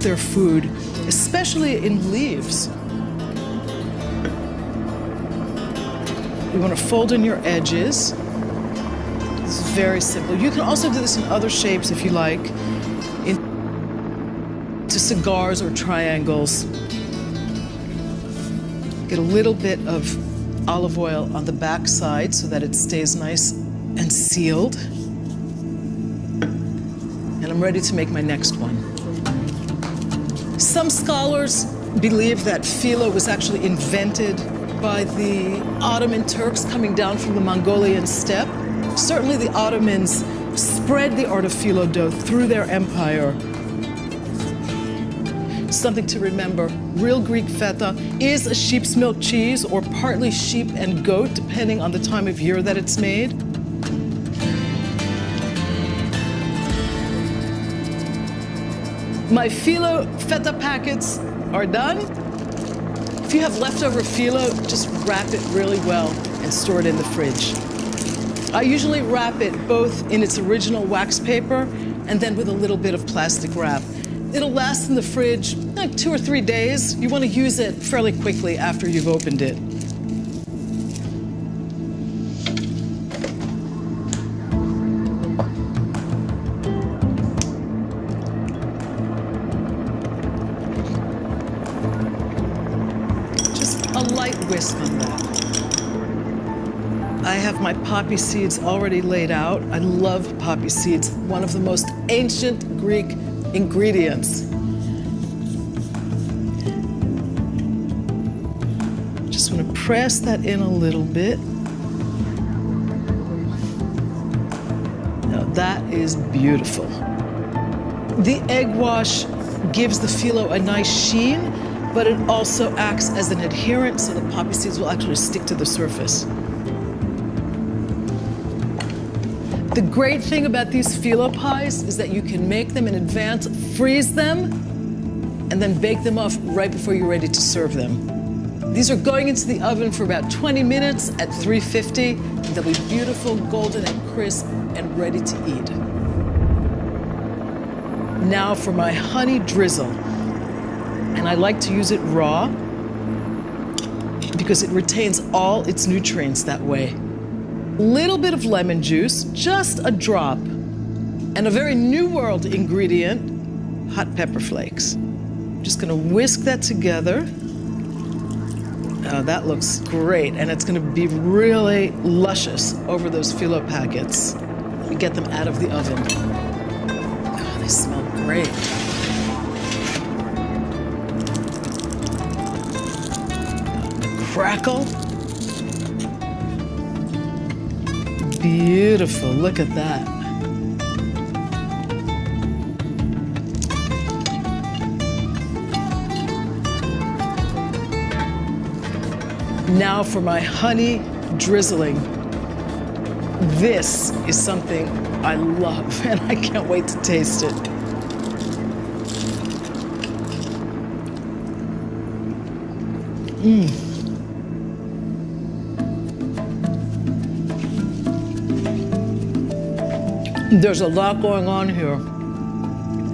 their food, especially in leaves. You want to fold in your edges. It's very simple. You can also do this in other shapes if you like, into cigars or triangles. Get a little bit of olive oil on the back side so that it stays nice and sealed. And I'm ready to make my next one. Some scholars believe that phyllo was actually invented by the Ottoman Turks coming down from the Mongolian steppe. Certainly the Ottomans spread the art of phyllo dough through their empire. Something to remember, real Greek feta is a sheep's milk cheese or partly sheep and goat, depending on the time of year that it's made. My phyllo feta packets are done. If you have leftover phyllo, just wrap it really well and store it in the fridge. I usually wrap it both in its original wax paper and then with a little bit of plastic wrap. It'll last in the fridge like 2 or 3 days. You want to use it fairly quickly after you've opened it. Just a light whisk on that. I have my poppy seeds already laid out. I love poppy seeds, one of the most ancient Greek ingredients. Just want to press that in a little bit. Now that is beautiful. The egg wash gives the phyllo a nice sheen, but it also acts as an adherent so the poppy seeds will actually stick to the surface. The great thing about these phyllo pies is that you can make them in advance, freeze them, and then bake them off right before you're ready to serve them. These are going into the oven for about 20 minutes at 350. They'll be beautiful, golden and crisp, and ready to eat. Now for my honey drizzle. And I like to use it raw because it retains all its nutrients that way. Little bit of lemon juice, just a drop, and a very new world ingredient, hot pepper flakes. Just gonna whisk that together. Oh, that looks great, and it's gonna be really luscious over those phyllo packets. Let me get them out of the oven. Oh, they smell great. Crackle. Beautiful, look at that. Now for my honey drizzling. This is something I love and I can't wait to taste it. There's a lot going on here.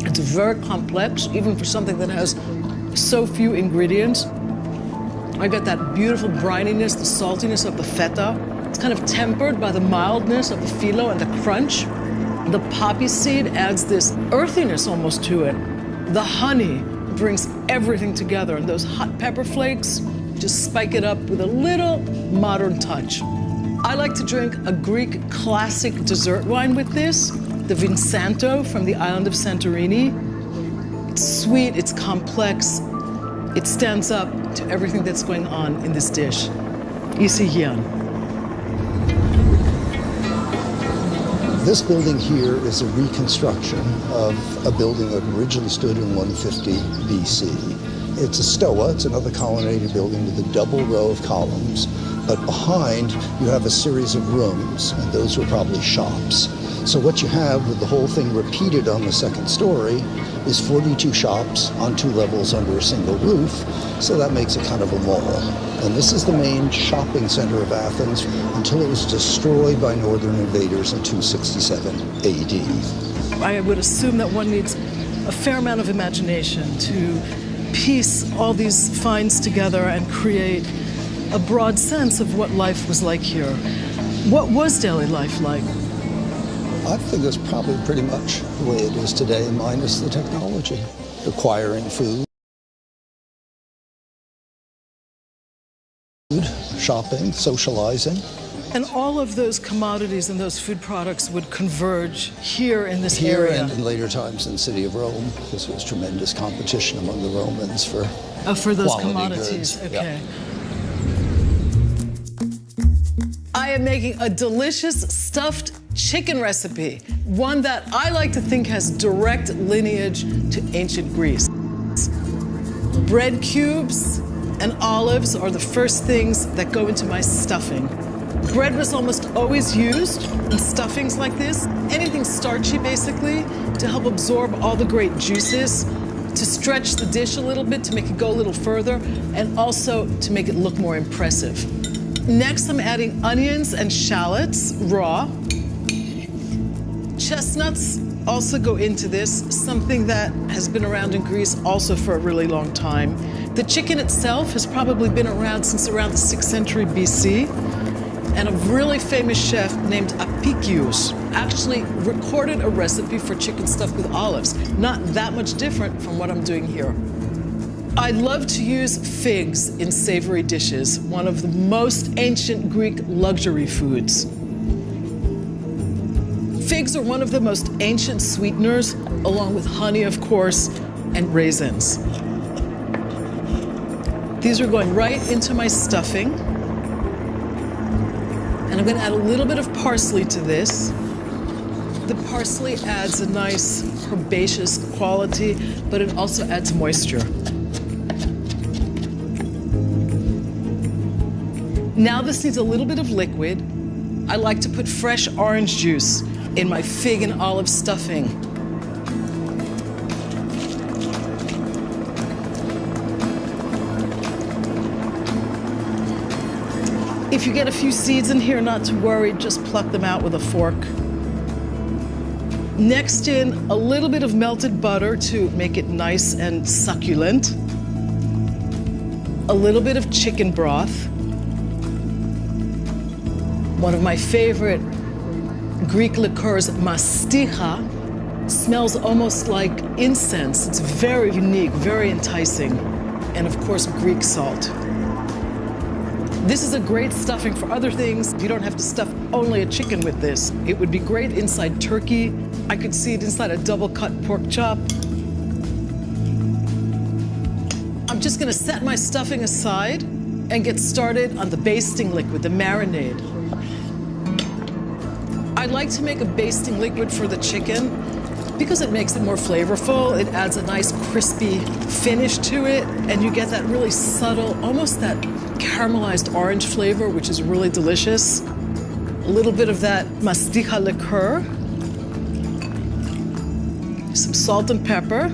It's very complex, even for something that has so few ingredients. I get that beautiful brininess, the saltiness of the feta. It's kind of tempered by the mildness of the phyllo and the crunch. The poppy seed adds this earthiness almost to it. The honey brings everything together, and those hot pepper flakes just spike it up with a little modern touch. I like to drink a Greek classic dessert wine with this, the Vinsanto from the island of Santorini. It's sweet, it's complex, it stands up to everything that's going on in this dish. Isi Hyan. This building here is a reconstruction of a building that originally stood in 150 BC. It's a stoa, it's another colonnaded building with a double row of columns, but behind you have a series of rooms, and those were probably shops. So what you have with the whole thing repeated on the second story is 42 shops on 2 levels under a single roof, so that makes it kind of a mall. And this is the main shopping center of Athens until it was destroyed by northern invaders in 267 AD. I would assume that one needs a fair amount of imagination to piece all these finds together and create a broad sense of what life was like here. What was daily life like? I think it's probably pretty much the way it is today, minus the technology. Acquiring food, shopping, socializing. And all of those commodities and those food products would converge here in this Here area. and in later times in the city of Rome, because there was tremendous competition among the Romans for those quality commodities. goods. Okay. Yeah. I am making a delicious stuffed chicken recipe, one that I like to think has direct lineage to ancient Greece. Bread cubes and olives are the first things that go into my stuffing. Bread was almost always used in stuffings like this, anything starchy basically, to help absorb all the great juices, to stretch the dish a little bit, to make it go a little further, and also to make it look more impressive. Next, I'm adding onions and shallots, raw. Chestnuts also go into this, something that has been around in Greece also for a really long time. The chicken itself has probably been around since around the 6th century BC. And a really famous chef named Apicius actually recorded a recipe for chicken stuffed with olives. Not that much different from what I'm doing here. I love to use figs in savory dishes, one of the most ancient Greek luxury foods. Figs are one of the most ancient sweeteners, along with honey, of course, and raisins. These are going right into my stuffing. And I'm going to add a little bit of parsley to this. The parsley adds a nice herbaceous quality, but it also adds moisture. Now this needs a little bit of liquid. I like to put fresh orange juice in my fig and olive stuffing. If you get a few seeds in here, not to worry, just pluck them out with a fork. Next in, a little bit of melted butter to make it nice and succulent. A little bit of chicken broth. One of my favorite Greek liqueurs, masticha, smells almost like incense. It's very unique, very enticing. And of course, Greek salt. This is a great stuffing for other things. You don't have to stuff only a chicken with this. It would be great inside turkey. I could see it inside a double-cut pork chop. I'm just gonna set my stuffing aside and get started on the basting liquid, the marinade. I like to make a basting liquid for the chicken because it makes it more flavorful. It adds a nice crispy finish to it, and you get that really subtle, almost that caramelized orange flavor, which is really delicious. A little bit of that masticha liqueur. Some salt and pepper.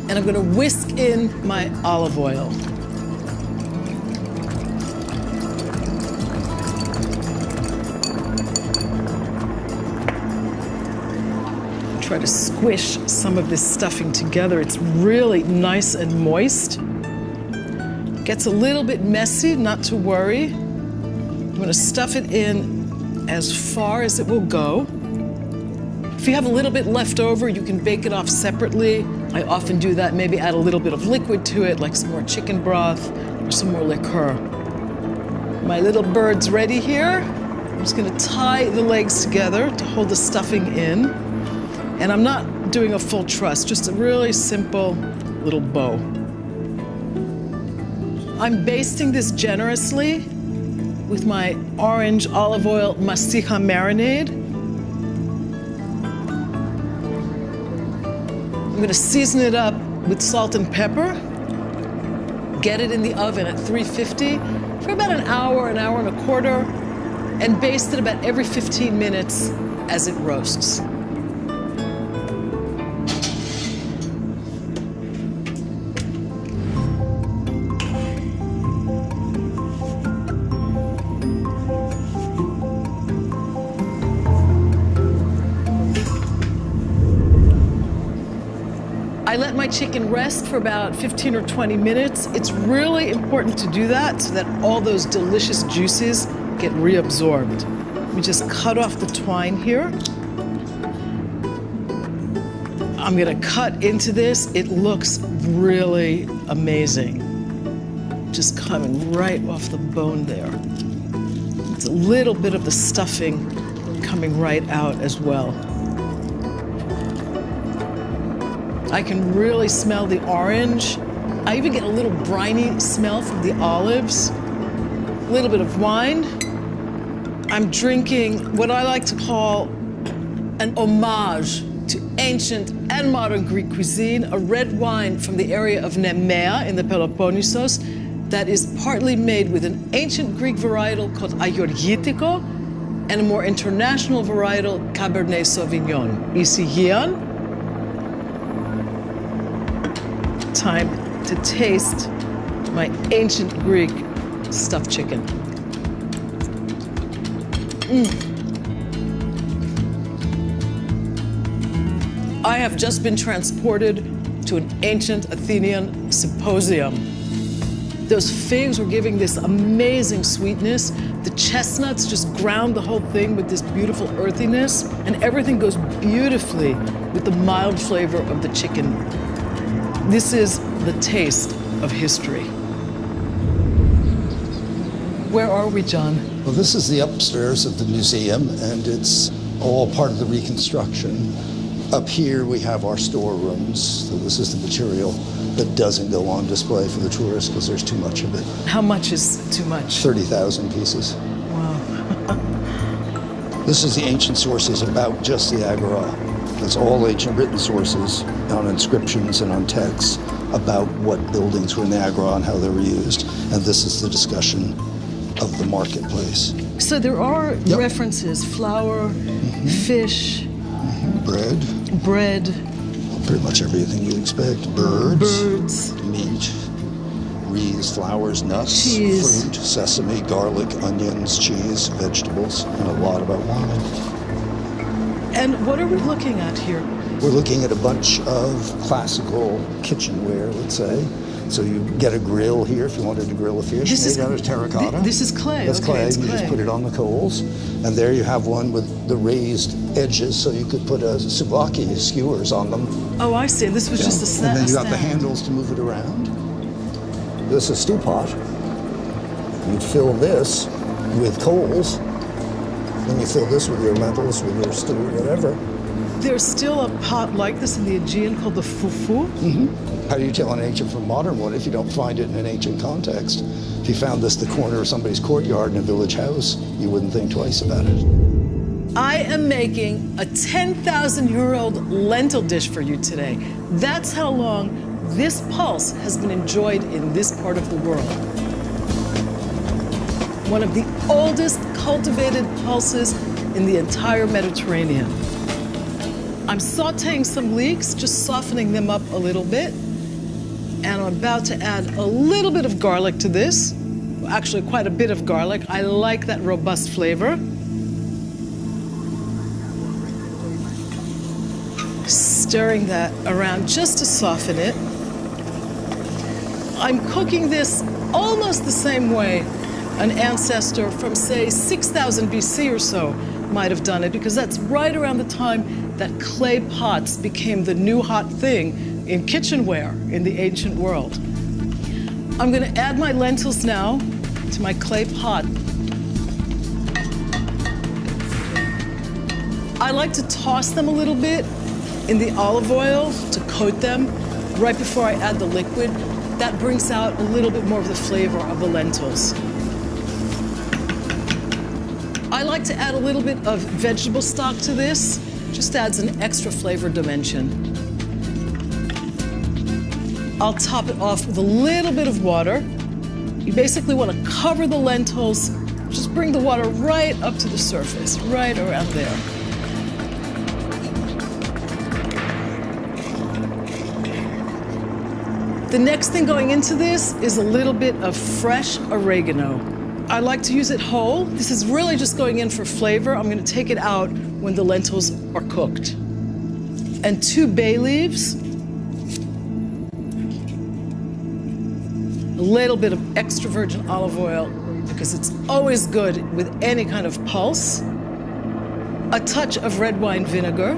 And I'm gonna whisk in my olive oil. Try to squish some of this stuffing together. It's really nice and moist. Gets a little bit messy, not to worry. I'm gonna stuff it in as far as it will go. If you have a little bit left over, you can bake it off separately. I often do that, maybe add a little bit of liquid to it, like some more chicken broth or some more liqueur. My little bird's ready here. I'm just gonna tie the legs together to hold the stuffing in. And I'm not doing a full truss, just a really simple little bow. I'm basting this generously with my orange olive oil masticha marinade. I'm gonna season it up with salt and pepper. Get it in the oven at 350 for about an hour and a quarter, and baste it about every 15 minutes as it roasts. I let my chicken rest for about 15 or 20 minutes. It's really important to do that so that all those delicious juices get reabsorbed. We just cut off the twine here. I'm gonna cut into this. It looks really amazing. Just coming right off the bone there. It's a little bit of the stuffing coming right out as well. I can really smell the orange. I even get a little briny smell from the olives. A little bit of wine. I'm drinking what I like to call an homage to ancient and modern Greek cuisine, a red wine from the area of Nemea in the Peloponnesos that is partly made with an ancient Greek varietal called Agorgitiko and a more international varietal, Cabernet Sauvignon. Isigian. Time to taste my ancient Greek stuffed chicken. I have just been transported to an ancient Athenian symposium. Those figs were giving this amazing sweetness. The chestnuts just ground the whole thing with this beautiful earthiness, and everything goes beautifully with the mild flavor of the chicken. This is the taste of history. Where are we, John? Well, this is the upstairs of the museum, and it's all part of the reconstruction. Up here, we have our storerooms. So this is the material that doesn't go on display for the tourists because there's too much of it. How much is too much? 30,000 pieces. Wow. This is the ancient sources about just the Agora. That's all ancient written sources on inscriptions and on texts about what buildings were in the Agora and how they were used. And this is the discussion of the marketplace. So there are references, flour, fish, bread, pretty much everything you expect. Birds, birds, meat, wreaths, flowers, nuts, cheese, fruit, sesame, garlic, onions, cheese, vegetables, and a lot about wine. And what are we looking at here? We're looking at a bunch of classical kitchenware, let's say. So you get a grill here if you wanted to grill a fish. This made out of terracotta. This is clay. That's okay, clay. it's You clay. just put it on the coals. And there you have one with the raised edges, so you could put a souvlaki skewers on them. Oh, I see. This was just a stand. And then you got the handles to move it around. This is a stew pot. You'd fill this with coals. Then you fill this with your lentils, with your stew, whatever. There's still a pot like this in the Aegean called the fufu. How do you tell an ancient from modern one if you don't find it in an ancient context? If you found this at the corner of somebody's courtyard in a village house, you wouldn't think twice about it. I am making a 10,000-year-old lentil dish for you today. That's how long this pulse has been enjoyed in this part of the world. One of the oldest cultivated pulses in the entire Mediterranean. I'm sauteing some leeks, just softening them up a little bit. And I'm about to add a little bit of garlic to this. Actually, quite a bit of garlic. I like that robust flavor. Stirring that around just to soften it. I'm cooking this almost the same way an ancestor from, say, 6,000 BC or so might have done it, because that's right around the time that clay pots became the new hot thing in kitchenware in the ancient world. I'm going to add my lentils now to my clay pot. I like to toss them a little bit in the olive oil to coat them right before I add the liquid. That brings out a little bit more of the flavor of the lentils. I like to add a little bit of vegetable stock to this. Just adds an extra flavor dimension. I'll top it off with a little bit of water. You basically want to cover the lentils. Just bring the water right up to the surface, right around there. The next thing going into this is a little bit of fresh oregano. I like to use it whole. This is really just going in for flavor. I'm going to take it out when the lentils are cooked. And 2 bay leaves. a little bit of extra virgin olive oil, because it's always good with any kind of pulse, a touch of red wine vinegar,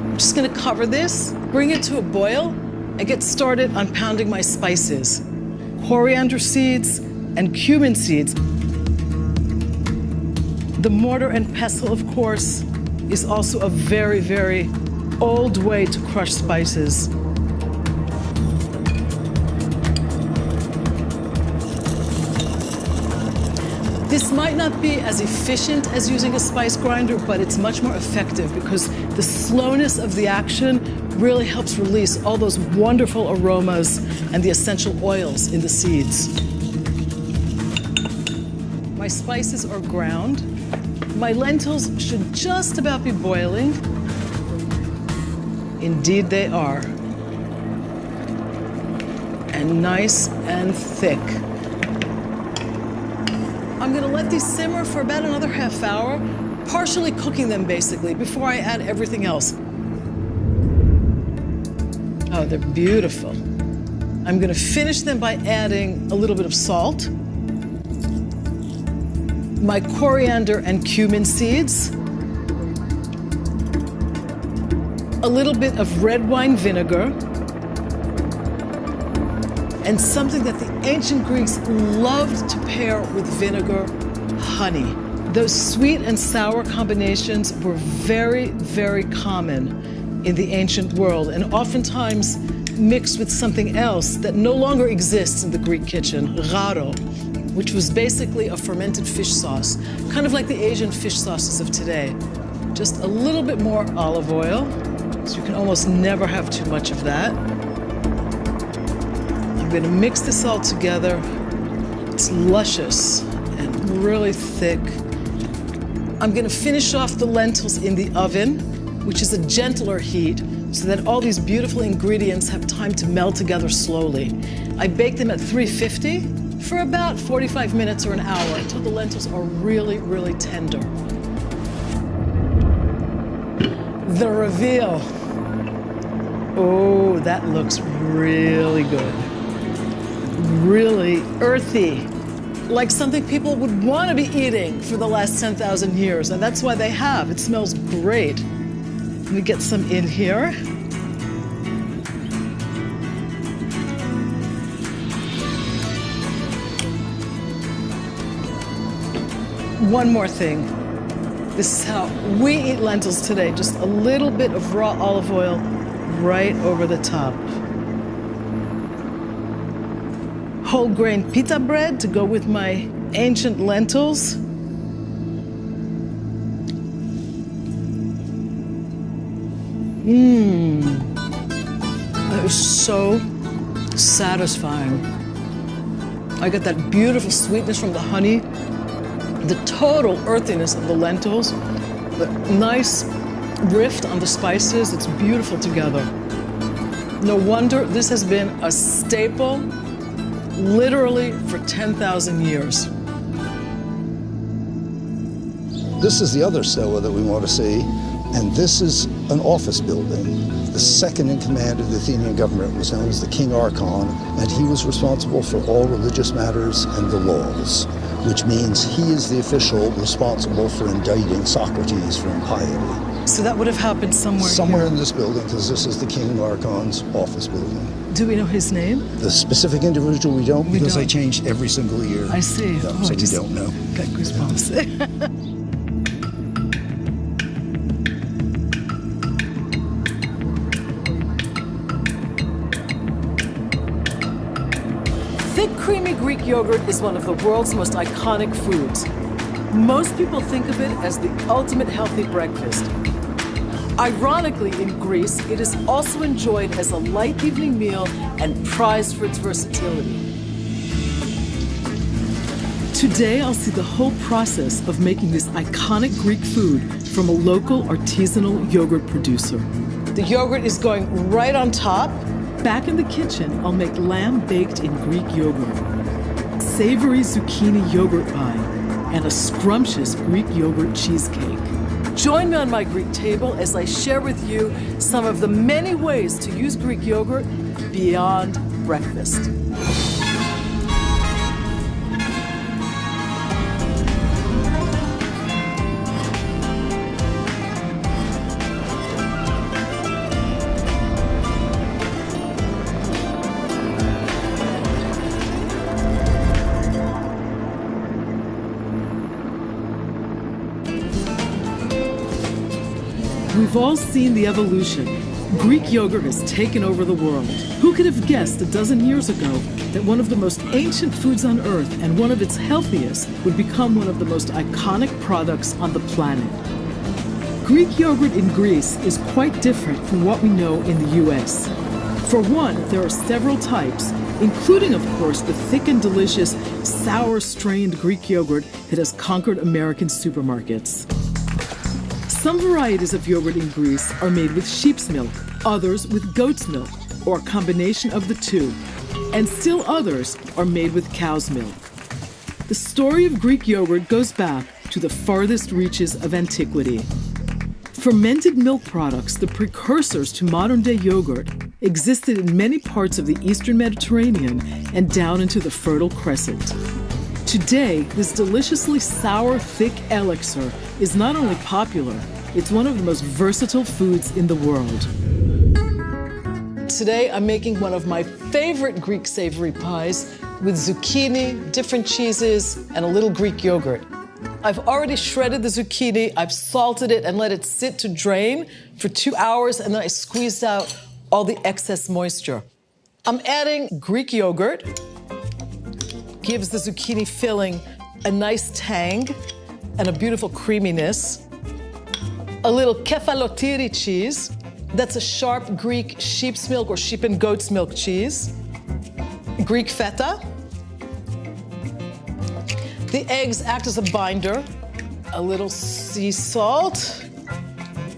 I'm just gonna cover this, bring it to a boil, and get started on pounding my spices. Coriander seeds and cumin seeds. The mortar and pestle, of course, is also a very, very old way to crush spices. This might not be as efficient as using a spice grinder, but it's much more effective because the slowness of the action really helps release all those wonderful aromas and the essential oils in the seeds. My spices are ground. My lentils should just about be boiling. Indeed they are. And nice and thick. I'm gonna let these simmer for about another half hour, partially cooking them basically, before I add everything else. Oh, they're beautiful. I'm gonna finish them by adding a little bit of salt, my coriander and cumin seeds, a little bit of red wine vinegar, and something that the ancient Greeks loved to pair with vinegar, honey. Those sweet and sour combinations were very, very common in the ancient world, and oftentimes mixed with something else that no longer exists in the Greek kitchen, raro, which was basically a fermented fish sauce, kind of like the Asian fish sauces of today. Just a little bit more olive oil, so you can almost never have too much of that. I'm gonna mix this all together. It's luscious and really thick. I'm gonna finish off the lentils in the oven, which is a gentler heat, so that all these beautiful ingredients have time to meld together slowly. I bake them at 350 for about 45 minutes or an hour until the lentils are really, really tender. The reveal. Oh, that looks really good. Really earthy, like something people would want to be eating for the last 10,000 years, and that's why they have. It smells great. Let me get some in here. One more thing. This is how we eat lentils today. Just a little bit of raw olive oil right over the top. Whole grain pita bread to go with my ancient lentils. That is so satisfying. I get that beautiful sweetness from the honey, the total earthiness of the lentils, the nice riff on the spices. It's beautiful together. No wonder this has been a staple literally for 10,000 years. This is the other stoa that we want to see, and this is an office building. The second in command of the Athenian government was known as the King Archon, and he was responsible for all religious matters and the laws, which means he is the official responsible for indicting Socrates for impiety. So that would have happened somewhere Somewhere here. in this building, because this is the King Archon's office building. Do we know his name? The specific individual we don't, because they don't. change every single year. I see. Yeah, Oh, so I just we don't know. got goosebumps. Thick, creamy Greek yogurt is one of the world's most iconic foods. Most people think of it as the ultimate healthy breakfast. Ironically, in Greece, it is also enjoyed as a light evening meal and prized for its versatility. Today, I'll see the whole process of making this iconic Greek food from a local artisanal yogurt producer. The yogurt is going right on top. Back in the kitchen, I'll make lamb baked in Greek yogurt, savory zucchini yogurt pie, and a scrumptious Greek yogurt cheesecake. Join me on my Greek table as I share with you some of the many ways to use Greek yogurt beyond breakfast. We've all seen the evolution. Greek yogurt has taken over the world. Who could have guessed a dozen years ago that one of the most ancient foods on earth and one of its healthiest would become one of the most iconic products on the planet? Greek yogurt in Greece is quite different from what we know in the US. For one, there are several types, including, of course, the thick and delicious sour-strained Greek yogurt that has conquered American supermarkets. Some varieties of yogurt in Greece are made with sheep's milk, others with goat's milk, or a combination of the two, and still others are made with cow's milk. The story of Greek yogurt goes back to the farthest reaches of antiquity. Fermented milk products, the precursors to modern-day yogurt, existed in many parts of the Eastern Mediterranean and down into the Fertile Crescent. Today, this deliciously sour, thick elixir is not only popular, it's one of the most versatile foods in the world. Today, I'm making one of my favorite Greek savory pies with zucchini, different cheeses, and a little Greek yogurt. I've already shredded the zucchini, I've salted it and let it sit to drain for 2 hours, and then I squeezed out all the excess moisture. I'm adding Greek yogurt. Gives the zucchini filling a nice tang and a beautiful creaminess. A little kefalotiri cheese. That's a sharp Greek sheep's milk or sheep and goat's milk cheese. Greek feta. The eggs act as a binder. A little sea salt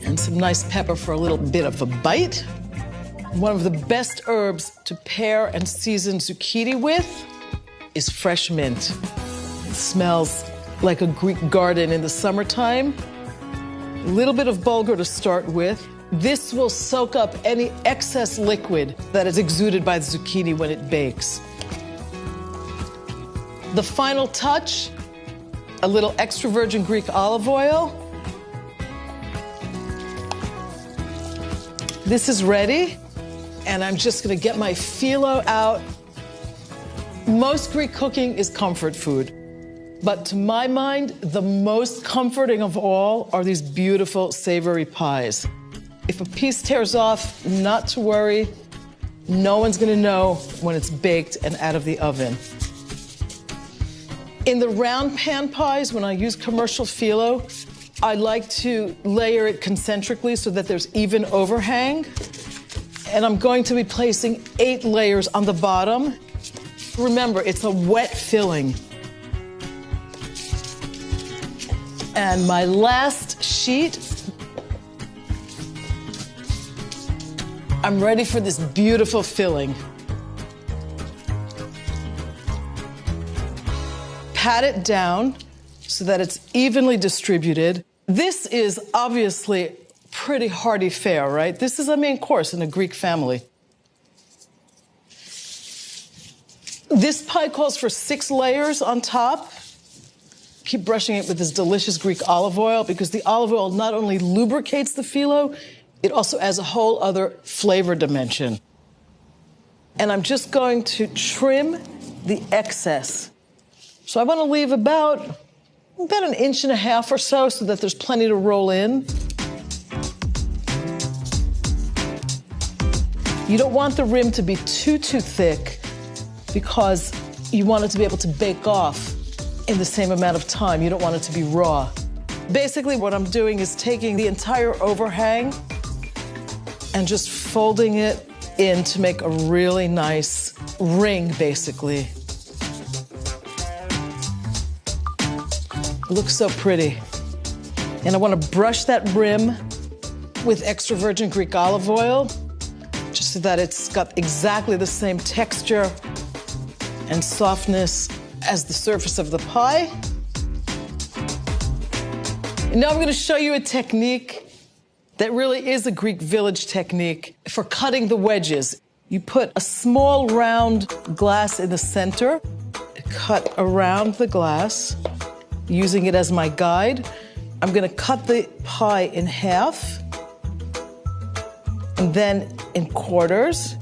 and some nice pepper for a little bit of a bite. One of the best herbs to pair and season zucchini with is fresh mint. It smells like a Greek garden in the summertime. A little bit of bulgur to start with. This will soak up any excess liquid that is exuded by the zucchini when it bakes. The final touch, a little extra virgin Greek olive oil. This is ready, and I'm just gonna get my phyllo out. Most Greek cooking is comfort food, but to my mind, the most comforting of all are these beautiful savory pies. If a piece tears off, not to worry. No one's gonna know when it's baked and out of the oven. In the round pan pies, when I use commercial phyllo, I like to layer it concentrically so that there's even overhang. And I'm going to be placing 8 layers on the bottom. Remember, it's a wet filling. And my last sheet, I'm ready for this beautiful filling. Pat it down so that it's evenly distributed. This is obviously pretty hearty fare, right? This is a main course in a Greek family. This pie calls for 6 layers on top. Keep brushing it with this delicious Greek olive oil because the olive oil not only lubricates the phyllo, it also adds a whole other flavor dimension. And I'm just going to trim the excess. So I want to leave about 1.5 inches or so that there's plenty to roll in. You don't want the rim to be too thick because you want it to be able to bake off in the same amount of time. You don't want it to be raw. Basically, what I'm doing is taking the entire overhang and just folding it in to make a really nice ring, basically. It looks so pretty. And I want to brush that rim with extra virgin Greek olive oil, just so that it's got exactly the same texture and softness as the surface of the pie. Now I'm going to show you a technique that really is a Greek village technique for cutting the wedges. You put a small round glass in the center, cut around the glass, using it as my guide. I'm going to cut the pie in half, and then in quarters,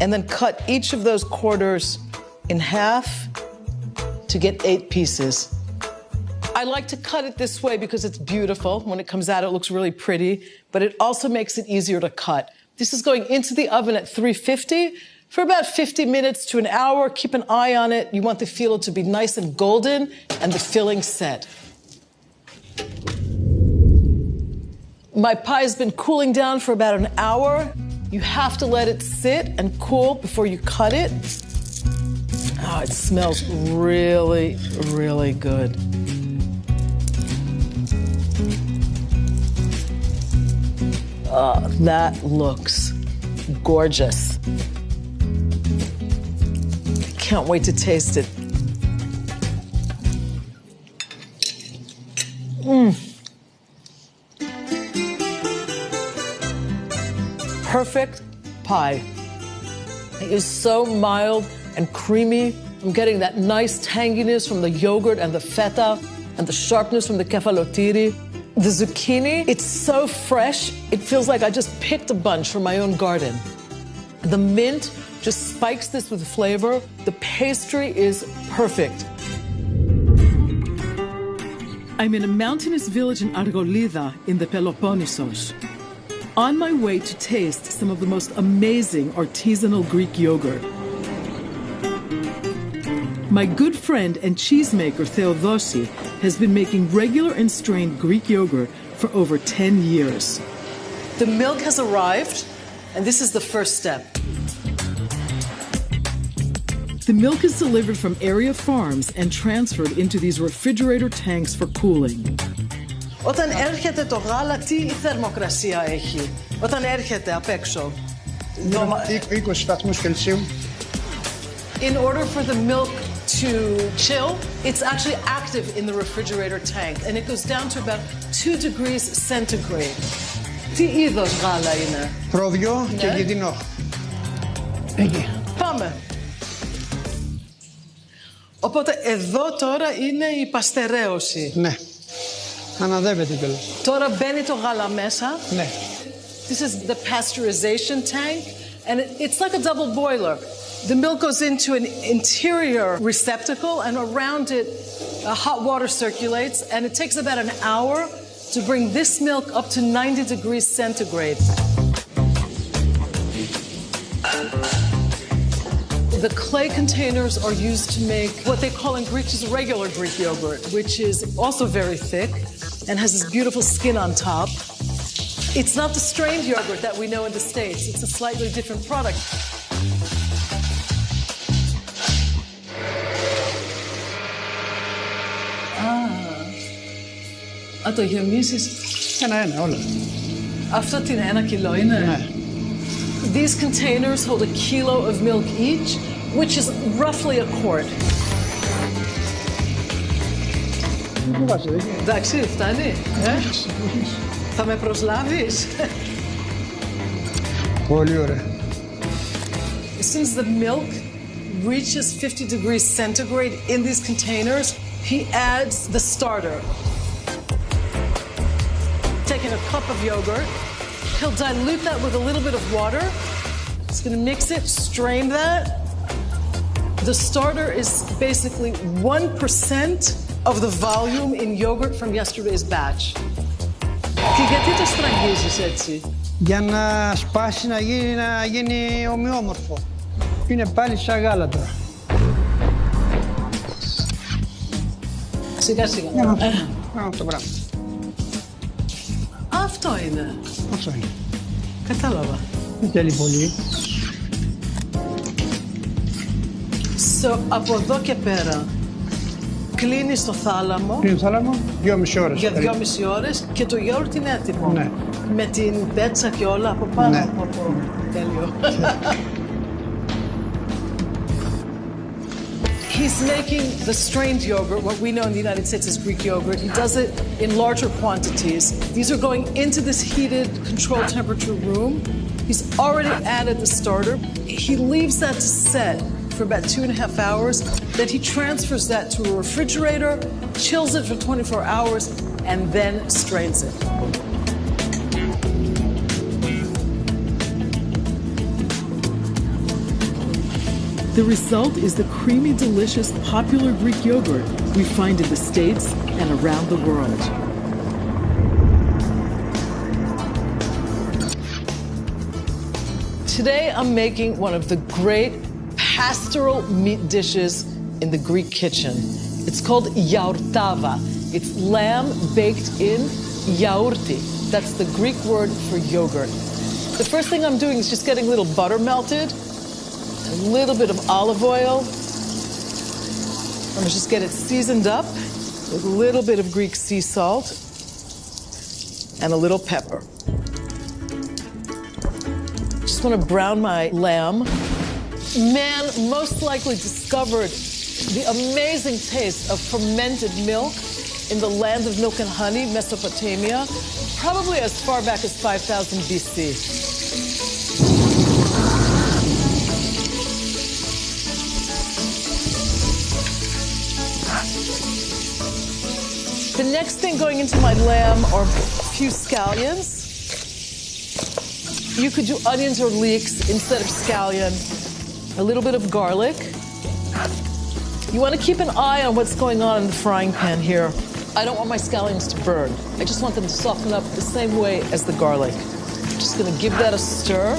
and then cut each of those quarters in half to get 8 pieces. I like to cut it this way because it's beautiful. When it comes out, it looks really pretty, but it also makes it easier to cut. This is going into the oven at 350 for about 50 minutes to an hour. Keep an eye on it. You want the filo to be nice and golden and the filling set. My pie has been cooling down for about an hour. You have to let it sit and cool before you cut it. Oh, it smells really, really good. That looks gorgeous. Can't wait to taste it. Perfect pie. It is so mild and creamy. I'm getting that nice tanginess from the yogurt and the feta and the sharpness from the kefalotiri. The zucchini, it's so fresh, it feels like I just picked a bunch from my own garden. The mint just spikes this with flavor. The pastry is perfect. I'm in a mountainous village in Argolida in the Peloponnesos. On my way to taste some of the most amazing artisanal Greek yogurt. My good friend and cheesemaker Theodosi has been making regular and strained Greek yogurt for over 10 years. The milk has arrived, and this is the first step. The milk is delivered from area farms and transferred into these refrigerator tanks for cooling. Όταν έρχεται το γάλα, τι θερμοκρασία έχει? Όταν έρχεται απ' έξω. 20 βαθμούς Κελσίου. In order for the milk to chill, it's actually active in the refrigerator tank, and it goes down to about 2 degrees centigrade. Τι είδος γάλα είναι? Ρόδιο και γυδινό. Εκεί. Πάμε. Οπότε εδώ τώρα είναι η παστερέωση. Ναι. Αναδεύεται κιόλας. Τώρα μπαίνει το γάλα μέσα. Ναι. This is the pasteurization tank, and it's like a double boiler. The milk goes into an interior receptacle, and around it, hot water circulates, and it takes about an hour to bring this milk up to 90 degrees centigrade. The clay containers are used to make what they call in Greek just regular Greek yogurt, which is also very thick and has this beautiful skin on top. It's not the strained yogurt that we know in the States. It's a slightly different product. Α, το γεμίσεις. Ένα, όλα. Αυτό τι είναι, 1 κιλό είναι? Ναι. These containers hold a kilo of milk each, which is roughly a quart. Εντάξει, φτάνει. Θα με προσλάβεις? Πολύ ωραία. As soon as the milk reaches 50 degrees centigrade in these containers, he adds the starter. Taking a cup of yogurt, he'll dilute that with a little bit of water. He's going to mix it, strain that. The starter is basically 1% of the volume in yogurt from yesterday's batch. Και γιατί το στραγγίζεις έτσι? Για να σπάσει, να γίνει ομοιόμορφο. Είναι πάλι σαν γάλα τώρα. Σιγά σιγά. Αυτό πράγμα. Αυτό είναι. Αυτό είναι. Κατάλαβα. Δεν θέλει πολύ. So, από εδώ και πέρα κλείνεις το θάλαμο. Κλείνει το θάλαμο 2,5 ώρες. Για 2,5 ώρες και το γιαούρτι είναι έτοιμο. Ναι. Με την πέτσα και όλα από πάνω. Ναι. Τέλειο. He's making the strained yogurt, what we know in the United States as Greek yogurt. He does it in larger quantities. These are going into this heated, controlled temperature room. He's already added the starter. He leaves that to set for about 2.5 hours. Then he transfers that to a refrigerator, chills it for 24 hours, and then strains it. The result is the creamy, delicious, popular Greek yogurt we find in the States and around the world. Today I'm making one of the great pastoral meat dishes in the Greek kitchen. It's called yaourtava. It's lamb baked in yaourti. That's the Greek word for yogurt. The first thing I'm doing is just getting a little butter melted, a little bit of olive oil. I'm gonna just get it seasoned up with a little bit of Greek sea salt and a little pepper. Just want to brown my lamb. Man most likely discovered the amazing taste of fermented milk in the land of milk and honey, Mesopotamia, probably as far back as 5000 BC. The next thing going into my lamb are a few scallions. You could do onions or leeks instead of scallion. A little bit of garlic. You want to keep an eye on what's going on in the frying pan here. I don't want my scallions to burn. I just want them to soften up the same way as the garlic. Just going to give that a stir.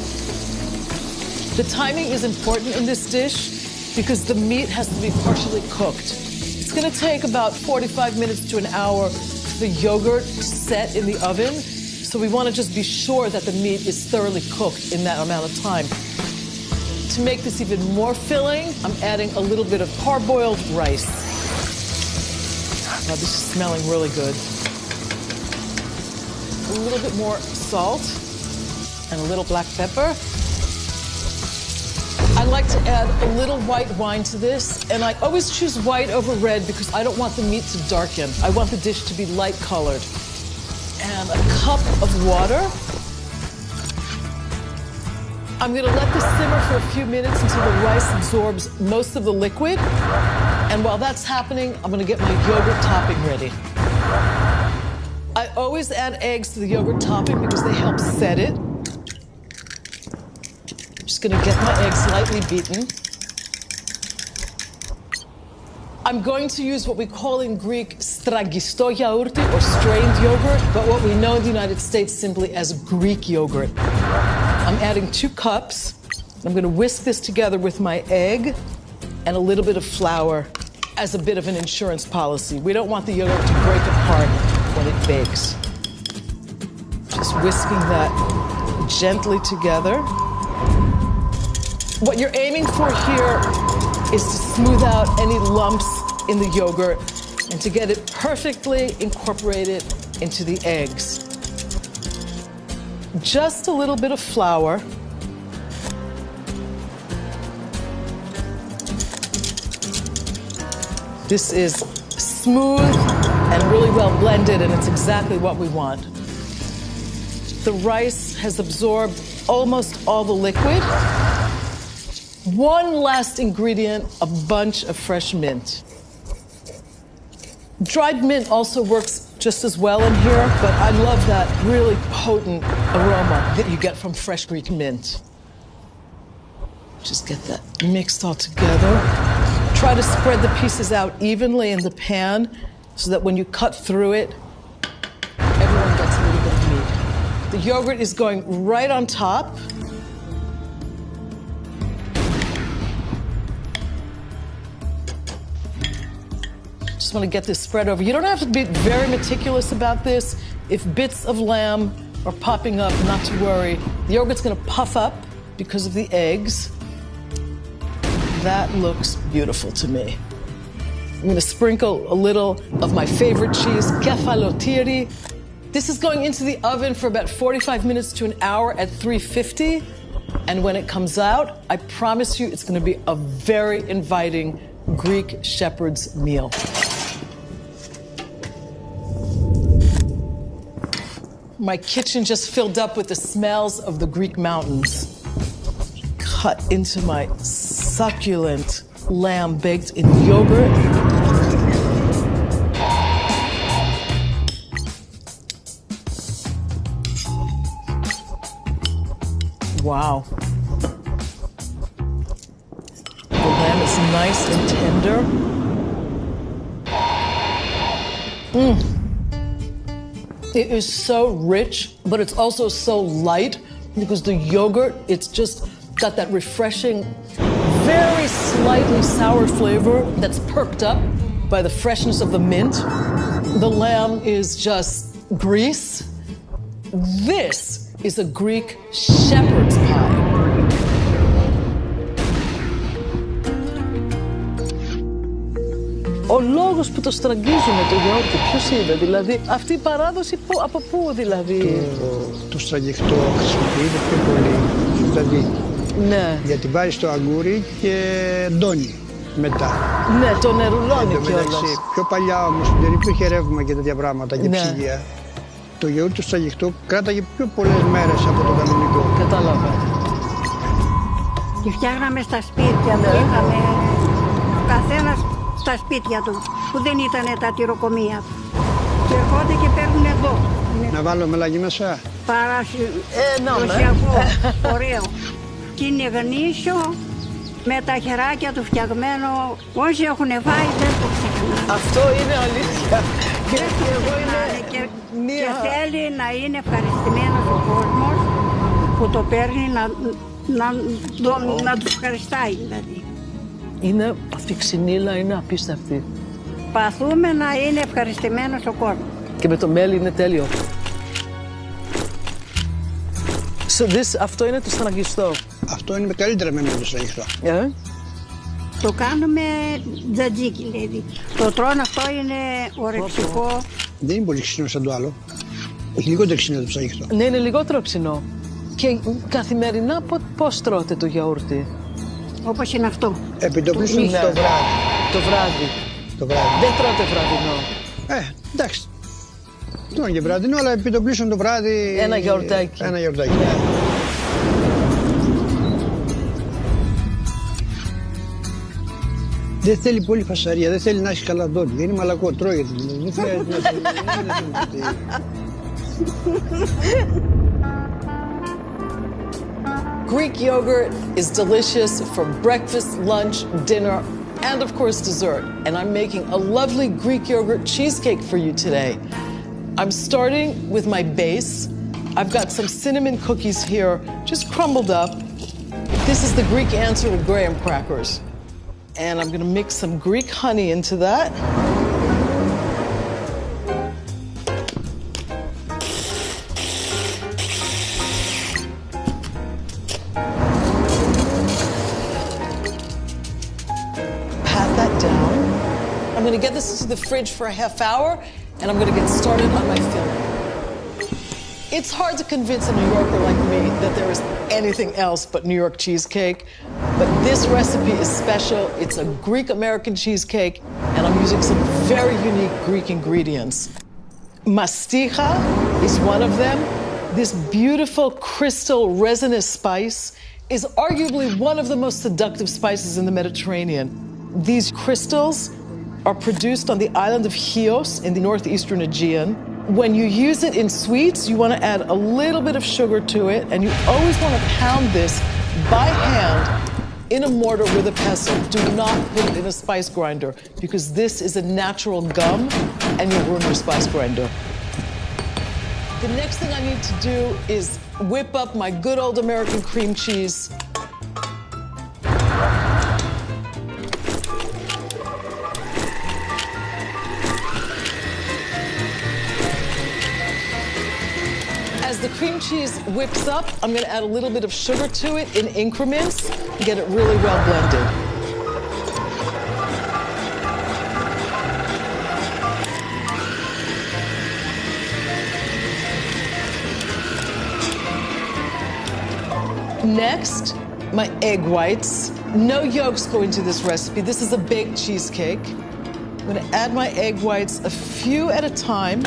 The timing is important in this dish because the meat has to be partially cooked. It's going to take about 45 minutes to an hour for the yogurt to set in the oven. So we want to just be sure that the meat is thoroughly cooked in that amount of time. To make this even more filling, I'm adding a little bit of parboiled rice. This is smelling really good. A little bit more salt and a little black pepper. I like to add a little white wine to this, and I always choose white over red because I don't want the meat to darken. I want the dish to be light colored. And a cup of water. I'm gonna let this simmer for a few minutes until the rice absorbs most of the liquid. And while that's happening, I'm gonna get my yogurt topping ready. I always add eggs to the yogurt topping because they help set it. Just gonna get my eggs lightly beaten. I'm going to use what we call in Greek stragisto yaourti, or strained yogurt, but what we know in the United States simply as Greek yogurt. I'm adding 2 cups. I'm gonna whisk this together with my egg and a little bit of flour as a bit of an insurance policy. We don't want the yogurt to break apart when it bakes. Just whisking that gently together. What you're aiming for here is to smooth out any lumps in the yogurt and to get it perfectly incorporated into the eggs. Just a little bit of flour. This is smooth and really well blended, and it's exactly what we want. The rice has absorbed almost all the liquid. One last ingredient, a bunch of fresh mint. Dried mint also works just as well in here, but I love that really potent aroma that you get from fresh Greek mint. Just get that mixed all together. Try to spread the pieces out evenly in the pan so that when you cut through it, everyone gets a little bit of meat. The yogurt is going right on top. Just want to get this spread over. You don't have to be very meticulous about this. If bits of lamb are popping up, not to worry. The yogurt's going to puff up because of the eggs. That looks beautiful to me. I'm going to sprinkle a little of my favorite cheese, kefalotiri. This is going into the oven for about 45 minutes to an hour at 350. And when it comes out, I promise you it's going to be a very inviting Greek shepherd's meal. My kitchen just filled up with the smells of the Greek mountains. Cut into my succulent lamb baked in yogurt. Wow. The lamb is nice and tender. It is so rich, but it's also so light because the yogurt, it's just got that refreshing, very slightly sour flavor that's perked up by the freshness of the mint. The lamb is just grease. This is a Greek shepherd's pie. Ο λόγος που το στραγγίζουμε το γιαούρτι, ποιος είναι, δηλαδή, αυτή η παράδοση από πού δηλαδή? Το στραγγιχτό χρησιμοποιείται πιο πολύ, δηλαδή, ναι. γιατί βάζεις το αγγούρι και ντώνει μετά. Ναι, το νερουλώνει κιόλας. Πιο παλιά όμως δεν υπήρχε ρεύμα και τέτοια πράγματα και ψυγεία. Το γιαούρτι του στραγγιχτού κράταγε πιο πολλές μέρες από το κανονικό. Κατάλαβα. Και φτιάχναμε στα σπίτια που είχαμε ο καθένας στα σπίτια του, που δεν ήταν τα τυροκομεία. Και έρχονται και παίρνουν εδώ. Να βάλω μελαγί μέσα. Παραδοσιακό, ωραίο. Και είναι γνήσιο, με τα χεράκια του φτιαγμένο. Όσοι έχουν φάει δεν το ξεχνάνε. Αυτό είναι αλήθεια. Και θέλει να είναι ευχαριστημένος ο κόσμος που το παίρνει, να τους ευχαριστάει δηλαδή. Είναι, αυτή η ξυνήλα είναι απίστευτη. Παθούμε να είναι ευχαριστημένος ο κόσμος. Και με το μέλι είναι τέλειο. Αυτό είναι το στραγγιστό. Αυτό είναι καλύτερα με το στραγγιστό. Το κάνουμε τζατζίκι, δηλαδή. Το τρώνε αυτό είναι ορεξικό. Δεν είναι πολύ ξινό σαν το άλλο. Έχει λιγότερο ξινό το ψαγιχτό. Ναι, είναι λιγότερο ξινό. Και καθημερινά πώς τρώτε το γιαούρτι? Όπως είναι αυτό. Επιτοπλίσουν το βράδυ. Το βράδυ. Το βράδυ. Δεν τρώτε βραδινό. Εντάξει. Τρώνε και βραδινό, αλλά επιτοπλίσουν το βράδυ. Ένα γιαουρτάκι. Ένα γιαουρτάκι. Δεν θέλει πολύ φασαρία, δεν θέλει να έχει καλά δόντια. Είναι μαλακό, τρώγεται. Δεν χρειάζεται να Greek yogurt is delicious for breakfast, lunch, dinner, and of course dessert. And I'm making a lovely Greek yogurt cheesecake for you today. I'm starting with my base. I've got some cinnamon cookies here, just crumbled up. This is the Greek answer to graham crackers. And I'm gonna mix some Greek honey into that. Pat that down. I'm gonna get this into the fridge for a half hour, and I'm gonna get started on my filling. It's hard to convince a New Yorker like me that there is anything else but New York cheesecake, but this recipe is special. It's a Greek-American cheesecake, and I'm using some very unique Greek ingredients. Masticha is one of them. This beautiful crystal resinous spice is arguably one of the most seductive spices in the Mediterranean. These crystals are produced on the island of Chios in the northeastern Aegean. When you use it in sweets, you want to add a little bit of sugar to it, and you always want to pound this by hand in a mortar with a pestle. Do not put it in a spice grinder, because this is a natural gum, and you'll ruin your spice grinder. The next thing I need to do is whip up my good old American cream cheese. As the cream cheese whips up, I'm going to add a little bit of sugar to it in increments, get it really well blended. Next, my egg whites. No yolks go into this recipe. This is a baked cheesecake. I'm gonna add my egg whites a few at a time.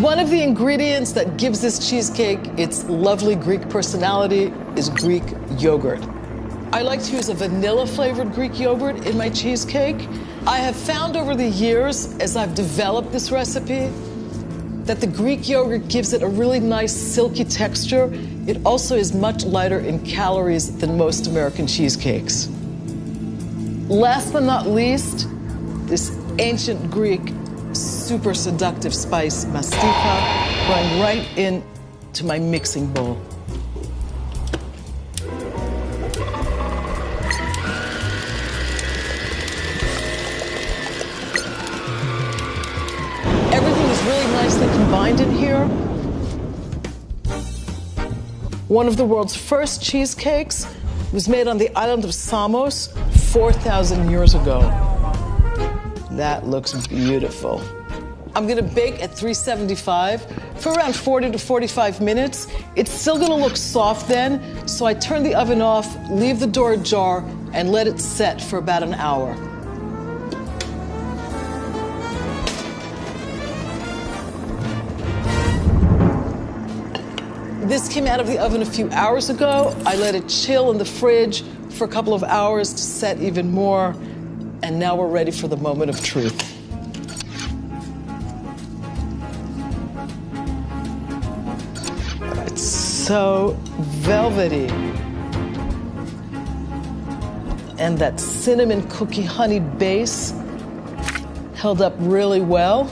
One of the ingredients that gives this cheesecake its lovely Greek personality is Greek yogurt. I like to use a vanilla-flavored Greek yogurt in my cheesecake. I have found over the years, as I've developed this recipe, that the Greek yogurt gives it a really nice silky texture. It also is much lighter in calories than most American cheesecakes. Last but not least, this ancient Greek super seductive spice, mastika, going right into my mixing bowl. Everything is really nicely combined in here. One of the world's first cheesecakes was made on the island of Samos 4,000 years ago. That looks beautiful. I'm gonna bake at 375 for around 40 to 45 minutes. It's still gonna look soft then, so I turn the oven off, leave the door ajar, and let it set for about an hour. This came out of the oven a few hours ago. I let it chill in the fridge for a couple of hours to set even more. And now we're ready for the moment of truth. It's so velvety. And that cinnamon cookie honey base held up really well.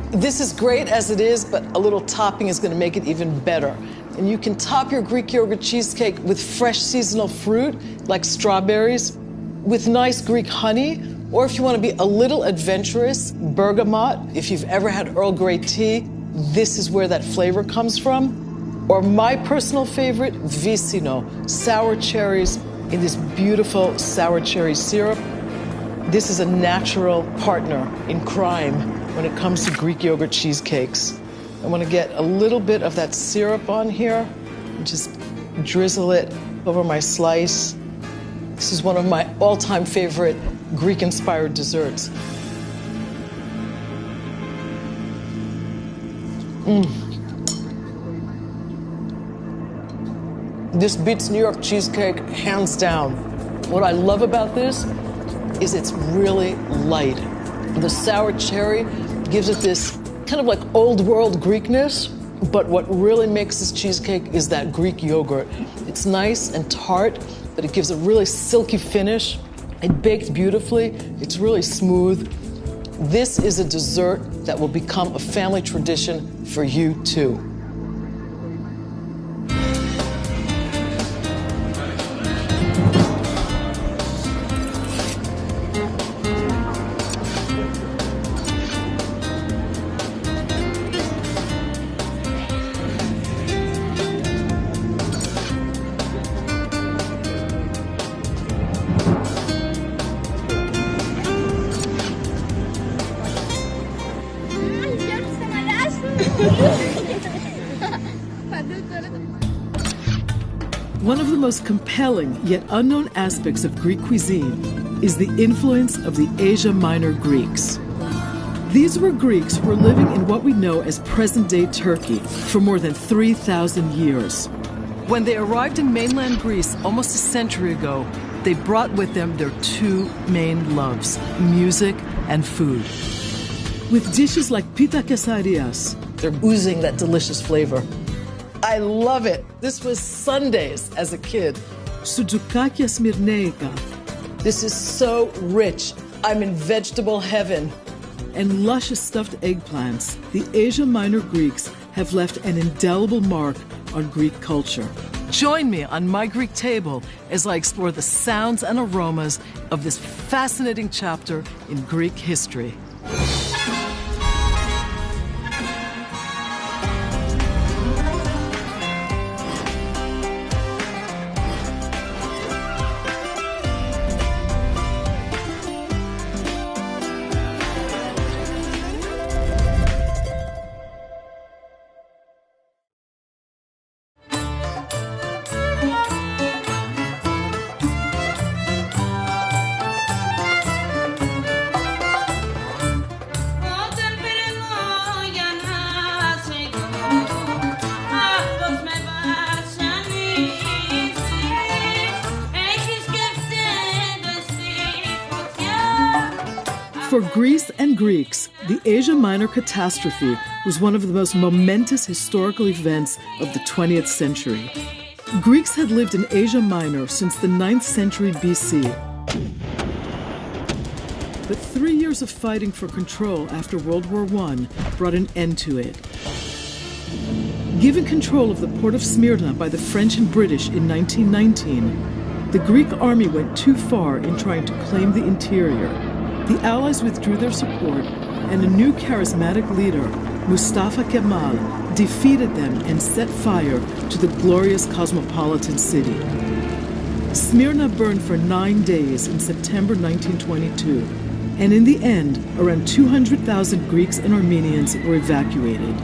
This is great as it is, but a little topping is going to make it even better. And you can top your Greek yogurt cheesecake with fresh seasonal fruit, like strawberries, with nice Greek honey, or if you want to be a little adventurous, bergamot. If you've ever had Earl Grey tea, this is where that flavor comes from. Or my personal favorite, vicino, sour cherries in this beautiful sour cherry syrup. This is a natural partner in crime when it comes to Greek yogurt cheesecakes. I want to get a little bit of that syrup on here and just drizzle it over my slice. This is one of my all-time favorite Greek-inspired desserts. This beats New York cheesecake hands down. What I love about this is it's really light. The sour cherry gives it this kind of like old world Greekness, but what really makes this cheesecake is that Greek yogurt. It's nice and tart, but it gives a really silky finish. It baked beautifully. It's really smooth. This is a dessert that will become a family tradition for you too. One of the most compelling yet unknown aspects of Greek cuisine is the influence of the Asia Minor Greeks. These were Greeks who were living in what we know as present-day Turkey for more than 3,000 years. When they arrived in mainland Greece almost a century ago, they brought with them their two main loves, music and food. With dishes like pita quesadillas, they're oozing that delicious flavor. I love it. This was Sundays as a kid. Soudoukakia smirneica. This is so rich. I'm in vegetable heaven. And luscious stuffed eggplants, the Asia Minor Greeks have left an indelible mark on Greek culture. Join me on My Greek Table as I explore the sounds and aromas of this fascinating chapter in Greek history. For Greece and Greeks, the Asia Minor catastrophe was one of the most momentous historical events of the 20th century. Greeks had lived in Asia Minor since the 9th century BC. But 3 years of fighting for control after World War I brought an end to it. Given control of the port of Smyrna by the French and British in 1919, the Greek army went too far in trying to claim the interior. The Allies withdrew their support, and a new charismatic leader, Mustafa Kemal, defeated them and set fire to the glorious cosmopolitan city. Smyrna burned for 9 days in September 1922, and in the end, around 200,000 Greeks and Armenians were evacuated.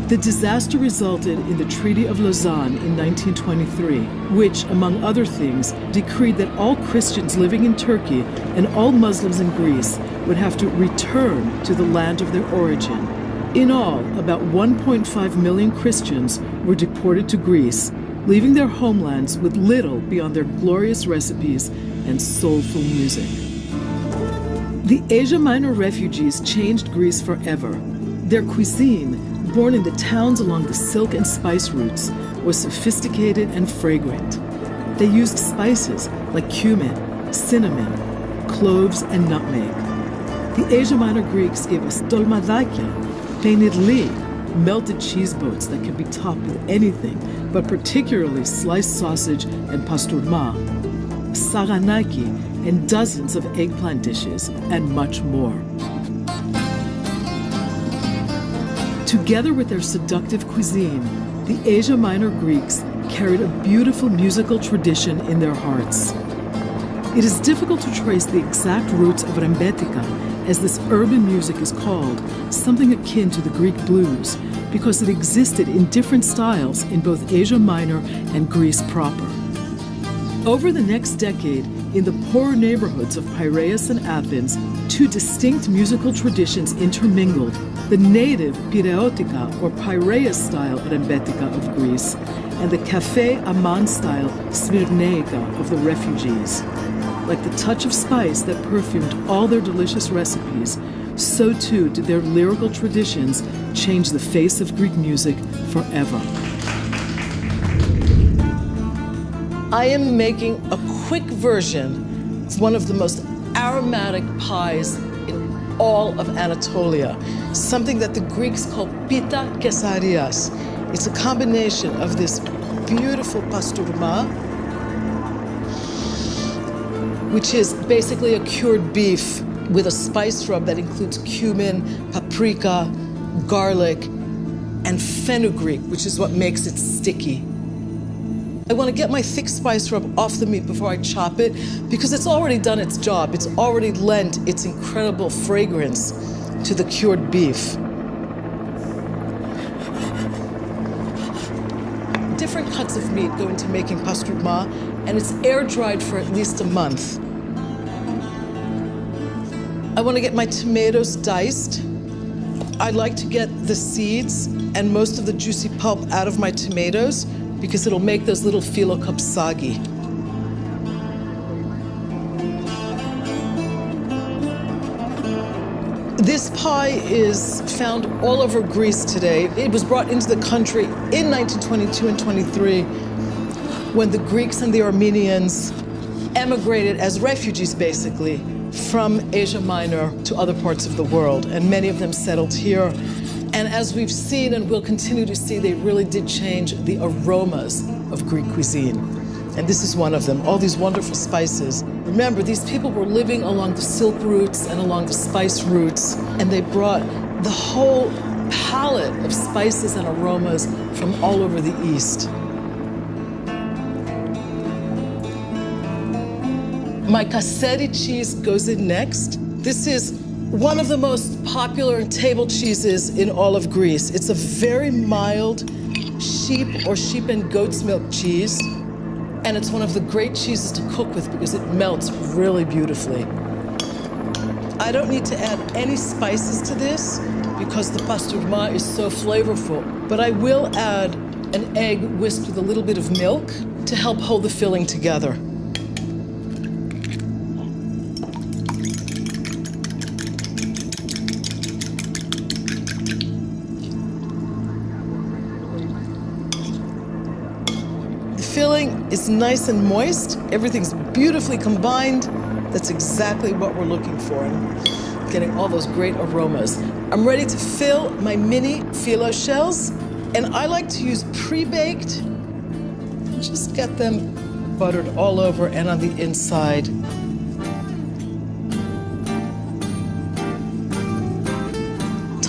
The disaster resulted in the Treaty of Lausanne in 1923, which, among other things, decreed that all Christians living in Turkey and all Muslims in Greece would have to return to the land of their origin. In all, about 1.5 million Christians were deported to Greece, leaving their homelands with little beyond their glorious recipes and soulful music. The Asia Minor refugees changed Greece forever. Their cuisine, born in the towns along the silk and spice routes, was sophisticated and fragrant. They used spices like cumin, cinnamon, cloves, and nutmeg. The Asia Minor Greeks gave us dolmadakia, peinirli, melted cheese boats that can be topped with anything, but particularly sliced sausage and pasturma, saganaki, and dozens of eggplant dishes, and much more. Together with their seductive cuisine, the Asia Minor Greeks carried a beautiful musical tradition in their hearts. It is difficult to trace the exact roots of rembetika, as this urban music is called, something akin to the Greek blues, because it existed in different styles in both Asia Minor and Greece proper. Over the next decade, in the poorer neighborhoods of Piraeus and Athens, two distinct musical traditions intermingled: the native Pireotica or Piraeus style rembetika of Greece, and the Café Aman style Smyrnaica of the refugees. Like the touch of spice that perfumed all their delicious recipes, so too did their lyrical traditions change the face of Greek music forever. I am making a quick version of one of the most aromatic pies in all of Anatolia, something that the Greeks call pita kesarias. It's a combination of this beautiful pasturma, which is basically a cured beef with a spice rub that includes cumin, paprika, garlic, and fenugreek, which is what makes it sticky. I want to get my thick spice rub off the meat before I chop it because it's already done its job. It's already lent its incredible fragrance to the cured beef. Different cuts of meat go into making pasturma, and it's air-dried for at least a month. I want to get my tomatoes diced. I like to get the seeds and most of the juicy pulp out of my tomatoes because it'll make those little phyllocups soggy. This pie is found all over Greece today. It was brought into the country in 1922 and 23 when the Greeks and the Armenians emigrated as refugees, basically, from Asia Minor to other parts of the world, and many of them settled here. And as we've seen and will continue to see, they really did change the aromas of Greek cuisine. And this is one of them, all these wonderful spices. Remember, these people were living along the silk routes and along the spice routes, and they brought the whole palette of spices and aromas from all over the East. My Kasseri cheese goes in next. This is one of the most popular table cheeses in all of Greece. It's a very mild sheep or sheep and goat's milk cheese, and it's one of the great cheeses to cook with because it melts really beautifully. I don't need to add any spices to this because the pasturma is so flavorful, but I will add an egg whisked with a little bit of milk to help hold the filling together. filling is nice and moist. Everything's beautifully combined. That's exactly what we're looking for. And getting all those great aromas. I'm ready to fill my mini phyllo shells. And I like to use pre-baked. Just get them buttered all over and on the inside.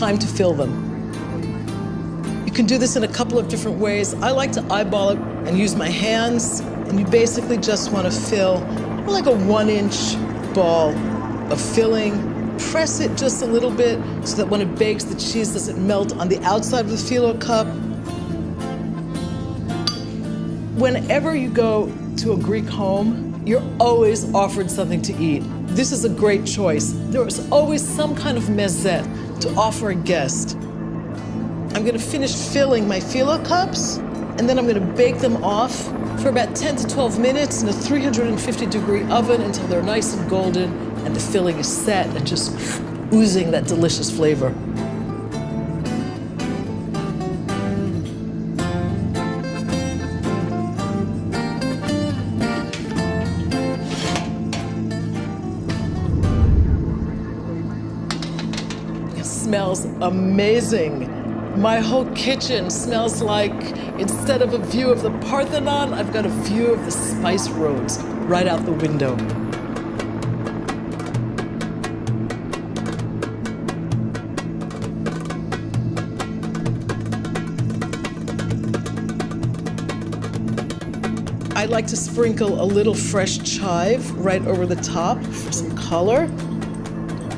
Time to fill them. You can do this in a couple of different ways. I like to eyeball it and use my hands, and you basically just want to fill like a 1-inch ball of filling. Press it just a little bit so that when it bakes, the cheese doesn't melt on the outside of the phyllo cup. Whenever you go to a Greek home, you're always offered something to eat. This is a great choice. There is always some kind of mezet to offer a guest. I'm going to finish filling my phyllo cups, and then I'm going to bake them off for about 10 to 12 minutes in a 350-degree oven until they're nice and golden and the filling is set and just oozing that delicious flavor. It smells amazing. My whole kitchen smells like, instead of a view of the Parthenon, I've got a view of the spice roads right out the window. I like to sprinkle a little fresh chive right over the top for some color,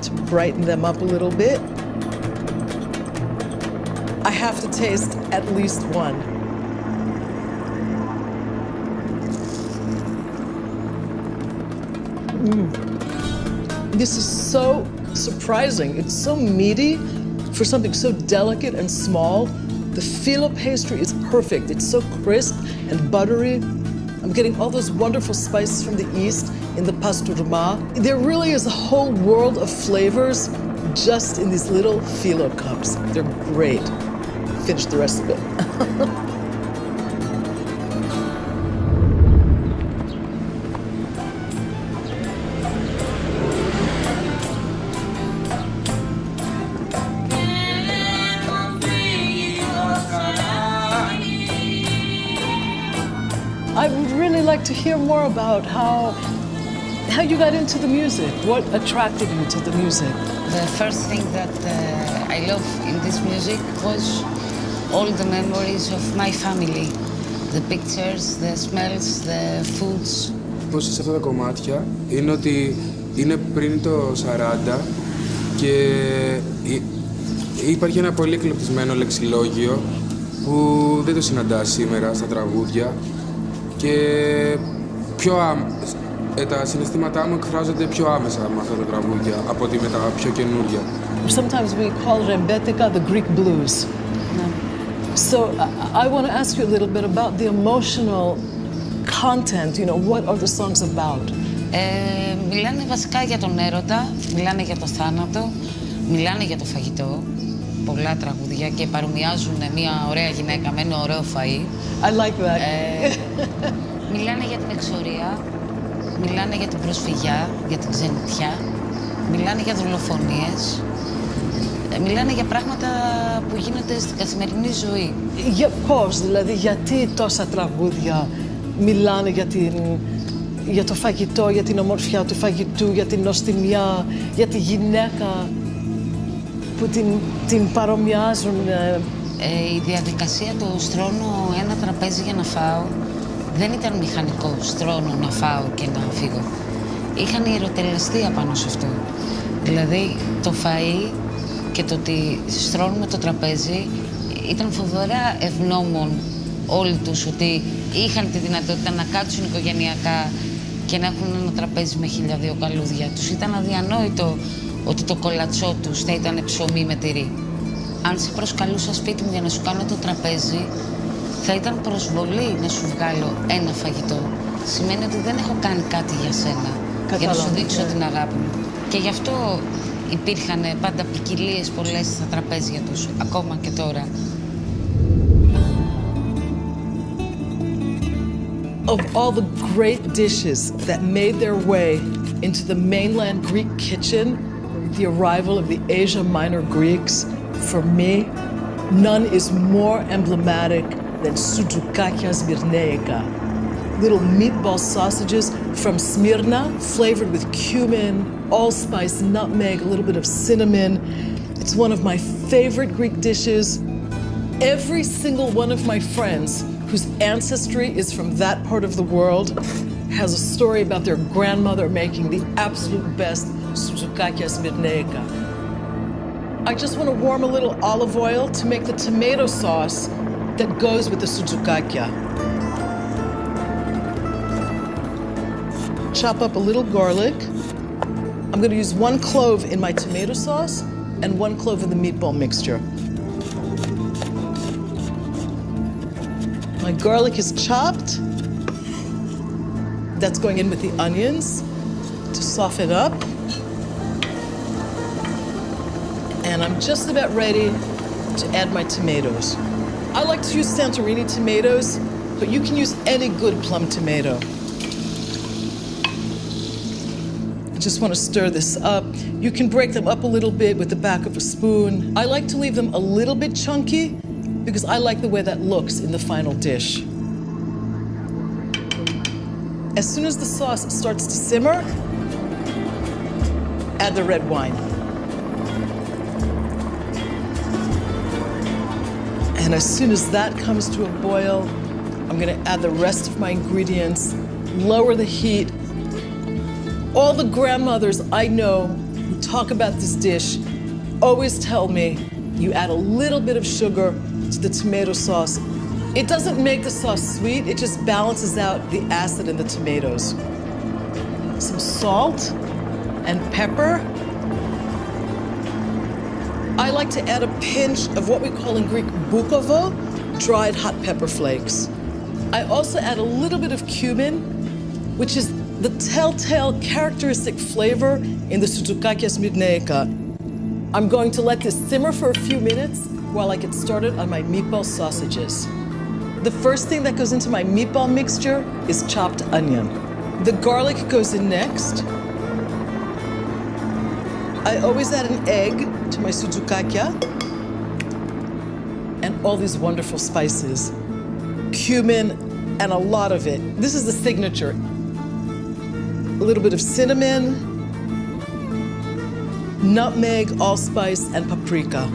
to brighten them up a little bit. I have to taste at least one. This is so surprising. It's so meaty for something so delicate and small. The phyllo pastry is perfect. It's so crisp and buttery. I'm getting all those wonderful spices from the East in the pastourma. There really is a whole world of flavors just in these little phyllo cups. They're great. Finish the rest of it. I would really like to hear more about how you got into the music. What attracted you to the music? The first thing that I love in this music was all the memories of my family. The pictures, the smells, the foods. Πώς σε αυτά τα κομμάτια είναι ότι είναι πριν το 40 και υπάρχει ένα πολύ εκλεπτισμένο λεξιλόγιο που δεν το συναντάς σήμερα στα τραγούδια και τα συναισθήματά μου εκφράζονται πιο άμεσα με αυτά τα τραγούδια από ότι με τα πιο καινούργια. Sometimes we call Rebettika the Greek blues. No. So I want to ask you a little bit about the emotional content. You know, what are the songs about? Μιλάνε βασικά για τον έρωτα, μιλάνε για το θάνατο, μιλάνε για το φαγητό. Πολλά τραγούδια και παρομοιάζουν μια ωραία γυναίκα με ένα ωραίο φαΐ. I like that. Μιλάνε για την εξορία, μιλάνε για την προσφυγιά, για την ξενιτιά, μιλάνε για δολοφονίες, μιλάνε για πράγματα που γίνονται στην καθημερινή ζωή. Πώς, δηλαδή, γιατί τόσα τραγούδια μιλάνε για το φαγητό, για την ομορφιά του φαγητού, για την νοστιμιά, για τη γυναίκα που την παρομοιάζουν. Η διαδικασία του στρώνω ένα τραπέζι για να φάω δεν ήταν μηχανικό στρώνω να φάω και να φύγω. Είχαν ιεροτελεστία πάνω σε αυτό. Δηλαδή το φαΐ και το ότι στρώνουμε το τραπέζι ήταν φοβερά ευγνώμων όλοι τους ότι είχαν τη δυνατότητα να κάτσουν οικογενειακά και να έχουν ένα τραπέζι με 1002 καλούδια. Τους ήταν αδιανόητο ότι το κολατσό τους θα ήταν ψωμί με τυρί. Αν σε προσκαλούσα σπίτι μου για να σου κάνω το τραπέζι, θα ήταν προσβολή να σου βγάλω ένα φαγητό. Σημαίνει ότι δεν έχω κάνει κάτι για σένα, για να σου δείξω την αγάπη μου. Και γι' αυτό υπήρχαν πάντα ποικιλίες πολλές στα τραπέζια τους, ακόμα και τώρα. Of all the great dishes that made their way into the mainland Greek kitchen, the arrival of the Asia Minor Greeks, for me, none is more emblematic than soutoukakia smirneica. Little meatball sausages from Smyrna, flavored with cumin, allspice, nutmeg, a little bit of cinnamon. It's one of my favorite Greek dishes. Every single one of my friends whose ancestry is from that part of the world has a story about their grandmother making the absolute best soutoukakia smirneica. I just want to warm a little olive oil to make the tomato sauce that goes with the soutoukakia. Chop up a little garlic. I'm going to use 1 clove in my tomato sauce and 1 clove in the meatball mixture. My garlic is chopped. That's going in with the onions to soften up. And I'm just about ready to add my tomatoes. I like to use Santorini tomatoes, but you can use any good plum tomato. I just want to stir this up. You can break them up a little bit with the back of a spoon. I like to leave them a little bit chunky because I like the way that looks in the final dish. As soon as the sauce starts to simmer, add the red wine. And as soon as that comes to a boil, I'm going to add the rest of my ingredients, lower the heat. All the grandmothers I know who talk about this dish always tell me you add a little bit of sugar to the tomato sauce. It doesn't make the sauce sweet, it just balances out the acid in the tomatoes. Some salt and pepper. I like to add a pinch of what we call in Greek bukovo, dried hot pepper flakes. I also add a little bit of cumin, which is the telltale characteristic flavor in the soutoukakia smirneica. I'm going to let this simmer for a few minutes while I get started on my meatball sausages. The first thing that goes into my meatball mixture is chopped onion. The garlic goes in next. I always add an egg to my soutoukakia and all these wonderful spices. Cumin and a lot of it. This is the signature. A little bit of cinnamon, nutmeg, allspice, and paprika.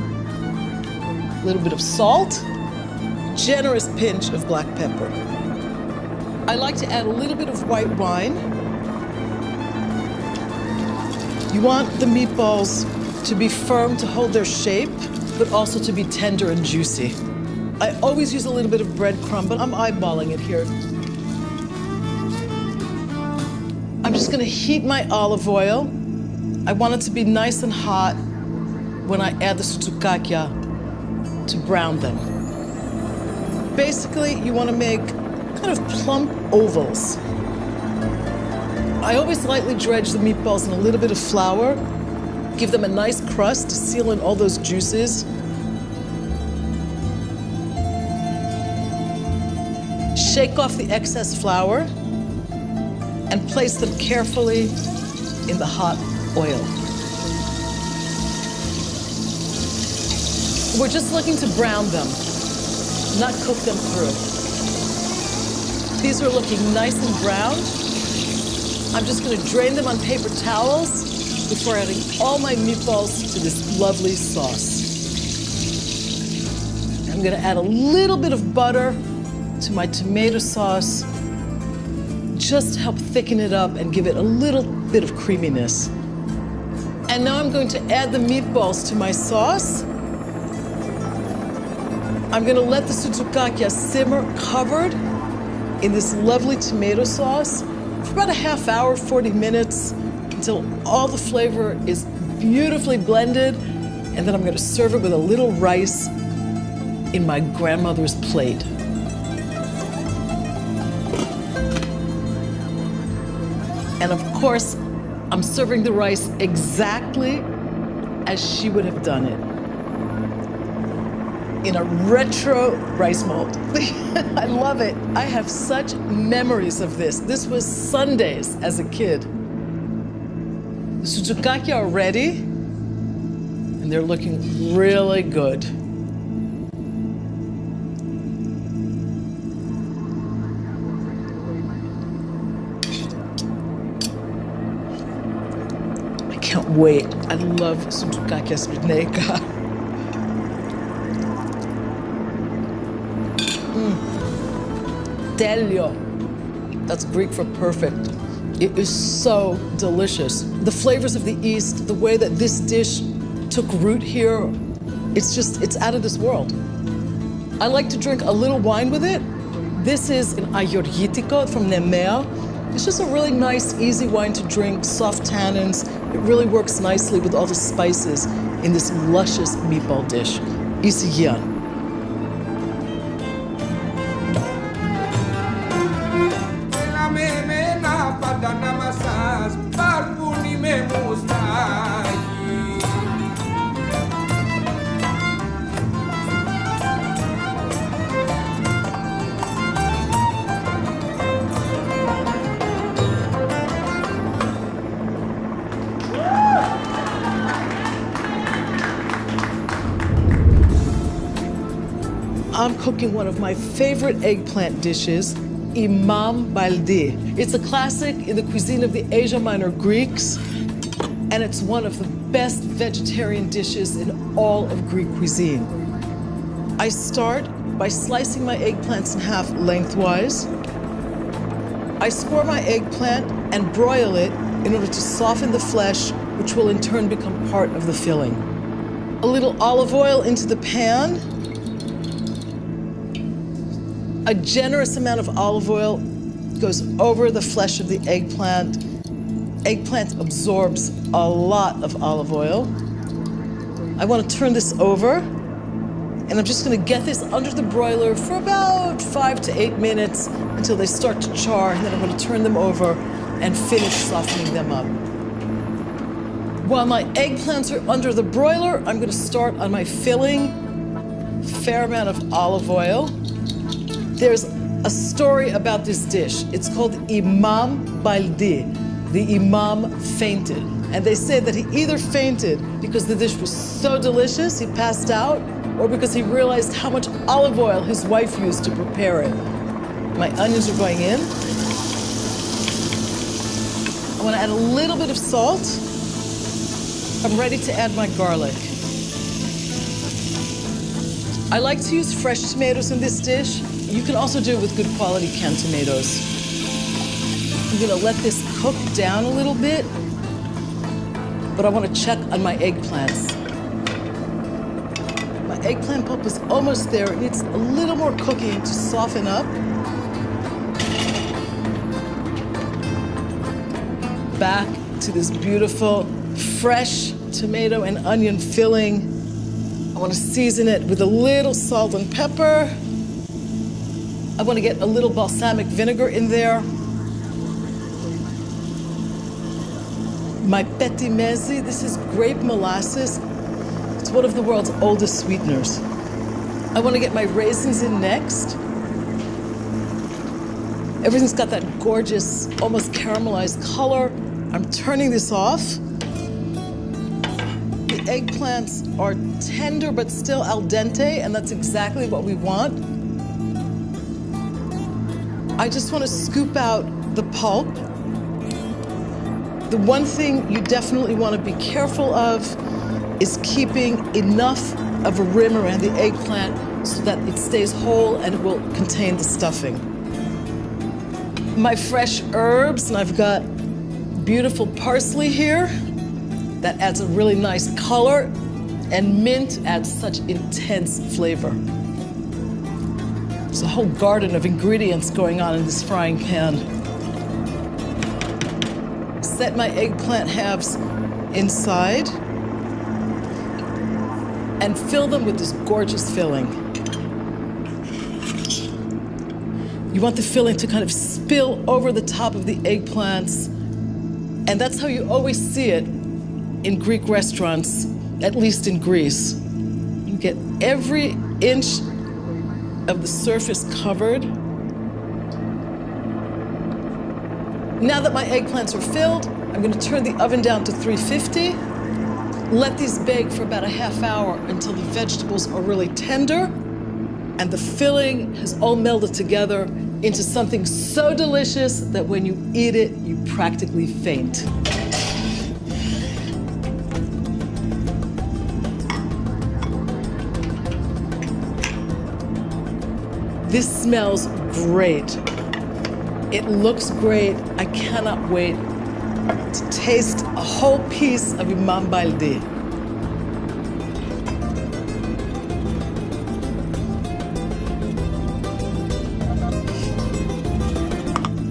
A little bit of salt, generous pinch of black pepper. I like to add a little bit of white wine. You want the meatballs to be firm to hold their shape, but also to be tender and juicy. I always use a little bit of breadcrumb, but I'm eyeballing it here. I'm just gonna heat my olive oil. I want it to be nice and hot when I add the soutoukakia to brown them. Basically, you want to make kind of plump ovals. I always lightly dredge the meatballs in a little bit of flour, give them a nice crust to seal in all those juices. Shake off the excess flour and place them carefully in the hot oil. We're just looking to brown them, not cook them through. These are looking nice and browned. I'm just going to drain them on paper towels before adding all my meatballs to this lovely sauce. I'm going to add a little bit of butter to my tomato sauce, just to help thicken it up and give it a little bit of creaminess. And now I'm going to add the meatballs to my sauce. I'm going to let the soutoukakia simmer covered in this lovely tomato sauce for about a half hour, 40 minutes, until all the flavor is beautifully blended. And then I'm going to serve it with a little rice in my grandmother's plate. And of course, I'm serving the rice exactly as she would have done it. in a retro rice mold. I love it. I have such memories of this. This was Sundays as a kid. The sucukaki are ready, and they're looking really good. I can't wait. I love sucukaki spineka. Τέλειο. That's Greek for perfect. It is so delicious. The flavors of the East, the way that this dish took root here, it's out of this world. I like to drink a little wine with it. This is an Agorgitiko from Nemea. It's just a really nice, easy wine to drink, soft tannins. It really works nicely with all the spices in this luscious meatball dish. Isigian. I'm cooking one of my favorite eggplant dishes, imam baldi. It's a classic in the cuisine of the Asia Minor Greeks, and it's one of the best vegetarian dishes in all of Greek cuisine. I start by slicing my eggplants in half lengthwise. I score my eggplant and broil it in order to soften the flesh, which will in turn become part of the filling. A little olive oil into the pan. A generous amount of olive oil goes over the flesh of the eggplant. Eggplant absorbs a lot of olive oil. I want to turn this over, and I'm just going to get this under the broiler for about 5 to 8 minutes until they start to char, and then I'm going to turn them over and finish softening them up. While my eggplants are under the broiler, I'm going to start on my filling. Fair amount of olive oil. There's a story about this dish. It's called Imam Baldi. The Imam fainted. And they say that he either fainted because the dish was so delicious, he passed out, or because he realized how much olive oil his wife used to prepare it. My onions are going in. I want to add a little bit of salt. I'm ready to add my garlic. I like to use fresh tomatoes in this dish. You can also do it with good quality canned tomatoes. I'm gonna let this cook down a little bit, but I wanna check on my eggplants. My eggplant pulp is almost there. It needs a little more cooking to soften up. Back to this beautiful, fresh tomato and onion filling. I wanna season it with a little salt and pepper. I want to get a little balsamic vinegar in there. My petimesi, this is grape molasses. It's one of the world's oldest sweeteners. I want to get my raisins in next. Everything's got that gorgeous, almost caramelized color. I'm turning this off. The eggplants are tender but still al dente, and that's exactly what we want. I just want to scoop out the pulp. The one thing you definitely want to be careful of is keeping enough of a rim around the eggplant so that it stays whole and it will contain the stuffing. My fresh herbs, and I've got beautiful parsley here. That adds a really nice color, and mint adds such intense flavor. There's a whole garden of ingredients going on in this frying pan. Set my eggplant halves inside and fill them with this gorgeous filling. You want the filling to kind of spill over the top of the eggplants, and that's how you always see it in Greek restaurants, at least in Greece. You get every inch of the surface covered. Now that my eggplants are filled, I'm going to turn the oven down to 350. Let these bake for about a half hour until the vegetables are really tender and the filling has all melded together into something so delicious that when you eat it, you practically faint. This smells great. It looks great. I cannot wait to taste a whole piece of imam baldi.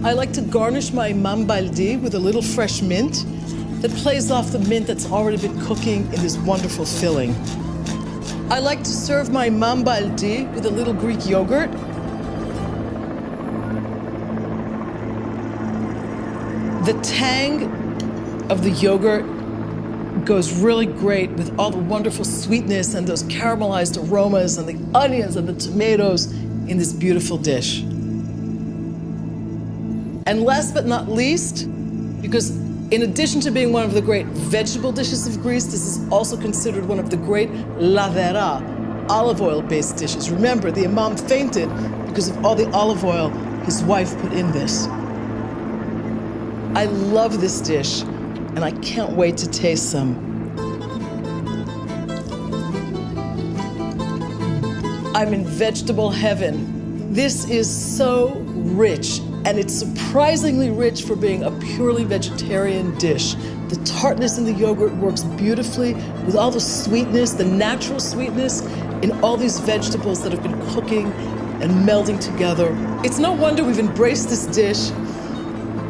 I like to garnish my imam baldi with a little fresh mint that plays off the mint that's already been cooking in this wonderful filling. I like to serve my imam baldi with a little Greek yogurt. The tang of the yogurt goes really great with all the wonderful sweetness and those caramelized aromas and the onions and the tomatoes in this beautiful dish. And last but not least, because in addition to being one of the great vegetable dishes of Greece, this is also considered one of the great lavera, olive oil-based dishes. Remember, the imam fainted because of all the olive oil his wife put in this. I love this dish, and I can't wait to taste some. I'm in vegetable heaven. This is so rich, and it's surprisingly rich for being a purely vegetarian dish. The tartness in the yogurt works beautifully with all the sweetness, the natural sweetness in all these vegetables that have been cooking and melding together. It's no wonder we've embraced this dish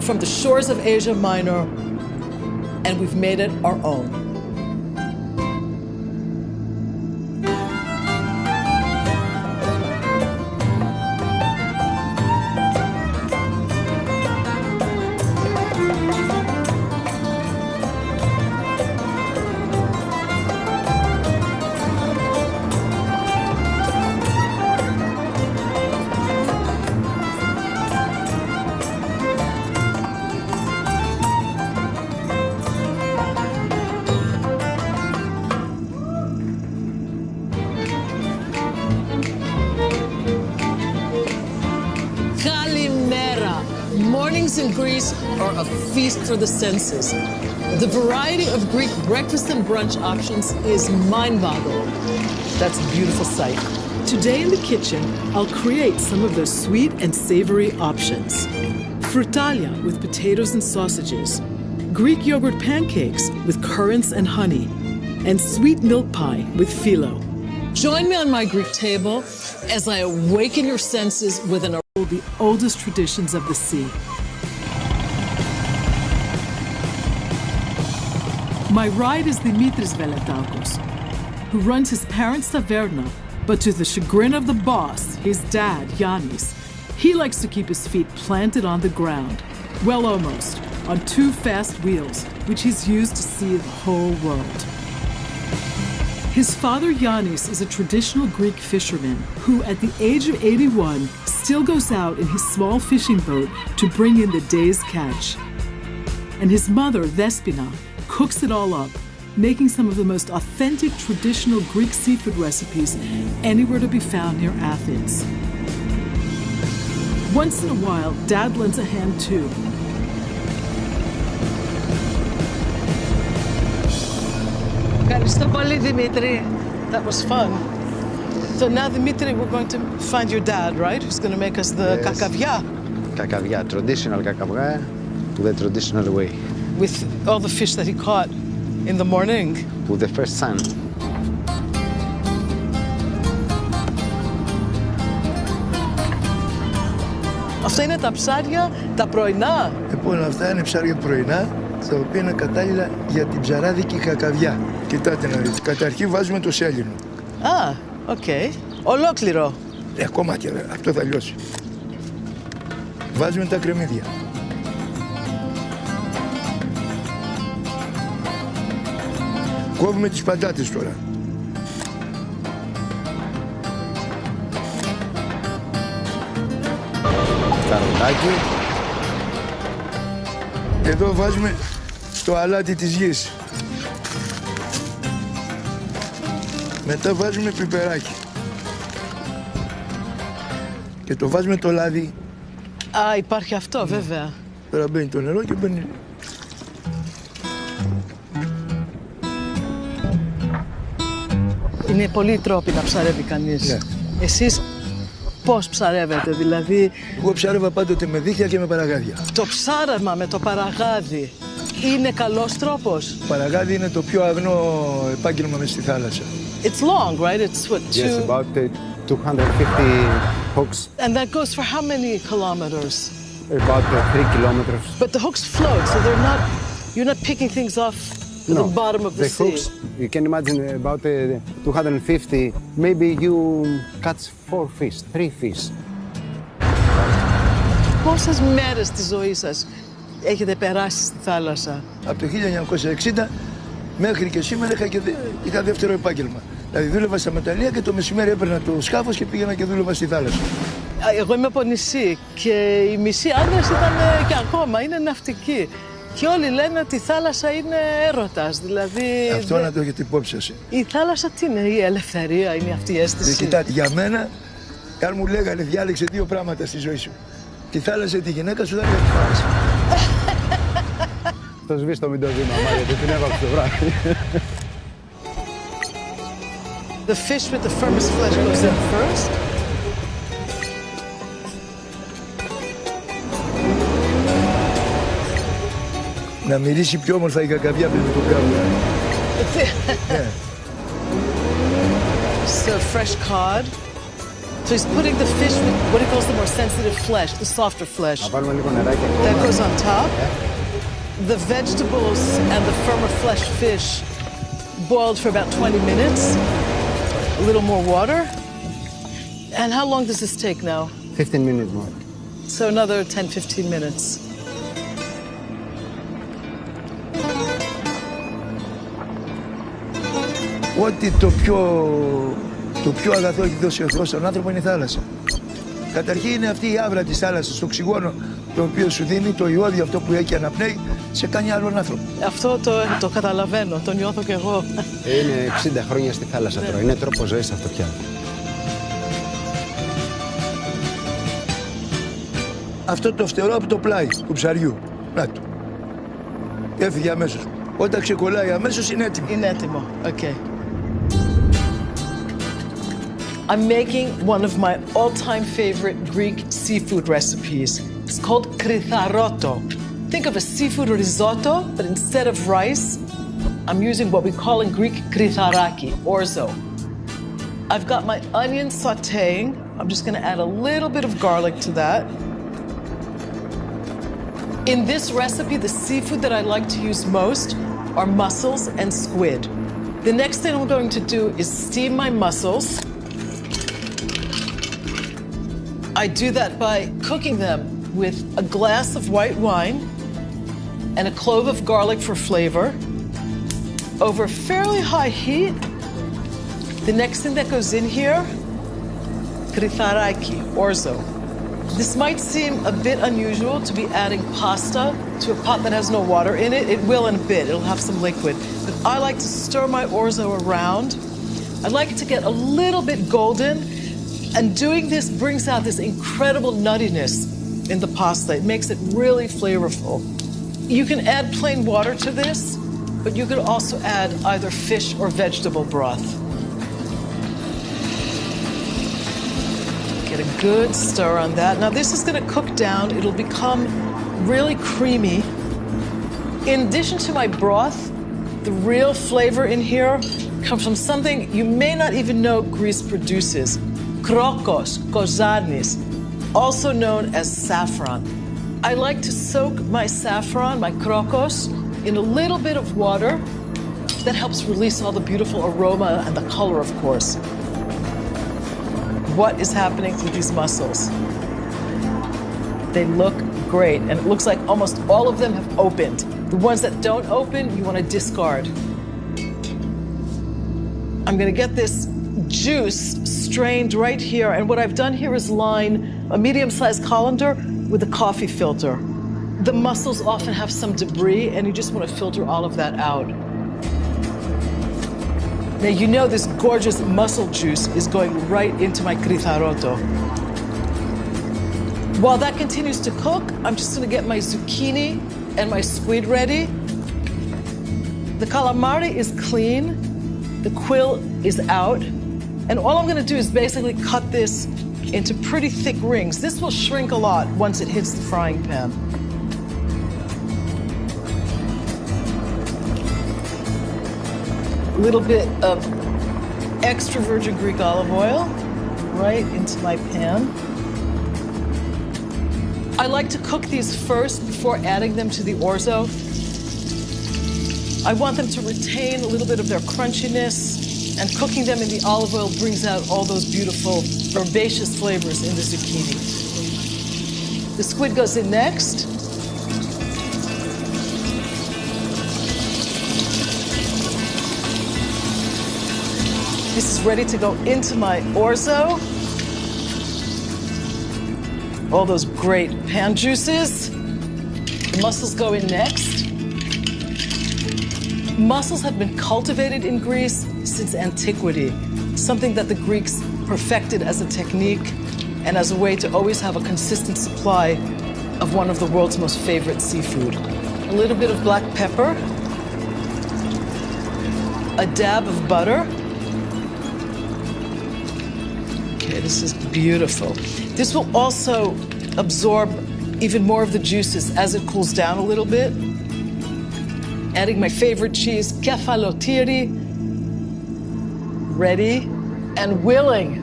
from the shores of Asia Minor, and we've made it our own. Mornings in Greece are a feast for the senses. The variety of Greek breakfast and brunch options is mind-boggling. That's a beautiful sight. Today in the kitchen, I'll create some of those sweet and savory options. Fruttalia with potatoes and sausages, Greek yogurt pancakes with currants and honey, and sweet milk pie with phyllo. Join me on my Greek table as I awaken your senses with the oldest traditions of the sea. My ride is Dimitris Veletaukos, who runs his parents' taverna, but to the chagrin of the boss, his dad, Yannis, he likes to keep his feet planted on the ground. Well, almost, on two fast wheels, which he's used to see the whole world. His father, Yannis, is a traditional Greek fisherman who, at the age of 81, still goes out in his small fishing boat to bring in the day's catch. And his mother, Despina, cooks it all up, making some of the most authentic traditional Greek seafood recipes anywhere to be found near Athens. Once in a while, Dad lends a hand too. Ευχαριστώ πολύ, Dimitri. That was fun. So now, Dimitri, we're going to find your dad, right? Who's going to make us the kakavia. Kakavia, traditional kakavia, the traditional way. With all the fish that he caught in the morning. With the first sun. Αυτά είναι τα ψάρια, τα πρωινά. Λοιπόν, αυτά είναι ψάρια πρωινά, τα οποία είναι κατάλληλα για την ψαράδικη κακαβιά. Κοιτάτε να δείτε. Καταρχήν βάζουμε το σέλινο. Α, οκ. Ολόκληρο. Κομμάτια, αυτό θα λιώσει. Βάζουμε τα κρεμμύδια. Κόβουμε τις πατάτες τώρα. καροτάκι. Εδώ βάζουμε το αλάτι της γης. Μετά βάζουμε πιπεράκι. Και το βάζουμε το λάδι. Α, υπάρχει αυτό, βέβαια. Τώρα μπαίνει το νερό και μπαίνει... Είναι πολλοί τρόποι να ψαρεύει κανείς. Ναι. Εσείς πώς ψαρεύετε, δηλαδή... Εγώ ψάρευα πάντοτε με δίχτυα και με παραγάδια. Το ψάρεμα με το παραγάδι είναι καλός τρόπος. Το παραγάδι είναι το πιο αγνό επάγγελμα μες στη θάλασσα. It's long, right? It's what, Yes, about 250 hooks. And that goes for how many kilometers? About 3 kilometers. But the hooks float, so they're not... You're not picking things off the bottom of the sea. Hooks, you can imagine about 250, maybe you catch 4 fish, 3 fish. Πόσες μέρες της ζωής σας έχετε περάσει στη θάλασσα? Από το 1960 μέχρι και σήμερα είχα δεύτερο επάγγελμα. Δηλαδή δούλευα στα μεταλλεία και το μεσημέρι έπαιρνα το σκάφος και πήγαινα και δούλευα στη θάλασσα. Εγώ είμαι από νησί και οι μισοί άντρες ήταν και ακόμα, είναι ναυτικοί. Και όλοι λένε ότι η θάλασσα είναι έρωτας, δηλαδή... Αυτό να το έχετε υπόψη σας. Η θάλασσα τι είναι, η ελευθερία, είναι αυτή η αίσθηση. Κοιτάτε, για μένα, αν μου λέγανε διάλεξε 2 πράγματα στη ζωή σου. Τη θάλασσα ή τη γυναίκα σου, θα έλεγα τη θάλασσα. Το σβήστο μην το δει, μαμά, γιατί την έβαλε το βράδυ. The fish with the firmest flesh goes in first. Να μυρίσει πιο όμορφα η κακαβιά πριν το κάβλο. So fresh cod. So he's putting the fish with what he calls the more sensitive flesh, the softer flesh. Να βάλουμε λίγο νεράκι ακόμα. That goes on top. The vegetables and the firmer flesh fish boiled for about 20 minutes. A little more water. And how long does this take now? 15 minutes more. So another 10-15 minutes. Ότι το πιο αγαθό έχει δώσει ο Θεός στον άνθρωπο είναι η θάλασσα. Καταρχήν είναι αυτή η άβρα της θάλασσας, το οξυγόνο το οποίο σου δίνει, το ιώδιο αυτό που έχει και αναπνέει, σε κάνει άλλον άνθρωπο. Αυτό το καταλαβαίνω, το νιώθω κι εγώ. Είναι 60 χρόνια στη θάλασσα τώρα, είναι τρόπο ζωής αυτό πια. Αυτό το φτερό από το πλάι του ψαριού, να το. Έφυγε αμέσως. Όταν ξεκολλάει αμέσως είναι έτοιμο. Είναι έτοιμο, okay. I'm making one of my all-time favorite Greek seafood recipes. It's called kritharoto. Think of a seafood risotto, but instead of rice, I'm using what we call in Greek kritharaki, orzo. I've got my onion sautéing. I'm just going to add a little bit of garlic to that. In this recipe, the seafood that I like to use most are mussels and squid. The next thing I'm going to do is steam my mussels. I do that by cooking them with a glass of white wine and a clove of garlic for flavor over fairly high heat. The next thing that goes in here, kritharaki, orzo. This might seem a bit unusual to be adding pasta to a pot that has no water in it. It will in a bit, it'll have some liquid. But I like to stir my orzo around. I like it to get a little bit golden. And doing this brings out this incredible nuttiness in the pasta. It makes it really flavorful. You can add plain water to this, but you could also add either fish or vegetable broth. Get a good stir on that. Now this is going to cook down. It'll become really creamy. In addition to my broth, the real flavor in here comes from something you may not even know Greece produces. Krokos, kozanis, also known as saffron. I like to soak my saffron, my krokos, in a little bit of water. That helps release all the beautiful aroma and the color, of course. What is happening with these mussels? They look great, and it looks like almost all of them have opened. The ones that don't open, you want to discard. I'm going to get this juice strained right here, and what I've done here is line a medium-sized colander with a coffee filter. The mussels often have some debris, and you just want to filter all of that out. Now, you know this gorgeous mussel juice is going right into my critharoto. While that continues to cook, I'm just going to get my zucchini and my squid ready. The calamari is clean, the quill is out, and all I'm going to do is basically cut this into pretty thick rings. This will shrink a lot once it hits the frying pan. A little bit of extra virgin Greek olive oil right into my pan. I like to cook these first before adding them to the orzo. I want them to retain a little bit of their crunchiness, and cooking them in the olive oil brings out all those beautiful herbaceous flavors in the zucchini. The squid goes in next. This is ready to go into my orzo. All those great pan juices. The mussels go in next. Mussels have been cultivated in Greece since antiquity, something that the Greeks perfected as a technique and as a way to always have a consistent supply of one of the world's most favorite seafood. A little bit of black pepper, a dab of butter. Okay, this is beautiful. This will also absorb even more of the juices as it cools down a little bit. Adding my favorite cheese, kefalotiri, ready and willing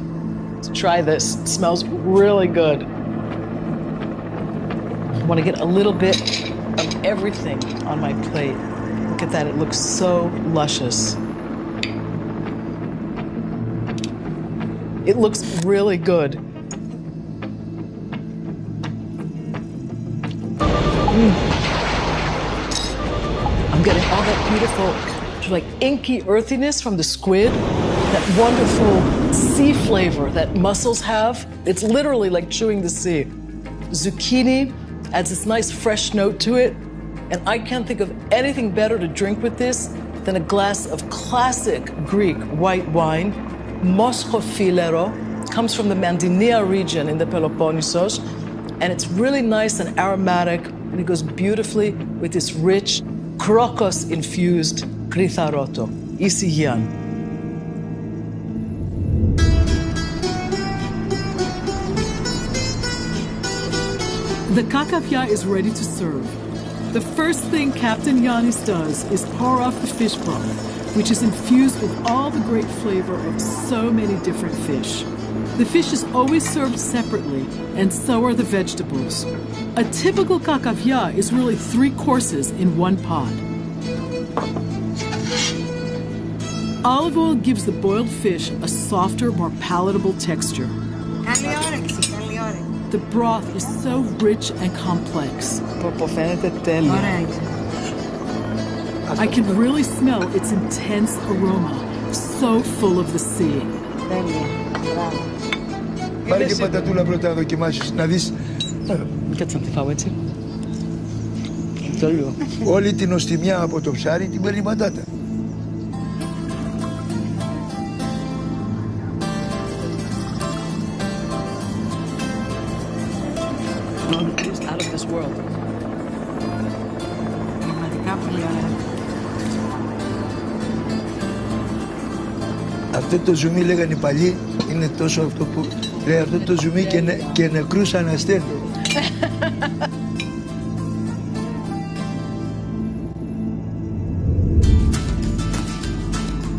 to try this. It smells really good. I want to get a little bit of everything on my plate. Look at that, it looks so luscious. It looks really good. I'm getting all that beautiful, like inky earthiness from the squid, that wonderful sea flavor that mussels have. It's literally like chewing the sea. Zucchini adds this nice fresh note to it, and I can't think of anything better to drink with this than a glass of classic Greek white wine. Moschofilero comes from the Mandinia region in the Peloponnesos, and it's really nice and aromatic, and it goes beautifully with this rich, krokos-infused critharoto, isigian. The kakavia is ready to serve. The first thing Captain Yanis does is pour off the fish broth, which is infused with all the great flavor of so many different fish. The fish is always served separately, and so are the vegetables. A typical kakavia is really 3 courses in one pot. Olive oil gives the boiled fish a softer, more palatable texture. The broth is so rich and complex. I can really smell its intense aroma, so full of the sea. Πάρε και πατατούλα πρώτα να δοκιμάσεις, να δεις. Κάτσε να τη φάω έτσι. Όλη την οστιμιά από το ψάρι την παίρνει η πατάτα. Just out of this world. Πραγματικά πολύ ωραία. Αυτό το ζουμί λέγανε οι παλιοί, είναι τόσο αυτό που λέει αυτό το ζουμί και νεκρούς αναστέλνει.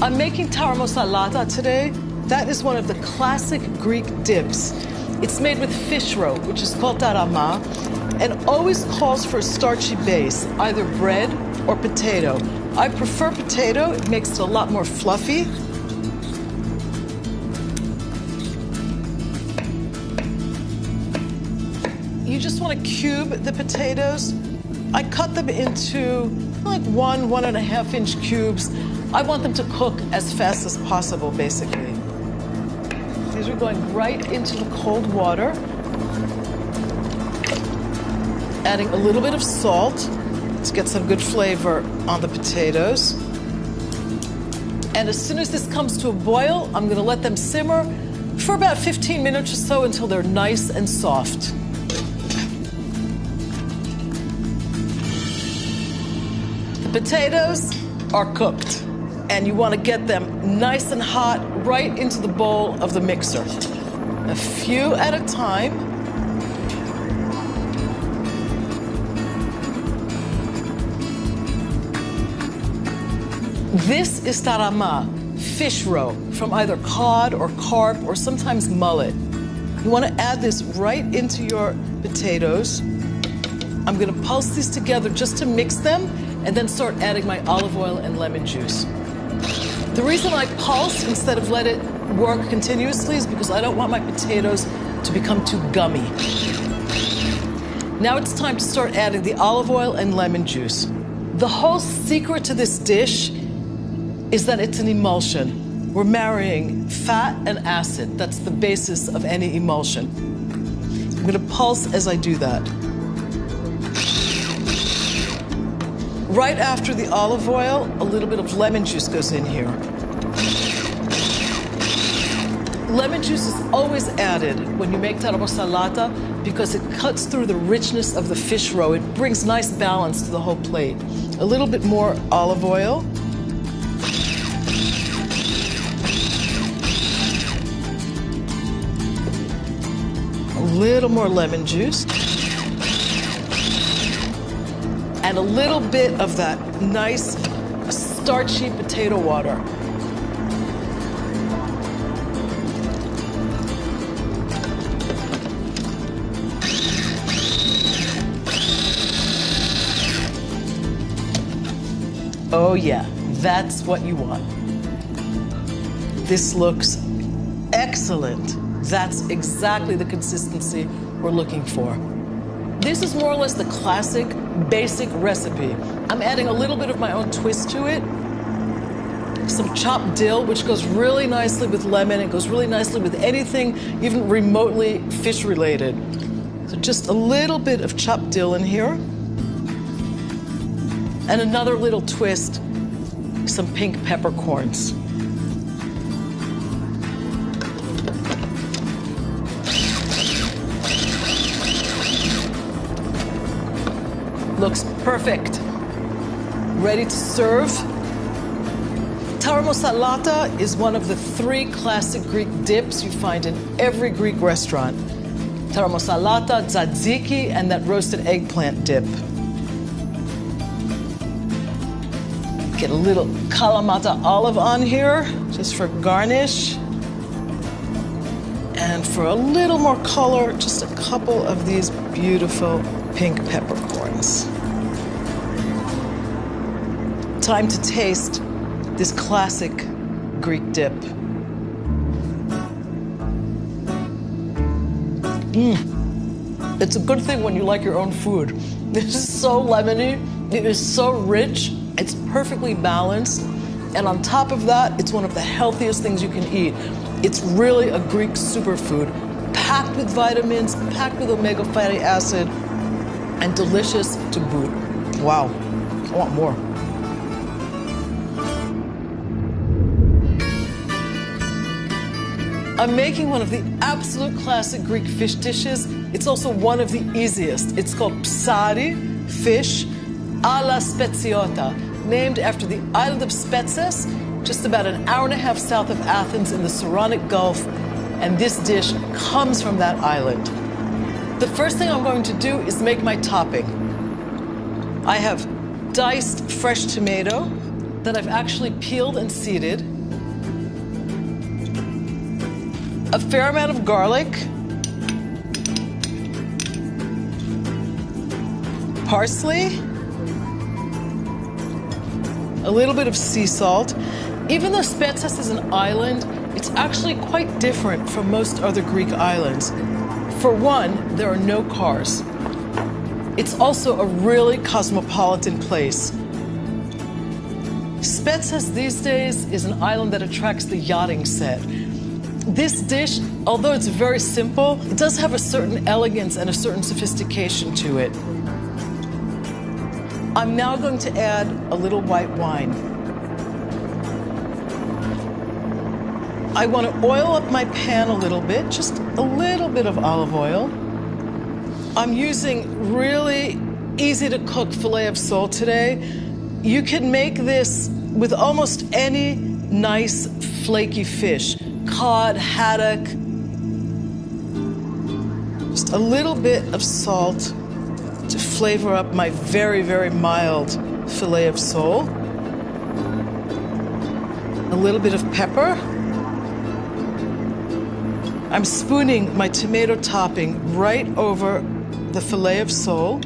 I'm making tarmosalata today. That is one of the classic Greek dips. It's made with fish roe, which is called tarama, and always calls for a starchy base, either bread or potato. I prefer potato, it makes it a lot more fluffy. You just want to cube the potatoes. I cut them into like 1.5 inch cubes. I want them to cook as fast as possible, basically. These are going right into the cold water. adding a little bit of salt to get some good flavor on the potatoes. And as soon as this comes to a boil, I'm going to let them simmer for about 15 minutes or so until they're nice and soft. The potatoes are cooked, and you want to get them nice and hot right into the bowl of the mixer. A few at a time. This is tarama, fish roe, from either cod or carp or sometimes mullet. You want to add this right into your potatoes. I'm going to pulse these together just to mix them and then start adding my olive oil and lemon juice. The reason I pulse instead of let it work continuously is because I don't want my potatoes to become too gummy. Now it's time to start adding the olive oil and lemon juice. The whole secret to this dish is that it's an emulsion. We're marrying fat and acid. That's the basis of any emulsion. I'm going to pulse as I do that. Right after the olive oil, a little bit of lemon juice goes in here. Lemon juice is always added when you make taramo salata because it cuts through the richness of the fish roe. It brings nice balance to the whole plate. A little bit more olive oil. A little more lemon juice. And a little bit of that nice starchy potato water. Oh yeah, that's what you want. This looks excellent. That's exactly the consistency we're looking for. This is more or less the classic, basic recipe. I'm adding a little bit of my own twist to it. Some chopped dill, which goes really nicely with lemon. It goes really nicely with anything even remotely fish-related. So just a little bit of chopped dill in here. And another little twist, some pink peppercorns. Looks perfect. Ready to serve. Taramo salata is one of the 3 classic Greek dips you find in every Greek restaurant. Taramo salata, tzatziki, and that roasted eggplant dip. Get a little Kalamata olive on here, just for garnish. And for a little more color, just a couple of these beautiful pink peppercorns. Time to taste this classic Greek dip. It's a good thing when you like your own food. This is so lemony, it is so rich, it's perfectly balanced, and on top of that, it's one of the healthiest things you can eat. It's really a Greek superfood, packed with vitamins, packed with omega fatty acid, and delicious to boot. Wow, I want more. I'm making one of the absolute classic Greek fish dishes. It's also one of the easiest. It's called psari, fish, alla speziota, named after the island of Spetses, just about an hour and a half south of Athens in the Saronic Gulf. And this dish comes from that island. The first thing I'm going to do is make my topping. I have diced fresh tomato that I've actually peeled and seeded. A fair amount of garlic, parsley, a little bit of sea salt. Even though Spetses is an island, it's actually quite different from most other Greek islands. For one, there are no cars. It's also a really cosmopolitan place. Spetses these days is an island that attracts the yachting set. This dish, although it's very simple, it does have a certain elegance and a certain sophistication to it. I'm now going to add a little white wine. I want to oil up my pan a little bit, just a little bit of olive oil. I'm using really easy to cook filet of sole today. You can make this with almost any nice flaky fish, cod, haddock. Just a little bit of salt to flavor up my very, very mild filet of sole. A little bit of pepper. I'm spooning my tomato topping right over the filet of sole.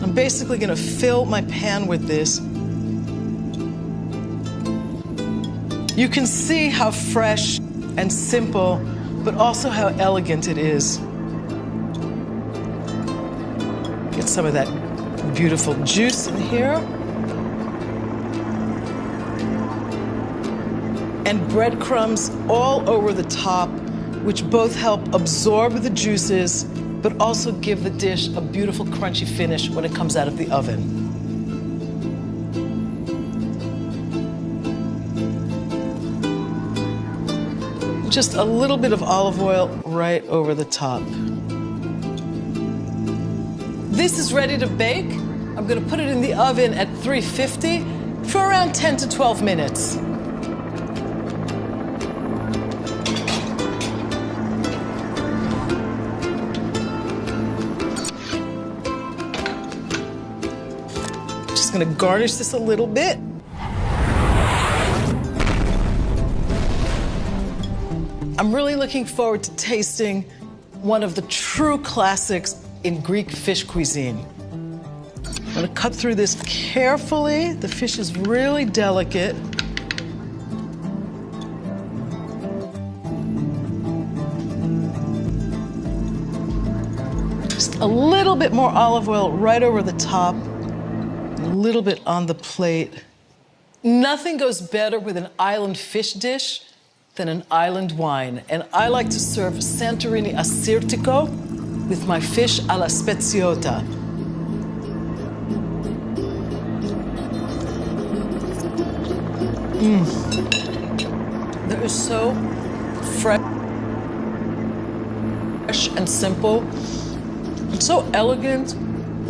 I'm basically going to fill my pan with this. You can see how fresh and simple, but also how elegant it is. Get some of that beautiful juice in here. And breadcrumbs all over the top, which both help absorb the juices, but also give the dish a beautiful crunchy finish when it comes out of the oven. Just a little bit of olive oil right over the top. This is ready to bake. I'm going to put it in the oven at 350 for around 10 to 12 minutes. Just going to garnish this a little bit. I'm really looking forward to tasting one of the true classics in Greek fish cuisine. I'm going to cut through this carefully. The fish is really delicate. Just a little bit more olive oil right over the top, a little bit on the plate. Nothing goes better with an island fish dish than an island wine. And I like to serve Santorini Assyrtiko with my fish alla speziota. That is so fresh and simple. It's so elegant.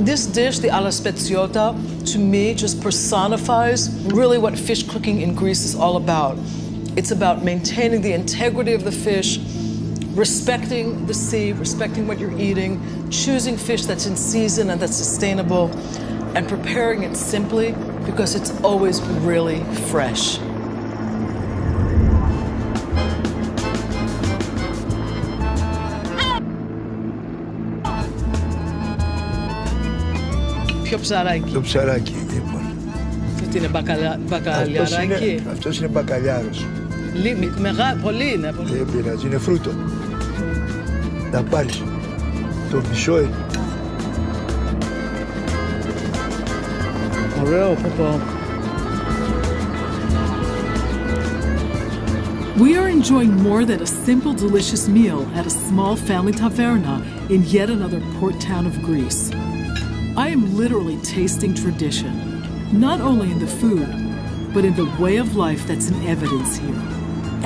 This dish, the alla speziota, to me just personifies really what fish cooking in Greece is all about. It's about maintaining the integrity of the fish, respecting the sea, respecting what you're eating, choosing fish that's in season and that's sustainable, and preparing it simply because it's always really fresh. Ποιο ψαράκι? Το ψαράκι, λοιπόν. Αυτό είναι μπακαλιαράκι. Αυτός είναι μπακαλιάρος. Πολύ είναι. Δεν πειράζει, είναι φρούτο. Να πάρεις το μισό. Ωραίο, παπά. We are enjoying more than a simple, delicious meal at a small family taverna in yet another port town of Greece. I am literally tasting tradition, not only in the food, but in the way of life that's in evidence here.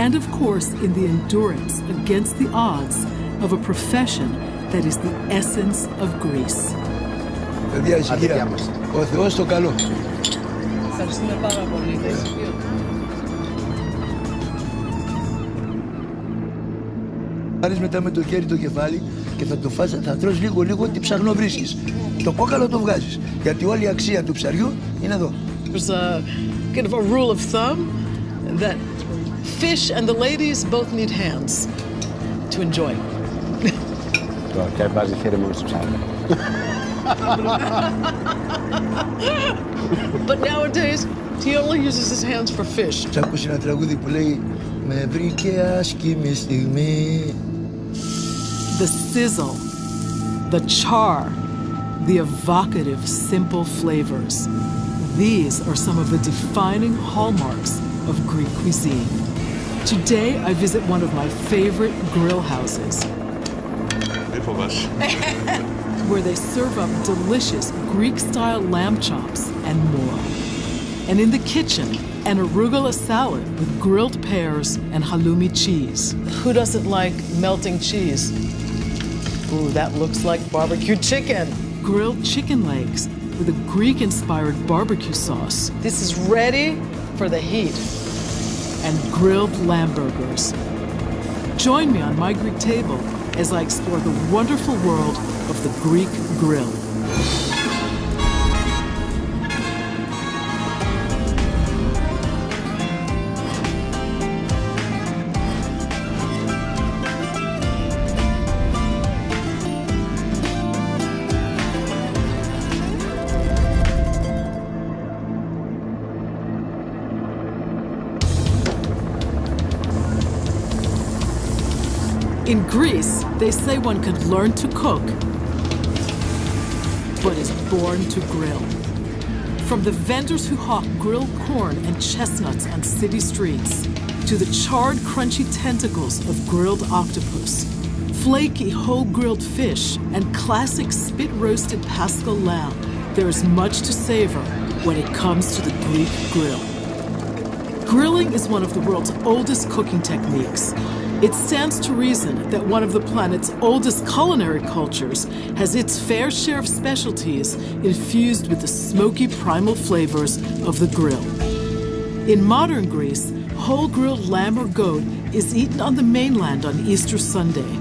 And of course, in the endurance against the odds of a profession that is the essence of Greece. Παιδιά, ησυχία. Ο Θεός το καλό. Ευχαριστούμε πάρα πολύ. Πάρεις μετά με το χέρι το κεφάλι και θα το φας, θα τρως λίγο τι ψαχνό βρίσκεις. Το κόκαλο το βγάζεις, γιατί όλη η αξία του ψαριού είναι εδώ. There's a kind of a rule of thumb that fish and the ladies both need hands to enjoy. Και βάζει χέρι μόνο στο ψάρι. But nowadays, he only uses his hands for fish. Σ' άκουσε ένα τραγούδι που λέει «Με βρήκε άσχημη στιγμή». The sizzle, the char, the evocative, simple flavors. These are some of the defining hallmarks of Greek cuisine. Today, I visit one of my favorite grill houses, where they serve up delicious Greek-style lamb chops and more. And in the kitchen, an arugula salad with grilled pears and halloumi cheese. Who doesn't like melting cheese? Ooh, that looks like barbecue chicken. Grilled chicken legs with a Greek-inspired barbecue sauce. This is ready for the heat. And grilled lamb burgers. Join me on my Greek table as I explore the wonderful world of the Greek grill. In Greece, they say one can learn to cook, but is born to grill. From the vendors who hawk grilled corn and chestnuts on city streets, to the charred, crunchy tentacles of grilled octopus, flaky whole grilled fish, and classic spit-roasted paschal lamb, there is much to savor when it comes to the Greek grill. Grilling is one of the world's oldest cooking techniques. It stands to reason that one of the planet's oldest culinary cultures has its fair share of specialties infused with the smoky primal flavors of the grill. In modern Greece, whole grilled lamb or goat is eaten on the mainland on Easter Sunday.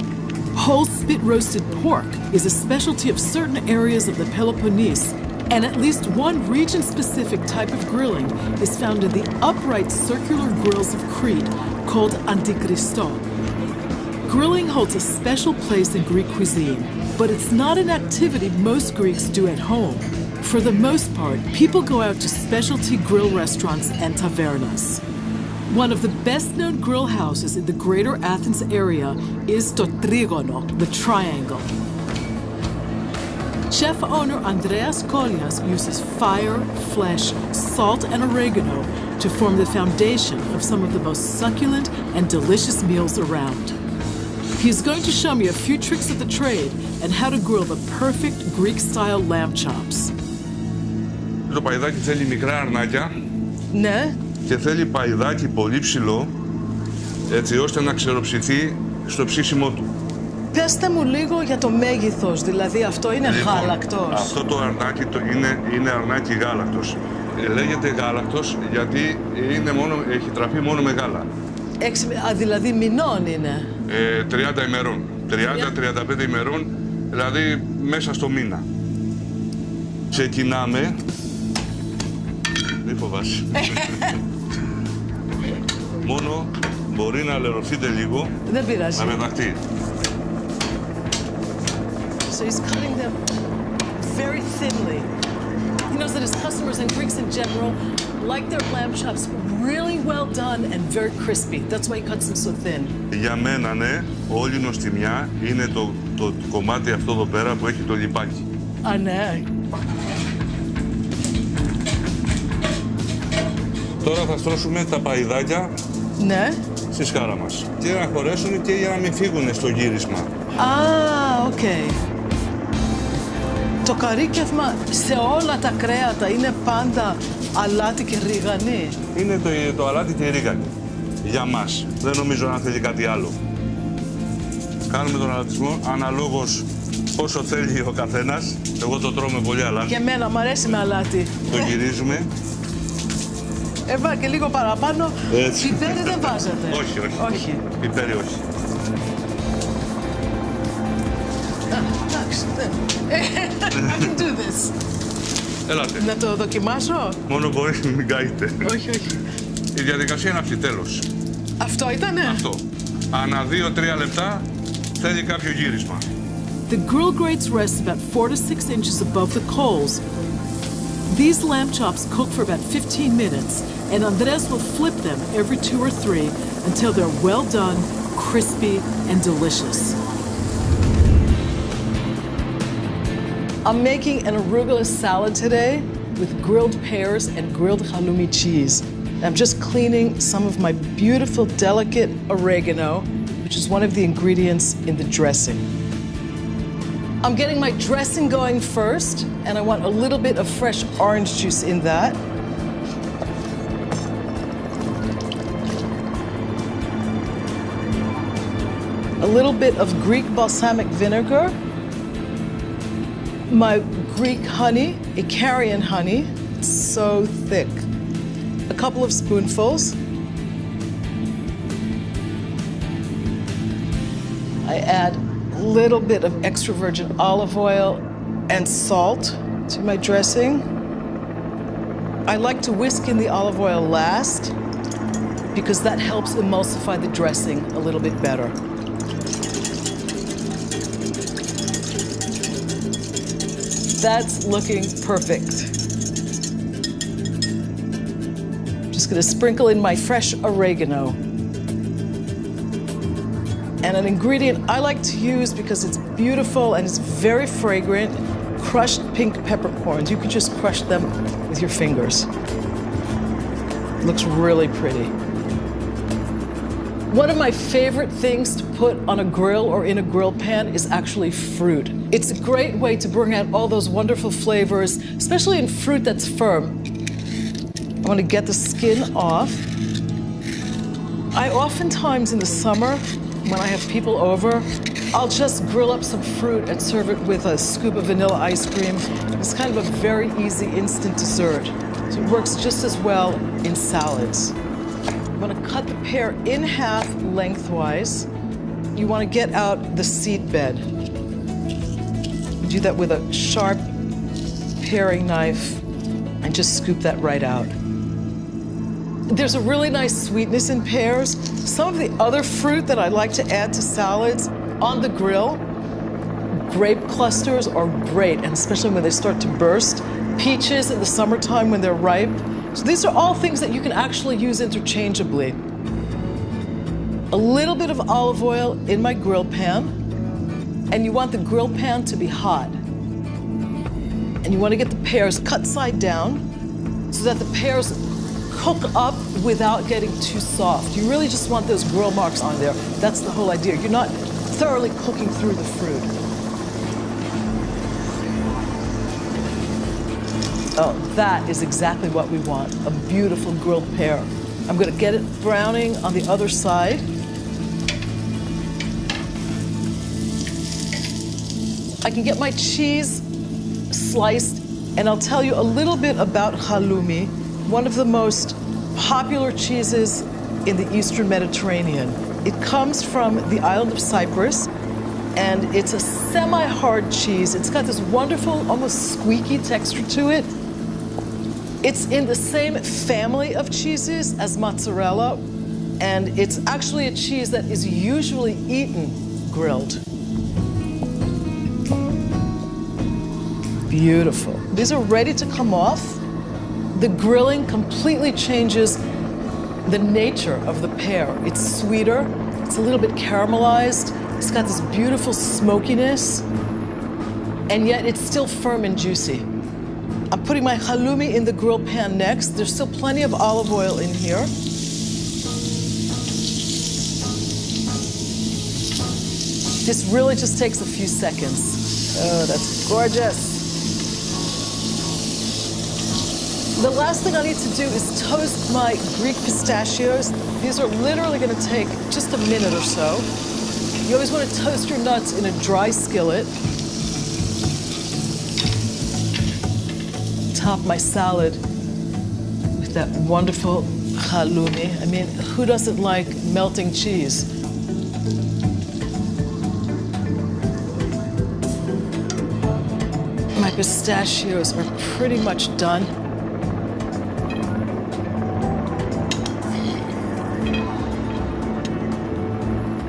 Whole spit-roasted pork is a specialty of certain areas of the Peloponnese, and at least one region-specific type of grilling is found in the upright circular grills of Crete called antikristo. Grilling holds a special place in Greek cuisine, but it's not an activity most Greeks do at home. For the most part, people go out to specialty grill restaurants and tavernas. One of the best-known grill houses in the greater Athens area is to Trigono, the triangle. Chef owner Andreas Kolias uses fire, flesh, salt, and oregano to form the foundation of some of the most succulent and delicious meals around. He's going to show me a few tricks of the trade and how to grill the perfect Greek-style lamb chops. Το παϊδάκι θέλει μικρά αρνάκια. Ναι. Και θέλει παϊδάκι πολύ ψηλό, έτσι ώστε να ξεροψηθεί στο ψήσιμό του. Πέστε μου λίγο για το μέγεθος, δηλαδή αυτό είναι γάλακτος. Αυτό το αρνάκι είναι αρνάκι γάλακτος. Λέγεται γάλακτος γιατί έχει τραφεί μόνο με γάλα. Δηλαδή μηνών είναι. 30 ημερών. 30-35 ημερών, δηλαδή μέσα στο μήνα. Ξεκινάμε. Μη φοβάσαι. Μόνο μπορεί να λερωθείτε λίγο. Δεν πειράζει. Να πεταχτεί. So he's cutting them very thinly. He knows that his customers and Greeks in general like their lamb chops really well done and very crispy. That's why he cuts them so thin. Για μένα, ναι, όλη η νοστιμιά είναι το κομμάτι αυτό εδώ πέρα που έχει το λιπάκι. Α, ναι. Τώρα θα στρώσουμε τα παϊδάκια στη σκάρα μας. Και να χωρέσουν και για να μην φύγουν στο γύρισμα. Α, οκ. Το καρύκευμα σε όλα τα κρέατα είναι πάντα αλάτι και ρίγανη. Είναι το αλάτι και η ρίγανη. Για μας. Δεν νομίζω να θέλει κάτι άλλο. Κάνουμε τον αλατισμό αναλόγως πόσο θέλει ο καθένας. Εγώ το τρώω με πολύ αλάτι. Και εμένα μου αρέσει με αλάτι. Το γυρίζουμε. Έβα και λίγο παραπάνω. Πιπέρι δεν βάζετε. Όχι. Πιπέρι όχι. Εντάξει, I can do this. Έλατε. Να το δοκιμάσω. Μόνο μπορεί να μην καείτε. Όχι. Η διαδικασία είναι αυτή, τέλος. Αυτό ήτανε. Αυτό. Ανά 2-3 λεπτά θέλει κάποιο γύρισμα. The grill grates rest about 4 to 6 inches above the coals. These lamb chops cook for about 15 minutes, and Andres will flip them every 2 or 3 until they're well done, crispy, and delicious. I'm making an arugula salad today with grilled pears and grilled halloumi cheese. I'm just cleaning some of my beautiful, delicate oregano, which is one of the ingredients in the dressing. I'm getting my dressing going first, and I want a little bit of fresh orange juice in that. A little bit of Greek balsamic vinegar. My Greek honey, Icarian honey, it's so thick. A couple of spoonfuls. I add a little bit of extra virgin olive oil and salt to my dressing. I like to whisk in the olive oil last because that helps emulsify the dressing a little bit better. That's looking perfect. Just gonna sprinkle in my fresh oregano. And an ingredient I like to use because it's beautiful and it's very fragrant, crushed pink peppercorns. You can just crush them with your fingers. It looks really pretty. One of my favorite things to put on a grill or in a grill pan is actually fruit. It's a great way to bring out all those wonderful flavors, especially in fruit that's firm. I want to get the skin off. I oftentimes in the summer, when I have people over, I'll just grill up some fruit and serve it with a scoop of vanilla ice cream. It's kind of a very easy instant dessert. So it works just as well in salads. I'm gonna cut the pear in half lengthwise. You wanna get out the seed bed. You do that with a sharp paring knife and just scoop that right out. There's a really nice sweetness in pears. Some of the other fruit that I like to add to salads on the grill, grape clusters are great, and especially when they start to burst. Peaches in the summertime when they're ripe. So these are all things that you can actually use interchangeably. A little bit of olive oil in my grill pan, and you want the grill pan to be hot. And you want to get the pears cut side down so that the pears cook up without getting too soft. You really just want those grill marks on there. That's the whole idea. You're not thoroughly cooking through the fruit. Oh, that is exactly what we want, a beautiful grilled pear. I'm gonna get it browning on the other side. I can get my cheese sliced, and I'll tell you a little bit about halloumi, one of the most popular cheeses in the Eastern Mediterranean. It comes from the island of Cyprus, and it's a semi-hard cheese. It's got this wonderful, almost squeaky texture to it. It's in the same family of cheeses as mozzarella, and it's actually a cheese that is usually eaten grilled. Beautiful. These are ready to come off. The grilling completely changes the nature of the pear. It's sweeter, it's a little bit caramelized, it's got this beautiful smokiness, and yet it's still firm and juicy. I'm putting my halloumi in the grill pan next. There's still plenty of olive oil in here. This really just takes a few seconds. Oh, that's gorgeous. The last thing I need to do is toast my Greek pistachios. These are literally going to take just a minute or so. You always want to toast your nuts in a dry skillet. Top my salad with that wonderful halloumi. I mean, who doesn't like melting cheese? My pistachios are pretty much done.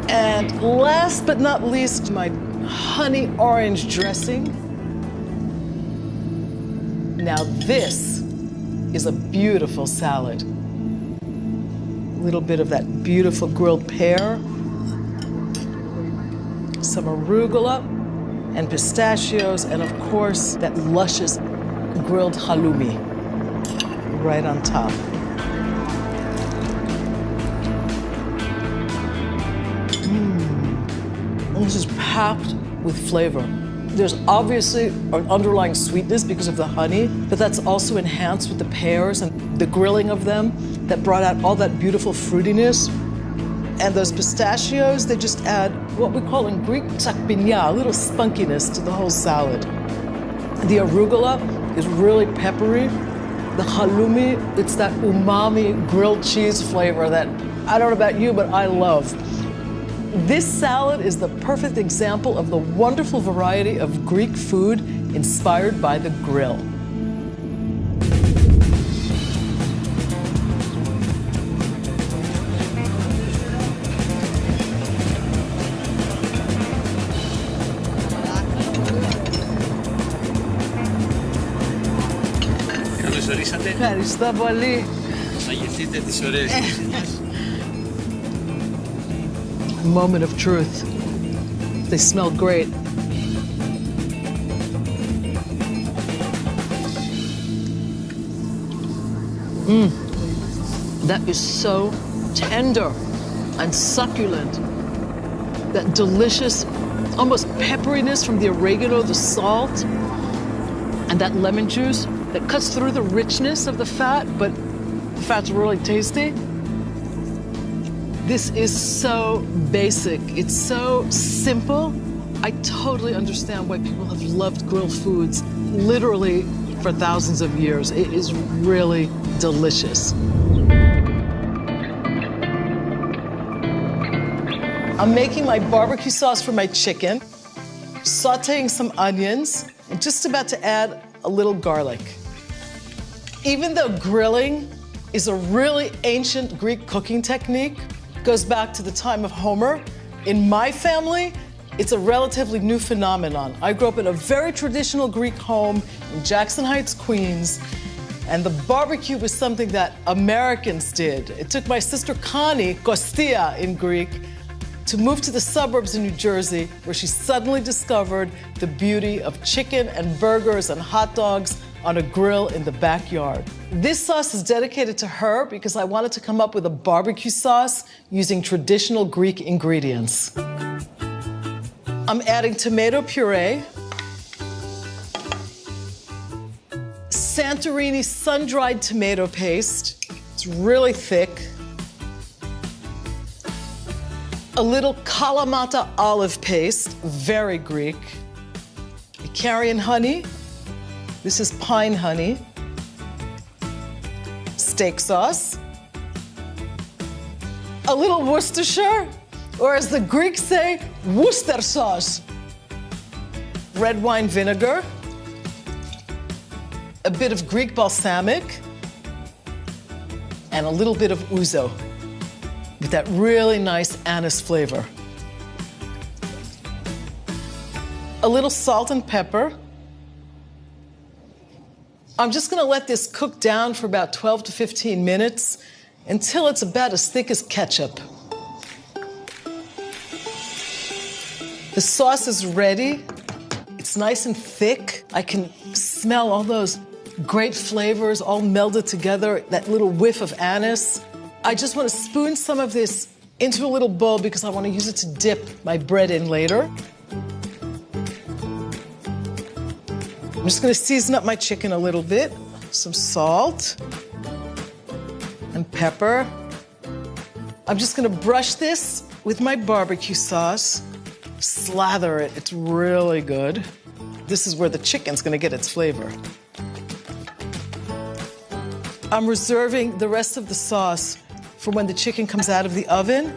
And last but not least, my honey orange dressing. Now this is a beautiful salad. A little bit of that beautiful grilled pear, some arugula and pistachios, and of course that luscious grilled halloumi right on top. This is packed with flavor. There's obviously an underlying sweetness because of the honey, but that's also enhanced with the pears and the grilling of them that brought out all that beautiful fruitiness. And those pistachios, they just add what we call in Greek tsakpinia, a little spunkiness to the whole salad. The arugula is really peppery. The halloumi, it's that umami grilled cheese flavor that, I don't know about you, but I love. This salad is the perfect example of the wonderful variety of Greek food inspired by the grill. Καλώς ορίσατε. Ευχαριστώ πολύ. Θα γευτείτε τις ωραίες γεύσεις. Moment of truth. They smell great. That is so tender and succulent. That delicious, almost pepperiness from the oregano, the salt, and that lemon juice that cuts through the richness of the fat, but the fat's really tasty. This is so basic. It's so simple. I totally understand why people have loved grilled foods literally for thousands of years. It is really delicious. I'm making my barbecue sauce for my chicken, sauteing some onions, and just about to add a little garlic. Even though grilling is a really ancient Greek cooking technique, goes back to the time of Homer. In my family, it's a relatively new phenomenon. I grew up in a very traditional Greek home in Jackson Heights, Queens, and the barbecue was something that Americans did. It took my sister Connie, Kostia in Greek, to move to the suburbs in New Jersey, where she suddenly discovered the beauty of chicken and burgers and hot dogs on a grill in the backyard. This sauce is dedicated to her because I wanted to come up with a barbecue sauce using traditional Greek ingredients. I'm adding tomato puree, Santorini sun-dried tomato paste. It's really thick. A little Kalamata olive paste, very Greek. Icarian honey. This is pine honey. Steak sauce. A little Worcestershire, or as the Greeks say, Worcester sauce. Red wine vinegar. A bit of Greek balsamic. And a little bit of ouzo, with that really nice anise flavor. A little salt and pepper. I'm just gonna let this cook down for about 12 to 15 minutes until it's about as thick as ketchup. The sauce is ready. It's nice and thick. I can smell all those great flavors all melded together, that little whiff of anise. I just want to spoon some of this into a little bowl because I want to use it to dip my bread in later. I'm just going to season up my chicken a little bit. Some salt and pepper. I'm just going to brush this with my barbecue sauce. Slather it. It's really good. This is where the chicken's going to get its flavor. I'm reserving the rest of the sauce for when the chicken comes out of the oven.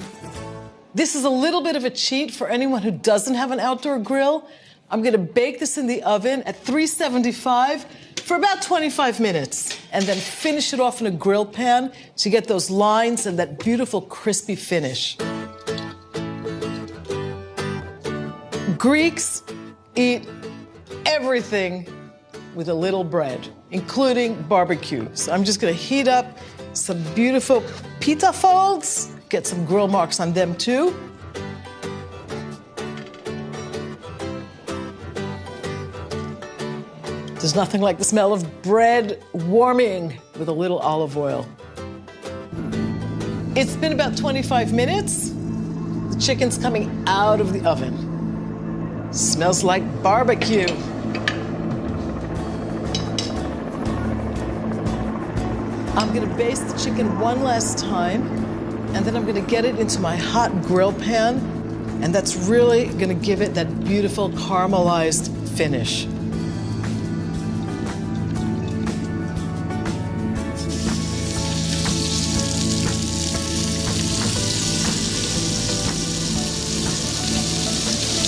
This is a little bit of a cheat for anyone who doesn't have an outdoor grill. I'm gonna bake this in the oven at 375 for about 25 minutes, and then finish it off in a grill pan to get those lines and that beautiful crispy finish. Greeks eat everything with a little bread, including barbecue. So I'm just gonna heat up some beautiful pita folds, get some grill marks on them too. There's nothing like the smell of bread warming with a little olive oil. It's been about 25 minutes. The chicken's coming out of the oven. Smells like barbecue. I'm gonna baste the chicken one last time, and then I'm gonna get it into my hot grill pan, and that's really gonna give it that beautiful caramelized finish.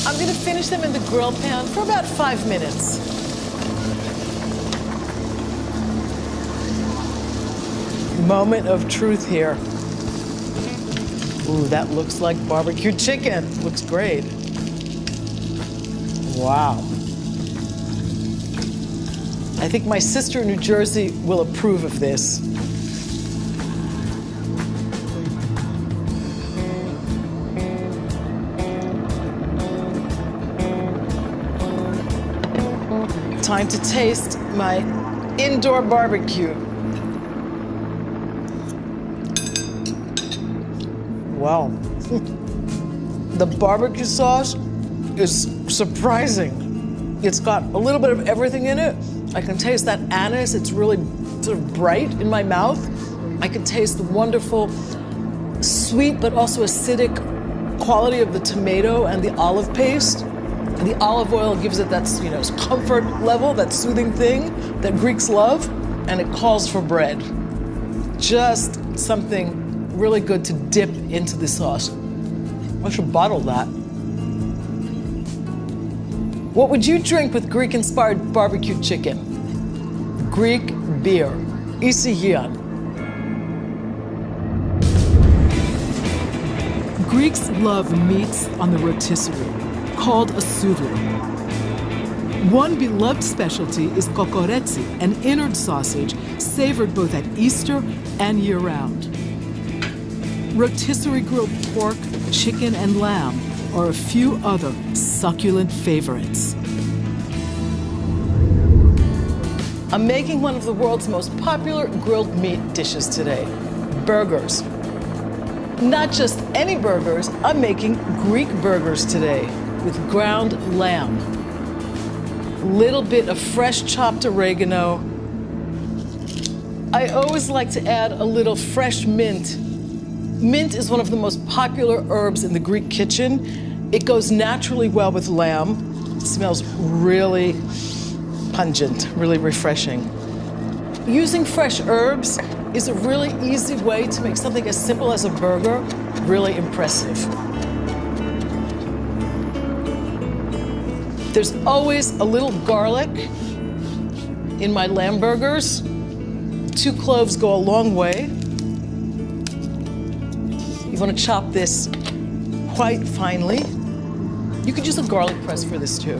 I'm gonna finish them in the grill pan for about 5 minutes. Moment of truth here. Ooh, that looks like barbecue chicken. Looks great. Wow. I think my sister in New Jersey will approve of this. Time to taste my indoor barbecue. Wow. The barbecue sauce is surprising. It's got a little bit of everything in it. I can taste that anise. It's really sort of bright in my mouth. I can taste the wonderful sweet but also acidic quality of the tomato and the olive paste. And the olive oil gives it that, you know, comfort level, that soothing thing that Greeks love, and it calls for bread. Just something really good to dip into the sauce. I should bottle that. What would you drink with Greek-inspired barbecue chicken? Greek beer. Isigian. Greeks love meats on the rotisserie, called a souvlaki. One beloved specialty is kokoretsi, an innard sausage savored both at Easter and year-round. Rotisserie grilled pork, chicken, and lamb are a few other succulent favorites. I'm making one of the world's most popular grilled meat dishes today, burgers. Not just any burgers, I'm making Greek burgers today with ground lamb. Little bit of fresh chopped oregano. I always like to add a little fresh mint. Mint is one of the most popular herbs in the Greek kitchen. It goes naturally well with lamb. It smells really pungent, really refreshing. Using fresh herbs is a really easy way to make something as simple as a burger really impressive. There's always a little garlic in my lamb burgers. 2 cloves go a long way. You want to chop this quite finely. You could use a garlic press for this too.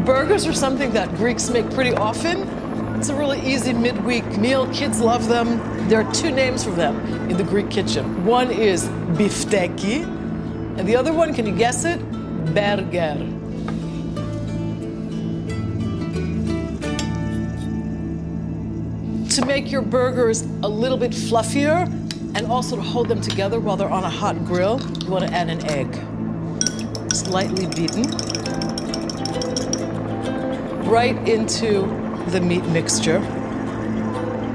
Burgers are something that Greeks make pretty often. It's a really easy midweek meal. Kids love them. There are 2 names for them in the Greek kitchen. One is bifteki, and the other one, can you guess it? Burger. To make your burgers a little bit fluffier and also to hold them together while they're on a hot grill, you want to add an egg. Slightly beaten. Right into the meat mixture.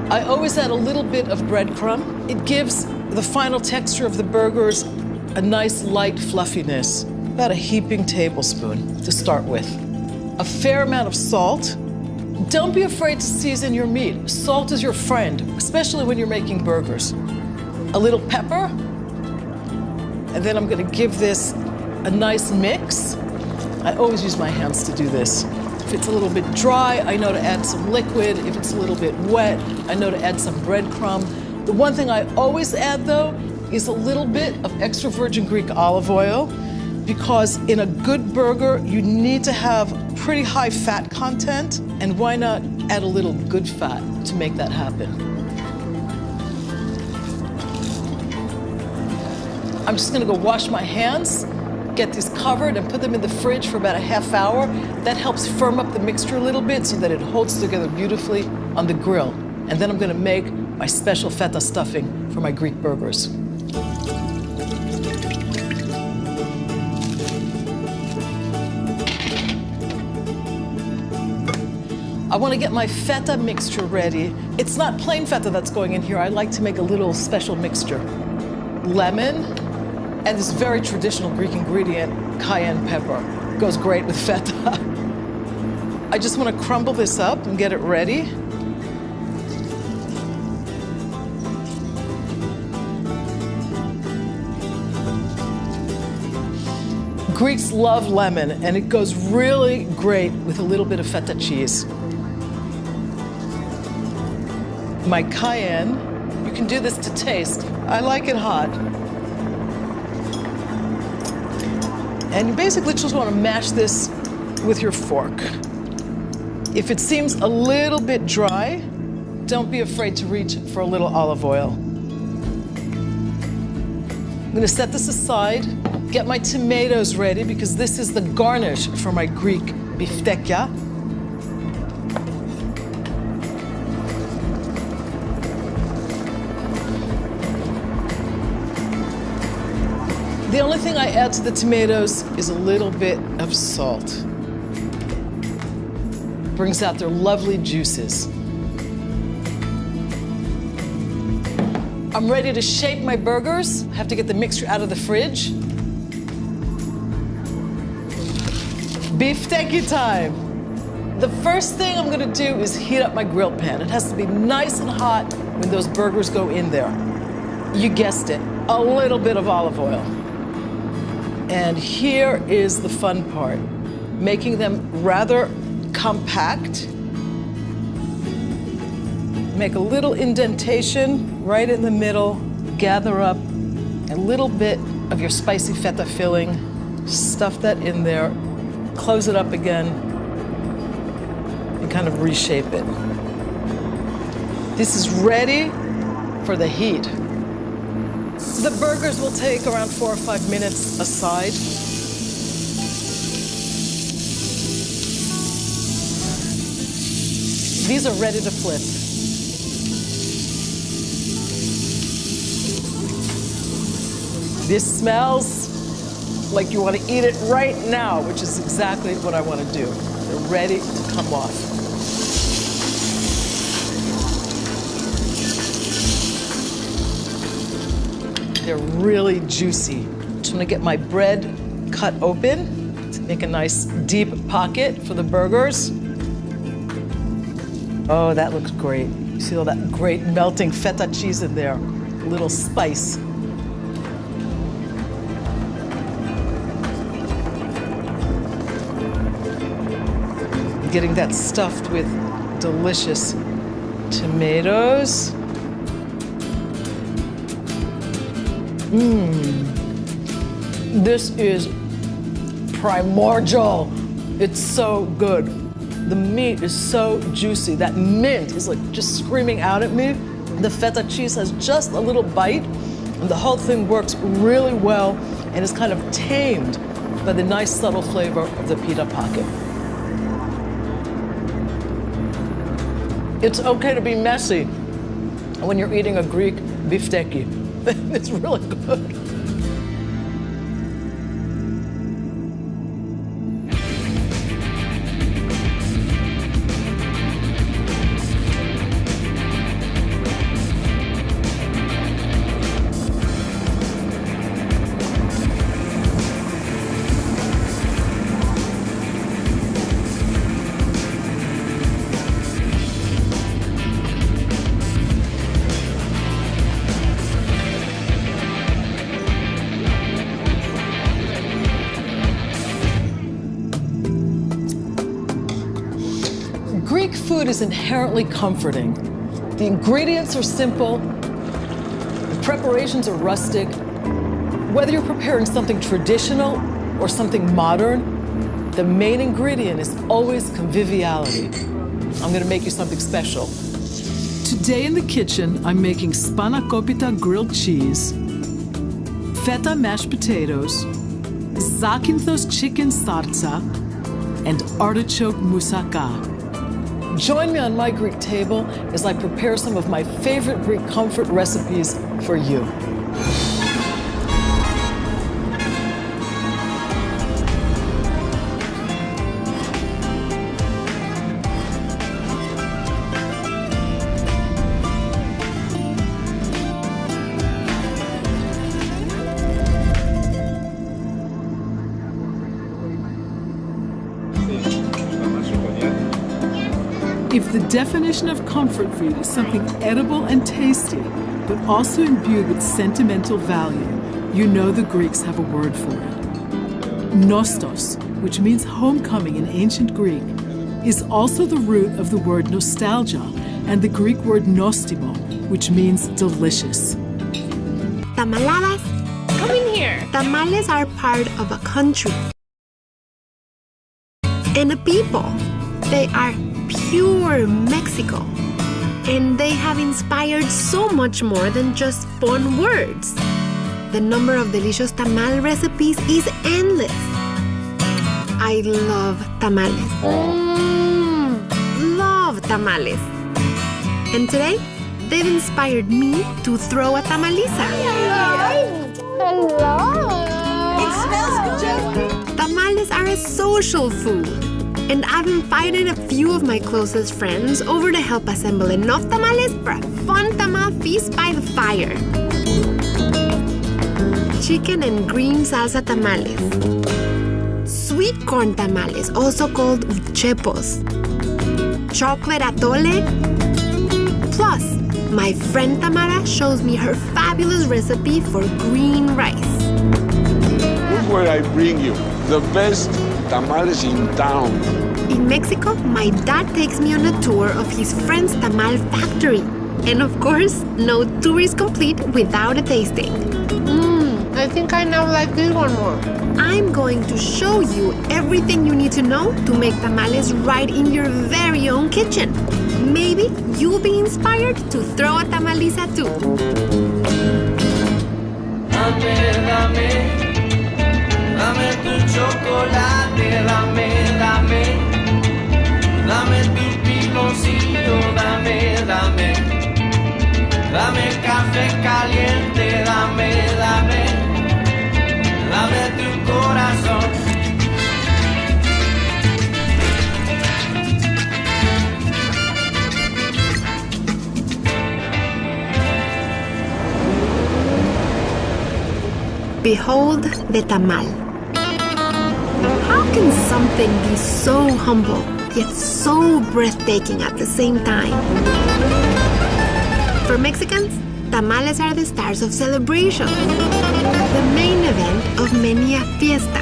I always add a little bit of breadcrumb. It gives the final texture of the burgers a nice light fluffiness. About a heaping tablespoon to start with. A fair amount of salt. Don't be afraid to season your meat. Salt is your friend, especially when you're making burgers. A little pepper. And then I'm going to give this a nice mix. I always use my hands to do this. If it's a little bit dry, I know to add some liquid. If it's a little bit wet, I know to add some breadcrumb. The one thing I always add, though, is a little bit of extra virgin Greek olive oil, because in a good burger, you need to have pretty high fat content, and why not add a little good fat to make that happen? I'm just gonna go wash my hands, get these covered and put them in the fridge for about a half hour. That helps firm up the mixture a little bit so that it holds together beautifully on the grill. And then I'm gonna make my special feta stuffing for my Greek burgers. I want to get my feta mixture ready. It's not plain feta that's going in here. I like to make a little special mixture. Lemon and this very traditional Greek ingredient, cayenne pepper. Goes great with feta. I just want to crumble this up and get it ready. Greeks love lemon, and it goes really great with a little bit of feta cheese. My cayenne, you can do this to taste. I like it hot. And you basically just want to mash this with your fork. If it seems a little bit dry, don't be afraid to reach for a little olive oil. I'm going to set this aside, get my tomatoes ready because this is the garnish for my Greek biftekia. The only thing I add to the tomatoes is a little bit of salt. Brings out their lovely juices. I'm ready to shape my burgers. I have to get the mixture out of the fridge. Beefsteaky time. The first thing I'm gonna do is heat up my grill pan. It has to be nice and hot when those burgers go in there. You guessed it, a little bit of olive oil. And here is the fun part, making them rather compact. Make a little indentation right in the middle, gather up a little bit of your spicy feta filling, stuff that in there, close it up again, and kind of reshape it. This is ready for the heat. The burgers will take around 4 or 5 minutes aside. These are ready to flip. This smells like you want to eat it right now, which is exactly what I want to do. They're ready to come off. They're really juicy. Just want to get my bread cut open to make a nice deep pocket for the burgers. Oh, that looks great. You see all that great melting feta cheese in there, a little spice. Getting that stuffed with delicious tomatoes. This is primordial. It's so good. The meat is so juicy. That mint is like just screaming out at me. The feta cheese has just a little bite, and the whole thing works really well and is kind of tamed by the nice subtle flavor of the pita pocket. It's okay to be messy when you're eating a Greek bifteki. It's really good. Greek food is inherently comforting. The ingredients are simple, the preparations are rustic. Whether you're preparing something traditional or something modern, the main ingredient is always conviviality. I'm gonna make you something special. Today in the kitchen, I'm making spanakopita grilled cheese, feta mashed potatoes, zakynthos chicken sartsa, and artichoke moussaka. Join me on my Greek table as I prepare some of my favorite Greek comfort recipes for you. If the definition of comfort food is something edible and tasty, but also imbued with sentimental value, you know the Greeks have a word for it. Nostos, which means homecoming in ancient Greek, is also the root of the word nostalgia and the Greek word nostimo, which means delicious. Tamaladas. Come in here. Tamales are part of a country and a people. They are pure Mexico, and they have inspired so much more than just fun words. The number of delicious tamal recipes is endless. I love tamales. Love tamales. And today, they've inspired me to throw a tamaliza. Hello. It smells good. Tamales are a social food, and I've invited a few of my closest friends over to help assemble enough tamales for a fun tamal feast by the fire. Chicken and green salsa tamales. Sweet corn tamales, also called uchepos. Chocolate atole. Plus, my friend Tamara shows me her fabulous recipe for green rice. Look where I bring you. The best tamales in town. In Mexico, my dad takes me on a tour of his friend's tamal factory. And of course, no tour is complete without a tasting. I think I now like this one more. I'm going to show you everything you need to know to make tamales right in your very own kitchen. Maybe you'll be inspired to throw a tamaliza too. Dame tu chocolate, dame tu piloncillo, dame café caliente, dame tu corazón. Behold the tamal. How can something be so humble, yet so breathtaking at the same time? For Mexicans, tamales are the stars of celebration, the main event of many a fiesta,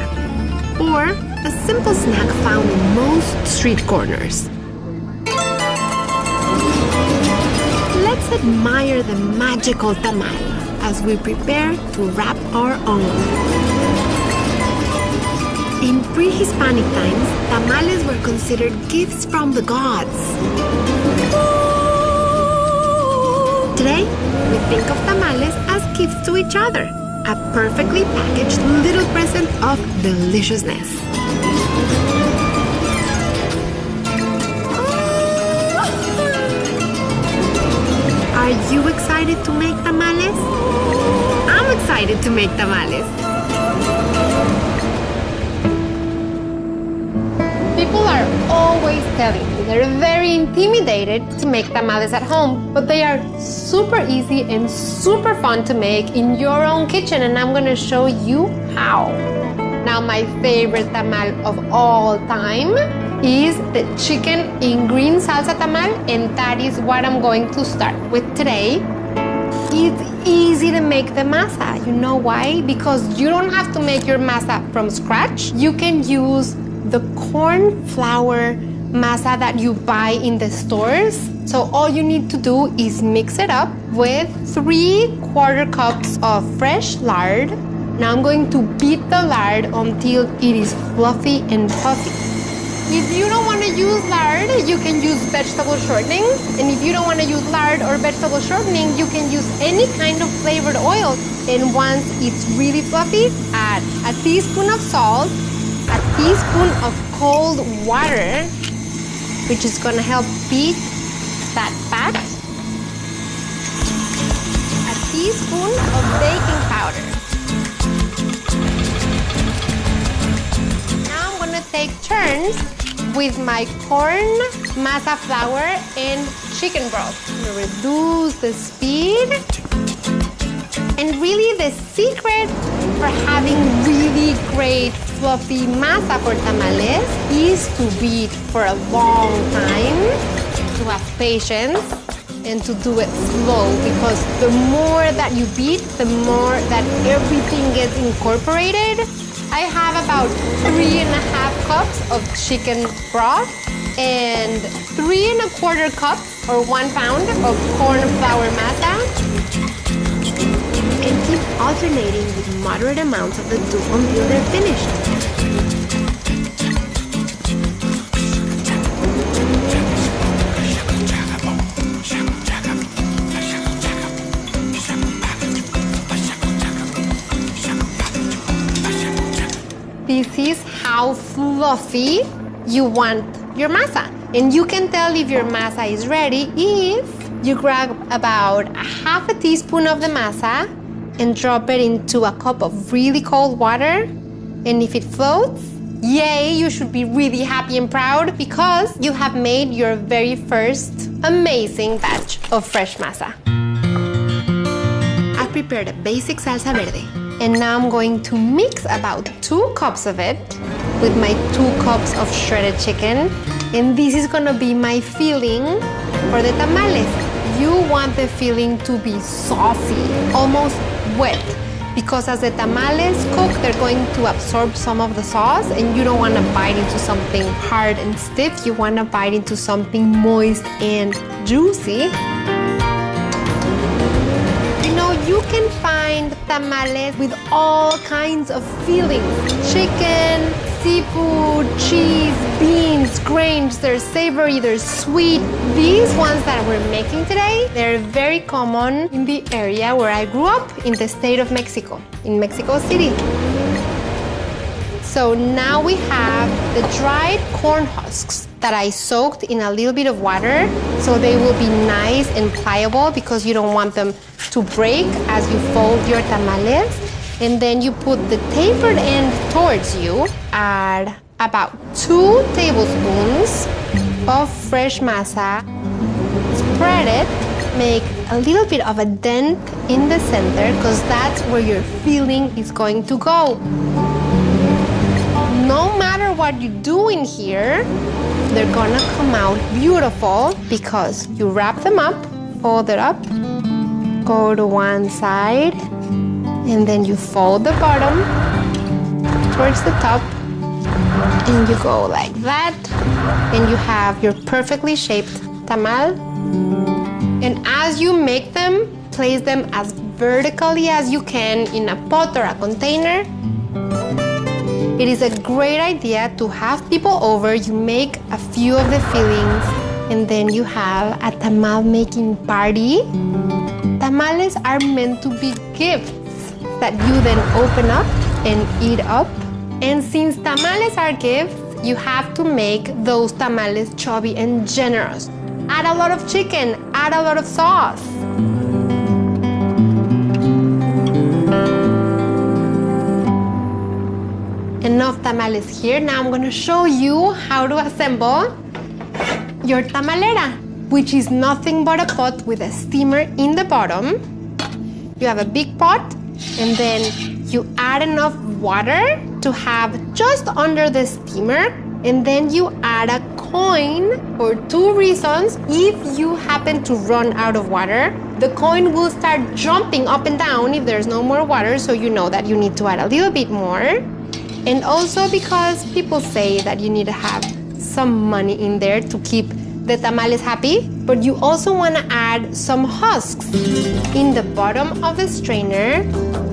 or a simple snack found in most street corners. Let's admire the magical tamal as we prepare to wrap our own. In pre-Hispanic times, tamales were considered gifts from the gods. Today, we think of tamales as gifts to each other, a perfectly packaged little present of deliciousness. Are you excited to make tamales? I'm excited to make tamales. People are always telling me they're very intimidated to make tamales at home, but they are super easy and super fun to make in your own kitchen, and I'm going to show you how. Now, my favorite tamal of all time is the chicken in green salsa tamal, and that is what I'm going to start with today. It's easy to make the masa. You know why? Because you don't have to make your masa from scratch. You can use the corn flour masa that you buy in the stores. So all you need to do is mix it up with 3/4 cups of fresh lard. Now I'm going to beat the lard until it is fluffy and puffy. If you don't want to use lard, you can use vegetable shortening. And if you don't want to use lard or vegetable shortening, you can use any kind of flavored oil. And once it's really fluffy, add a teaspoon of salt, a teaspoon of cold water, which is going to help beat that fat, a teaspoon of baking powder. Now I'm going to take turns with my corn masa flour and chicken broth. I'm going to reduce the speed. And really the secret for having really great fluffy masa for tamales is to beat for a long time have to have patience and to do it slow, because the more that you beat, the more that everything gets incorporated. I have about 3.5 cups of chicken broth and 3 1/4 cups or 1 pound of corn flour masa. And keep alternating with moderate amounts of the dough until they're finished. This is how fluffy you want your masa. And you can tell if your masa is ready if you grab about 1/2 teaspoon of the masa and drop it into a cup of really cold water. And if it floats, yay, you should be really happy and proud because you have made your very first amazing batch of fresh masa. I've prepared a basic salsa verde. And now I'm going to mix about 2 cups of it with my 2 cups of shredded chicken. And this is gonna be my filling for the tamales. You want the filling to be saucy, almost wet, because as the tamales cook, they're going to absorb some of the sauce, and you don't wanna bite into something hard and stiff. You wanna bite into something moist and juicy. You can find tamales with all kinds of fillings: chicken, seafood, cheese, beans, grains. They're savory, they're sweet. These ones that we're making today, they're very common in the area where I grew up in the state of Mexico, in Mexico City. So now we have the dried corn husks that I soaked in a little bit of water so they will be nice and pliable, because you don't want them to break as you fold your tamales. And then you put the tapered end towards you. Add about 2 tablespoons of fresh masa. Spread it. Make a little bit of a dent in the center, because that's where your filling is going to go. No matter what you do in here, they're gonna come out beautiful, because you wrap them up, fold it up, go to one side, and then you fold the bottom towards the top, and you go like that, and you have your perfectly shaped tamal. And as you make them, place them as vertically as you can in a pot or a container. It is a great idea to have people over. You make a few of the fillings, and then you have a tamal making party. Tamales are meant to be gifts that you then open up and eat up. And since tamales are gifts, you have to make those tamales chubby and generous. Add a lot of chicken, add a lot of sauce. Enough tamales here. Now I'm gonna show you how to assemble your tamalera, which is nothing but a pot with a steamer in the bottom. You have a big pot, and then you add enough water to have just under the steamer, and then you add a coin for 2 reasons. If you happen to run out of water, the coin will start jumping up and down if there's no more water, so you know that you need to add a little bit more. And also because people say that you need to have some money in there to keep the tamales happy, but you also want to add some husks in the bottom of the strainer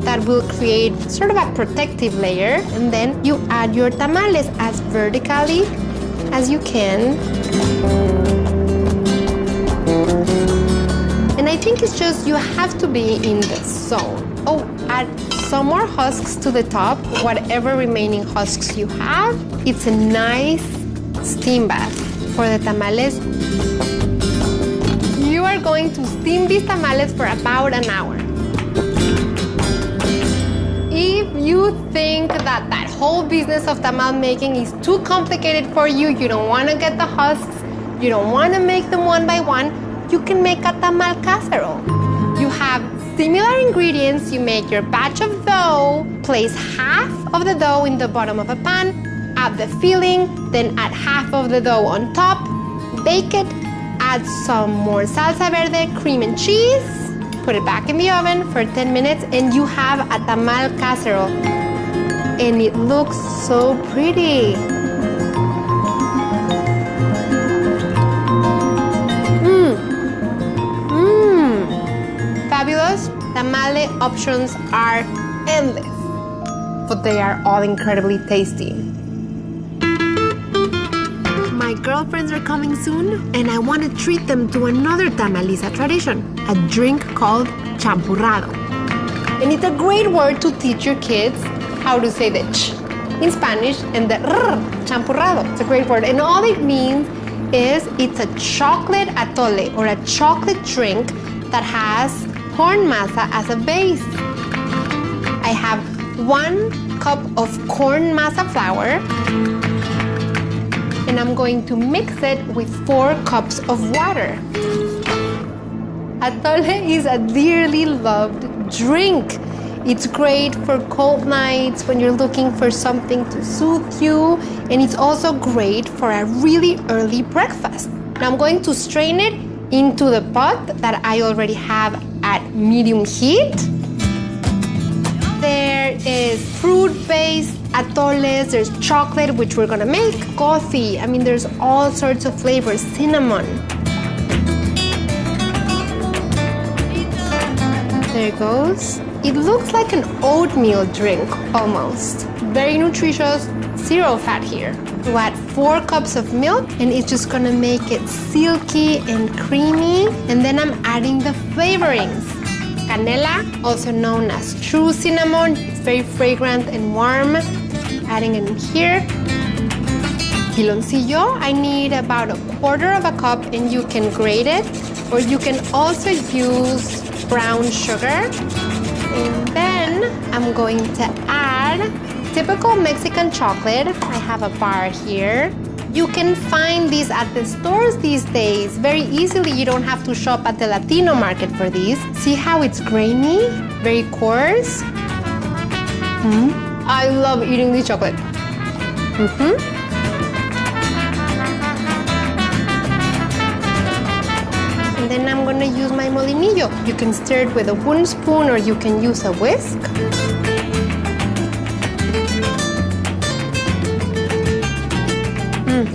that will create sort of a protective layer, and then you add your tamales as vertically as you can. And I think it's just you have to be in the zone. Oh, add some more husks to the top, whatever remaining husks you have. It's a nice steam bath for the tamales. You are going to steam these tamales for about an hour. If you think that that whole business of tamal making is too complicated for you, you don't want to get the husks, you don't want to make them one by one, you can make a tamal casserole. You have similar ingredients. You make your batch of dough, place half of the dough in the bottom of a pan, add the filling, then add half of the dough on top, bake it, add some more salsa verde, cream and cheese, put it back in the oven for 10 minutes, and you have a tamal casserole. And it looks so pretty. Fabulous. Tamale options are endless, but they are all incredibly tasty. My girlfriends are coming soon, and I want to treat them to another tamaliza tradition, a drink called champurrado. And it's a great word to teach your kids how to say the ch in Spanish and the r, champurrado. It's a great word. And all it means is it's a chocolate atole or a chocolate drink that has corn masa as a base. I have 1 cup of corn masa flour, and I'm going to mix it with 4 cups of water. Atole is a dearly loved drink. It's great for cold nights when you're looking for something to soothe you, and it's also great for a really early breakfast. Now I'm going to strain it into the pot that I already have at medium heat. There is fruit-based atoles, there's chocolate, which we're gonna make, coffee, I mean, there's all sorts of flavors, cinnamon. There it goes. It looks like an oatmeal drink, almost. Very nutritious, 0 fat here. You add 4 cups of milk, and it's just gonna make it silky and creamy. And then I'm adding the flavorings. Canela, also known as true cinnamon. It's very fragrant and warm. Adding it in here. Piloncillo, I need about 1/4 of a cup, and you can grate it, or you can also use brown sugar. And then I'm going to add typical Mexican chocolate. I have a bar here. You can find these at the stores these days very easily. You don't have to shop at the Latino market for these. See how it's grainy? Very coarse. I love eating this chocolate. And then I'm gonna use my molinillo. You can stir it with a wooden spoon, or you can use a whisk.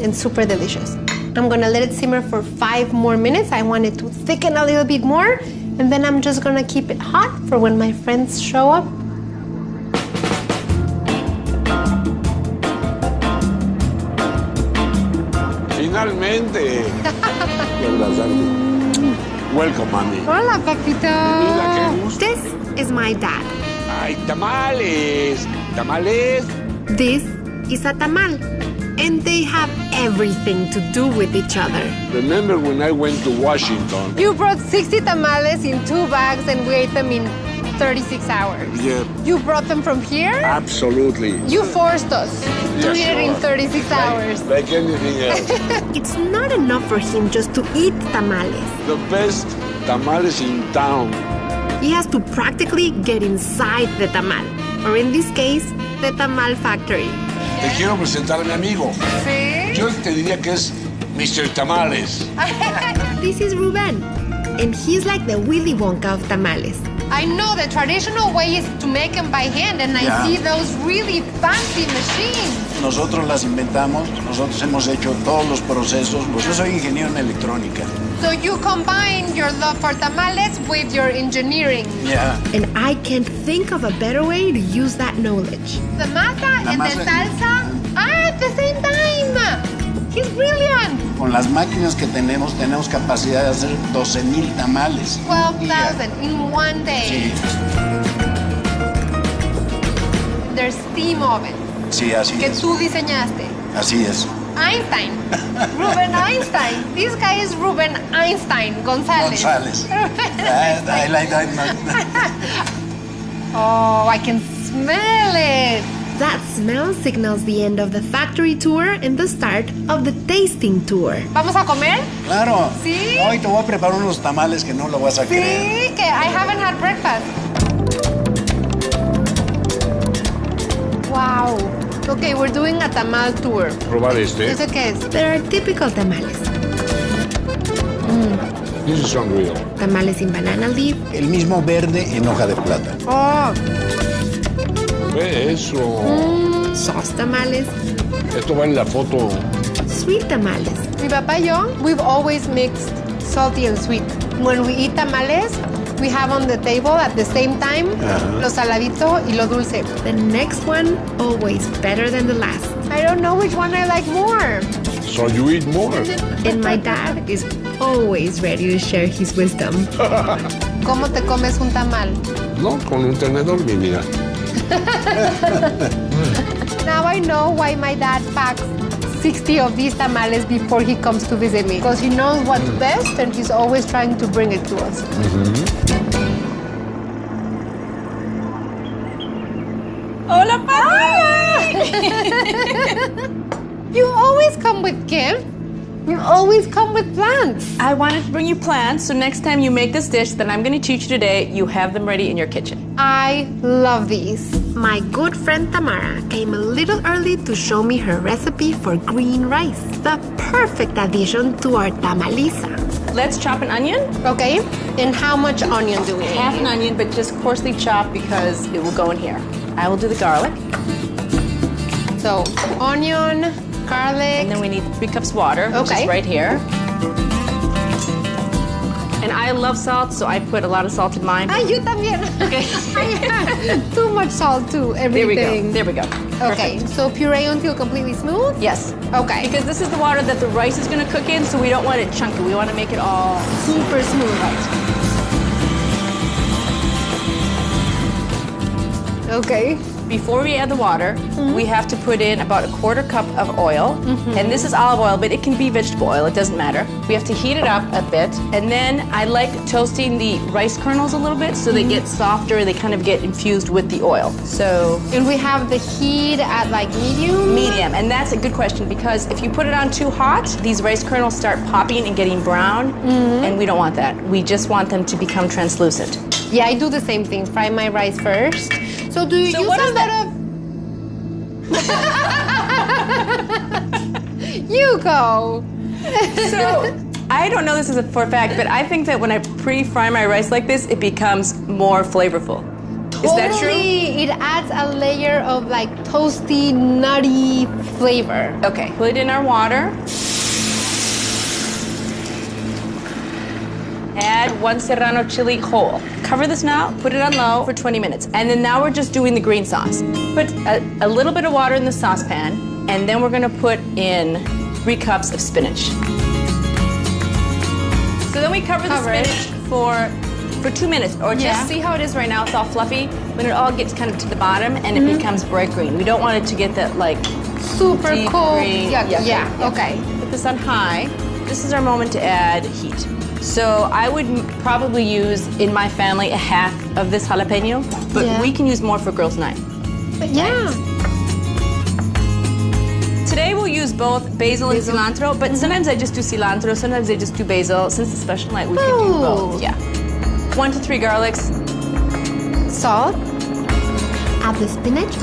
And super delicious. I'm gonna let it simmer for 5 more minutes. I want it to thicken a little bit more, and then I'm just gonna keep it hot for when my friends show up. Finalmente. Qué abrazarte. Welcome, mami. Hola, papito. Mira, qué gusto. This is my dad. Ay, tamales. Tamales. This is a tamal, and they have everything to do with each other. Remember when I went to Washington? You brought 60 tamales in 2 bags, and we ate them in 36 hours. Yeah. You brought them from here? Absolutely. You forced us to eat it in 36 hours. Like anything else. It's not enough for him just to eat tamales. The best tamales in town. He has to practically get inside the tamal, or in this case, the tamal factory. Te quiero presentar a mi amigo. ¿Sí? Yo te diría que es Mr. Tamales. This is Ruben, and he's like the Willy Wonka of tamales. I know the traditional way is to make them by hand, and I see those really fancy machines. Nosotros las inventamos, nosotros hemos hecho todos los procesos. Pues yo soy ingeniero en electrónica. So you combine your love for tamales with your engineering. Yeah. And I can't think of a better way to use that knowledge. The masa and the salsa are at the same time. He's brilliant. Con las máquinas que tenemos capacidad de hacer 12,000 tamales. 12,000 in one day. Sí. There's steam oven. Sí, así que es. tú diseñaste. Así es. Einstein. Ruben Einstein. This guy is Ruben Einstein González. González. I like that. Oh, I can smell it. That smell signals the end of the factory tour and the start of the tasting tour. ¿Vamos a comer? Claro. ¿Sí? Hoy te voy a preparar unos tamales que no lo vas a creer. Sí, que I haven't had breakfast. Wow. Okay, we're doing a tamal tour. Probar este. ¿Ese qué es? There are typical tamales. This is unreal. Tamales in banana leaf. El mismo verde en hoja de plátano. Oh. Ve eso. Sauce tamales. Esto va en la foto. Sweet tamales. Mi papá y yo, we've always mixed salty and sweet. When we eat tamales, we have on the table at the same time lo saladito y lo dulce. The next one, always better than the last. I don't know which one I like more. So you eat more. And my dad is always ready to share his wisdom. ¿Cómo te comes un tamal? No, con un tenedor, mi vida. Now I know why my dad packs 60 of these tamales before he comes to visit me. Because he knows what's best and he's always trying to bring it to us. Hola, Pati! You always come with gifts. You always come with plants. I wanted to bring you plants, so next time you make this dish that I'm going to teach you today, you have them ready in your kitchen. I love these. My good friend Tamara came a little early to show me her recipe for green rice, the perfect addition to our tamalisa. Let's chop an onion. Okay. And how much onion do we need? Half an onion, but just coarsely chopped because it will go in here. I will do the garlic. So, onion, garlic. And then we need 3 cups water, which is right here. And I love salt, so I put a lot of salt in mine. Ah, you también. Okay. Too much salt too, everything. There we go. Okay, Perfect. so puree until completely smooth? Yes. Okay. Because this is the water that the rice is going to cook in, so we don't want it chunky. We want to make it all super smooth. Right. Okay. Before we add the water, we have to put in about a 1/4 cup of oil. And this is olive oil, but it can be vegetable oil, it doesn't matter. We have to heat it up a bit. And then I like toasting the rice kernels a little bit so they get softer, they kind of get infused with the oil. So. And we have the heat at like medium? Medium, and that's a good question because if you put it on too hot, these rice kernels start popping and getting brown, and we don't want that. We just want them to become translucent. Yeah, I do the same thing. Fry my rice first. So do you use a lot of... You go. So, I don't know this is for a fact, but I think that when I pre-fry my rice like this, it becomes more flavorful. Totally. Is that true? It adds a layer of like toasty, nutty flavor. Okay, put it in our water. Add 1 serrano chili whole. Cover this now, put it on low for 20 minutes. And then now we're just doing the green sauce. Put a little bit of water in the saucepan, and then we're gonna put in 3 cups of spinach. So then we cover the spinach for 2 minutes, or just see how it is right now, it's all fluffy. When it all gets kind of to the bottom and it becomes bright green. We don't want it to get that like super deep cool. green. Yeah, okay. Put this on high. This is our moment to add heat. So I would probably use, in my family, a half of this jalapeno, but we can use more for girls' night. Yeah. Today we'll use both basil and cilantro, but sometimes I just do cilantro, sometimes I just do basil. Since it's special night, we can do both. Yeah. 1 to 3 garlics. Salt. Add the spinach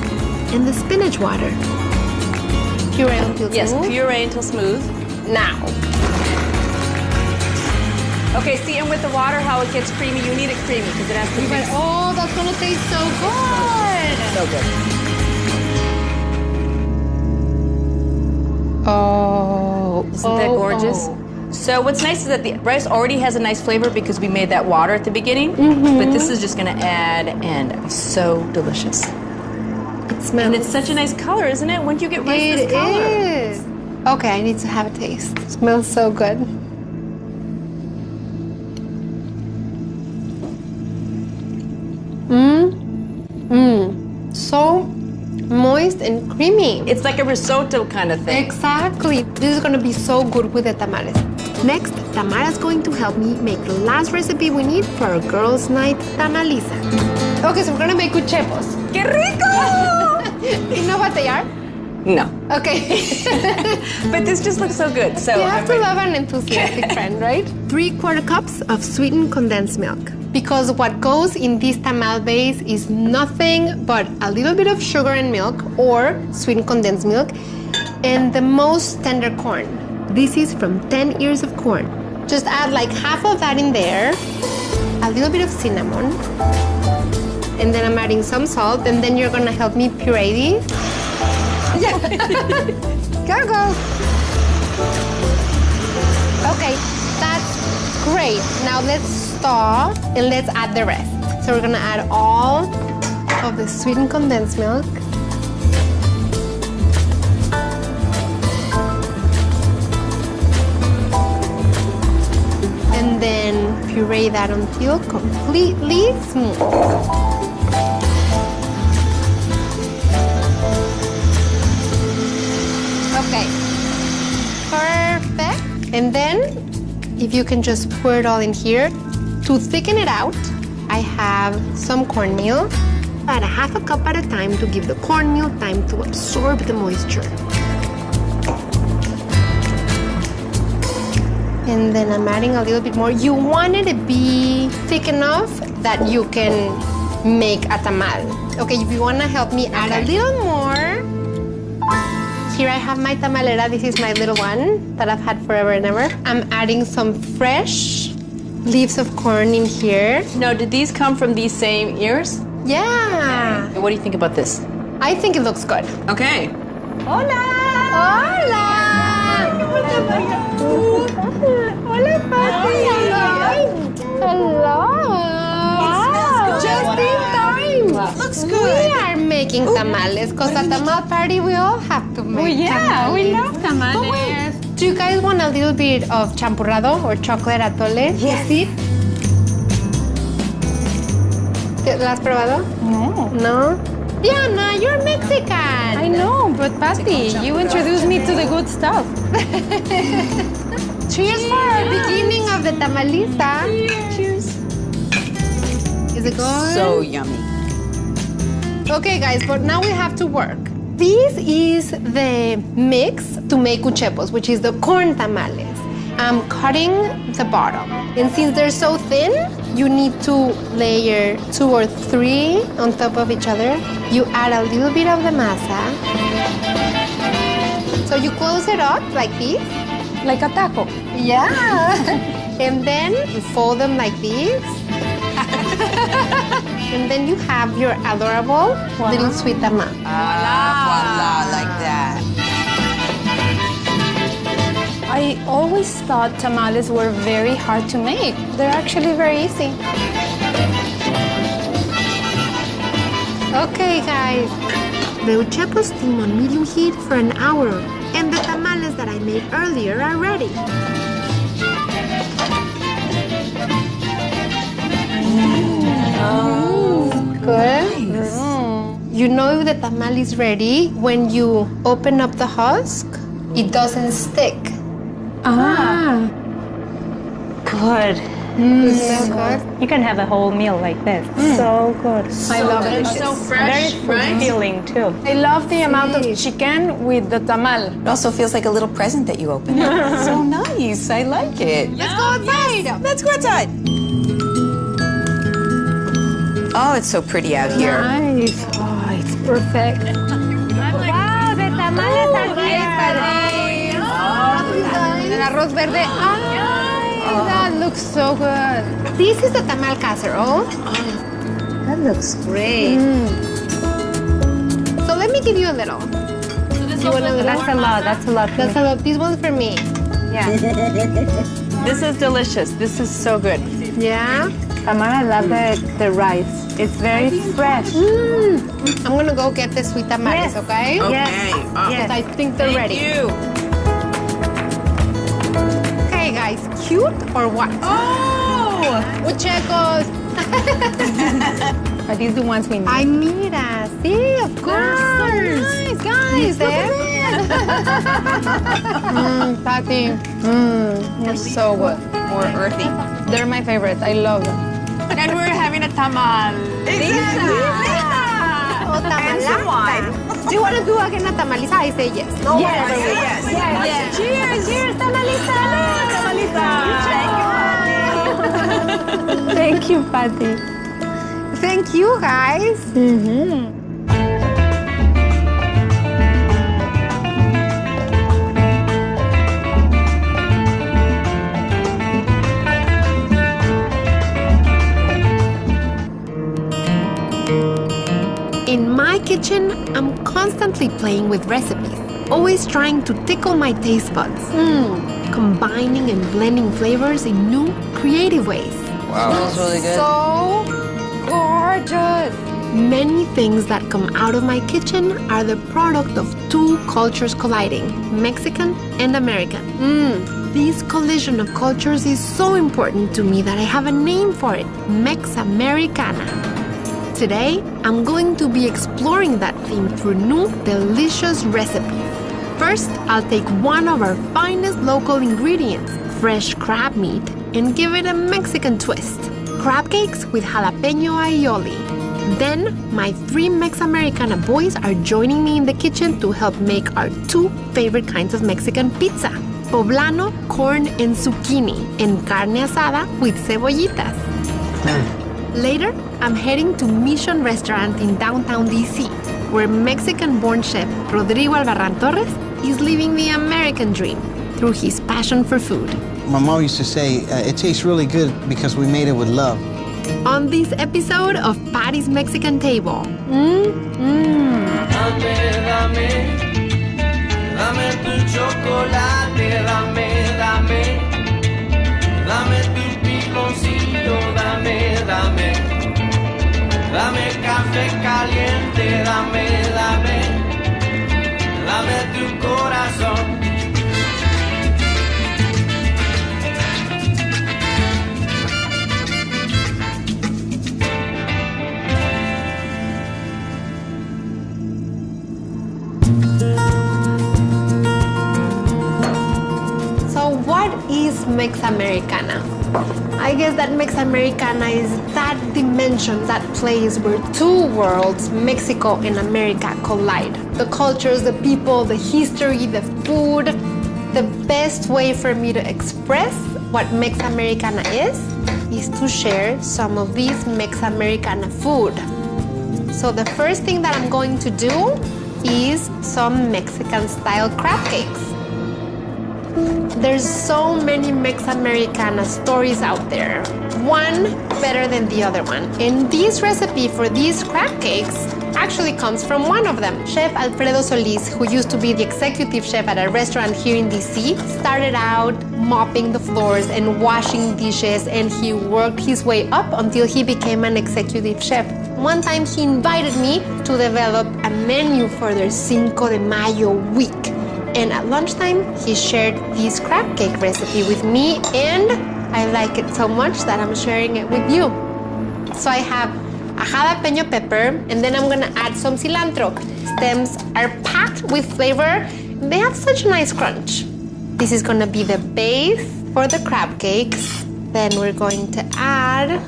and the spinach water. Puree until smooth? Yes, puree until smooth. Now. Okay, see, and with the water, how it gets creamy, you need it creamy because it has to mix. Oh, that's gonna taste so good. So good. Oh. Isn't that gorgeous? So what's nice is that the rice already has a nice flavor because we made that water at the beginning, but this is just gonna add and so delicious. It smells. And it's such a nice color, isn't it? When do you get rice this color? It is. Okay, I need to have a taste. It smells so good. So moist and creamy. It's like a risotto kind of thing. Exactly. This is gonna be so good with the tamales. Next, Tamara's going to help me make the last recipe we need for our girls' night tamalisa. Okay, so we're gonna make uchepos. ¡Qué rico! You know what they are? No. Okay. But this just looks so good. So you have to love an enthusiastic friend, right? 3/4 cups of sweetened condensed milk. Because what goes in this tamal base is nothing but a little bit of sugar and milk or sweetened condensed milk and the most tender corn. This is from 10 ears of corn. Just add like half of that in there, a little bit of cinnamon, and then I'm adding some salt, and then you're gonna help me puree these. Go. Okay, that's great. Now let's stop and let's add the rest. So we're gonna add all of the sweetened condensed milk. And then puree that until completely smooth. Okay, perfect. And then, if you can just pour it all in here. To thicken it out, I have some cornmeal. Add a half a cup at a time to give the cornmeal time to absorb the moisture. And then I'm adding a little bit more. You want it to be thick enough that you can make a tamal. Okay, if you want to help me add a little more, here I have my tamalera. This is my little one that I've had forever and ever. I'm adding some fresh leaves of corn in here. Now, did these come from these same ears? Yeah. Okay. What do you think about this? I think it looks good. Okay. Hola! Hola! Hola, Pati! Hello! Just in time! Looks good! We are making tamales, because at tamal party we all have to make tamales. We love tamales. Do you guys want a little bit of champurrado or chocolate atole? Yes. ¿La has probado? No. No? Diana, you're Mexican. I know, but Patti, you introduced me to the good stuff. Cheers for our beginning of the tamalista. Cheers. Is it good? So yummy. Okay, guys, but now we have to work. This is the mix to make uchepos, which is the corn tamales. I'm cutting the bottom. And since they're so thin, you need to layer 2 or 3 on top of each other. You add a little bit of the masa. So you close it up like this. Like a taco. Yeah. And then you fold them like this. And then you have your adorable little sweet tamal. Voila, like that. I always thought tamales were very hard to make. They're actually very easy. Okay, guys. The uchepos steam on medium heat for an hour, and the tamales that I made earlier are ready. Good. You know if the tamal is ready when you open up the husk, it doesn't stick. Good. So good. You can have a whole meal like this. So good. I love it. It's so fresh, Very fulfilling too. I love the amount of chicken with the tamal. It also feels like a little present that you open. So nice. I like it. Let's go outside. Let's go outside. Oh, it's so pretty out here. Nice. Oh, it's perfect. Wow, the tamales are here. El arroz verde. That looks so good. This is the tamal casserole. That looks great. So let me give you a little. You want a little? That's a lot. That's a lot. That's a lot. This one's for me. Yeah. This is delicious. This is so good. Yeah? Tamara, I love the rice. It's very fresh. I'm gonna go get the sweet tamales, okay? Okay. Because I think they're ready. Thank you. Okay, guys, cute or what? Oh! Uchecos. Are these the ones we need? Ay, mira, sí, of course. So nice, guys. Look at it. Patti. They're so good. More earthy. They're my favorite. I love them. And we're having a tamal. Oh, tamalata. Do you want to do again a tamaliza? I say yes. No, whatever. Yes. Cheers. Cheers, tamalita. Thank you, Patti. Thank you, guys. constantly playing with recipes, always trying to tickle my taste buds, combining and blending flavors in new, creative ways. Wow. Smells really good. So gorgeous. Many things that come out of my kitchen are the product of two cultures colliding, Mexican and American. This collision of cultures is so important to me that I have a name for it, Mex-Americana. Today, I'm going to be exploring that theme through new, delicious recipes. First, I'll take one of our finest local ingredients, fresh crab meat, and give it a Mexican twist. Crab cakes with jalapeno aioli. Then, my 3 Mex-Americana boys are joining me in the kitchen to help make our 2 favorite kinds of Mexican pizza. Poblano, corn and zucchini, and carne asada with cebollitas. Later, I'm heading to Mission Restaurant in downtown DC, where Mexican-born chef Rodrigo Albarrán Torres is living the American dream through his passion for food. My mom used to say, it tastes really good because we made it with love. On this episode of Patty's Mexican Table. Dame tu chocolate, dame tu piloncillo, dame café caliente, dame tu corazón. What is Mex-Americana? I guess that Mex-Americana is that dimension, that place where 2 worlds, Mexico and America, collide. The cultures, the people, the history, the food. The best way for me to express what Mex-Americana is to share some of this Mex-Americana food. So the first thing that I'm going to do is some Mexican-style crab cakes. There's so many Mex-Americana stories out there, one better than the other one. And this recipe for these crab cakes actually comes from one of them. Chef Alfredo Solis, who used to be the executive chef at a restaurant here in DC, started out mopping the floors and washing dishes, and he worked his way up until he became an executive chef. One time he invited me to develop a menu for their Cinco de Mayo week. And at lunchtime, he shared this crab cake recipe with me, and I like it so much that I'm sharing it with you. So I have a jalapeno pepper, and then I'm gonna add some cilantro. Stems are packed with flavor. They have such a nice crunch. This is gonna be the base for the crab cakes. Then we're going to add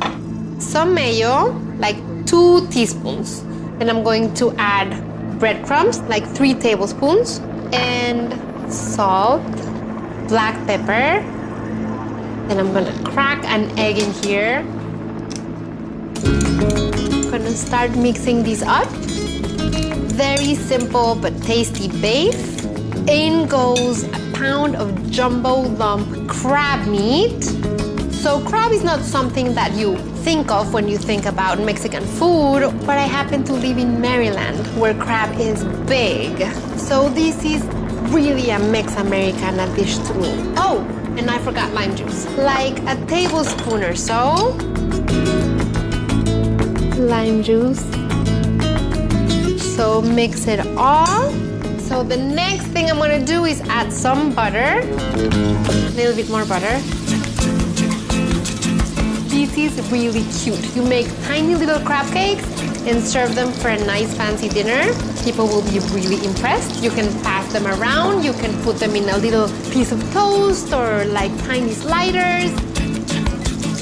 some mayo, like 2 teaspoons. Then I'm going to add breadcrumbs, like 3 tablespoons. And salt, black pepper. Then I'm gonna crack an egg in here. I'm gonna start mixing these up. Very simple but tasty base. In goes a pound of jumbo lump crab meat. So crab is not something that you think of when you think about Mexican food, but I happen to live in Maryland, where crab is big. So this is really a Mex-Americana dish to me. Oh, and I forgot lime juice. Like a tablespoon or so. Lime juice. So mix it all. So the next thing I'm gonna do is add some butter. A little bit more butter. This is really cute. You make tiny little crab cakes and serve them for a nice fancy dinner. People will be really impressed. You can pass them around. You can put them in a little piece of toast or like tiny sliders.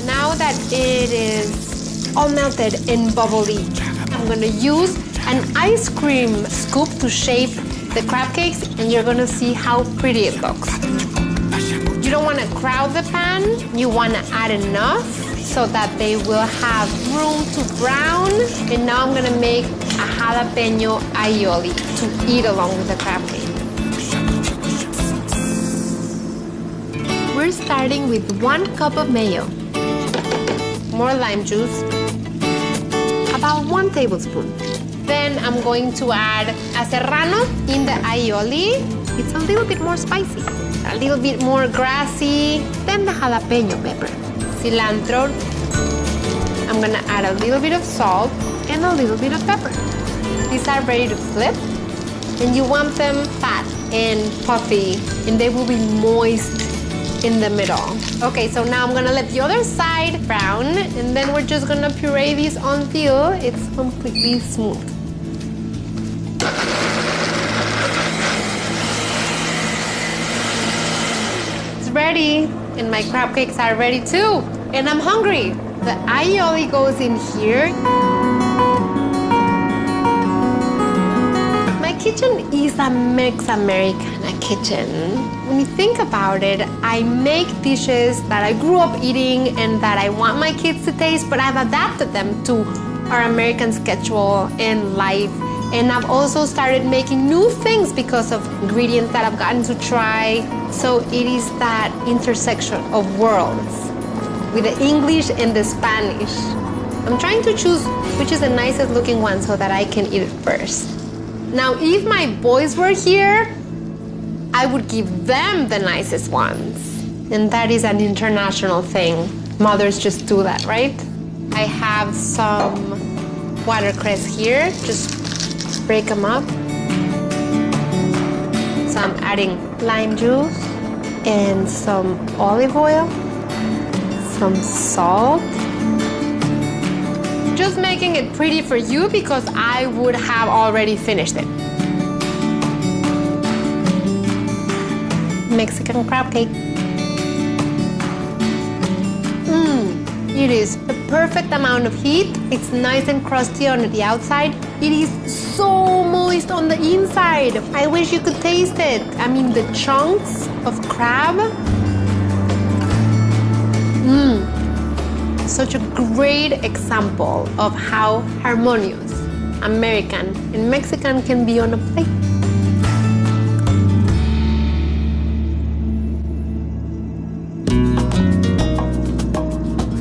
Now that it is all melted and bubbly, I'm gonna use an ice cream scoop to shape the crab cakes, and you're gonna see how pretty it looks. You don't wanna crowd the pan. You wanna add enough so that they will have room to brown. And now I'm gonna make a jalapeno aioli to eat along with the crab cake. We're starting with 1 cup of mayo, more lime juice, about 1 tablespoon. Then I'm going to add a serrano in the aioli. It's a little bit more spicy, a little bit more grassy. Then the jalapeno pepper, cilantro. I'm gonna add a little bit of salt and a little bit of pepper. These are ready to flip, and you want them fat and puffy, and they will be moist in the middle. Okay, so now I'm gonna let the other side brown, and then we're just gonna puree these until it's completely smooth. It's ready, and my crab cakes are ready too, and I'm hungry. The aioli goes in here. My kitchen is a Mex-Americana kitchen. When you think about it, I make dishes that I grew up eating and that I want my kids to taste, but I've adapted them to our American schedule and life. And I've also started making new things because of ingredients that I've gotten to try. So it is that intersection of worlds with the English and the Spanish. I'm trying to choose which is the nicest looking one so that I can eat it first. Now, if my boys were here, I would give them the nicest ones. And that is an international thing. Mothers just do that, right? I have some watercress here. Just break them up. So I'm adding lime juice and some olive oil, some salt. Just making it pretty for you because I would have already finished it. Mexican crab cake. It is the perfect amount of heat. It's nice and crusty on the outside. It is so moist on the inside. I wish you could taste it. I mean, the chunks of crab. Such a great example of how harmonious American and Mexican can be on a plate.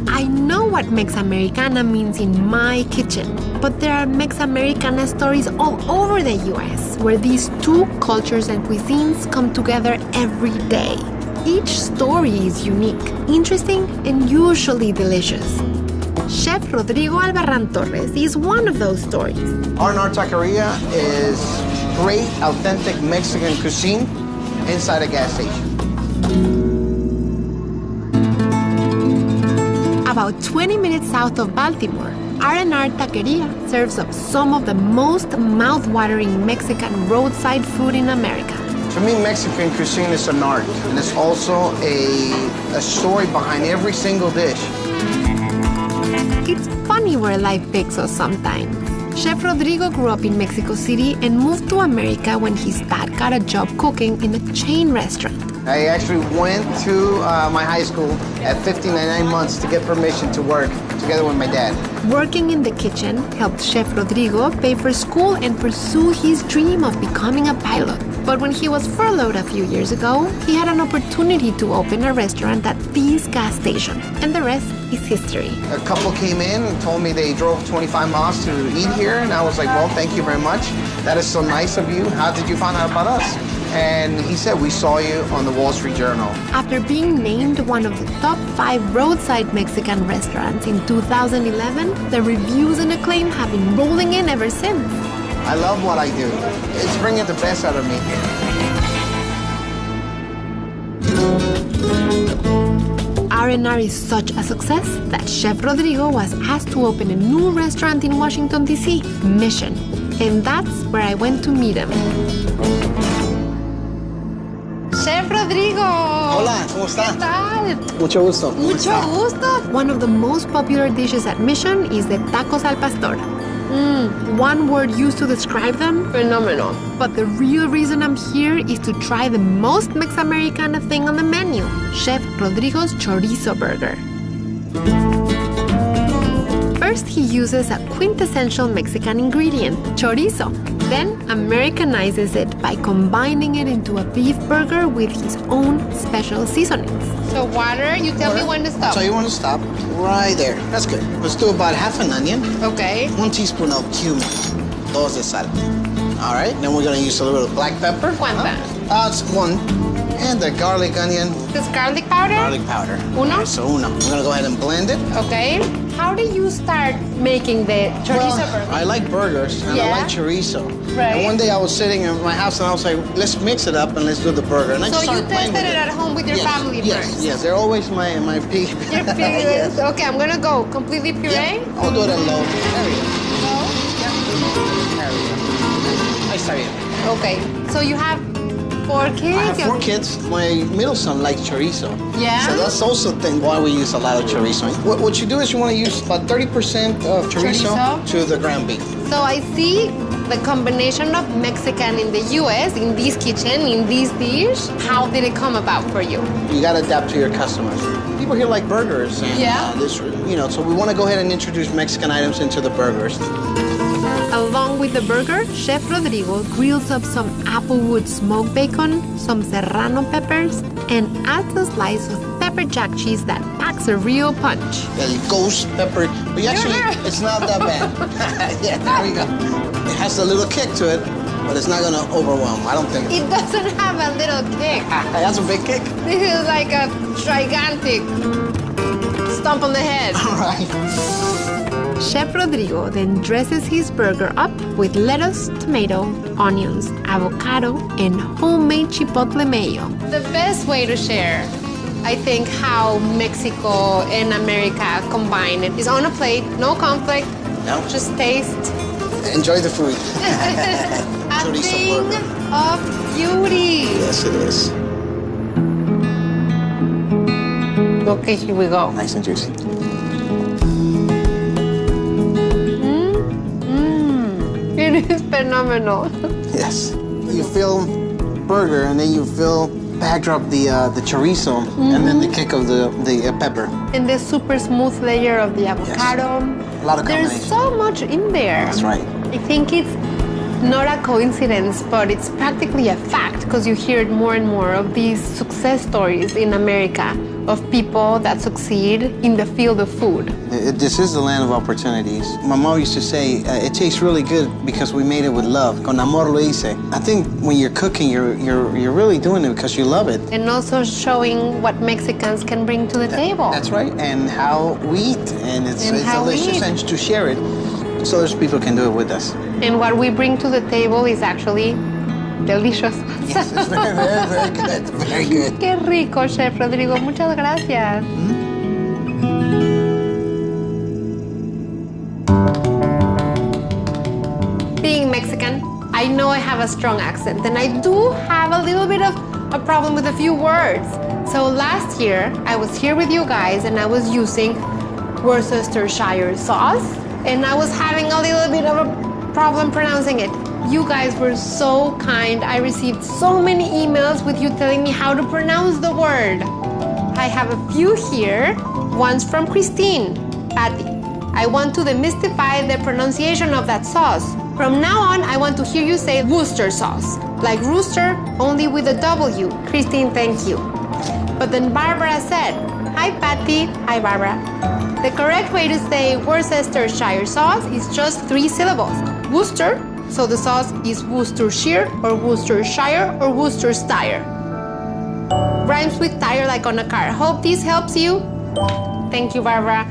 I know what Mex-Americana means in my kitchen, but there are Mex-Americana stories all over the US where these two cultures and cuisines come together every day. Each story is unique, interesting, and usually delicious. Chef Rodrigo Albarrán Torres is one of those stories. R&R Taqueria is great, authentic Mexican cuisine inside a gas station. About 20 minutes south of Baltimore, R&R Taqueria serves up some of the most mouth-watering Mexican roadside food in America. To me, Mexican cuisine is an art, and it's also a story behind every single dish. It's funny where life takes us sometimes. Chef Rodrigo grew up in Mexico City and moved to America when his dad got a job cooking in a chain restaurant. I actually went to my high school at 59 months to get permission to work together with my dad. Working in the kitchen helped Chef Rodrigo pay for school and pursue his dream of becoming a pilot. But when he was furloughed a few years ago, he had an opportunity to open a restaurant at this gas station. And the rest is history. A couple came in and told me they drove 25 miles to eat here. And I was like, well, thank you very much. That is so nice of you. How did you find out about us? And he said, we saw you on the Wall Street Journal. After being named one of the top 5 roadside Mexican restaurants in 2011, the reviews and acclaim have been rolling in ever since. I love what I do. It's bringing the best out of me. R&R is such a success that Chef Rodrigo was asked to open a new restaurant in Washington, D.C., Mission. And that's where I went to meet him. Chef Rodrigo! Hola, ¿cómo está? ¿Qué tal? Mucho gusto. Mucho gusto. One of the most popular dishes at Mission is the tacos al pastor. One word used to describe them? Phenomenal. But the real reason I'm here is to try the most Mex-Americana thing on the menu, Chef Rodrigo's chorizo burger. First, he uses a quintessential Mexican ingredient, chorizo. Then Americanizes it by combining it into a beef burger with his own special seasonings. So water, you tell me when to stop. So you want to stop right there. That's good. Let's do about half an onion. Okay. 1 teaspoon of cumin. 2 de sal. All right, then we're gonna use a little black pepper. ¿Cuánta? It's one. And the garlic onion. This garlic powder? Garlic powder. Uno? Okay, so uno. We're gonna go ahead and blend it. Okay. How did you start making the chorizo burger? I like burgers and I like chorizo. Right. And one day I was sitting in my house and I was like, let's mix it up and let's do the burger. And I just So you started playing tested with it at home with your family first? Yes, they're always my pig. Your pig. Yes. Okay, I'm gonna go completely puree. I'll do it at low. There we go. There we go. Ahí está bien. Okay, so you have 4 kids? I have 4 kids. My middle son likes chorizo. Yeah? So that's also the thing why we use a lot of chorizo. What you do is you want to use about 30% of chorizo to the ground beef. So I see the combination of Mexican in the U.S., in this kitchen, in this dish. How did it come about for you? You got to adapt to your customers. People here like burgers. And, so we want to go ahead and introduce Mexican items into the burgers. Along with the burger, Chef Rodrigo grills up some applewood smoked bacon, some serrano peppers, and adds a slice of pepper jack cheese that packs a real punch. El ghost pepper. But actually, it's not that bad. Yeah, there we go. It has a little kick to it, but it's not going to overwhelm. I don't think. It doesn't have a little kick. That's a big kick. This is like a gigantic stomp on the head. All right. Chef Rodrigo then dresses his burger up with lettuce, tomato, onions, avocado, and homemade chipotle mayo. The best way to share, I think, how Mexico and America combine it is on a plate, no conflict, just taste. Enjoy the food. A thing of beauty. Yes, it is. Okay, here we go. Nice and juicy. It is phenomenal. Yes. You feel burger, and then you feel backdrop the chorizo, and then the kick of the pepper. And the super smooth layer of the avocado. Yes. A lot of combination. There's so much in there. That's right. I think it's not a coincidence, but it's practically a fact because you hear it more and more of these success stories in America of people that succeed in the field of food. This is the land of opportunities. My mom used to say, it tastes really good because we made it with love. Con amor lo hice. I think when you're cooking, you're really doing it because you love it. And also showing what Mexicans can bring to the table. That's right, and how we eat, and it's delicious, and to share it so those people can do it with us. And what we bring to the table is actually delicious. Yes, it's very, very, very good. Very good. Qué rico, Chef Rodrigo. Muchas gracias. Being Mexican, I know I have a strong accent, and I do have a little bit of a problem with a few words. So last year, I was here with you guys, and I was using Worcestershire sauce, and I was having a little bit of a problem pronouncing it. You guys were so kind. I received so many emails with you telling me how to pronounce the word. I have a few here. One's from Christine. Patty, I want to demystify the pronunciation of that sauce. From now on, I want to hear you say Worcester sauce. Like rooster, only with a W. Christine, thank you. But then Barbara said, hi Patty, hi Barbara. The correct way to say Worcestershire sauce is just 3 syllables. Worcester, so the sauce is Worcestershire or Worcestershire or Worcestershire. Rhymes with tire like on a car. Hope this helps you. Thank you, Barbara.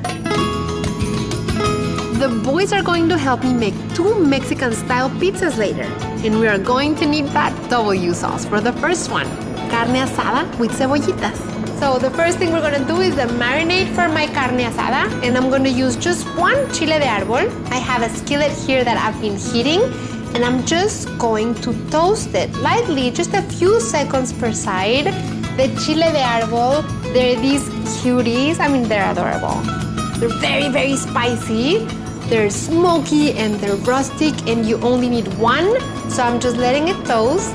The boys are going to help me make 2 Mexican-style pizzas later. And we are going to need that W sauce for the first one. Carne asada with cebollitas. So the first thing we're gonna do is the marinade for my carne asada, and I'm gonna use just 1 chile de árbol. I have a skillet here that I've been heating, and I'm just going to toast it lightly, just a few seconds per side. The chile de árbol, they're these cuties. I mean, they're adorable. They're very, very spicy. They're smoky and they're rustic, and you only need 1. So I'm just letting it toast.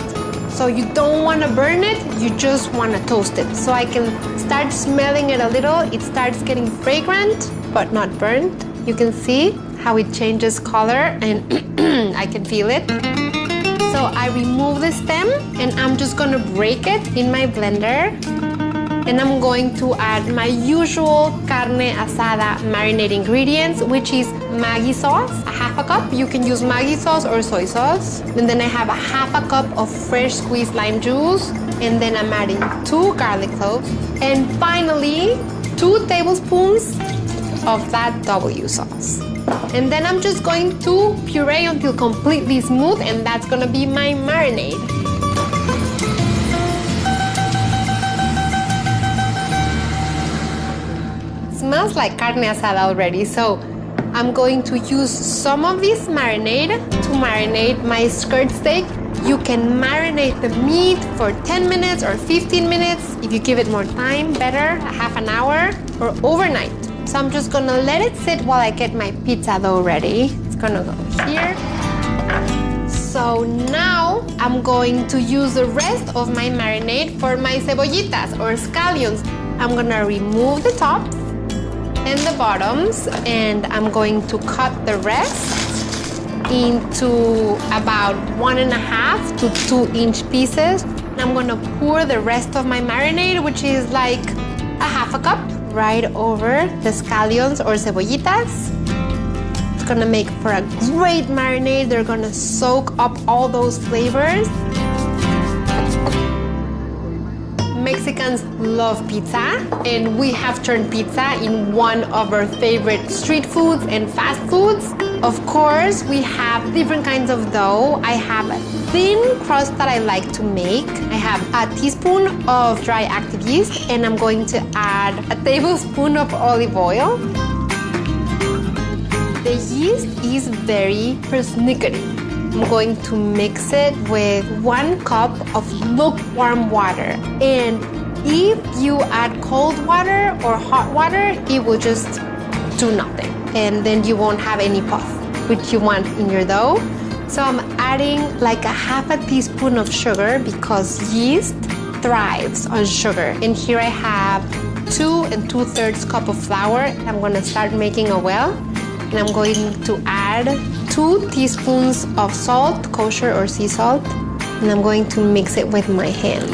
So you don't want to burn it, you just want to toast it. So I can start smelling it a little. It starts getting fragrant, but not burnt. You can see how it changes color, and I can feel it. So I remove the stem, and I'm just going to break it in my blender. And I'm going to add my usual carne asada marinade ingredients, which is Maggi sauce, a half a cup. You can use Maggi sauce or soy sauce. And then I have a half a cup of fresh squeezed lime juice. And then I'm adding 2 garlic cloves. And finally, 2 tablespoons of that W sauce. And then I'm just going to puree until completely smooth, and that's gonna be my marinade. Smells like carne asada already, so I'm going to use some of this marinade to marinate my skirt steak. You can marinate the meat for 10 minutes or 15 minutes. If you give it more time, better, a half an hour or overnight. So I'm just gonna let it sit while I get my pizza dough ready. It's gonna go here. So now I'm going to use the rest of my marinade for my cebollitas or scallions. I'm gonna remove the tops and the bottoms, and I'm going to cut the rest into about 1.5 to 2-inch pieces. And I'm gonna pour the rest of my marinade, which is like a half a cup, right over the scallions or cebollitas. It's gonna make for a great marinade. They're gonna soak up all those flavors. Mexicans love pizza, and we have turned pizza in one of our favorite street foods and fast foods. Of course, we have different kinds of dough. I have a thin crust that I like to make. I have a teaspoon of dry active yeast, and I'm going to add a tablespoon of olive oil. The yeast is very persnickety. I'm going to mix it with 1 cup of lukewarm water. And if you add cold water or hot water, it will just do nothing. And then you won't have any puff, which you want in your dough. So I'm adding like a half a teaspoon of sugar because yeast thrives on sugar. And here I have 2 2/3 cup of flour. I'm gonna start making a well. And I'm going to add 2 teaspoons of salt, kosher or sea salt, and I'm going to mix it with my hands.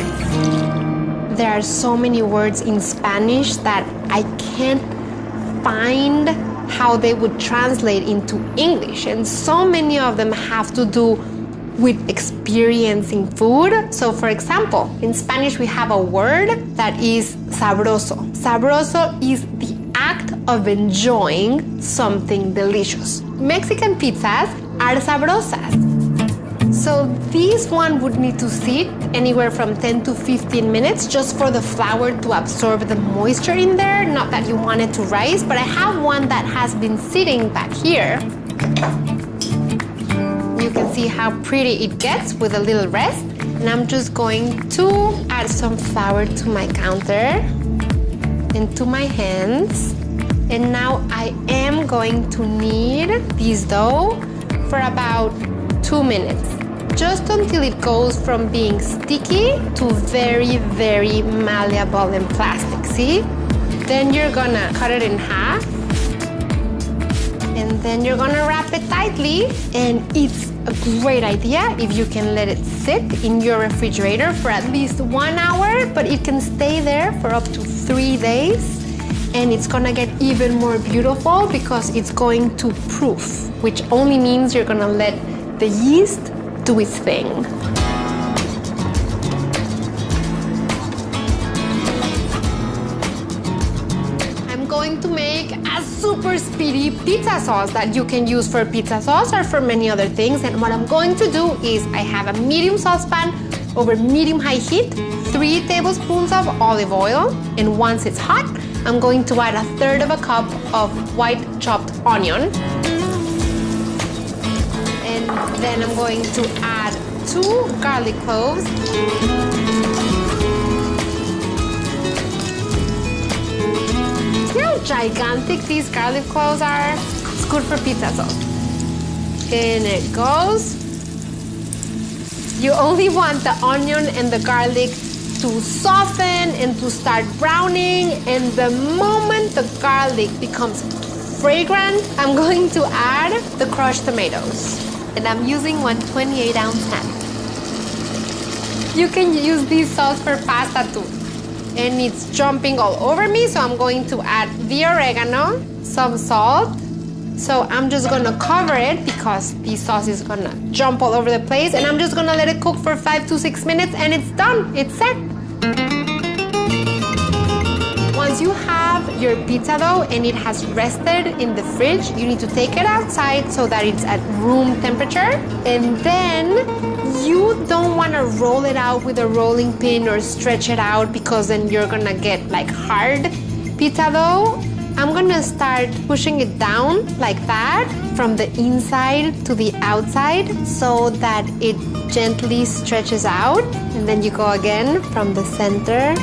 There are so many words in Spanish that I can't find how they would translate into English, and so many of them have to do with experiencing food. So for example, in Spanish we have a word that is sabroso. Sabroso is the act of enjoying something delicious. Mexican pizzas are sabrosas. So this one would need to sit anywhere from 10 to 15 minutes just for the flour to absorb the moisture in there. Not that you want it to rise, but I have one that has been sitting back here. You can see how pretty it gets with a little rest. And I'm just going to add some flour to my counter, into my hands. And now I am going to knead this dough for about 2 minutes, just until it goes from being sticky to very, very malleable and plastic, see? Then you're gonna cut it in half, and then you're gonna wrap it tightly, and it's a great idea if you can let it sit in your refrigerator for at least 1 hour, but it can stay there for up to 3 days. And it's gonna get even more beautiful because it's going to proof, which only means you're gonna let the yeast do its thing. I'm going to make a super speedy pizza sauce that you can use for pizza sauce or for many other things. And what I'm going to do is I have a medium saucepan over medium-high heat, 3 tablespoons of olive oil, and once it's hot, I'm going to add 1/3 cup of white chopped onion. And then I'm going to add 2 garlic cloves. See how gigantic these garlic cloves are? It's good for pizza sauce. In it goes. You only want the onion and the garlic to soften and to start browning, and the moment the garlic becomes fragrant, I'm going to add the crushed tomatoes. And I'm using 1/28-ounce can. You can use this sauce for pasta too. and it's jumping all over me, so I'm going to add the oregano, some salt. So I'm just gonna cover it because the sauce is gonna jump all over the place, and I'm just gonna let it cook for 5 to 6 minutes, and it's done, it's set. Once you have your pizza dough and it has rested in the fridge, you need to take it outside so that it's at room temperature. And then you don't want to roll it out with a rolling pin or stretch it out because then you're gonna get like hard pizza dough. I'm gonna start pushing it down like that from the inside to the outside so that it gently stretches out. And then you go again from the center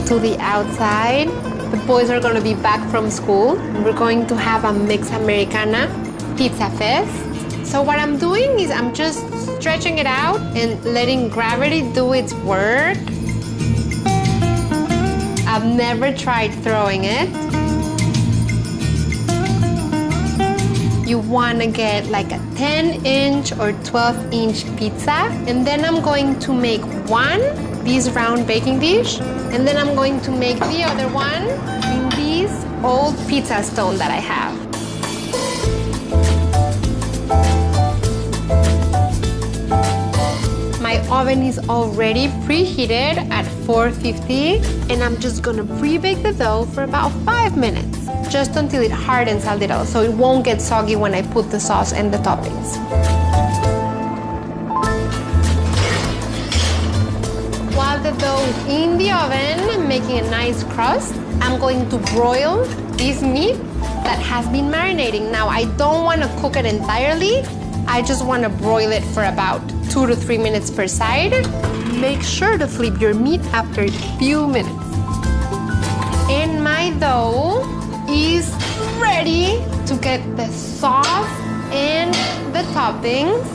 to the outside. The boys are gonna be back from school. We're going to have a Mix Americana Pizza Fest. So what I'm doing is I'm just stretching it out and letting gravity do its work. I've never tried throwing it. You wanna get like a 10-inch or 12-inch pizza. And then I'm going to make this round baking dish. And then I'm going to make the other one in this old pizza stone that I have. My oven is already preheated at 450, and I'm just gonna pre-bake the dough for about 5 minutes, just until it hardens a little, so it won't get soggy when I put the sauce and the toppings. While the dough is in the oven, making a nice crust, I'm going to broil this meat that has been marinating. Now, I don't want to cook it entirely. I just want to broil it for about 2 to 3 minutes per side. Make sure to flip your meat after a few minutes. And my dough is ready to get the sauce and the toppings.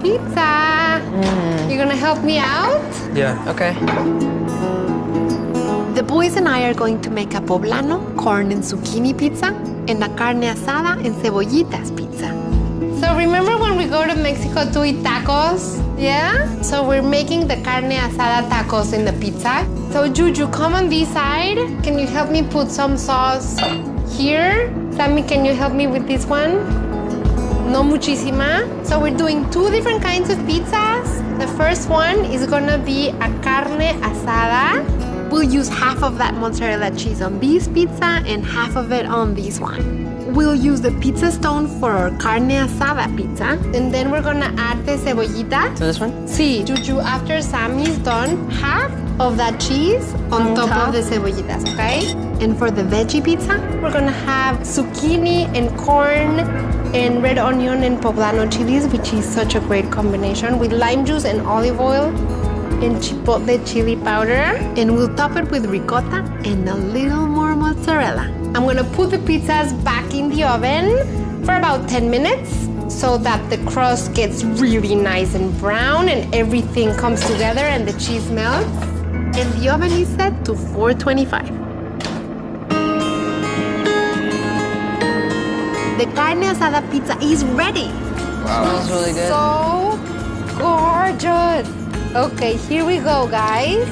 Pizza! You gonna help me out? Yeah, okay. The boys and I are going to make a poblano corn and zucchini pizza and a carne asada and cebollitas pizza. So remember when we go to Mexico to eat tacos? Yeah? So we're making the carne asada tacos in the pizza. So Juju, come on this side. Can you help me put some sauce here? Sammy, can you help me with this one? No muchísima. So we're doing 2 different kinds of pizzas. The first one is gonna be a carne asada. We'll use half of that mozzarella cheese on this pizza and half of it on this one. We'll use the pizza stone for our carne asada pizza. And then we're gonna add the cebollita. To this one? Sí. Juju, after Sammy's done, half of that cheese on top of the cebollitas, okay? And for the veggie pizza, we're gonna have zucchini and corn and red onion and poblano chilies, which is such a great combination, with lime juice and olive oil and chipotle chili powder. And we'll top it with ricotta and a little more mozzarella. I'm gonna put the pizzas back in the oven for about 10 minutes so that the crust gets really nice and brown and everything comes together and the cheese melts. And the oven is set to 425. The carne asada pizza is ready. Wow. Smells really good. So gorgeous. Okay, here we go, guys.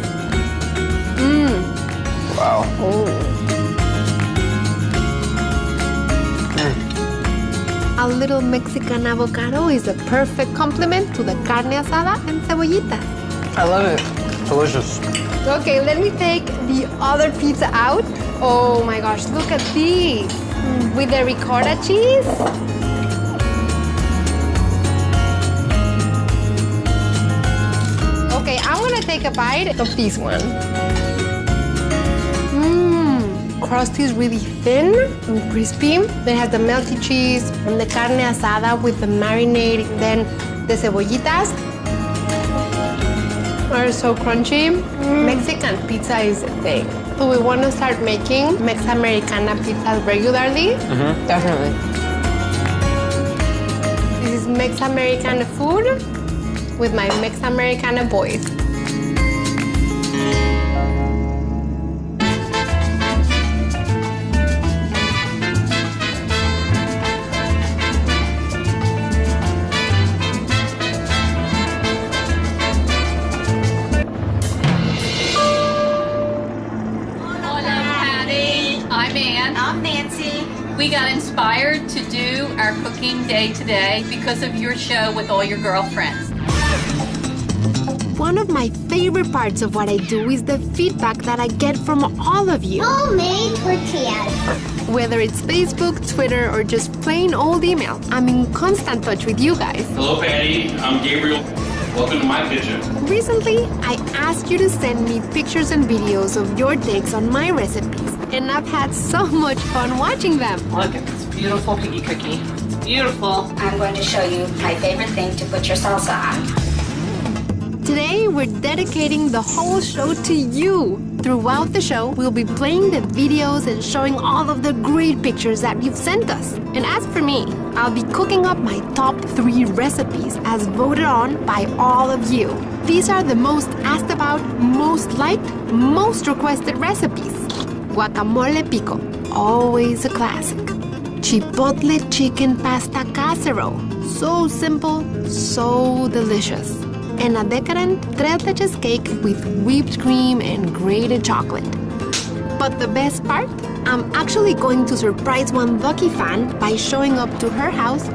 Wow. A little Mexican avocado is a perfect complement to the carne asada and cebollitas. I love it. Delicious. Okay, let me take the other pizza out. Oh my gosh, look at these. With the ricotta cheese. Okay, I'm gonna take a bite of this one. Crust is really thin and crispy. Then it has the melty cheese and the carne asada with the marinade. Then the cebollitas are so crunchy. Mexican pizza is a thing. So we want to start making Mex Americana pizzas regularly. Definitely. This is Mex Americana food with my Mex Americana boys. We got inspired to do our cooking day today because of your show with all your girlfriends. One of my favorite parts of what I do is the feedback that I get from all of you. Homemade tortillas. Whether it's Facebook, Twitter, or just plain old email, I'm in constant touch with you guys. Hello, Patty. I'm Gabriel. Welcome to my kitchen. Recently, I asked you to send me pictures and videos of your takes on my recipes, and I've had so much fun watching them. Look at this beautiful piggy cookie. It's beautiful. I'm going to show you my favorite thing to put your salsa on. Today, we're dedicating the whole show to you. Throughout the show, we'll be playing the videos and showing all of the great pictures that you've sent us. And as for me, I'll be cooking up my top 3 recipes as voted on by all of you. These are the most asked about, most liked, most requested recipes. Guacamole pico, always a classic. Chipotle chicken pasta casserole, so simple, so delicious. And a decadent tres leches cake with whipped cream and grated chocolate. But the best part? I'm actually going to surprise one lucky fan by showing up to her house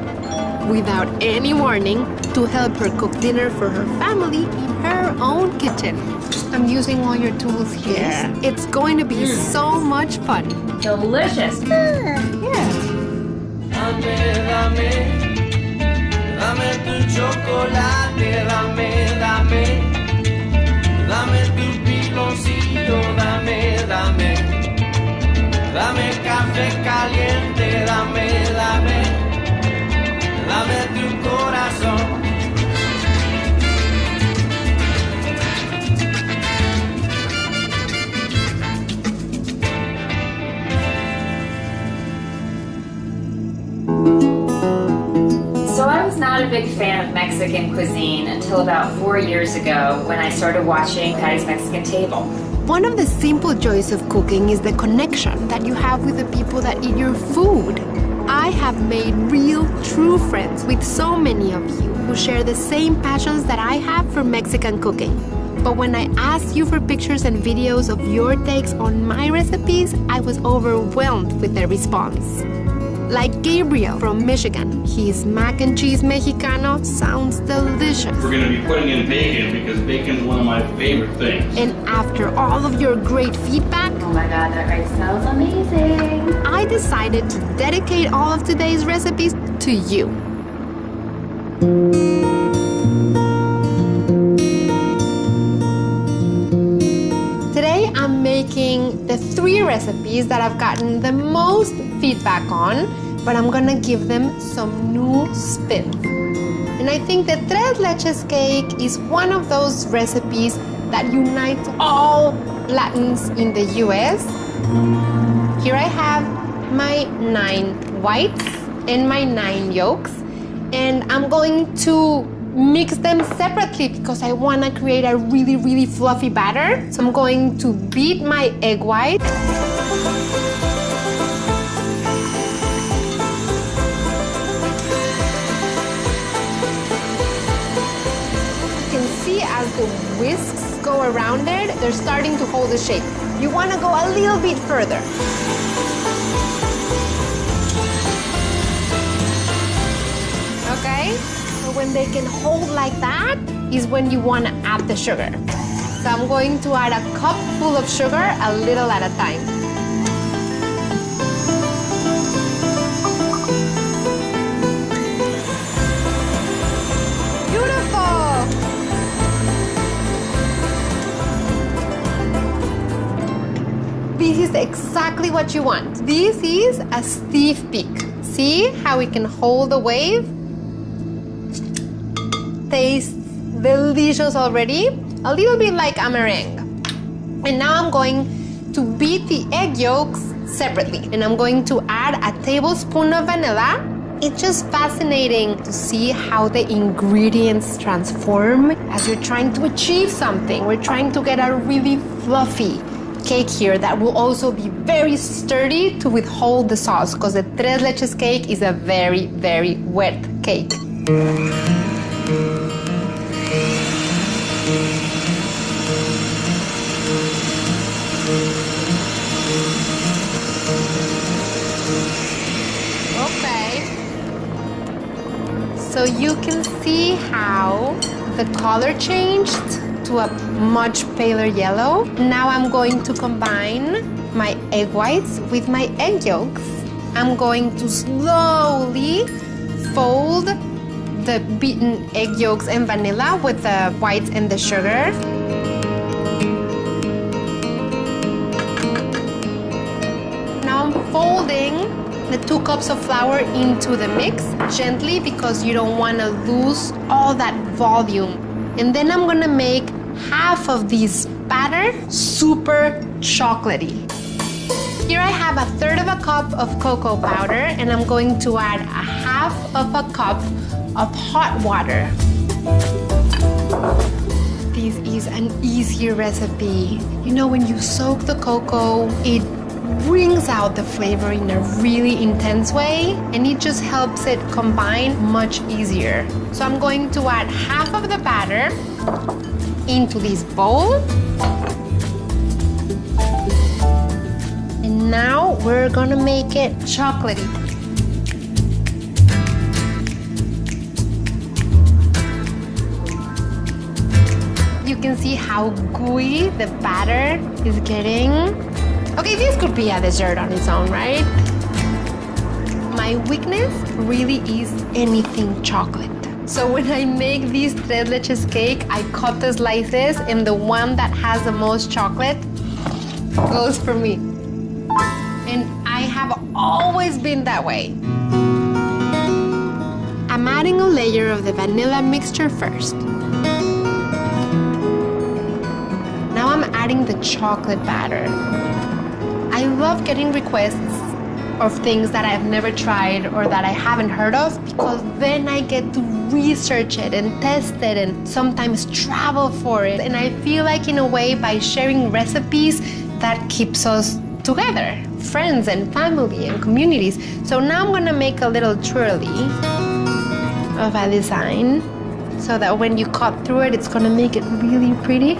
without any warning to help her cook dinner for her family in her own kitchen. I'm using all your tools here. Yeah. It's going to be so much fun. Delicious. Yeah. Dame tu chocolate, dame tu piloncillo, dame café caliente, dame tu corazón. So I was not a big fan of Mexican cuisine until about 4 years ago when I started watching Patty's Mexican Table. One of the simple joys of cooking is the connection that you have with the people that eat your food. I have made real, true friends with so many of you who share the same passions that I have for Mexican cooking. But when I asked you for pictures and videos of your takes on my recipes, I was overwhelmed with their response. Like Gabriel from Michigan. His mac and cheese Mexicano sounds delicious. We're going to be putting in bacon because bacon is one of my favorite things. And after all of your great feedback, oh my God, that rice smells amazing. I decided to dedicate all of today's recipes to you. Today I'm making the 3 recipes that I've gotten the most feedback on, but I'm gonna give them some new spin. And I think the tres leches cake is one of those recipes that unites all Latins in the US. Here I have my 9 whites and my 9 yolks, and I'm going to mix them separately because I want to create a really, really fluffy batter. So I'm going to beat my egg white. You can see as the whisks go around it, they're starting to hold the shape. You want to go a little bit further. Okay? So when they can hold like that is when you want to add the sugar. So I'm going to add a cup full of sugar, a little at a time. Beautiful! This is exactly what you want. This is a stiff peak. See how we can hold the wave? Tastes delicious already, a little bit like a meringue. And now I'm going to beat the egg yolks separately, and I'm going to add a tablespoon of vanilla. It's just fascinating to see how the ingredients transform as you're trying to achieve something. We're trying to get a really fluffy cake here that will also be very sturdy to withhold the sauce, because the tres leches cake is a very, very wet cake. So you can see how the color changed to a much paler yellow. Now I'm going to combine my egg whites with my egg yolks. I'm going to slowly fold the beaten egg yolks and vanilla with the whites and the sugar. Now I'm folding the 2 cups of flour into the mix gently because you don't want to lose all that volume. And then I'm gonna make half of this batter super chocolatey. Here I have 1/3 of a cup of cocoa powder, and I'm going to add 1/2 of a cup of hot water. This is an easier recipe. You know, when you soak the cocoa, it brings out the flavor in a really intense way, and it just helps it combine much easier. So I'm going to add half of the batter into this bowl. And now we're gonna make it chocolatey. You can see how gooey the batter is getting. Okay, this could be a dessert on its own, right? My weakness really is anything chocolate. So when I make this tres leches cake, I cut the slices, and the one that has the most chocolate goes for me. And I have always been that way. I'm adding a layer of the vanilla mixture first. Now I'm adding the chocolate batter. I love getting requests of things that I've never tried or that I haven't heard of, because then I get to research it and test it and sometimes travel for it. And I feel like, in a way, by sharing recipes, that keeps us together, friends and family and communities. So now I'm gonna make a little twirly of a design so that when you cut through it, it's gonna make it really pretty.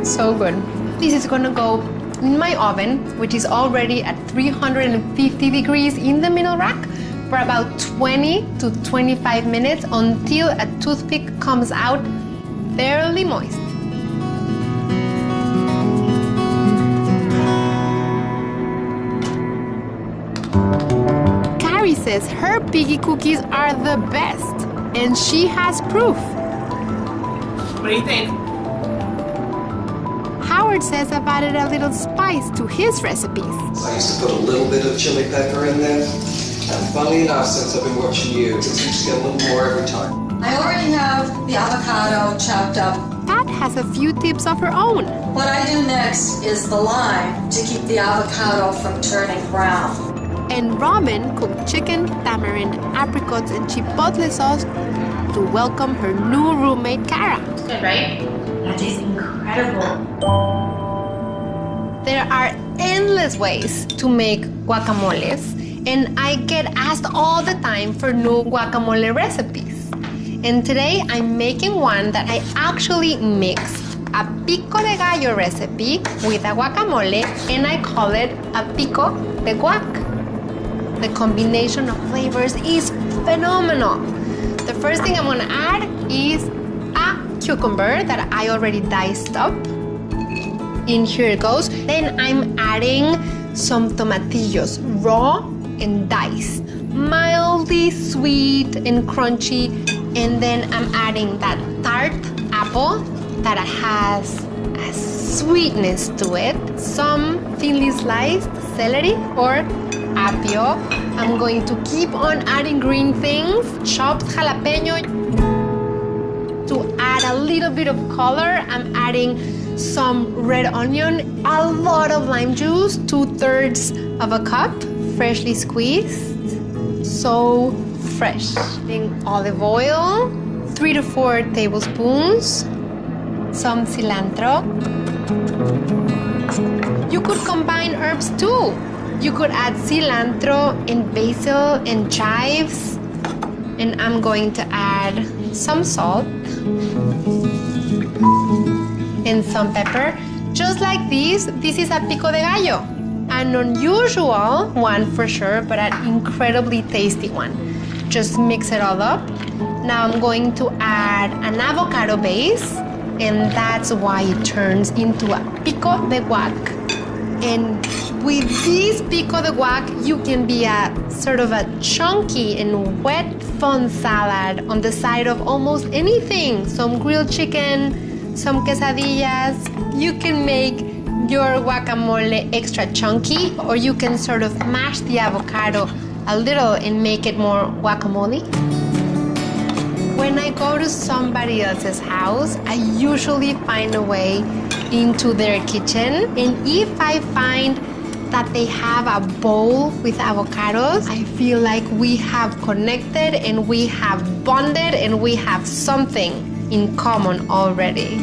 So good. This is gonna go in my oven, which is already at 350 degrees in the middle rack, for about 20 to 25 minutes until a toothpick comes out barely moist. Carrie says her piggy cookies are the best, and she has proof. What do you think? Howard says I've added a little spice to his recipes. I used to put a little bit of chili pepper in there, and funnily enough, since I've been watching you, it seems to get a little more every time. I already have the avocado chopped up. Pat has a few tips of her own. What I do next is the lime to keep the avocado from turning brown. And Robin cooked chicken, tamarind, apricots, and chipotle sauce to welcome her new roommate, Cara. Good, right? That is incredible. There are endless ways to make guacamoles, and I get asked all the time for new guacamole recipes. And today I'm making one that I actually mix a pico de gallo recipe with a guacamole, and I call it a pico de guac. The combination of flavors is phenomenal. The first thing I'm gonna add is a cucumber that I already diced up. In here it goes. Then I'm adding some tomatillos, raw and diced. Mildly sweet and crunchy. And then I'm adding that tart apple that has a sweetness to it. Some thinly sliced celery or apio. I'm going to keep on adding green things. Chopped jalapeno. To add a little bit of color, I'm adding some red onion, a lot of lime juice, 2/3 of a cup, freshly squeezed. So fresh. Adding olive oil, 3 to 4 tablespoons, some cilantro. You could combine herbs too. You could add cilantro and basil and chives. And I'm going to add some salt and some pepper. Just like this is a pico de gallo. An unusual one for sure, but an incredibly tasty one. Just mix it all up. Now I'm going to add an avocado base, and that's why it turns into a pico de guac. And with this pico de guac, you can be a sort of a chunky and wet fun salad on the side of almost anything. Some grilled chicken, some quesadillas. You can make your guacamole extra chunky, or you can sort of mash the avocado a little and make it more guacamole. When I go to somebody else's house, I usually find a way into their kitchen. And if I find that they have a bowl with avocados, I feel like we have connected and we have bonded and we have something in common already.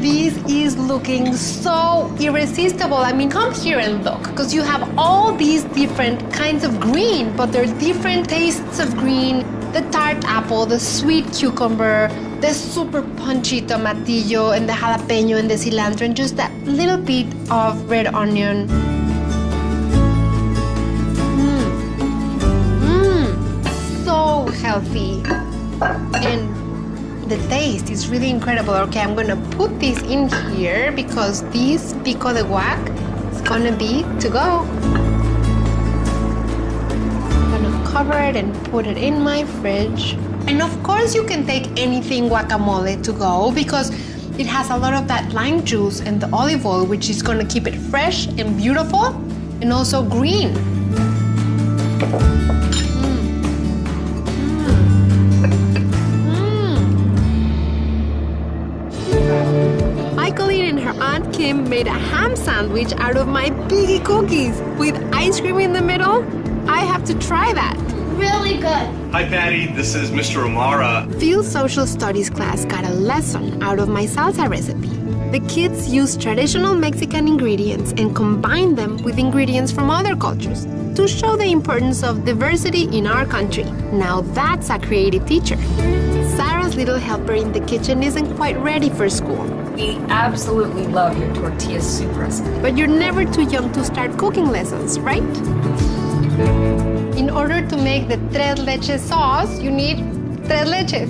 This is looking so irresistible. I mean, come here and look, because you have all these different kinds of green, but they're different tastes of green. The tart apple, the sweet cucumber, the super punchy tomatillo, and the jalapeno, and the cilantro, and just that little bit of red onion. So healthy. And the taste is really incredible. Okay, I'm gonna put this in here because this pico de guac is gonna be to go. I'm gonna cover it and put it in my fridge. And of course you can take anything guacamole to go because it has a lot of that lime juice and the olive oil, which is gonna keep it fresh and beautiful and also green. Michaeline and her Aunt Kim made a ham sandwich out of my piggy cookies with ice cream in the middle. I have to try that. Really good. Hi, Patty. This is Mr. O'Mara. Field Social Studies class got a lesson out of my salsa recipe. The kids used traditional Mexican ingredients and combined them with ingredients from other cultures to show the importance of diversity in our country. Now that's a creative teacher. Sarah's little helper in the kitchen isn't quite ready for school. We absolutely love your tortilla soup recipe. But you're never too young to start cooking lessons, right? In order to make the tres leches sauce, you need tres leches.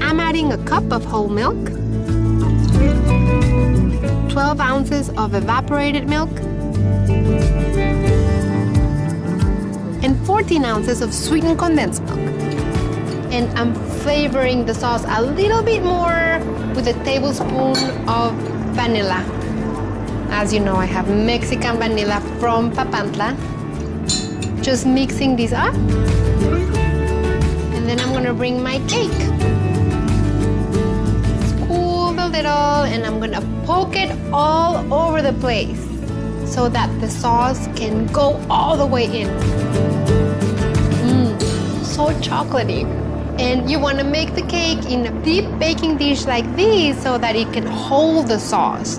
I'm adding a cup of whole milk, 12 ounces of evaporated milk, and 14 ounces of sweetened condensed milk. And I'm flavoring the sauce a little bit more with a tablespoon of vanilla. As you know, I have Mexican vanilla from Papantla. Just mixing these up. And then I'm gonna bring my cake. Scoop a little, and I'm gonna poke it all over the place so that the sauce can go all the way in. So chocolatey. And you want to make the cake in a deep baking dish like this so that it can hold the sauce.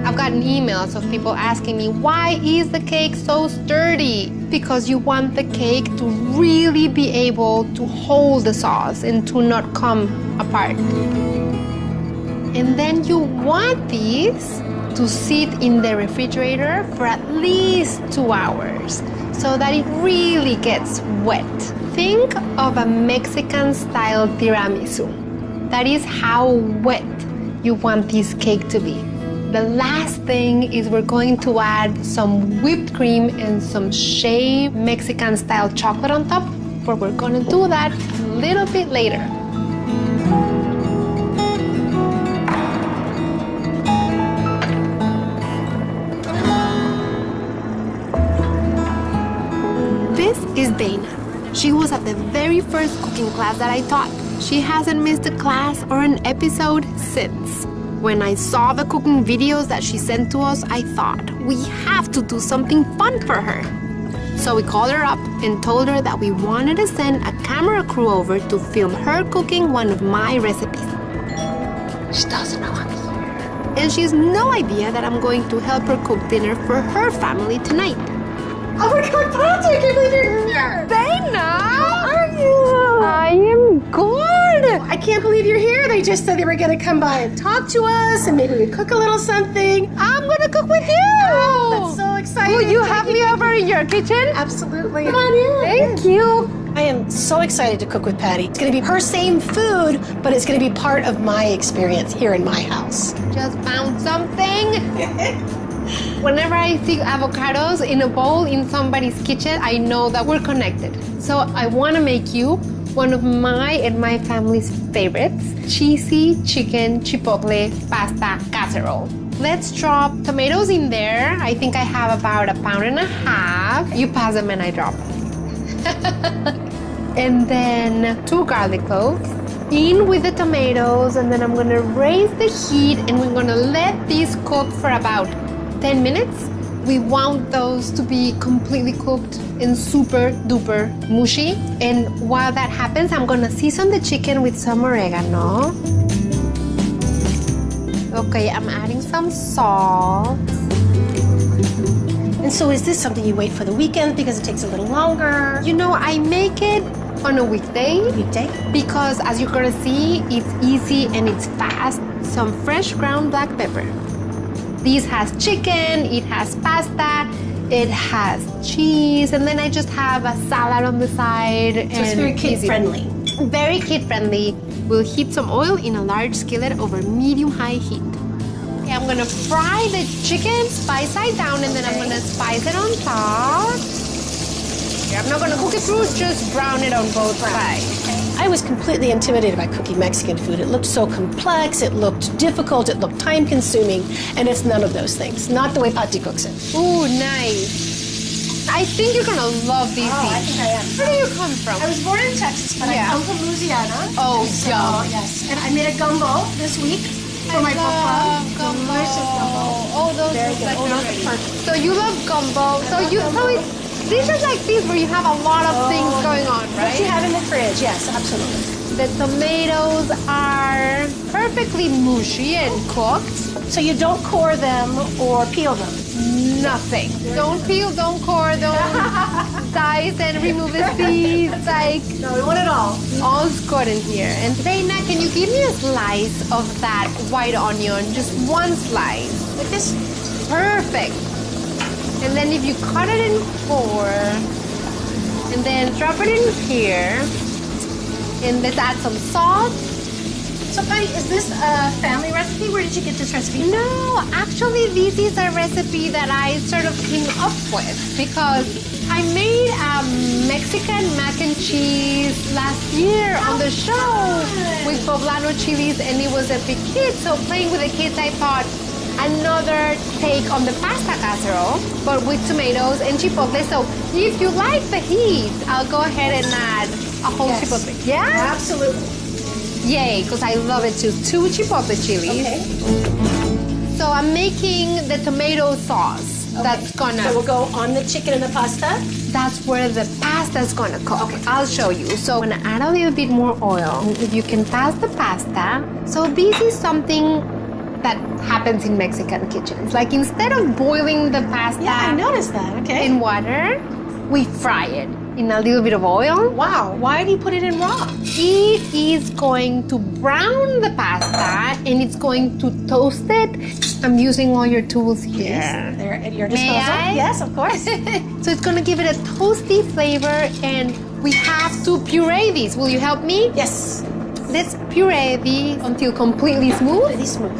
I've gotten emails of people asking me, why is the cake so sturdy? Because you want the cake to really be able to hold the sauce and to not come apart. And then you want these to sit in the refrigerator for at least 2 hours so that it really gets wet. Think of a Mexican-style tiramisu. That is how wet you want this cake to be. The last thing is we're going to add some whipped cream and some shaved Mexican-style chocolate on top, but we're gonna do that a little bit later. This is Dana. She was at the very first cooking class that I taught. She hasn't missed a class or an episode since. When I saw the cooking videos that she sent to us, I thought, we have to do something fun for her. So we called her up and told her that we wanted to send a camera crew over to film her cooking one of my recipes. She doesn't know I'm here. And she has no idea that I'm going to help her cook dinner for her family tonight. Oh my God, Tati, I can't believe you're here. Dana! How are you? I am good. I can't believe you're here. They just said they were going to come by and talk to us and maybe we cook a little something. I'm going to cook with you. Oh, that's so exciting. Will you have me over in your kitchen? Absolutely. Come on in. Thank you. I am so excited to cook with Patty. It's going to be her same food, but it's going to be part of my experience here in my house. Just found something. Whenever I see avocados in a bowl in somebody's kitchen, I know that we're connected. So I want to make you one of my and my family's favorites, cheesy chicken chipotle pasta casserole. Let's drop tomatoes in there. I think I have about 1.5 pounds. You pass them and I drop them. And then 2 garlic cloves. In with the tomatoes, and then I'm gonna raise the heat and we're gonna let these cook for about 10 minutes. We want those to be completely cooked and super duper mushy. And while that happens, I'm gonna season the chicken with some oregano. Okay, I'm adding some salt. And so is this something you wait for the weekend because it takes a little longer? You know, I make it on a weekday. Because as you're gonna see, it's easy and it's fast. Some fresh ground black pepper. This has chicken, it has pasta, it has cheese, and then I just have a salad on the side. So it's very kid-friendly. Very kid-friendly. We'll heat some oil in a large skillet over medium-high heat. Okay, I'm gonna fry the chicken spice side down, and then I'm gonna spice it on top. Okay, I'm not gonna cook it through, just brown it on both sides. I was completely intimidated by cooking Mexican food. It looked so complex, it looked difficult, it looked time-consuming, and it's none of those things. Not the way Pati cooks it. Ooh, nice. I think you're gonna love these I things. think I am. Where do you come from? I was born in Texas, but I come from Louisiana. Oh, so, yum. yes. And I made a gumbo this week for my book club. Delicious gumbo. Oh, those Very look good. like Oh, perfect. perfect. So you love gumbo. These are like these where you have a lot of things going on, right? What you have in the fridge, yes, absolutely. The tomatoes are perfectly mushy and cooked. So you don't core them or peel them? Nothing. Don't peel, don't core, don't dice and remove the seeds. No, we want it all. All's good in here. And Reina, can you give me a slice of that white onion? Just one slice. Like this? Perfect. And then if you cut it in 4, and then drop it in here, and let's add some salt. So Patty, is this a family recipe? Where did you get this recipe? No, actually this is a recipe that I sort of came up with because I made a Mexican mac and cheese last year on the show with poblano chilies, and it was a big hit. So playing with the kids, I thought, another take on the pasta casserole, but with tomatoes and chipotle. So if you like the heat, I'll go ahead and add a whole chipotle. Yeah? Absolutely. Yay, because I love it too. 2 chipotle chilies. Okay. So I'm making the tomato sauce. Okay. That's gonna... So we'll go on the chicken and the pasta? That's where the pasta's gonna cook. Okay. I'll show you. So I'm gonna add a little bit more oil. If you can pass the pasta. So this is something that happens in Mexican kitchens. Like instead of boiling the pasta I noticed that. Okay. in water, we fry it in a little bit of oil. Wow, why do you put it in raw? It is going to brown the pasta and it's going to toast it. I'm using all your tools here. Yes, they're at your May disposal. I? Yes, of course. So it's gonna give it a toasty flavor, and we have to puree these. Will you help me? Yes. Let's puree these until completely smooth. Pretty smooth.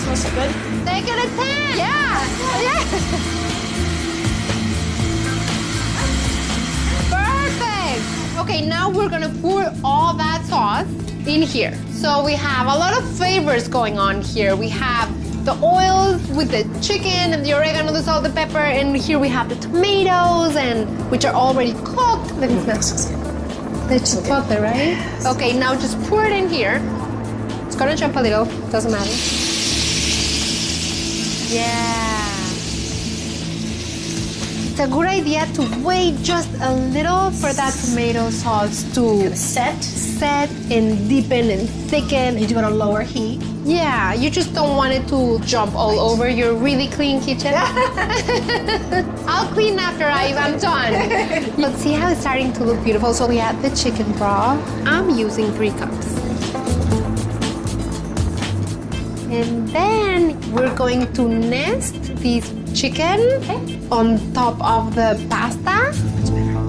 Smells so good. Take it a 10. Yeah. Perfect. Okay, now we're gonna pour all that sauce in here. So we have a lot of flavors going on here. We have the oils with the chicken and the oregano, the salt, the pepper, and here we have the tomatoes, and which are already cooked. Let me smell. The chipotle, right? Okay, now just pour it in here. It's gonna jump a little, doesn't matter. Yeah. It's a good idea to wait just a little for that tomato sauce to set and deepen and thicken. You do it on lower heat. Yeah, you just don't want it to jump all over your really clean kitchen. I'll clean after I'm done. But see how it's starting to look beautiful? So we add the chicken broth. I'm using 3 cups. And then we're going to nest this chicken on top of the pasta.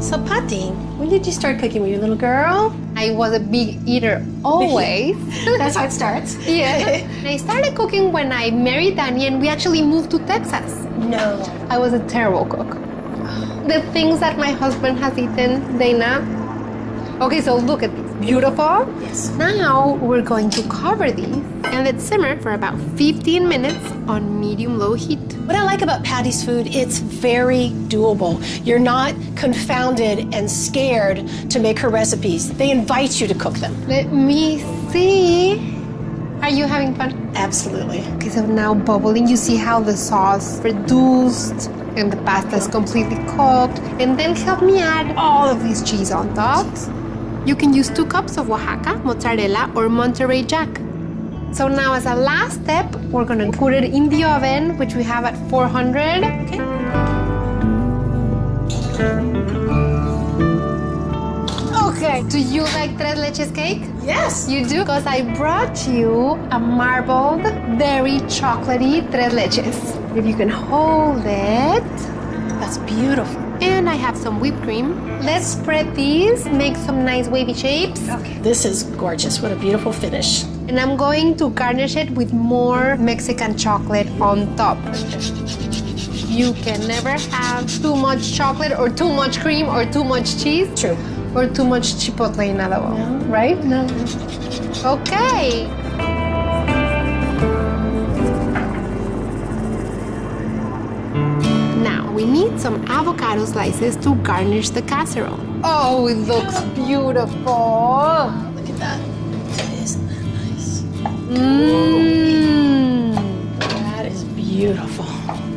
So, Patti, when did you start cooking? Were you a little girl? I was a big eater always. That's how it starts. Yeah. I started cooking when I married Danny and we actually moved to Texas. No. I was a terrible cook. The things that my husband has eaten, Dana. Okay, so look at these. Beautiful. Yes. Now we're going to cover these and let simmer for about 15 minutes on medium-low heat. What I like about Patti's food, it's very doable. You're not confounded and scared to make her recipes. They invite you to cook them. Let me see. Are you having fun? Absolutely. Okay, so now bubbling, you see how the sauce reduced and the pasta is completely cooked. And then help me add all of this cheese on top. You can use 2 cups of Oaxaca, mozzarella, or Monterey Jack. So now as a last step, we're gonna put it in the oven, which we have at 400. Okay. Okay. Do you like tres leches cake? Yes. You do? Because I brought you a marbled, very chocolatey tres leches. If you can hold it. That's beautiful. And I have some whipped cream. Let's spread these, make some nice wavy shapes. Okay. This is gorgeous. What a beautiful finish. And I'm going to garnish it with more Mexican chocolate on top. You can never have too much chocolate or too much cream or too much cheese. True. Or too much chipotle in adobo. No. Right? No. Okay. Now we need some avocado slices to garnish the casserole. Oh, it looks beautiful. Wow, look at that. Isn't that nice? Mmm. That is beautiful.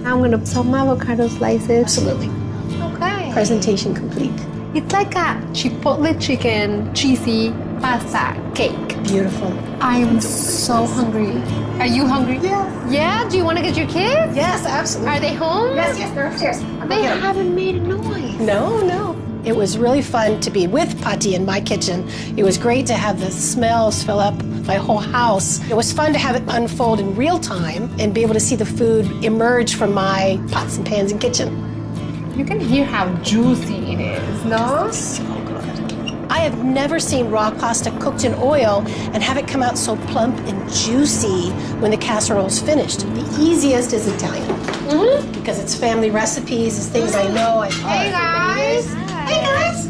I'm gonna put some avocado slices. Absolutely. Okay. Presentation complete. It's like a chipotle chicken cheesy pasta cake. Beautiful. I am so hungry. Are you hungry? Yeah. Yeah? Do you want to get your kids? Yes, absolutely. Are they home? Yes, they're upstairs. They haven't made a noise. No. It was really fun to be with Patti in my kitchen. It was great to have the smells fill up my whole house. It was fun to have it unfold in real time and be able to see the food emerge from my pots and pans and kitchen. You can hear how juicy it is, no? So good. I have never seen raw pasta cooked in oil and have it come out so plump and juicy when the casserole is finished. The easiest is Italian. Because it's family recipes, it's things I know. Hey guys! Hey guys!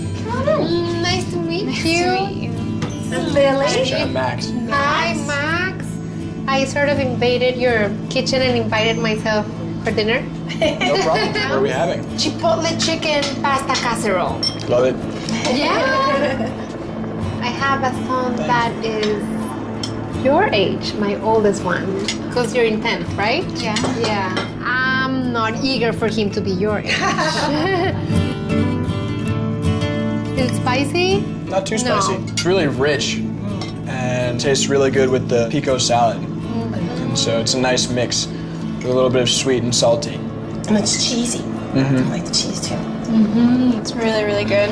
Nice to meet you. Lily. I'm Max. Hi, Max. I sort of invaded your kitchen and invited myself for dinner. No problem. What are we having? Chipotle chicken pasta casserole. Love it. Yeah. I have a son that is your age, my oldest one. Because you're in 10th, right? Yeah. Yeah. I'm not eager for him to be your age. Is it spicy? Not too spicy. No. It's really rich and tastes really good with the pico salad. And so it's a nice mix with a little bit of sweet and salty. And it's cheesy. I like the cheese too. It's really, really good.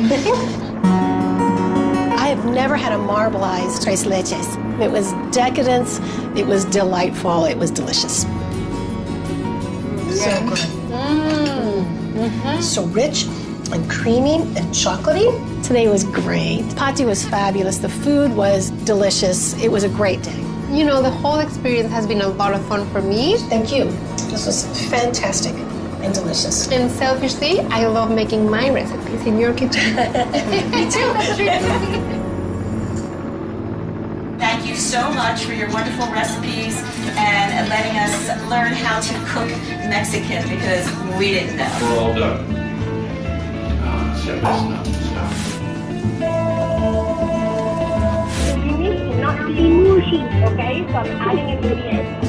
I have never had a marbleized tres leches. It was decadence, it was delightful, it was delicious. So good. So rich and creamy and chocolatey. Today was great. Patti was fabulous. The food was delicious. It was a great day. You know, the whole experience has been a lot of fun for me. Thank you. This was fantastic and delicious. And selfishly, I love making my recipes in your kitchen. Me too. Thank you so much for your wonderful recipes and letting us learn how to cook Mexican because we didn't know. We're all done. Shut this up. You need to not be mushy, okay? So I'm adding ingredients.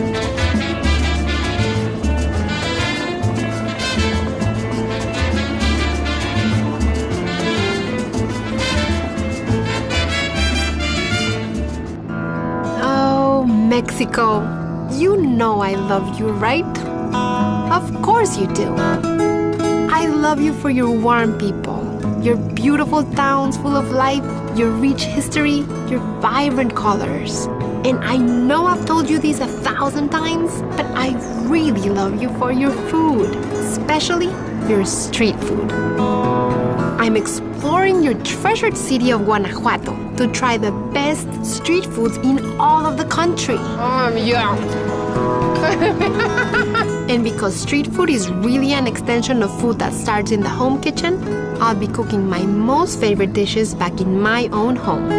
Mexico. You know I love you, right? Of course you do. I love you for your warm people, your beautiful towns full of life, your rich history, your vibrant colors. And I know I've told you this 1,000 times, but I really love you for your food, especially your street food. I'm exploring your treasured city of Guanajuato to try the best street foods in all of the country. Yeah. And because street food is really an extension of food that starts in the home kitchen, I'll be cooking my most favorite dishes back in my own home.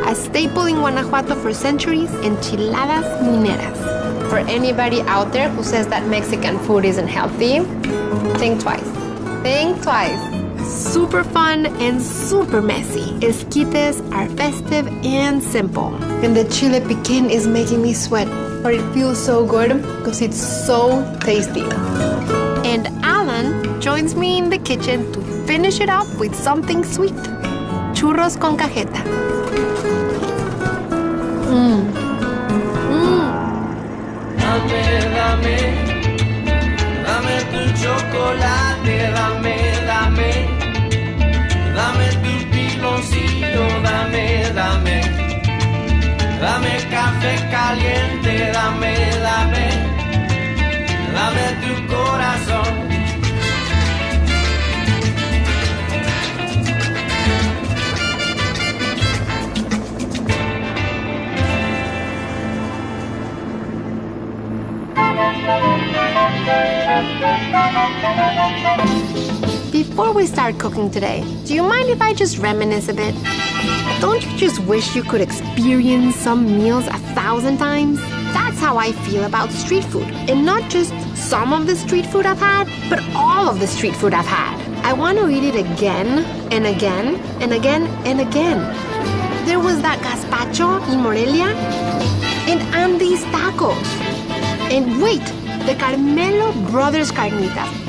A staple in Guanajuato for centuries, enchiladas mineras. For anybody out there who says that Mexican food isn't healthy, think twice. Think twice. Super fun and super messy. Esquites are festive and simple. And the chile piquin is making me sweat, but it feels so good because it's so tasty. And Alan joins me in the kitchen to finish it up with something sweet. Churros con cajeta. Dame tu chocolate, dame tu piloncillo, dame café caliente, dame tu corazón. Before we start cooking today, do you mind if I just reminisce a bit? Don't you just wish you could experience some meals 1,000 times? That's how I feel about street food. And not just some of the street food I've had, but all of the street food I've had. I want to eat it again and again and again and again. There was that gazpacho in Morelia and Andy's tacos. And wait, the Carmelo Brothers carnitas.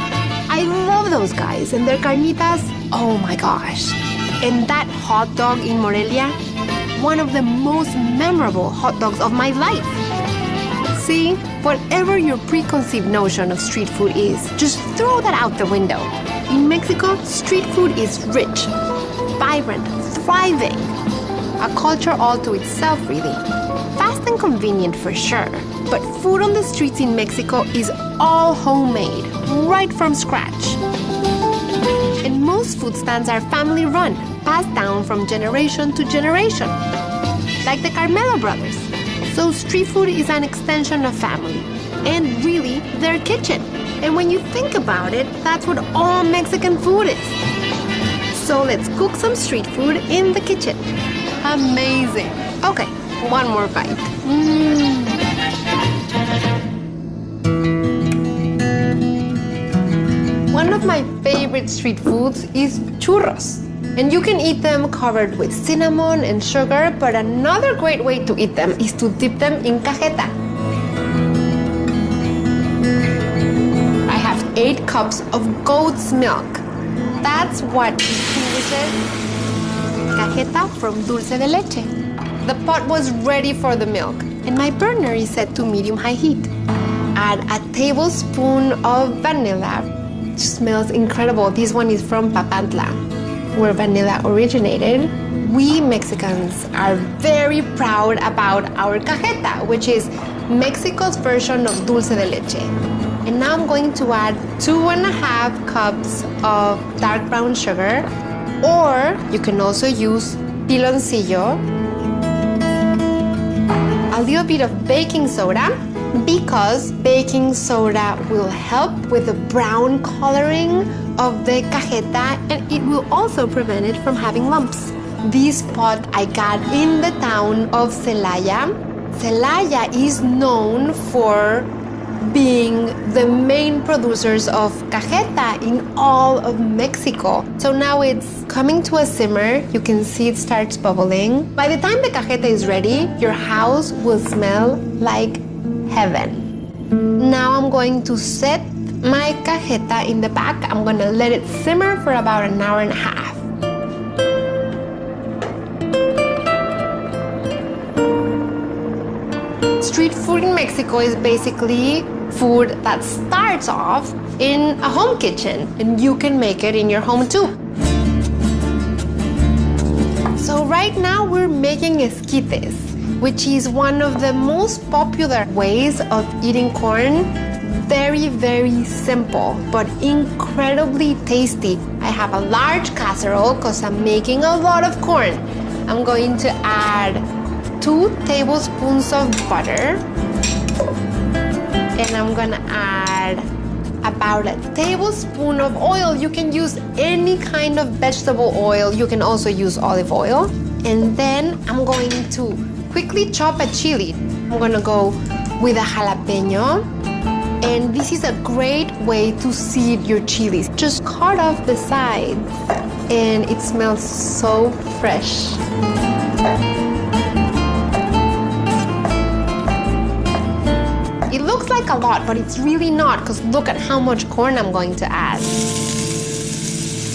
I love those guys and their carnitas, oh my gosh. And that hot dog in Morelia, one of the most memorable hot dogs of my life. See, whatever your preconceived notion of street food is, just throw that out the window. In Mexico, street food is rich, vibrant, thriving. A culture all to itself, really. Fast and convenient for sure, but food on the streets in Mexico is all homemade, right from scratch. And most food stands are family run, passed down from generation to generation, like the Carmelo Brothers. So street food is an extension of family, and really their kitchen. And when you think about it, that's what all Mexican food is. So let's cook some street food in the kitchen. Amazing. Okay, one more bite. One of my favorite street foods is churros. And you can eat them covered with cinnamon and sugar, but another great way to eat them is to dip them in cajeta. I have 8 cups of goat's milk. That's what distinguishes cajeta from dulce de leche. The pot was ready for the milk, and my burner is set to medium-high heat. Add a tablespoon of vanilla. It smells incredible. This one is from Papantla, where vanilla originated. We Mexicans are very proud about our cajeta, which is Mexico's version of dulce de leche. And now I'm going to add 2.5 cups of dark brown sugar, or you can also use piloncillo, a little bit of baking soda, because baking soda will help with the brown coloring of the cajeta, and it will also prevent it from having lumps. This pot I got in the town of Celaya. Celaya is known for being the main producers of cajeta in all of Mexico. So now it's coming to a simmer. You can see it starts bubbling. By the time the cajeta is ready, your house will smell like heaven. Now I'm going to set my cajeta in the back. I'm gonna let it simmer for about an hour and a half. street food in Mexico is basically food that starts off in a home kitchen, and you can make it in your home too. So right now we're making esquites, which is one of the most popular ways of eating corn. Very, very simple, but incredibly tasty. I have a large casserole because I'm making a lot of corn. I'm going to add 2 tablespoons of butter, and I'm gonna add about a tablespoon of oil. You can use any kind of vegetable oil. You can also use olive oil. And then I'm going to quickly chop a chili. I'm gonna go with a jalapeno. And this is a great way to seed your chilies. Just cut off the sides, and it smells so fresh. It looks like a lot, but it's really not, because look at how much corn I'm going to add.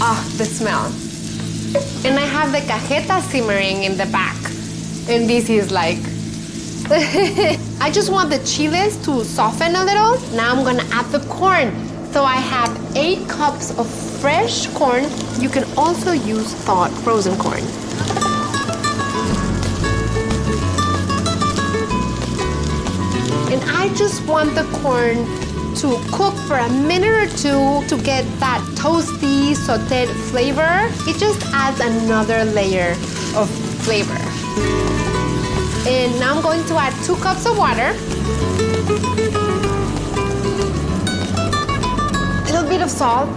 Ah, the smell. And I have the cajeta simmering in the back. And this is like... I just want the chiles to soften a little. Now I'm gonna add the corn. So I have 8 cups of fresh corn. You can also use thawed frozen corn. And I just want the corn to cook for a minute or 2 to get that toasty, sauteed flavor. It just adds another layer of flavor. And now I'm going to add 2 cups of water. A little bit of salt.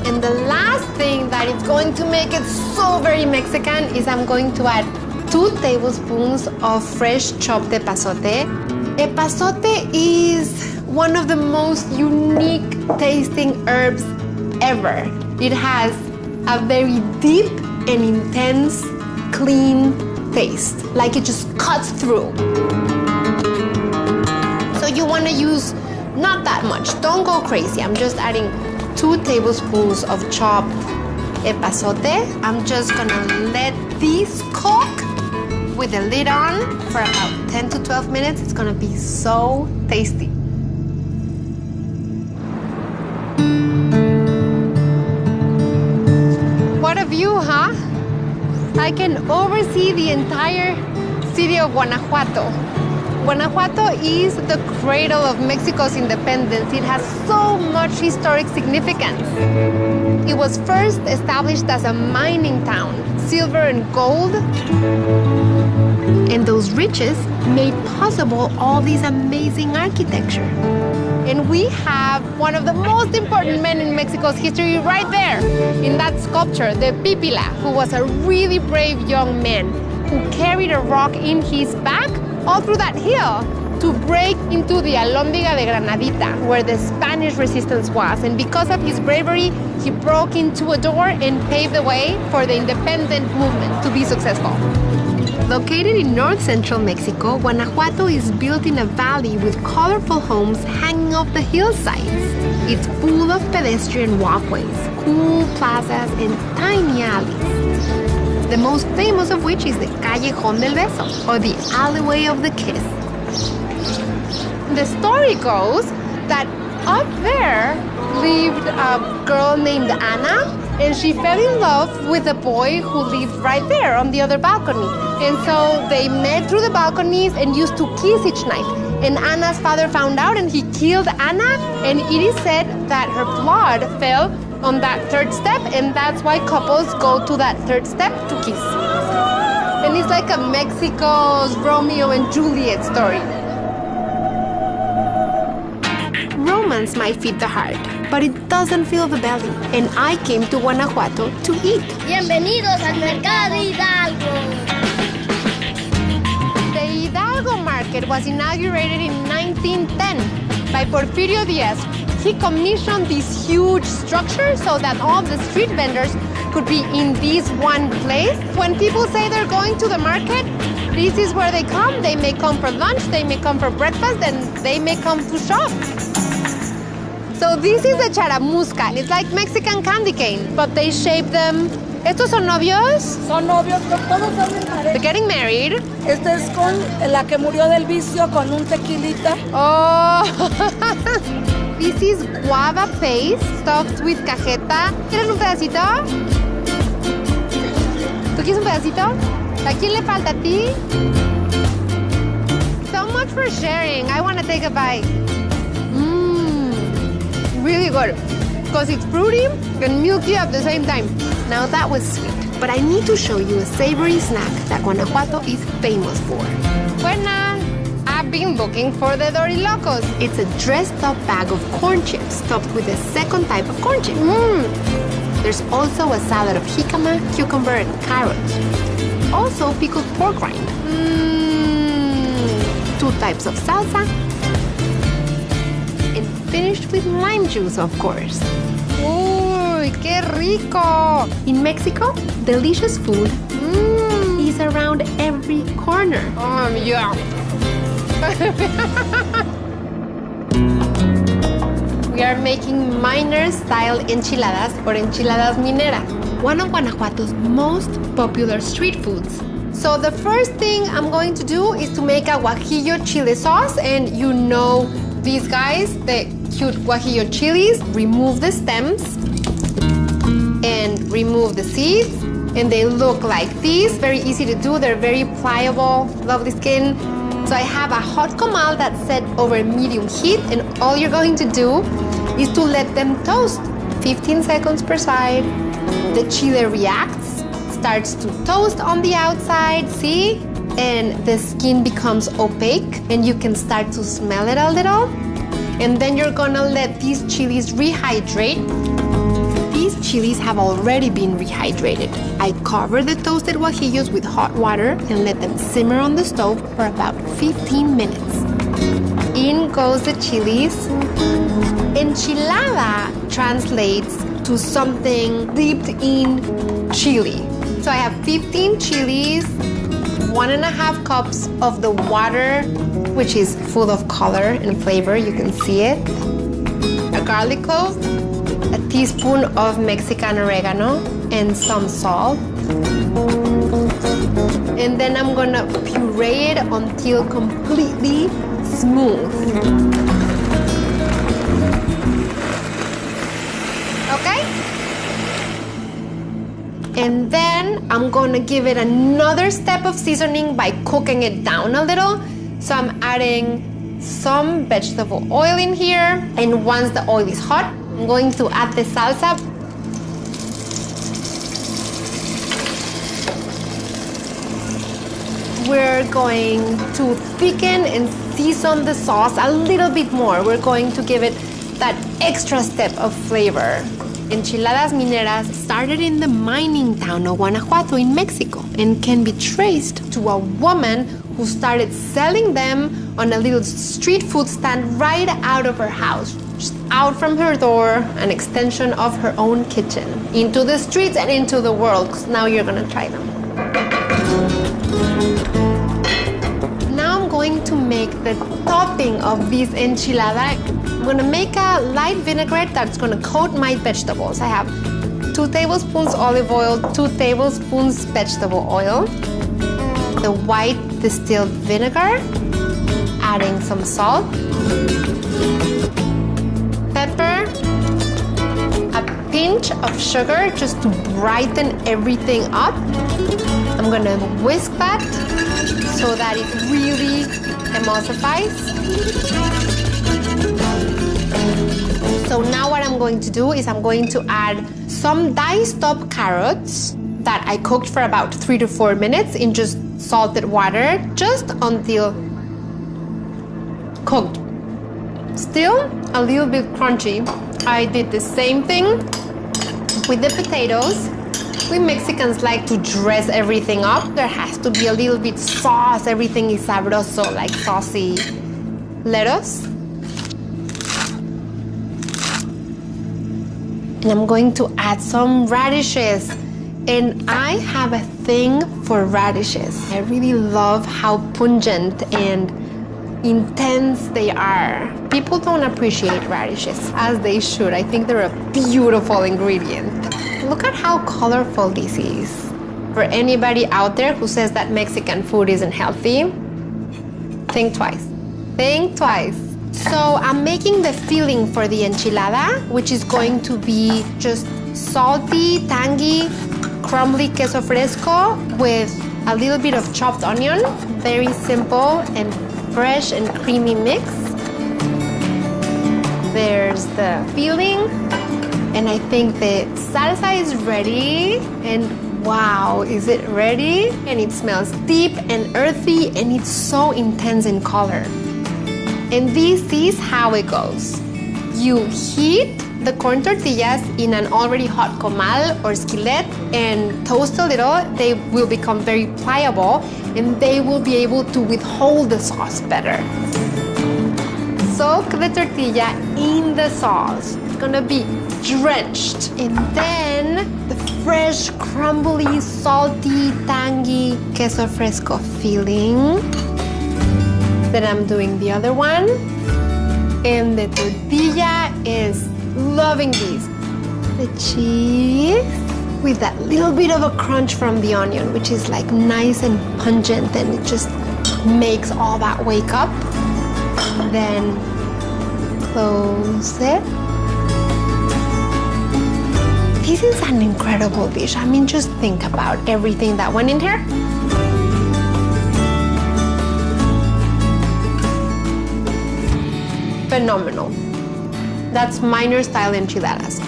And the last thing that is going to make it so very Mexican is I'm going to add 2 tablespoons of fresh chopped epazote. Epazote is one of the most unique tasting herbs ever. It has a very deep and intense, clean taste, like it just cuts through. So you want to use not that much. Don't go crazy. I'm just adding 2 tablespoons of chopped epazote. I'm just gonna let these cook with the lid on for about 10 to 12 minutes. It's gonna be so tasty. What a view, huh? I can oversee the entire city of Guanajuato. Guanajuato is the cradle of Mexico's independence. It has so much historic significance. It was first established as a mining town, silver and gold. And those riches made possible all this amazing architecture. And we have one of the most important men in Mexico's history right there, in that sculpture, the Pipila, who was a really brave young man who carried a rock in his back all through that hill to break into the Alhóndiga de Granadita, where the Spanish resistance was. And because of his bravery, he broke into a door and paved the way for the independent movement to be successful. Located in north-central Mexico, Guanajuato is built in a valley with colorful homes hanging off the hillsides. It's full of pedestrian walkways, cool plazas, and tiny alleys. The most famous of which is the Callejón del Beso, or the Alleyway of the Kiss. The story goes that up there lived a girl named Anna, and she fell in love with a boy who lived right there on the other balcony. And so they met through the balconies and used to kiss each night. And Anna's father found out and he killed Anna, and it is said that her blood fell on that 3rd step, and that's why couples go to that 3rd step to kiss. And it's like a Mexico's Romeo and Juliet story. Romance might feed the heart, but it doesn't fill the belly. And I came to Guanajuato to eat. Bienvenidos al Mercado Hidalgo. The Hidalgo market was inaugurated in 1910 by Porfirio Diaz. He commissioned this huge structure so that all the street vendors could be in this one place. When people say they're going to the market, this is where they come. They may come for lunch, they may come for breakfast, and they may come to shop. So this is a charamusca. It's like Mexican candy cane, but they shape them ¿Estos son novios? Son novios, todos son en pareja. They're getting married. Este es con la que murió del vicio con un tequilita. Oh, this is guava paste stuffed with cajeta. ¿Quieres un pedacito? ¿Tú quieres un pedacito? ¿A quién le falta? ¿A ti? So much for sharing. I want to take a bite. Really good. Because it's fruity and milky at the same time. Now that was sweet, but I need to show you a savory snack that Guanajuato is famous for. Buena. I've been looking for the Dorilocos. It's a dressed-up bag of corn chips stuffed with a second type of corn chip. There's also a salad of jicama, cucumber, and carrot. Also pickled pork rind. 2 types of salsa. And finished with lime juice, of course. Uy, qué rico! In Mexico, delicious food is around every corner. Yeah. We are making miner-style enchiladas or enchiladas minera. One of Guanajuato's most popular street foods. So the first thing I'm going to do is to make a guajillo chili sauce, and you know these guys, the cute guajillo chilies. Remove the stems and remove the seeds, and they look like this. Very easy to do. They're very pliable, lovely skin. So I have a hot comal that's set over medium heat, and all you're going to do is to let them toast. 15 seconds per side. The chile reacts, starts to toast on the outside, see? And the skin becomes opaque, and you can start to smell it a little. And then you're gonna let these chilies rehydrate. These chilies have already been rehydrated. I cover the toasted guajillos with hot water and let them simmer on the stove for about 15 minutes. In goes the chilies. Enchilada translates to something dipped in chili. So I have 15 chilies, 1.5 cups of the water, which is full of color and flavor, you can see it. A garlic clove, a teaspoon of Mexican oregano, and some salt. And then I'm gonna puree it until completely smooth. Okay? And then I'm gonna give it another step of seasoning by cooking it down a little. So I'm adding some vegetable oil in here. And once the oil is hot, I'm going to add the salsa. We're going to thicken and season the sauce a little bit more. We're going to give it that extra step of flavor. Enchiladas mineras started in the mining town of Guanajuato in Mexico and can be traced to a woman who started selling them on a little street food stand right out of her house, just out from her door, an extension of her own kitchen, into the streets and into the world, because now you're gonna try them. Now I'm going to make the topping of this enchilada. I'm gonna make a light vinaigrette that's gonna coat my vegetables. I have 2 tablespoons olive oil, 2 tablespoons vegetable oil, the white distilled vinegar, adding some salt, pepper, a pinch of sugar just to brighten everything up. I'm gonna whisk that so that it really emulsifies. So now what I'm going to do is I'm going to add some diced up carrots that I cooked for about 3 to 4 minutes in just salted water, just until cooked. Still a little bit crunchy. I did the same thing with the potatoes. We Mexicans like to dress everything up. There has to be a little bit sauce. Everything is sabroso, like saucy lettuce. And I'm going to add some radishes. And I have a thing for radishes. I really love how pungent and intense they are. People don't appreciate radishes, as they should. I think they're a beautiful ingredient. Look at how colorful this is. For anybody out there who says that Mexican food isn't healthy, think twice. Think twice. So I'm making the filling for the enchilada, which is going to be just salty, tangy, crumbly queso fresco with a little bit of chopped onion. Very simple and fresh and creamy mix. There's the filling. And I think the salsa is ready. And wow, is it ready? And it smells deep and earthy, and it's so intense in color. And this is how it goes. You heat the corn tortillas in an already hot comal or skillet and toast a little. They will become very pliable and they will be able to withhold the sauce better. Soak the tortilla in the sauce. It's gonna be drenched. And then the fresh, crumbly, salty, tangy queso fresco filling. Then I'm doing the other one. And the tortilla is loving these. The cheese with that little bit of a crunch from the onion, which is like nice and pungent, and it just makes all that wake up. Then close it. This is an incredible dish. I mean, just think about everything that went in here. Phenomenal. That's minor style enchiladas.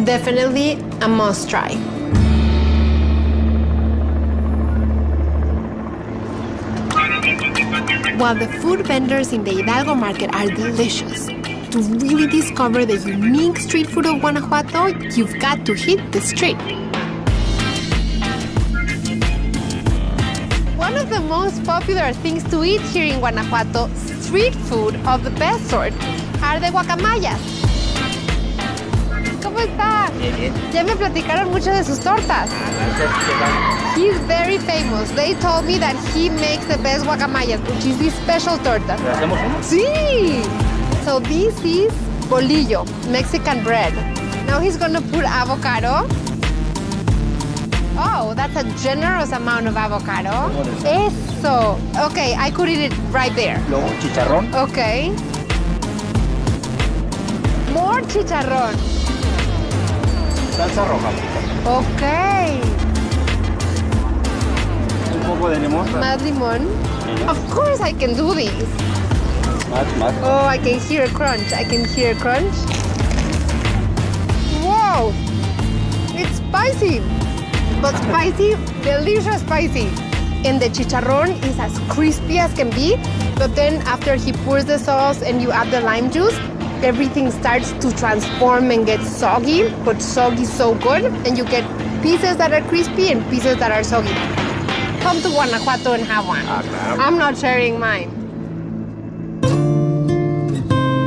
Definitely a must try. While the food vendors in the Hidalgo market are delicious, to really discover the unique street food of Guanajuato, you've got to hit the street. One of the most popular things to eat here in Guanajuato, street food of the best sort, are the guacamayas. ¿Cómo está? Bien, bien. Ya me platicaron mucho de sus tortas. He's very famous. They told me that he makes the best guacamayas, which is this special torta. ¿Le hacemos uno? Sí! So this is bolillo, Mexican bread. Now he's gonna put avocado. Oh, that's a generous amount of avocado. Eso. Okay, I could eat it right there. Luego chicharrón. Okay. More chicharrón. Salsa roja. Okay. Un poco de limón. Más limón. Of course I can do this. Más. Oh, I can hear a crunch. I can hear a crunch. Whoa! It's spicy. But spicy, delicious spicy. And the chicharrón is as crispy as can be. But then after he pours the sauce and you add the lime juice, everything starts to transform and get soggy, but soggy so good. And you get pieces that are crispy and pieces that are soggy. Come to Guanajuato and have one. I'm not sharing mine.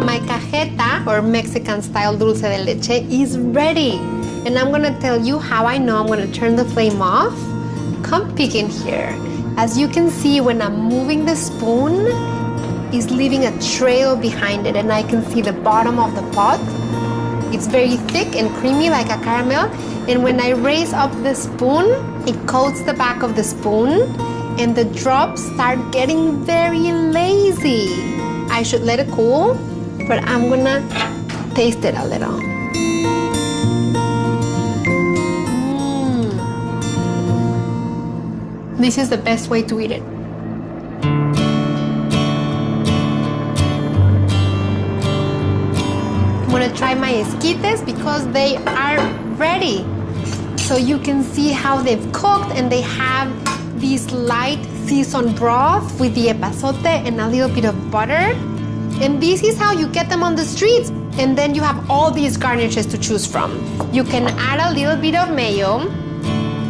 My cajeta, or Mexican-style dulce de leche, is ready. And I'm gonna tell you how I know I'm gonna turn the flame off. Come peek in here. As you can see, when I'm moving the spoon, it's leaving a trail behind it, and I can see the bottom of the pot. It's very thick and creamy like a caramel. And when I raise up the spoon, it coats the back of the spoon, and the drops start getting very lazy. I should let it cool, but I'm gonna taste it a little. This is the best way to eat it. I'm gonna try my esquites because they are ready. So you can see how they've cooked, and they have this light seasoned broth with the epazote and a little bit of butter. And this is how you get them on the streets. And then you have all these garnishes to choose from. You can add a little bit of mayo,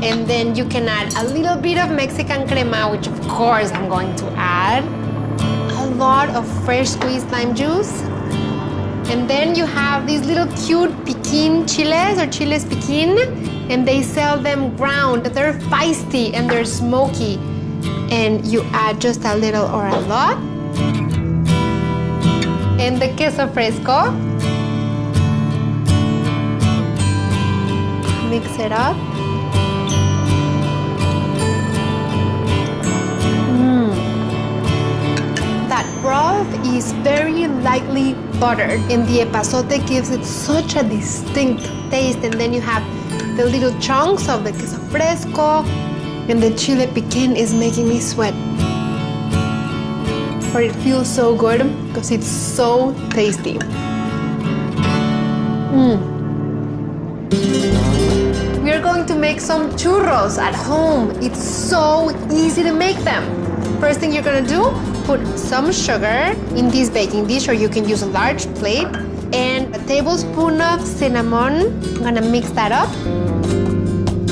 and then you can add a little bit of Mexican crema, which of course I'm going to add. A lot of fresh squeezed lime juice. And then you have these little cute piquin chiles, or chiles piquin, and they sell them ground. They're feisty and they're smoky. And you add just a little or a lot. And the queso fresco. mix it up. That broth is very lightly buttered, and the epazote gives it such a distinct taste. And then you have the little chunks of the queso fresco, and the chile piquin is making me sweat. But it feels so good because it's so tasty. We are going to make some churros at home. It's so easy to make them. First thing you're gonna do, put some sugar in this baking dish, or you can use a large plate, and a tablespoon of cinnamon. I'm gonna mix that up.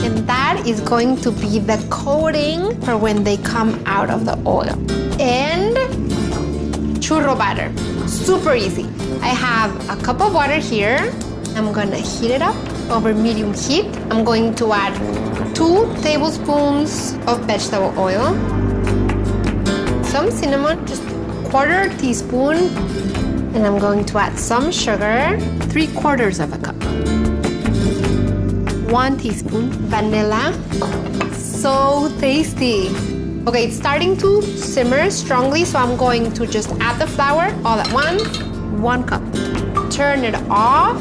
And that is going to be the coating for when they come out of the oil. And churro batter, super easy. I have a cup of water here. I'm gonna heat it up over medium heat. I'm going to add 2 tablespoons of vegetable oil, some cinnamon, just 1/4 teaspoon, and I'm going to add some sugar, 3/4 of a cup. 1 teaspoon vanilla. So tasty. Okay, it's starting to simmer strongly, so I'm going to just add the flour all at once, 1 cup. Turn it off,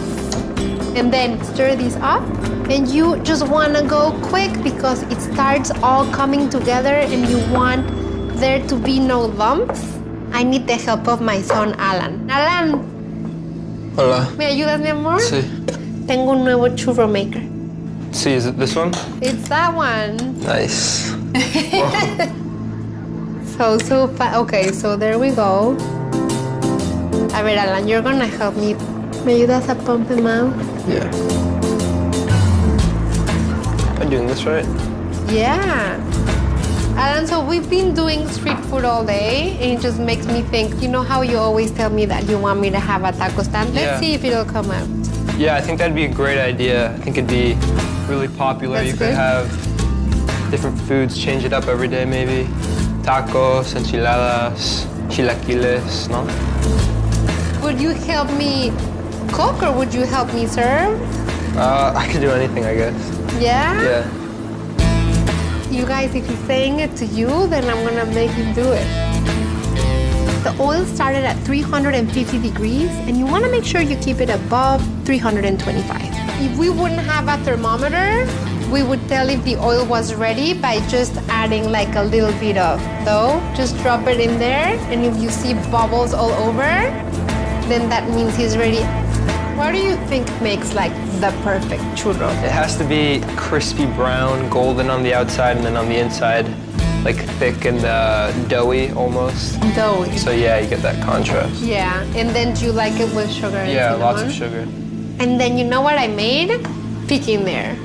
and then stir these up. And you just wanna go quick because it starts all coming together, and you want there to be no lumps. I need the help of my son, Alan. Alan. Hola. ¿Me ayudas, mi amor? Sí. Tengo un nuevo churro maker. Sí, is it this one? It's that one. Nice. So fun. Okay, so there we go. A ver, Alan, you're gonna help me. ¿Me ayudas a pump him out? Yeah. Am I doing this right? Yeah. Alan, so we've been doing street food all day, and it just makes me think, you know how you always tell me that you want me to have a taco stand? Let's see if it'll come out. Yeah, I think that'd be a great idea. I think it'd be really popular. That's you could good. have different foods, change it up every day maybe. Tacos, enchiladas, chilaquiles, no? Would you help me cook, or would you help me serve? I could do anything, I guess. Yeah? Yeah. You guys, if he's saying it to you, then I'm gonna make him do it. The oil started at 350 degrees, and you wanna make sure you keep it above 325. If we wouldn't have a thermometer, we would tell if the oil was ready by just adding like a little bit of dough. Just drop it in there, and if you see bubbles all over, then that means he's ready. What do you think makes like the perfect churro? It has to be crispy brown, golden on the outside, and then on the inside, like thick and doughy almost. Doughy. So yeah, you get that contrast. Yeah, and then do you like it with sugar and Yeah, cinnamon? lots of sugar. And then you know what I made? Piquin there.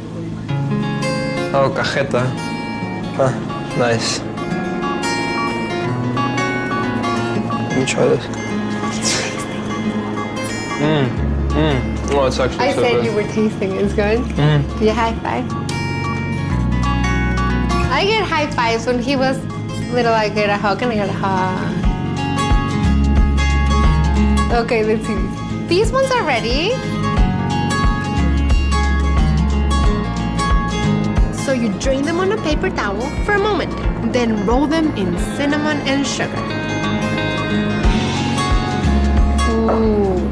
Oh, cajeta. Huh, nice. Let me try this. Oh, it's actually I so said good. you were tasting it. It's good? Yeah, high five. I get high fives when he was little. I get a hug and I get a hug. Okay, let's see these. These ones are ready. So you drain them on a paper towel for a moment, then roll them in cinnamon and sugar. Ooh.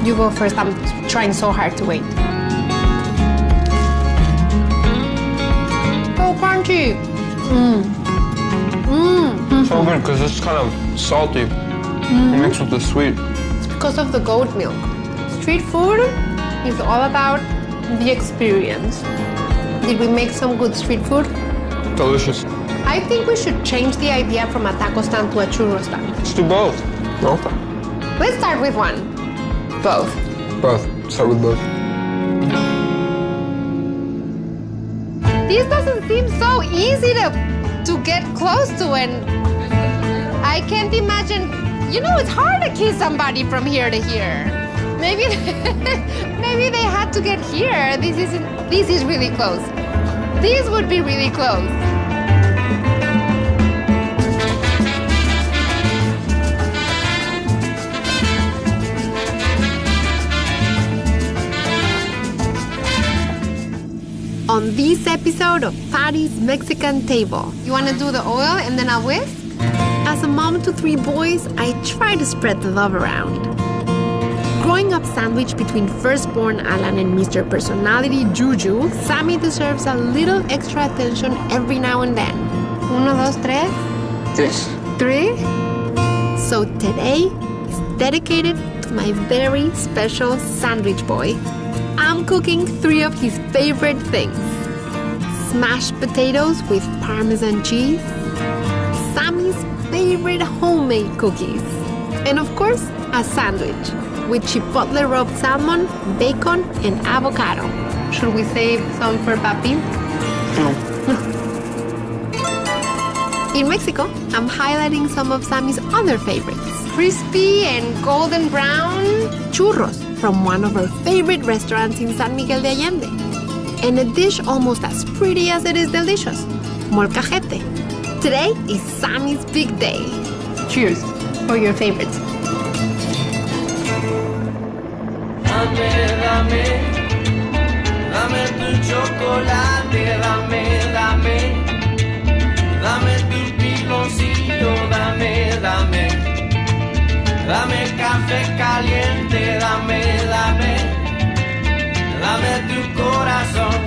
You go first. I'm trying so hard to wait. So crunchy. So good because it's kind of salty mixed with the sweet. It's because of the goat milk. Street food is all about the experience. Did we make some good street food? Delicious. I think we should change the idea from a taco stand to a churro stand. Let's do both. No? Let's start with one. Both. Both. Start with both. This doesn't seem so easy to get close to, and I can't imagine. You know, it's hard to kiss somebody from here to here. Maybe, maybe they had to get here. This is really close. This would be really close. this episode of Patty's Mexican Table. You want to do the oil and then I'll whisk? As a mom to 3 boys, I try to spread the love around. Growing up sandwiched between firstborn Alan and Mr. Personality Juju, Sammy deserves a little extra attention every now and then. 1, 2, 3. So today is dedicated to my very special sandwich boy. I'm cooking 3 of his favorite things. Smashed potatoes with Parmesan cheese, Sammy's favorite homemade cookies, and of course, a sandwich with chipotle rubbed salmon, bacon, and avocado. Should we save some for Papi? No. In Mexico, I'm highlighting some of Sammy's other favorites. Crispy and golden brown churros from one of our favorite restaurants in San Miguel de Allende. And a dish almost as pretty as it is delicious, molcajete. Today is Sammy's big day. Cheers for your favorites. Dame, dame, dame tu chocolate, dame, dame, dame tu piloncillo, dame, dame, dame café caliente, dame, dame, dame tu corazón.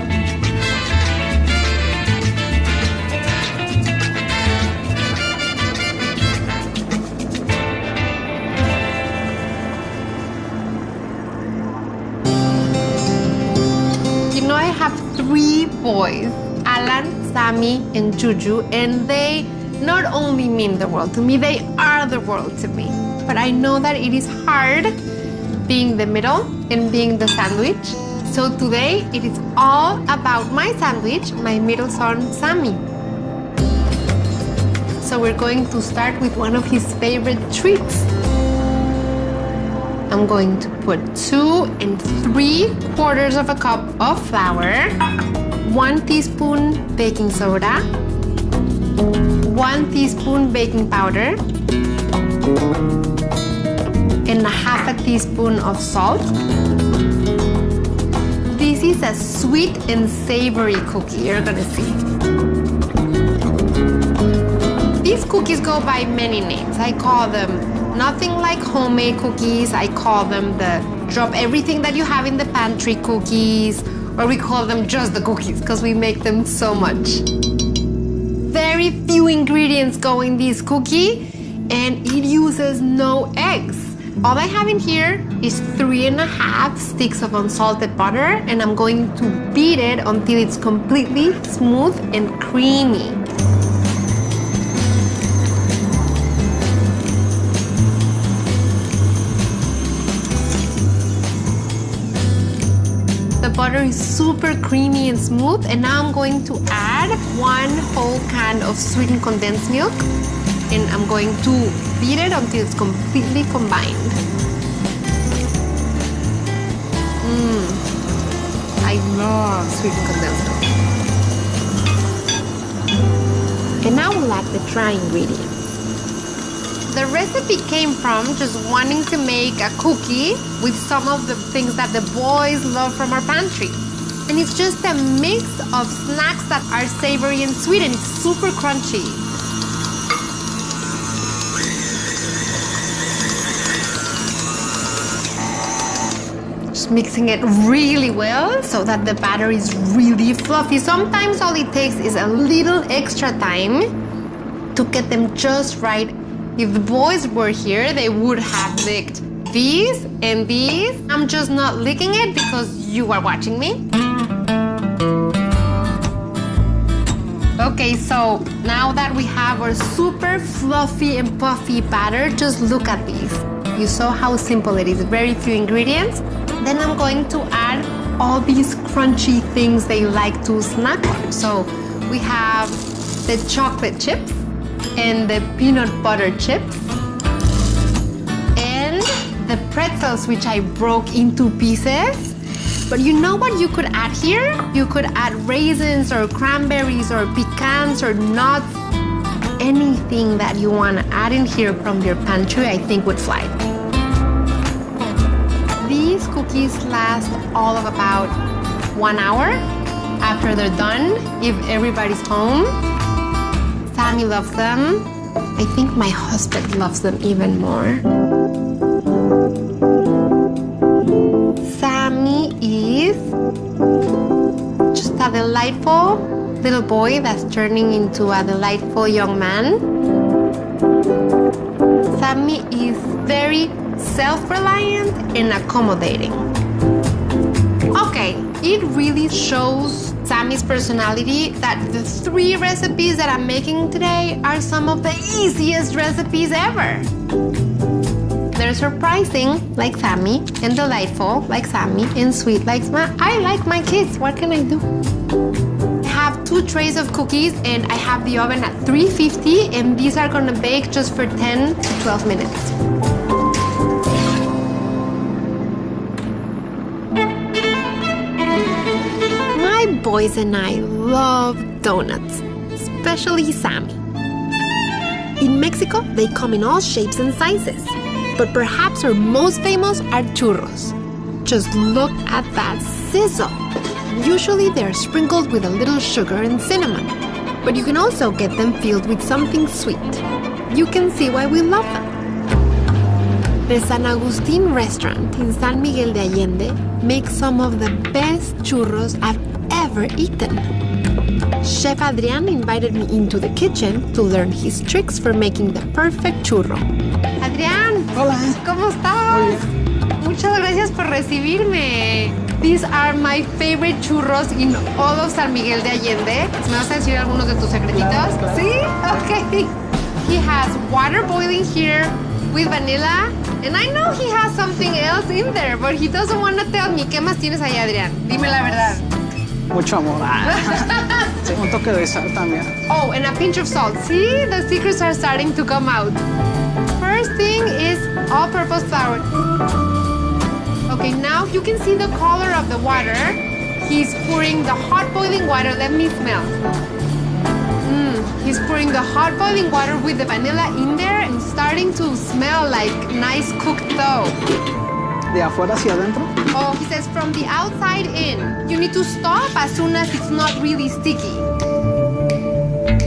I have 3 boys, Alan, Sammy, and Juju, and they not only mean the world to me, they are the world to me. But I know that it is hard being the middle and being the sandwich. So today, it is all about my sandwich, my middle son, Sammy. So we're going to start with one of his favorite treats. I'm going to put 2 3/4 cup of flour, 1 teaspoon baking soda, 1 teaspoon baking powder, and 1/2 teaspoon of salt. This is a sweet and savory cookie, you're gonna see. These cookies go by many names. I call them nothing like homemade cookies. I call them the drop everything that you have in the pantry cookies, or we call them just the cookies because we make them so much. Very few ingredients go in this cookie, and it uses no eggs. All I have in here is 3.5 sticks of unsalted butter, and I'm going to beat it until it's completely smooth and creamy. The butter is super creamy and smooth, and now I'm going to add 1 whole can of sweetened condensed milk, and I'm going to beat it until it's completely combined. I love sweetened condensed milk. And now we'll add the dry ingredients. The recipe came from just wanting to make a cookie with some of the things that the boys love from our pantry. And it's just a mix of snacks that are savory and sweet, and it's super crunchy. Just mixing it really well so that the batter is really fluffy. Sometimes all it takes is a little extra time to get them just right. If the boys were here, they would have licked these and these. I'm just not licking it because you are watching me. Okay, so now that we have our super fluffy and puffy batter, just look at these. You saw how simple it is, very few ingredients. Then I'm going to add all these crunchy things they like to snack on. So we have the chocolate chips, and the peanut butter chips, and the pretzels, which I broke into pieces. But you know what you could add here? You could add raisins or cranberries or pecans or nuts. Anything that you want to add in here from your pantry, I think would fly. These cookies last all of about 1 hour. after they're done, if everybody's home. Sammy loves them. I think my husband loves them even more. Sammy is just a delightful little boy that's turning into a delightful young man. Sammy is very self-reliant and accommodating. Okay, it really shows Sammy's personality that the 3 recipes that I'm making today are some of the easiest recipes ever. They're surprising, like Sammy, and delightful, like Sammy, and sweet, like Sammy. I like my kids. What can I do? I have 2 trays of cookies, and I have the oven at 350, and these are gonna bake just for 10 to 12 minutes. My boys and I love donuts, especially Sammy. In Mexico, they come in all shapes and sizes. But perhaps our most famous are churros. Just look at that sizzle. Usually they're sprinkled with a little sugar and cinnamon. But you can also get them filled with something sweet. You can see why we love them. The San Agustin restaurant in San Miguel de Allende makes some of the best churros I've ever eaten. Chef Adrian invited me into the kitchen to learn his tricks for making the perfect churro. Adrián, hola. ¿Cómo estás? Muchas gracias por recibirme. These are my favorite churros in all of San Miguel de Allende. ¿Me vas a decir algunos de tus secretitos? Claro. Sí? Okay. He has water boiling here with vanilla. And I know he has something else in there, but he doesn't want to tell me. ¿Qué más tienes ahí, Adrián? Dime la verdad. Mucho amor. Un toque de sal también. Oh, and a pinch of salt. See, the secrets are starting to come out. First thing is all-purpose flour. Okay, now you can see the color of the water. He's pouring the hot boiling water. Let me smell. He's pouring the hot boiling water with the vanilla in there and starting to smell like nice cooked dough. ¿De afuera hacia adentro? Oh, he says from the outside in. You need to stop as soon as it's not really sticky.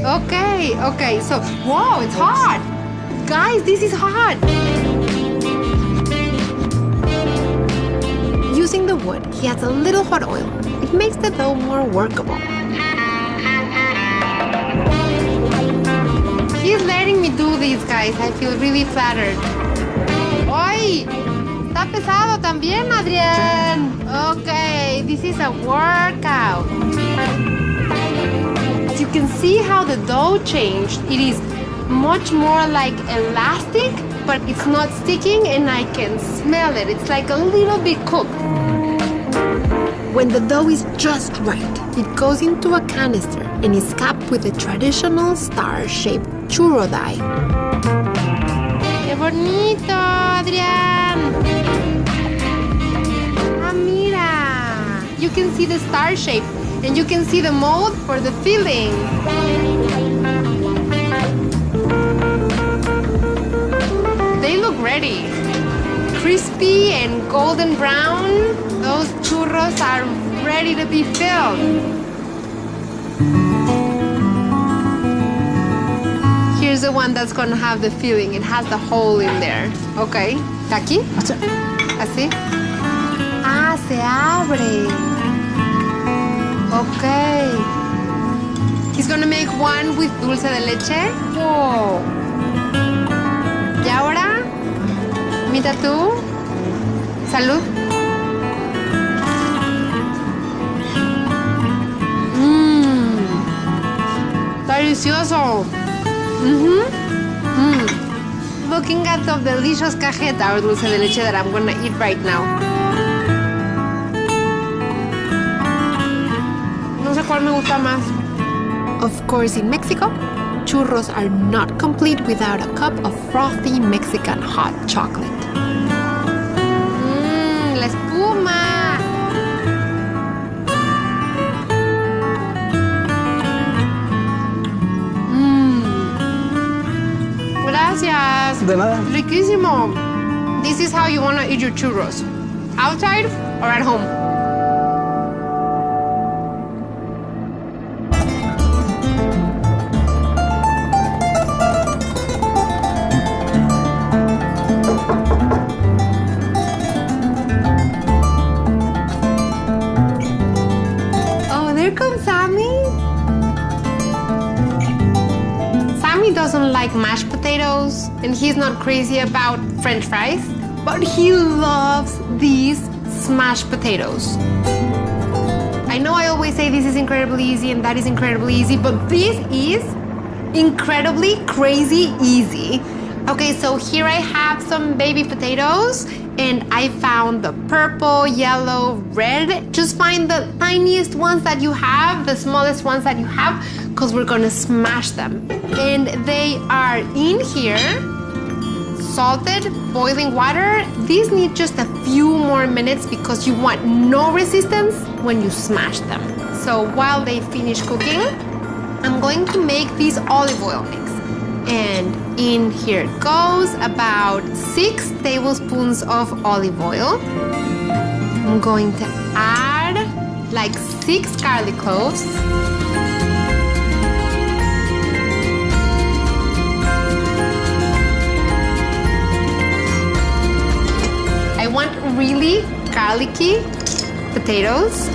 Okay, so, whoa, it's hot. Guys, this is hot. Using the wood, he adds a little hot oil. It makes the dough more workable. He's letting me do this, guys. I feel really flattered. ¡Ay! Está pesado también, Adrián. Okay, this is a workout. As you can see how the dough changed. It is much more like elastic, but it's not sticking and I can smell it. It's like a little bit cooked. When the dough is just right, it goes into a canister and is capped with a traditional star-shaped churro die. ¡Qué bonito, Adrián! Ah, mira! You can see the star shape and you can see the mold for the filling. They look ready. Crispy and golden brown. Those churros are ready to be filled. Here's the one that's gonna have the filling. It has the hole in there. Okay. ¿Aquí? ¿Así? Ah, se abre. Okay. He's gonna make one with dulce de leche. Whoa. ¿Y ahora? Mira tú. Salud. Delicioso. Looking at the delicious cajeta or dulce de leche that I'm gonna eat right now. No sé cuál me gusta más. Of course, in Mexico, churros are not complete without a cup of frothy Mexican hot chocolate. La espuma. Gracias. De nada. Riquísimo. This is how you want to eat your churros. Outside or at home. like mashed potatoes, and he's not crazy about French fries, but he loves these smashed potatoes. I know I always say this is incredibly easy and that is incredibly easy, but this is incredibly crazy easy. Okay, so here I have some baby potatoes, and I found the purple, yellow, red. Just find the tiniest ones that you have, the smallest ones that you have, because we're gonna smash them. And they are in here, salted, boiling water. These need just a few more minutes because you want no resistance when you smash them. So while they finish cooking, I'm going to make this olive oil mix. And in here goes about 6 tablespoons of olive oil. I'm going to add like 6 garlic cloves. I want really garlicky potatoes.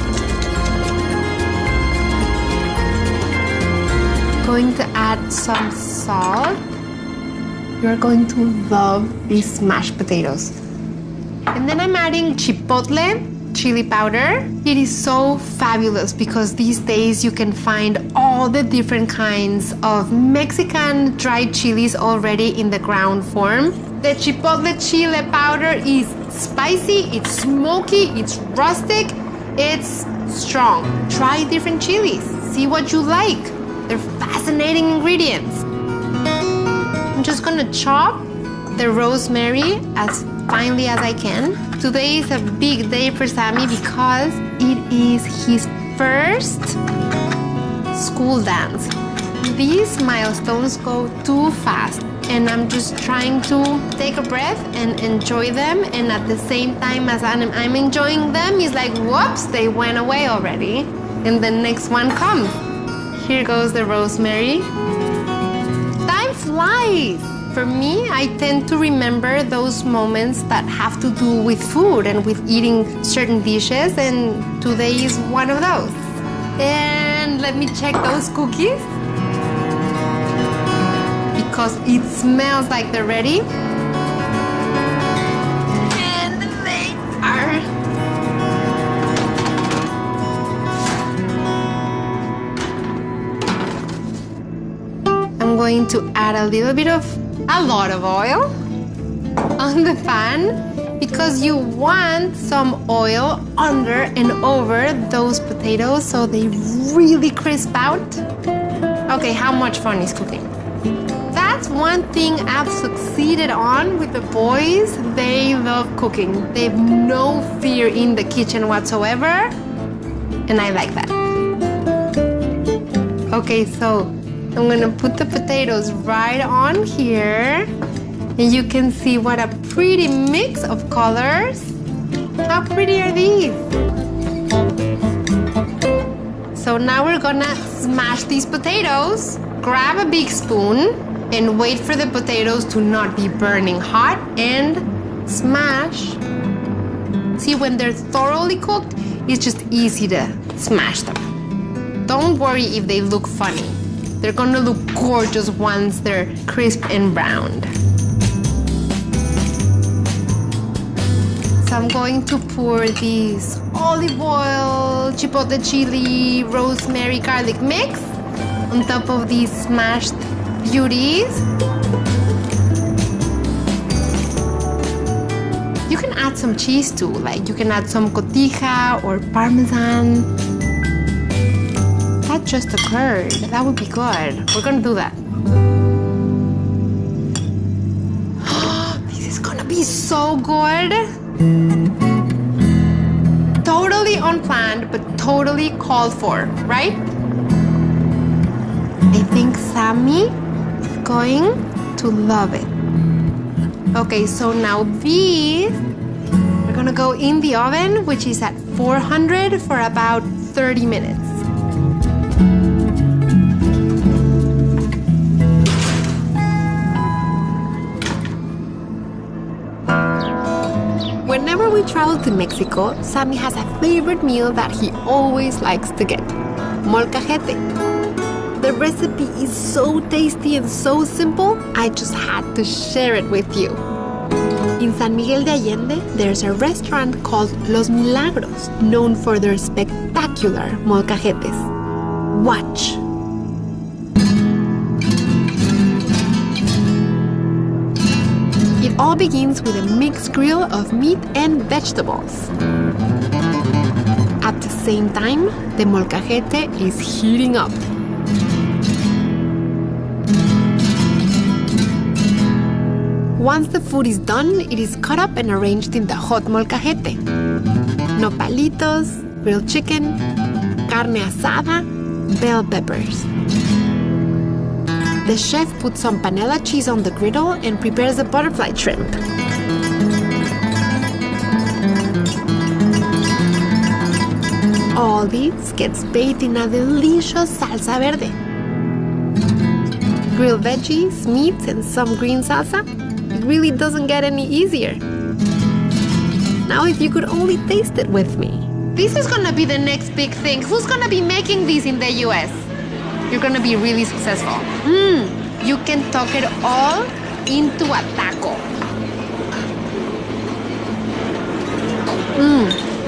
Going to add some salt. You're going to love these mashed potatoes. And then I'm adding chipotle chili powder. It is so fabulous because these days you can find all the different kinds of Mexican dried chilies already in the ground form. The chipotle chili powder is spicy, it's smoky, it's rustic, it's strong. Try different chilies, see what you like. They're fascinating ingredients. I'm just gonna chop the rosemary as finely as I can. Today is a big day for Sammy because it is his first school dance. These milestones go too fast, and I'm just trying to take a breath and enjoy them, and at the same time as I'm enjoying them, it's like, whoops, they went away already, and the next one comes. Here goes the rosemary. Time flies. For me, I tend to remember those moments that have to do with food and with eating certain dishes, and today is one of those. And let me check those cookies because it smells like they're ready. And they are. I'm going to add a lot of oil on the pan because you want some oil under and over those potatoes so they really crisp out. Okay, how much fun is cooking? That's one thing I've succeeded on with the boys. They love cooking. They have no fear in the kitchen whatsoever, and I like that. Okay, so I'm gonna put the potatoes right on here, and you can see what a pretty mix of colors. How pretty are these? So now we're gonna smash these potatoes. Grab a big spoon and wait for the potatoes to not be burning hot and smash. See, when they're thoroughly cooked, it's just easy to smash them. Don't worry if they look funny. They're gonna look gorgeous once they're crisp and browned. So I'm going to pour this olive oil, chipotle chili, rosemary, garlic mix on top of these smashed beauties. You can add some cheese too, like you can add some cotija or parmesan. That just occurred. That would be good. We're gonna do that. This is gonna be so good. Totally unplanned, but totally called for, right? I think Sammy is going to love it. Okay, so now these, we're gonna go in the oven, which is at 400 for about 30 minutes. Whenever we travel to Mexico, Sammy has a favorite meal that he always likes to get: molcajete. The recipe is so tasty and so simple, I just had to share it with you. In San Miguel de Allende, there's a restaurant called Los Milagros, known for their spectacular molcajetes. Watch. It all begins with a mixed grill of meat and vegetables. At the same time, the molcajete is heating up. Once the food is done, it is cut up and arranged in the hot molcajete. Nopalitos, grilled chicken, carne asada, bell peppers. The chef puts some panela cheese on the griddle and prepares the butterfly shrimp. All this gets bathed in a delicious salsa verde. Grilled veggies, meats, and some green salsa. It really doesn't get any easier. Now if you could only taste it with me. This is gonna be the next big thing. Who's gonna be making these in the US? You're gonna be really successful. You can tuck it all into a taco.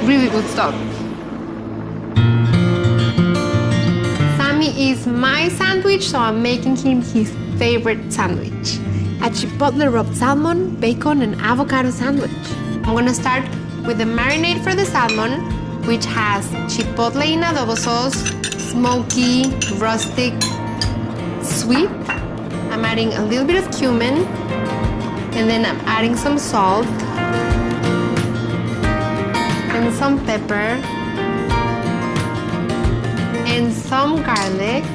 Really good stuff. Sammy is my sandwich, so I'm making him his favorite sandwich. A chipotle rubbed salmon, bacon, and avocado sandwich. I'm gonna start with the marinade for the salmon, which has chipotle in adobo sauce, smoky, rustic, sweet. I'm adding a little bit of cumin, and then I'm adding some salt, and some pepper, and some garlic.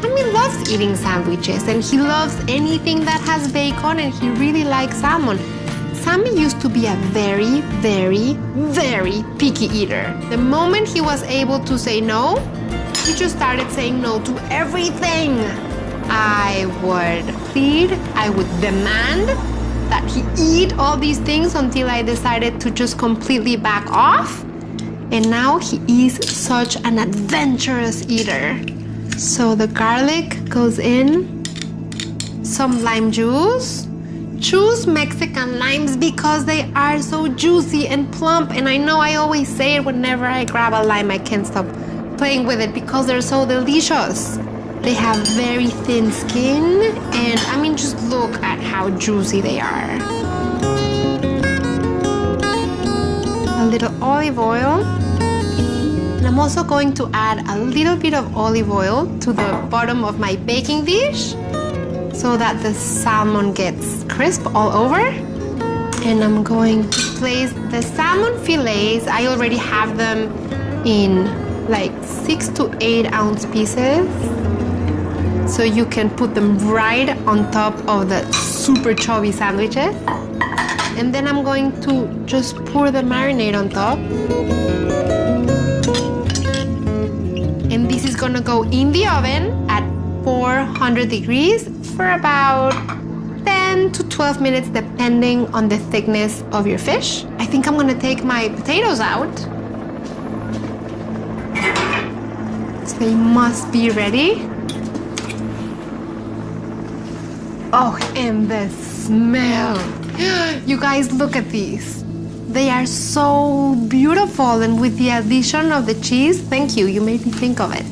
Sammy loves eating sandwiches, and he loves anything that has bacon, and he really likes salmon. Sammy used to be a very, very, very picky eater. The moment he was able to say no, he just started saying no to everything. I would plead, I would demand that he eat all these things until I decided to just completely back off. And now he is such an adventurous eater. So the garlic goes in, some lime juice. Choose Mexican limes because they are so juicy and plump. And I know I always say it whenever I grab a lime, I can't stop playing with it because they're so delicious. They have very thin skin, and I mean, just look at how juicy they are. A little olive oil. And I'm also going to add a little bit of olive oil to the bottom of my baking dish so that the salmon gets crisp all over. And I'm going to place the salmon fillets. I already have them in like 6 to 8 ounce pieces. So you can put them right on top of the super chubby sandwiches. And then I'm going to just pour the marinade on top. And this is gonna go in the oven at 400 degrees for about 10 to 12 minutes depending on the thickness of your fish. I think I'm gonna take my potatoes out. So they must be ready. Oh, and the smell. You guys, look at these. They are so beautiful, and with the addition of the cheese, thank you, you made me think of it.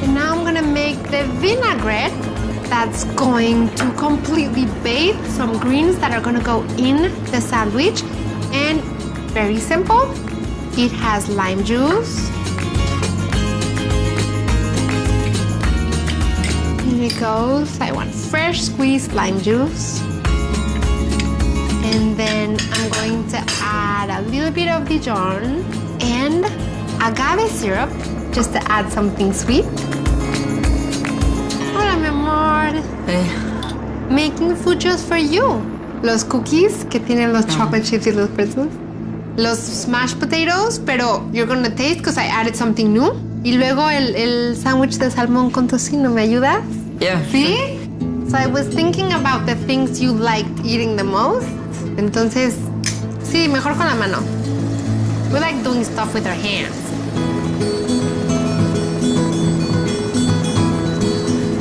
And now I'm gonna make the vinaigrette that's going to completely bathe some greens that are gonna go in the sandwich. And very simple. It has lime juice. Here it goes. I want fresh squeezed lime juice. And then I'm going to add a little bit of Dijon and agave syrup just to add something sweet. Hola, mi amor. Making food just for you. Los cookies que tienen los chocolate chips y los pretzels. Los smashed potatoes, pero you're gonna taste because I added something new. Y luego el sándwich de salmón con tocino, ¿me ayudas? Yeah. ¿Sí? So I was thinking about the things you liked eating the most. Entonces, Sí, mejor con la mano. We like doing stuff with our hands.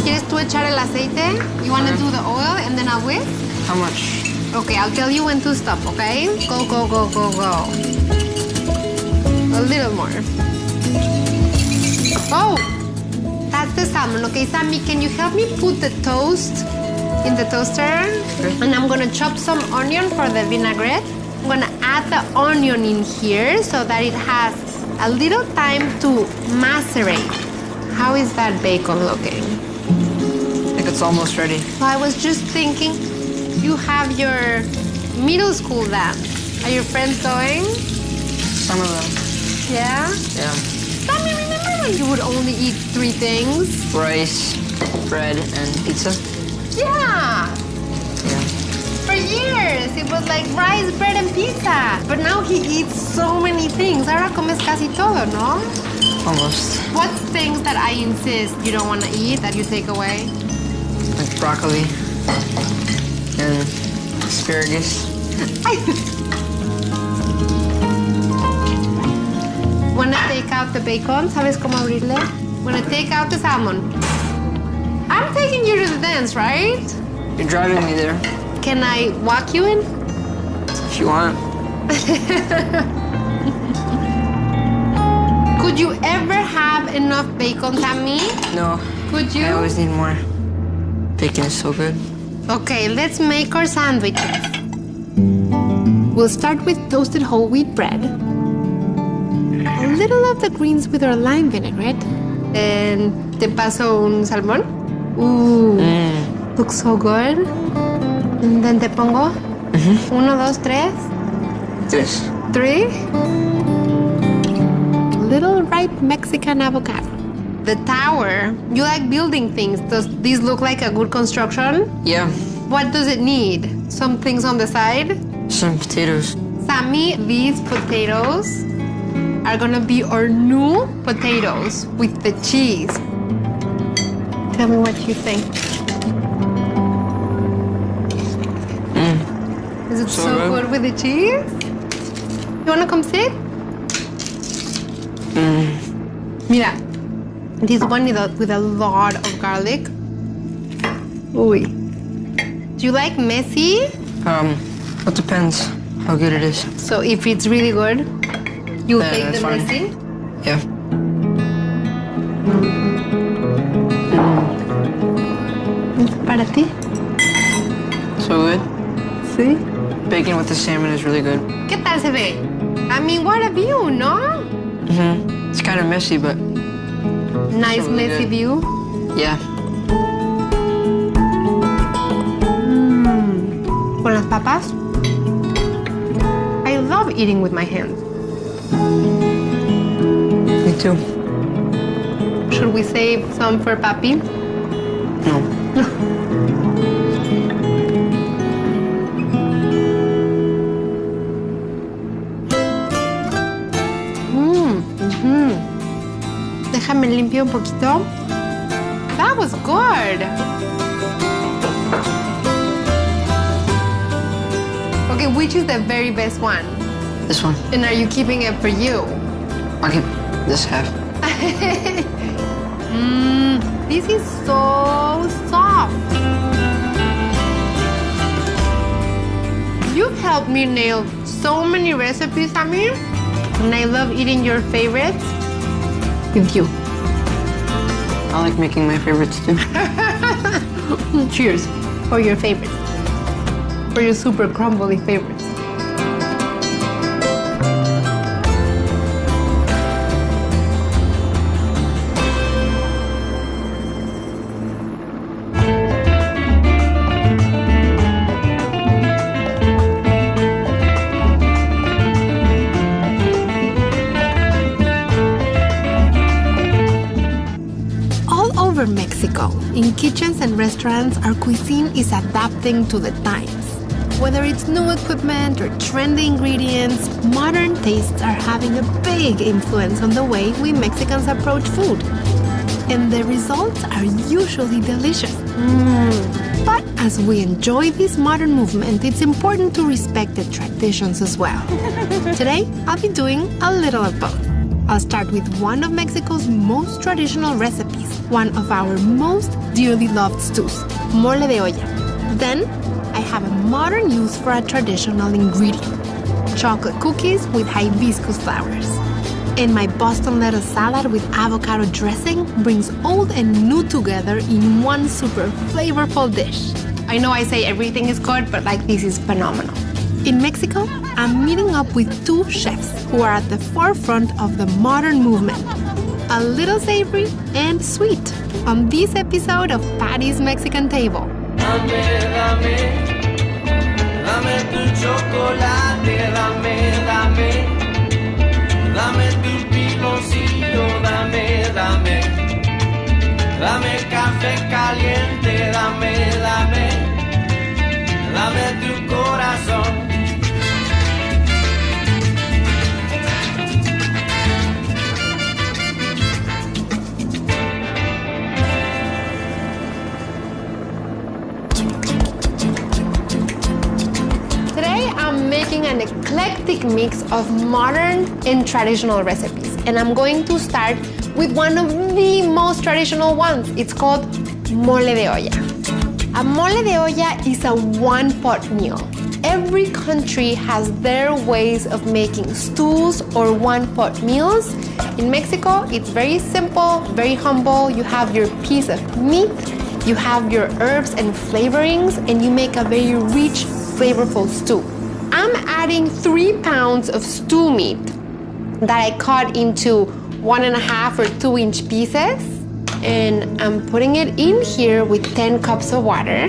¿Quieres tú echar el aceite? You want to do the oil and then I'll whisk? How much? Okay, I'll tell you when to stop, okay? Go, go, go, go, go. A little more. Oh, that's the salmon. Okay, Sammy, can you help me put the toast in the toaster? Okay. And I'm gonna chop some onion for the vinaigrette. I'm gonna add the onion in here so that it has a little time to macerate. How is that bacon looking? I think it's almost ready. So I was just thinking, you have your middle school dance. Are your friends going? Some of them. Yeah? Yeah. Sammy, remember when you would only eat 3 things? Rice, bread, and pizza? Yeah. For years, it was like rice, bread, and pizza. But now he eats so many things. Ahora comes casi todo, ¿no? Almost. What's things that I insist you don't want to eat that you take away? Like broccoli and asparagus. Wanna take out the bacon? ¿Sabes cómo abrirle? Wanna take out the salmon? I'm taking you to the dance, right? You're driving me there. Can I walk you in? If you want. Could you ever have enough bacon, Tammy? No. Could you? I always need more. Bacon is so good. Okay, let's make our sandwiches. We'll start with toasted whole wheat bread. A little of the greens with our lime vinaigrette. And te paso un salmón. Ooh, looks so good. And then te pongo 1, 2, 3. 3. Little ripe Mexican avocado. The tower. You like building things. Does this look like a good construction? Yeah. What does it need? Some things on the side? Some potatoes. Sammy, these potatoes are gonna be our new potatoes with the cheese. Tell me what you think. Is it so good with the cheese? You wanna come sit? Mira, this one with a lot of garlic. Uy. Do you like messy? It depends how good it is. So if it's really good, you'll take the fine. messy? Yeah. Para ti. So good. Sí. Bacon with the salmon is really good. ¿Qué tal se ve? I mean, what a view, no? It's kind of messy, but Nice really messy good. view. Yeah. Con las papas. I love eating with my hands. Me too. Should we save some for Papi? No. Déjame limpio un poquito. That was good. Okay, which is the very best one? This one. And are you keeping it for you? I'll keep this half. This is so soft. You've helped me nail so many recipes, Samir. And I love eating your favorites with you. I like making my favorites too. Cheers for your favorites. For your super crumbly favorites. Mexico. In kitchens and restaurants, our cuisine is adapting to the times. Whether it's new equipment or trendy ingredients, modern tastes are having a big influence on the way we Mexicans approach food. And the results are usually delicious. But as we enjoy this modern movement, it's important to respect the traditions as well. Today, I'll be doing a little of both. I'll start with one of Mexico's most traditional recipes, one of our most dearly loved stews, mole de olla. Then, I have a modern use for a traditional ingredient, chocolate cookies with hibiscus flowers. And my Boston lettuce salad with avocado dressing brings old and new together in one super flavorful dish. I know I say everything is good, but this is phenomenal. In Mexico, I'm meeting up with two chefs who are at the forefront of the modern movement, a little savory and sweet, on this episode of Patty's Mexican Table. Dame, dame, dame tu chocolate, dame, dame. Dame tu piloncillo, dame, dame. Dame café caliente, dame, dame. Dame tu corazón. Today I'm making an eclectic mix of modern and traditional recipes, and I'm going to start with one of the most traditional ones. It's called mole de olla. A mole de olla is a one-pot meal. Every country has their ways of making stews or one-pot meals. In Mexico, it's very simple, very humble. You have your piece of meat, you have your herbs and flavorings, and you make a very rich, flavorful stew. I'm adding 3 pounds of stew meat that I cut into 1.5 or 2-inch pieces, and I'm putting it in here with 10 cups of water.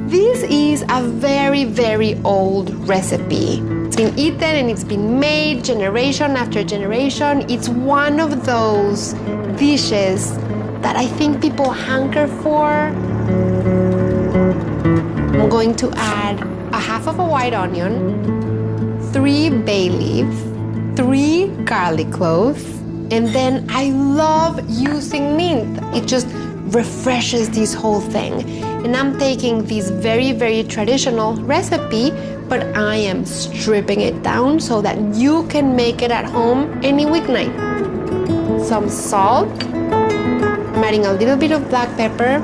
This is a very, very old recipe. It's been eaten and it's been made generation after generation. It's one of those dishes that I think people hanker for. I'm going to add 1/2 of a white onion, 3 bay leaves, 3 garlic cloves, and then I love using mint. It just refreshes this whole thing. And I'm taking this very, very traditional recipe, but I am stripping it down so that you can make it at home any weeknight. Some salt. I'm adding a little bit of black pepper.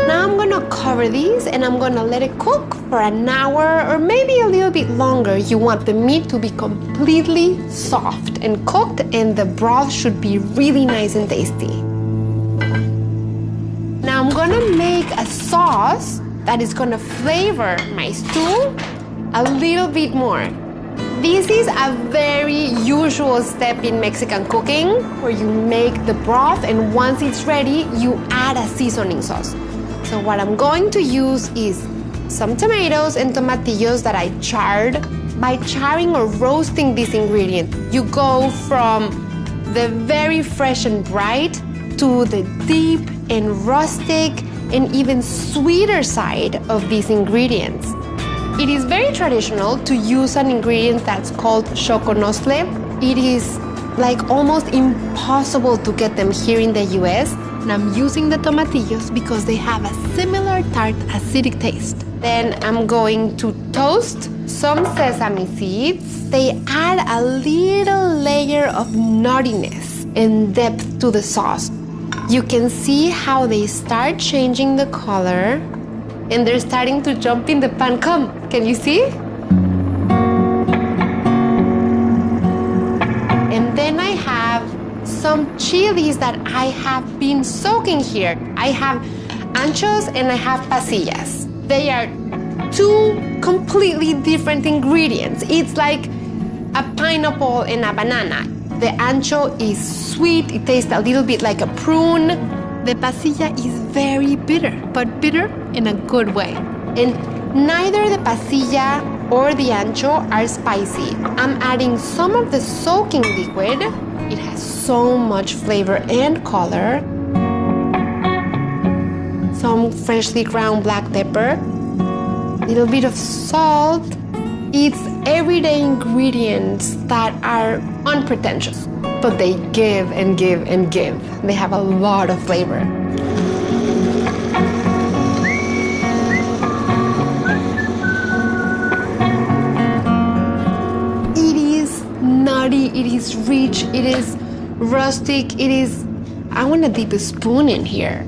Now I'm gonna cover these and I'm gonna let it cook for an hour or maybe a little bit longer. You want the meat to be completely soft and cooked, and the broth should be really nice and tasty. Now I'm gonna make a sauce that is gonna flavor my stew a little bit more. This is a very usual step in Mexican cooking, where you make the broth and once it's ready, you add a seasoning sauce. So what I'm going to use is some tomatoes and tomatillos that I charred. By charring or roasting this ingredient, you go from the very fresh and bright to the deep and rustic and even sweeter side of these ingredients. It is very traditional to use an ingredient that's called choconostle. It is almost impossible to get them here in the US. And I'm using the tomatillos because they have a similar tart, acidic taste. Then I'm going to toast some sesame seeds. They add a little layer of nuttiness and depth to the sauce. You can see how they start changing the color and they're starting to jump in the pan. Come, can you see? And then I have some chilies that I have been soaking here. I have anchos and I have pasillas. They are 2 completely different ingredients. It's like a pineapple and a banana. The ancho is sweet, it tastes a little bit like a prune. The pasilla is very bitter, but bitter in a good way. And neither the pasilla or the ancho are spicy. I'm adding some of the soaking liquid. It has so much flavor and color. Some freshly ground black pepper, a little bit of salt. It's everyday ingredients that are unpretentious, but they give and give and give. They have a lot of flavor. rich, it is rustic, it is... I want to dip a spoon in here.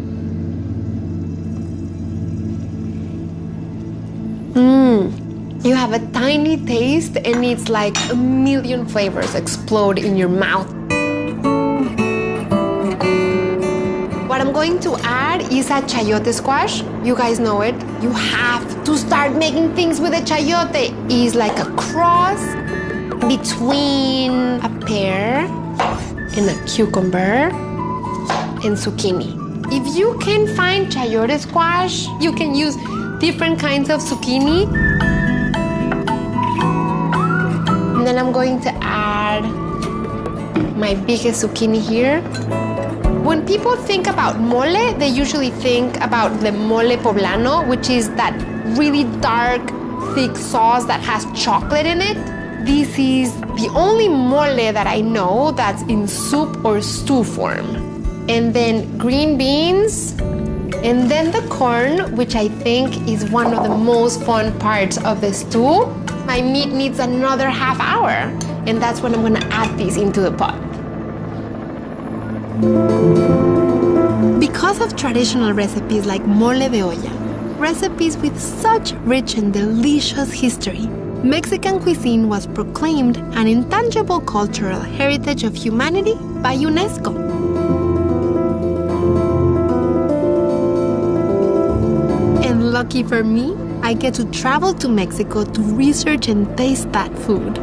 You have a tiny taste and it's like a million flavors explode in your mouth. What I'm going to add is a chayote squash. You guys know it. You have to start making things with a chayote. It's like a cross between a pear and a cucumber and zucchini. If you can find chayote squash, you can use different kinds of zucchini. And then I'm going to add my biggest zucchini here. When people think about mole, they usually think about the mole poblano, which is that really dark, thick sauce that has chocolate in it. This is the only mole that I know that's in soup or stew form. And then green beans, and then the corn, which I think is one of the most fun parts of the stew. My meat needs another half hour, and that's when I'm gonna add these into the pot. Because of traditional recipes like mole de olla, recipes with such rich and delicious history, Mexican cuisine was proclaimed an intangible cultural heritage of humanity by UNESCO. And lucky for me, I get to travel to Mexico to research and taste that food.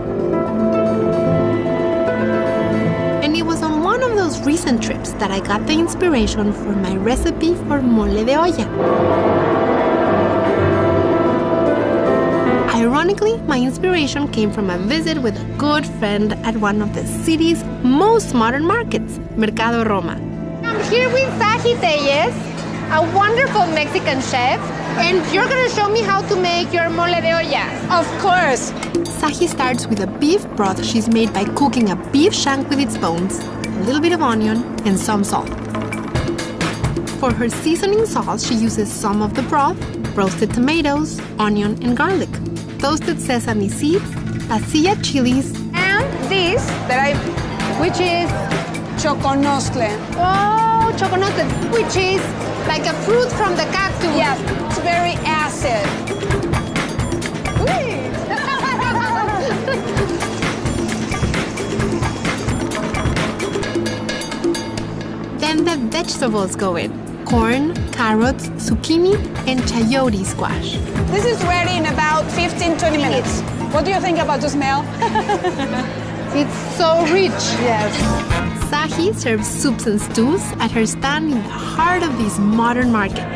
And it was on one of those recent trips that I got the inspiration for my recipe for mole de olla. Ironically, my inspiration came from a visit with a good friend at one of the city's most modern markets, Mercado Roma. I'm here with Saji Tellez, a wonderful Mexican chef, and you're gonna show me how to make your mole de olla. Of course. Saji starts with a beef broth she's made by cooking a beef shank with its bones, a little bit of onion, and some salt. For her seasoning sauce, she uses some of the broth, roasted tomatoes, onion, and garlic, toasted sesame seeds, pasilla chilies, and this which is choconostle. Oh, choconostle, which is like a fruit from the cactus. Yes, it's very acid. Then the vegetables go in. Corn, carrots, zucchini, and chayote squash. This is ready in about 15-20 minutes. What do you think about the smell? It's so rich. Yes. Saji serves soups and stews at her stand in the heart of this modern market.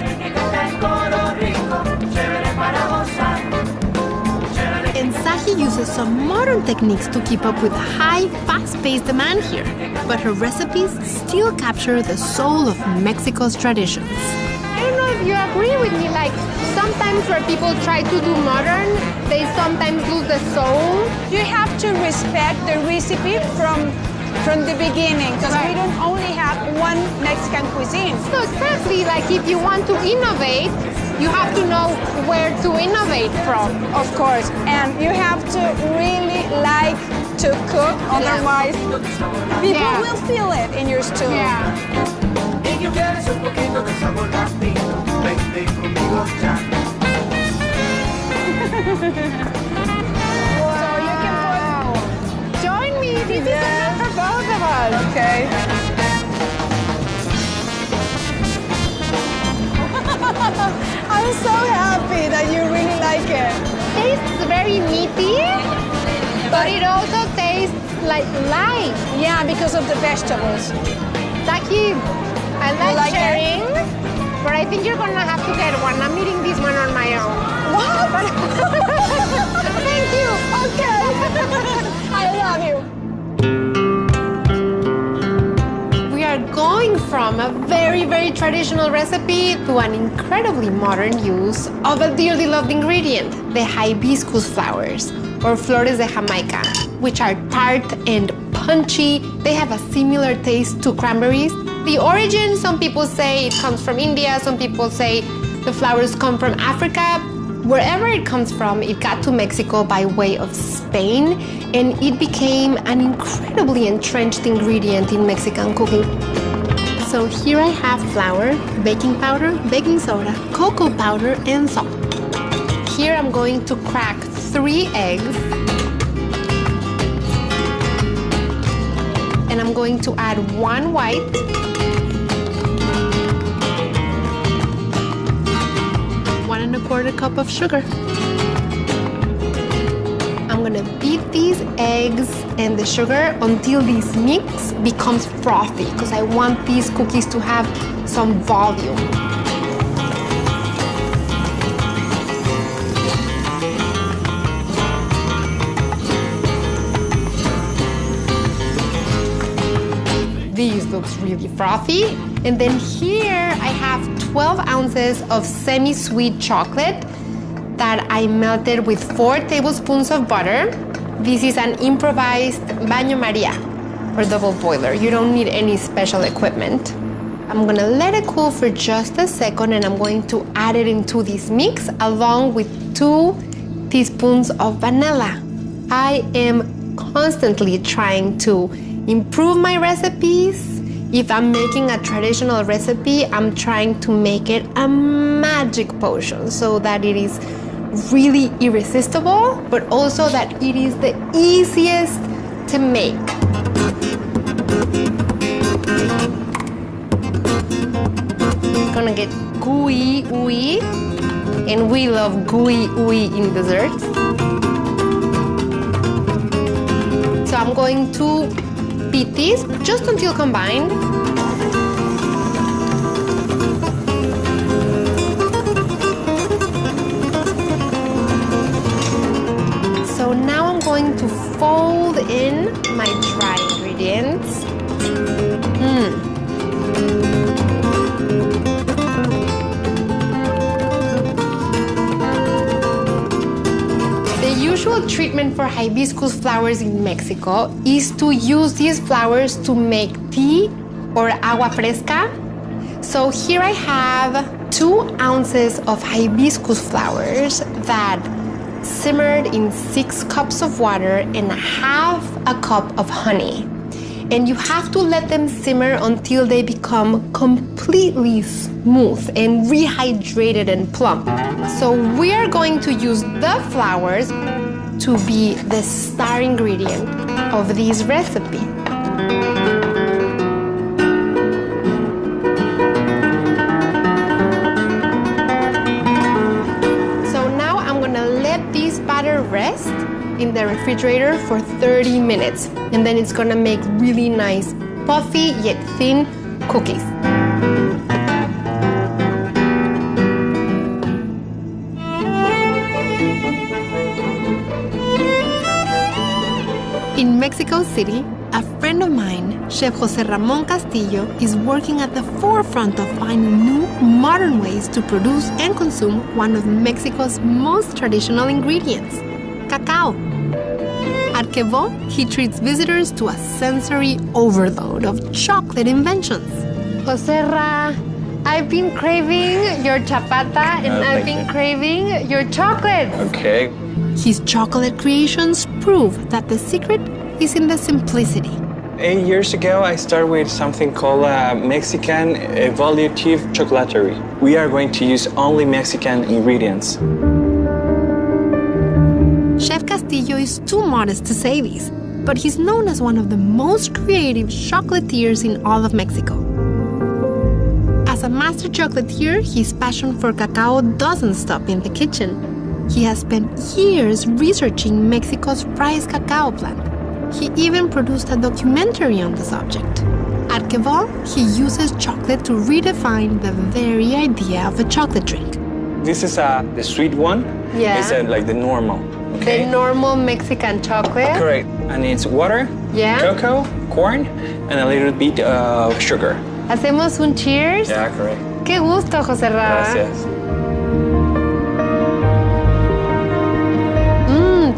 And Saji uses some modern techniques to keep up with the high, fast-paced demand here. But her recipes still capture the soul of Mexico's traditions. I don't know if you agree with me, like sometimes where people try to do modern, they sometimes lose the soul. You have to respect the recipe from the beginning, because we don't only have one Mexican cuisine. So exactly, like if you want to innovate, you have to know where to innovate from. Of course, and you have to really like to cook, otherwise people will feel it in your stew. So you can join me, this is enough for both of us. Okay. I'm so happy that you really like it. It tastes very meaty, but it also tastes like light. Yeah, because of the vegetables. Taki, I like sharing, but I think you're gonna have to get one. I'm eating this one on my own. What? Thank you. Okay. I love you. We are going from a very, very traditional recipe to an incredibly modern use of a dearly loved ingredient, the hibiscus flowers, or flores de Jamaica, which are tart and punchy. They have a similar taste to cranberries. The origin, some people say it comes from India, some people say the flowers come from Africa. Wherever it comes from, it got to Mexico by way of Spain, and it became an incredibly entrenched ingredient in Mexican cooking. So here I have flour, baking powder, baking soda, cocoa powder, and salt. Here I'm going to crack 3 eggs. And I'm going to add 1 white. One and a quarter cup of sugar. I'm gonna beat these eggs and the sugar until this mix becomes frothy, because I want these cookies to have some volume. These looks really frothy. And then here I have 12 ounces of semi-sweet chocolate that I melted with 4 tablespoons of butter. This is an improvised baño Maria, or double boiler. You don't need any special equipment. I'm gonna let it cool for just a second, and I'm going to add it into this mix along with 2 teaspoons of vanilla. I am constantly trying to improve my recipes. If I'm making a traditional recipe, I'm trying to make it a magic potion so that it is really irresistible, but also that it is the easiest to make. It's gonna get gooey, ooey, and we love gooey, ooey in desserts. So I'm going to beat these just until combined. So now I'm going to fold in my dry ingredients. The usual treatment for hibiscus flowers in Mexico is to use these flowers to make tea or agua fresca. So here I have 2 ounces of hibiscus flowers that simmered in 6 cups of water and half a cup of honey. And you have to let them simmer until they become completely smooth and rehydrated and plump. So we are going to use the flowers to be the star ingredient of this recipe. So now I'm gonna let this batter rest in the refrigerator for 30 minutes, and then it's gonna make really nice, puffy yet thin cookies. In Mexico City, a friend of mine, Chef Jose Ramon Castillo, is working at the forefront of finding new, modern ways to produce and consume one of Mexico's most traditional ingredients, cacao. At CoN, he treats visitors to a sensory overload of chocolate inventions. Jose Ra, I've been craving your chapata, and I've been craving your chocolate. Okay. His chocolate creations prove that the secret is in the simplicity. 8 years ago, I started with something called Mexican Evolutive Chocolatery. We are going to use only Mexican ingredients. Chef Castillo is too modest to say this, but he's known as one of the most creative chocolatiers in all of Mexico. As a master chocolatier, his passion for cacao doesn't stop in the kitchen. He has spent years researching Mexico's rice cacao plant. He even produced a documentary on the subject. At CoN, he uses chocolate to redefine the very idea of a chocolate drink. This is the sweet one. Yeah. It's like the normal. Okay. The normal Mexican chocolate. Correct. And it's water, yeah, cocoa, corn, and a little bit of sugar. ¿Hacemos un cheers? Yeah, correct. Qué gusto, Jose Ra. Gracias.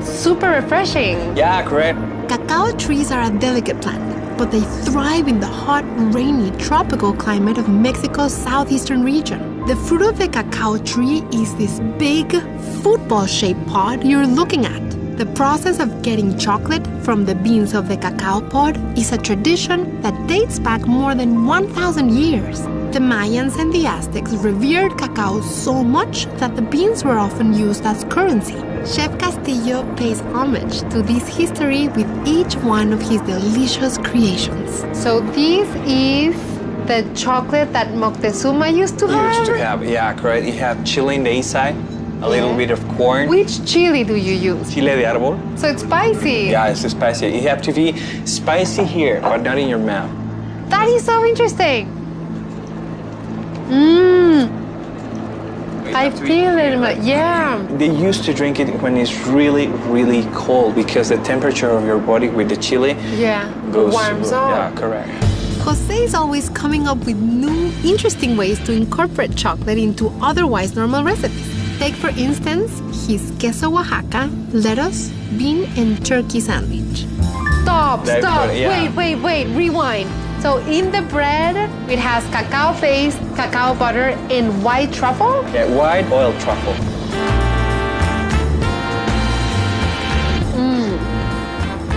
Super refreshing. Yeah, correct. Cacao trees are a delicate plant, but they thrive in the hot, rainy, tropical climate of Mexico's southeastern region. The fruit of the cacao tree is this big, football-shaped pod you're looking at. The process of getting chocolate from the beans of the cacao pod is a tradition that dates back more than 1,000 years. The Mayans and the Aztecs revered cacao so much that the beans were often used as currency. Chef Castillo pays homage to this history with each one of his delicious creations. So this is the chocolate that Moctezuma used to have? Yeah, correct. You have chili in the inside, a little bit of corn. Which chili do you use? Chile de árbol. So it's spicy. Yeah, it's spicy. You have to be spicy here, but not in your mouth. That is so interesting. I feel it in my, yeah. They used to drink it when it's really, really cold because the temperature of your body with the chili goes warms up. Yeah, correct. Jose is always coming up with new, interesting ways to incorporate chocolate into otherwise normal recipes. Take, for instance, his queso Oaxaca, lettuce, bean, and turkey sandwich. Stop. Wait, rewind. So in the bread, it has cacao paste, cacao butter, and white truffle? Yeah, white oil truffle.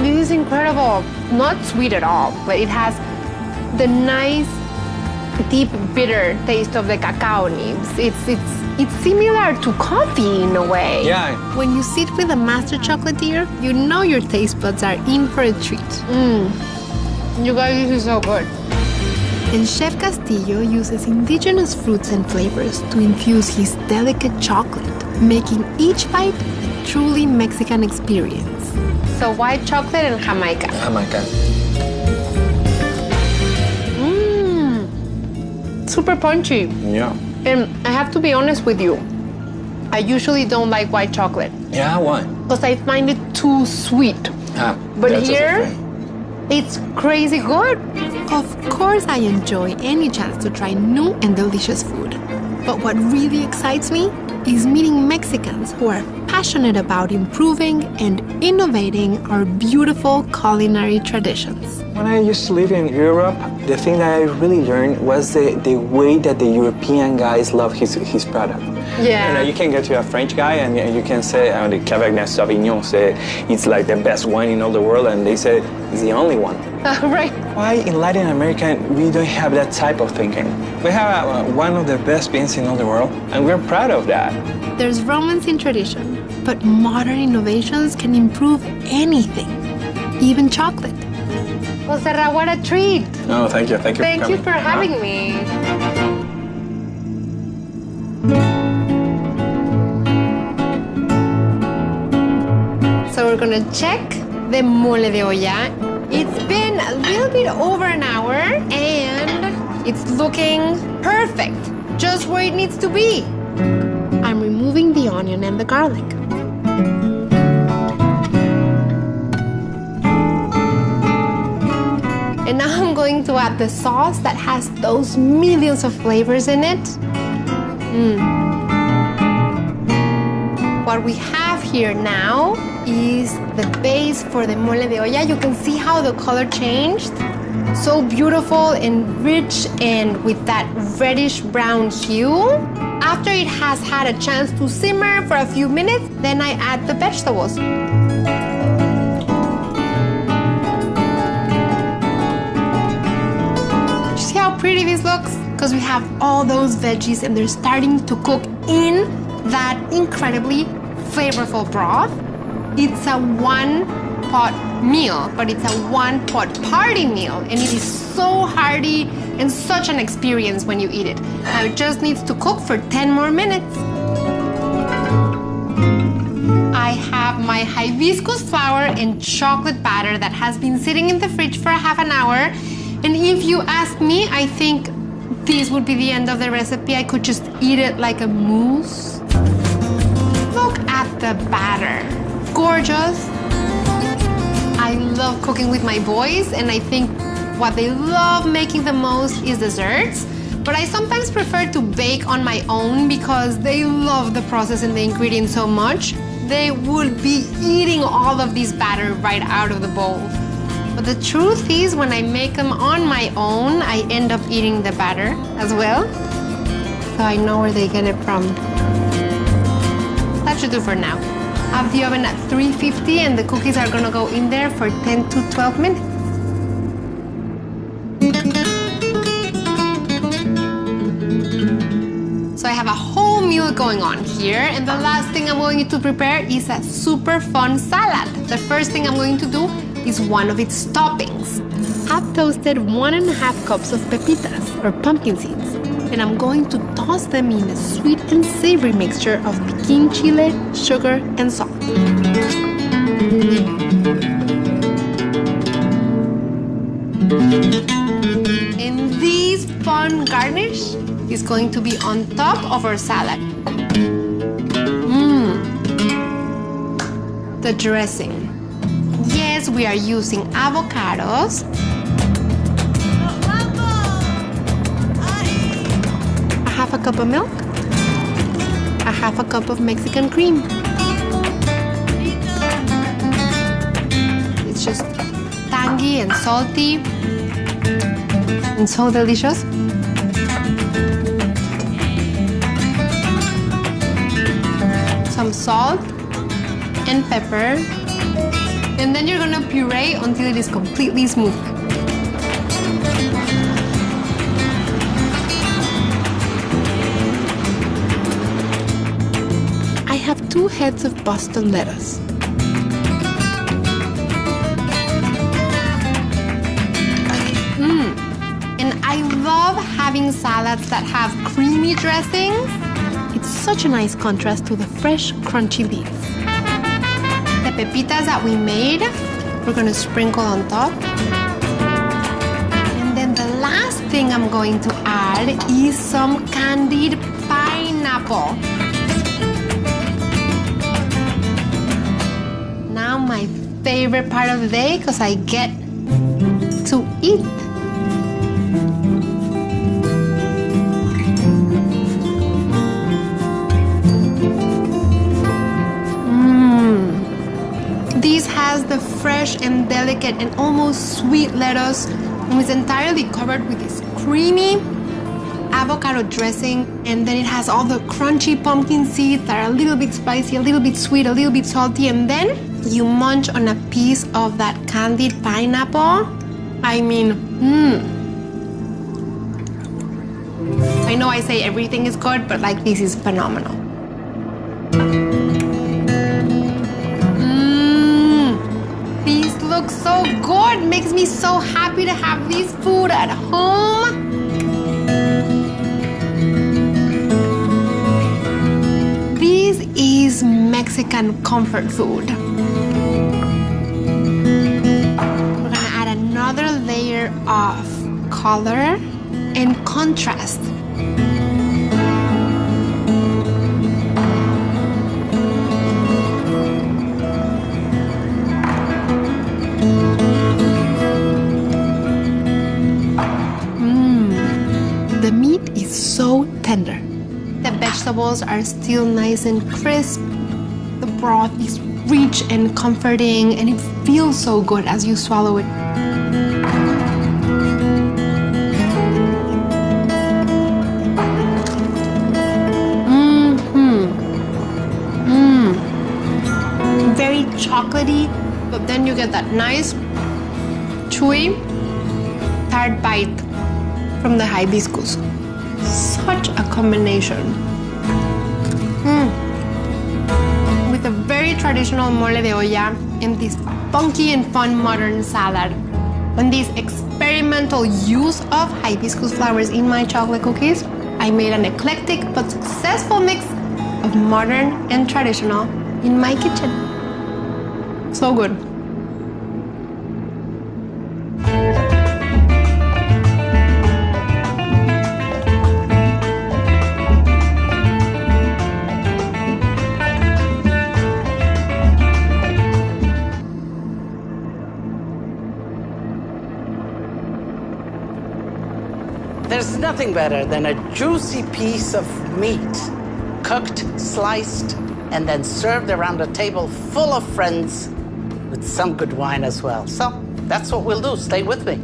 This is incredible. Not sweet at all, but it has the nice, deep, bitter taste of the cacao nibs. It's similar to coffee in a way. Yeah. When you sit with a master chocolatier, you know your taste buds are in for a treat. You guys, this is so good. And Chef Castillo uses indigenous fruits and flavors to infuse his delicate chocolate, making each bite a truly Mexican experience. So white chocolate and Jamaica. Jamaica. Super punchy. Yeah. And I have to be honest with you, I usually don't like white chocolate. Yeah, why? Because I find it too sweet. But here, it's crazy good. Of course I enjoy any chance to try new and delicious food. But what really excites me is meeting Mexicans who are passionate about improving and innovating our beautiful culinary traditions. When I used to live in Europe, the thing that I really learned was the way that the European guys love his product. Yeah. You know, you can go to a French guy and you can say, the Cabernet Sauvignon, say it's like the best wine in all the world, and they say it's the only one. Right. Why in Latin America we don't have that type of thinking? We have one of the best beans in all the world, and we're proud of that. There's romance in tradition, but modern innovations can improve anything, even chocolate. Well, Serra, what a treat. No, thank you. Thank you Thank you for having me. So we're gonna check the mole de olla. It's been a little bit over an hour and it's looking perfect, just where it needs to be. I'm removing the onion and the garlic. And now I'm going to add the sauce that has those millions of flavors in it. What we have here now is the base for the mole de olla. You can see how the color changed. So beautiful and rich and with that reddish brown hue. After it has had a chance to simmer for a few minutes, then I add the vegetables. See how pretty this looks? Because we have all those veggies and they're starting to cook in that incredibly flavorful broth. It's a one-pot meal, but it's a one-pot party meal, and it is so hearty and such an experience when you eat it. Now it just needs to cook for 10 more minutes. I have my hibiscus flour and chocolate batter that has been sitting in the fridge for half an hour. And if you ask me, I think this would be the end of the recipe. I could just eat it like a mousse. Look at the batter. Gorgeous. I love cooking with my boys, and I think what they love making the most is desserts. But I sometimes prefer to bake on my own because they love the process and the ingredients so much. They would be eating all of this batter right out of the bowl. But the truth is, when I make them on my own, I end up eating the batter as well. so I know where they get it from. That should do for now. Have the oven at 350 and the cookies are gonna go in there for 10 to 12 minutes. So I have a whole meal going on here, and the last thing I'm going to prepare is a super fun salad. The first thing I'm going to do is one of its toppings. I've toasted 1.5 cups of pepitas, or pumpkin seeds, and I'm going to toss them in a sweet and savory mixture of piquin chile, sugar, and salt. And this fun garnish is going to be on top of our salad. The dressing. Yes, we are using avocados. A half a cup of milk. A half a cup of Mexican cream. It's just tangy and salty and so delicious. Some salt and pepper, and then you're gonna puree until it is completely smooth. I have 2 heads of Boston lettuce. And I love having salads that have creamy dressings. It's such a nice contrast to the fresh, crunchy leaves. The pepitas that we made, we're gonna sprinkle on top. And then the last thing I'm going to add is some candied pineapple. Now my favorite part of the day, because I get to eat. This has the fresh and delicate and almost sweet lettuce and is entirely covered with this creamy avocado dressing, and then it has all the crunchy pumpkin seeds that are a little bit spicy, a little bit sweet, a little bit salty, and then you munch on a piece of that candied pineapple. I mean, I know I say everything is good, but like this is phenomenal. These look so good. Makes me so happy to have this food at home. This is Mexican comfort food. We're gonna add another layer of color and contrast. The meat is so tender. The vegetables are still nice and crisp. The broth is rich and comforting, and it feels so good as you swallow it. Very chocolatey, but then you get that nice, chewy, tart bite from the hibiscus. Such a combination. With a very traditional mole de olla and this funky and fun modern salad. And this experimental use of hibiscus flowers in my chocolate cookies, I made an eclectic but successful mix of modern and traditional in my kitchen. So good. There's nothing better than a juicy piece of meat, cooked, sliced, and then served around a table full of friends with some good wine as well. So that's what we'll do. Stay with me.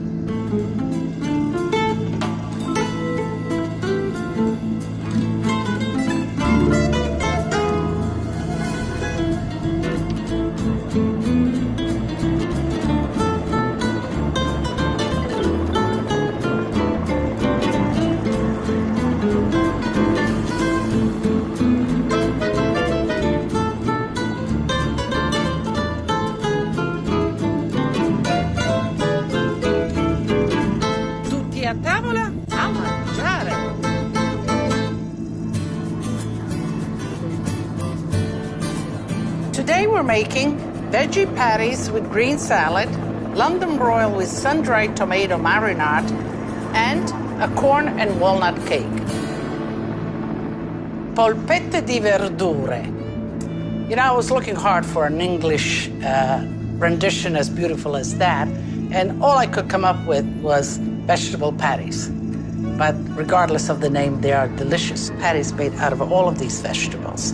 Today we're making veggie patties with green salad, London broil with sun-dried tomato marinade, and a corn and walnut cake. Polpette di verdure. You know, I was looking hard for an English rendition as beautiful as that, and all I could come up with was vegetable patties. But regardless of the name, they are delicious. Patties made out of all of these vegetables.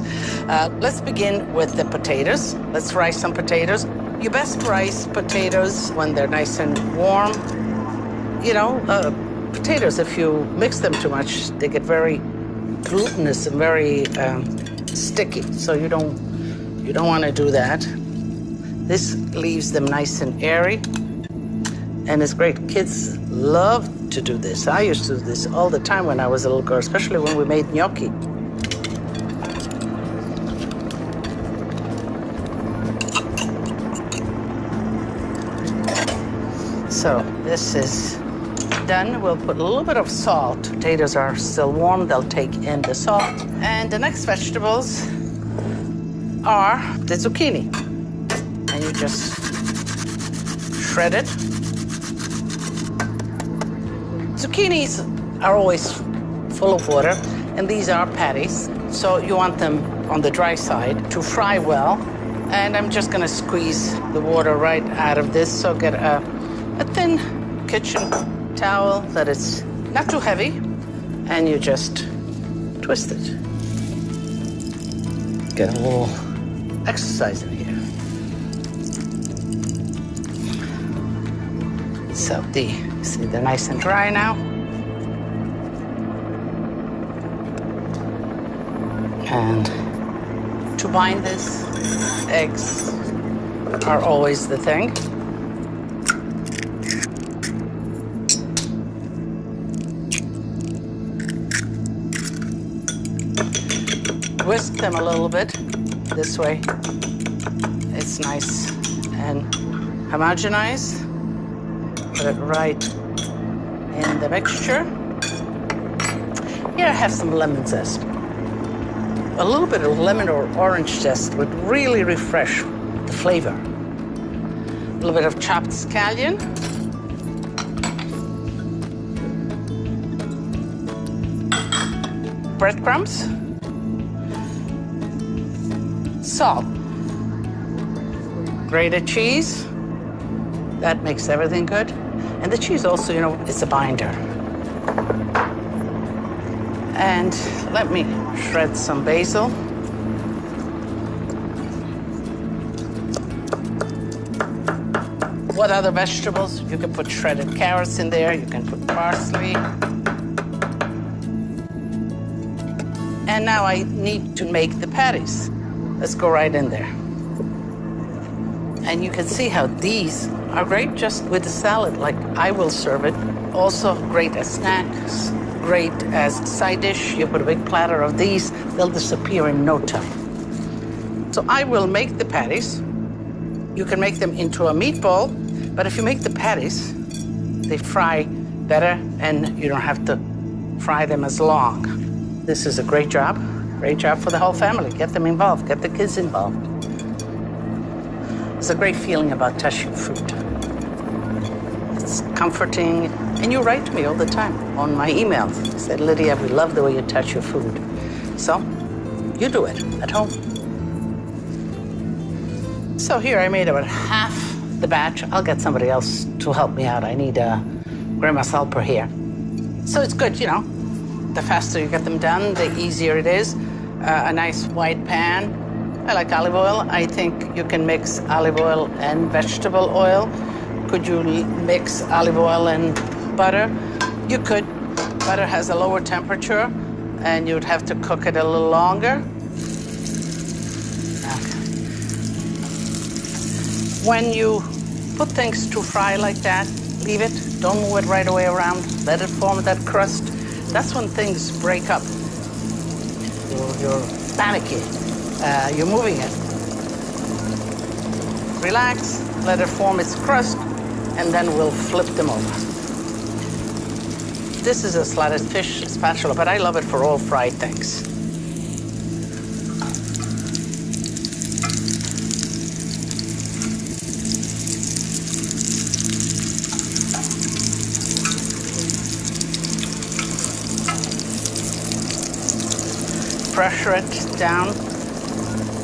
Let's begin with the potatoes. Let's fry some potatoes. You best rice potatoes when they're nice and warm. You know, potatoes, if you mix them too much, they get very glutinous and very sticky. So you don't want to do that. This leaves them nice and airy, and it's great. Kids love to do this. I used to do this all the time when I was a little girl, especially when we made gnocchi. So this is done. We'll put a little bit of salt. Potatoes are still warm, they'll take in the salt. And the next vegetables are the zucchini. And you just shred it. Zucchinis are always full of water, and these are patties. So you want them on the dry side to fry well. And I'm just gonna squeeze the water right out of this, so get a thin kitchen towel that it's not too heavy, and you just twist it. Get a little exercise in here. So see, they're nice and dry now. And to bind this, eggs are always the thing. Whisk them a little bit this way. It's nice and homogenized. Put it right in the mixture. Here I have some lemon zest. A little bit of lemon or orange zest would really refresh the flavor. A little bit of chopped scallion. Breadcrumbs. Salt. Grated cheese. That makes everything good. And the cheese also, you know, it's a binder. And let me shred some basil. What other vegetables? You can put shredded carrots in there. You can put parsley. And now I need to make the patties. Let's go right in there. And you can see how these are great just with the salad, like I will serve it. Also great as snacks, great as side dish. You put a big platter of these, they'll disappear in no time. So I will make the patties. You can make them into a meatball, but if you make the patties, they fry better and you don't have to fry them as long. This is a great job for the whole family. Get them involved, get the kids involved. There's a great feeling about touching food. It's comforting, and you write to me all the time on my emails. You said, Lydia, we love the way you touch your food. So, you do it at home. So here I made about half the batch. I'll get somebody else to help me out. I need grandma's helper here. So it's good, you know. The faster you get them done, the easier it is. A nice white pan. I like olive oil. I think you can mix olive oil and vegetable oil. Could you mix olive oil and butter? You could. Butter has a lower temperature, and you'd have to cook it a little longer. Okay. When you put things to fry like that, leave it. Don't move it right away around. Let it form that crust. That's when things break up. You're panicking. You're moving it. Relax, let it form its crust, and then we'll flip them over. This is a slatted fish spatula, but I love it for all fried things. pressure it down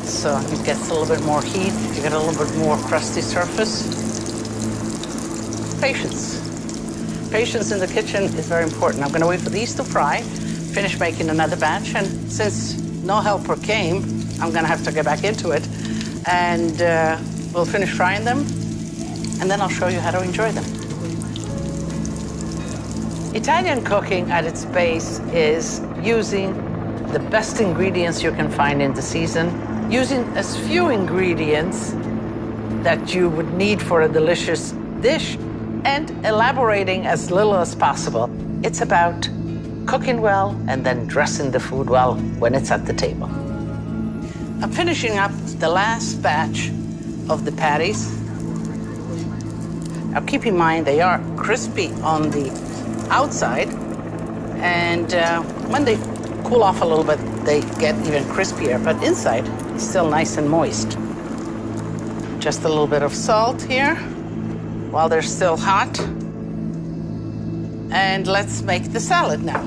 so it gets a little bit more heat. You get a little bit more crusty surface. Patience. Patience in the kitchen is very important. I'm going to wait for these to fry, finish making another batch, and since no helper came, I'm going to have to get back into it, and we'll finish frying them, and then I'll show you how to enjoy them. Italian cooking at its base is using the best ingredients you can find in the season, using as few ingredients that you would need for a delicious dish, and elaborating as little as possible. It's about cooking well and then dressing the food well when it's at the table. I'm finishing up the last batch of the patties. Now keep in mind they are crispy on the outside, and when they cool off a little bit, they get even crispier, but inside it's still nice and moist. Just a little bit of salt here while they're still hot. And let's make the salad now.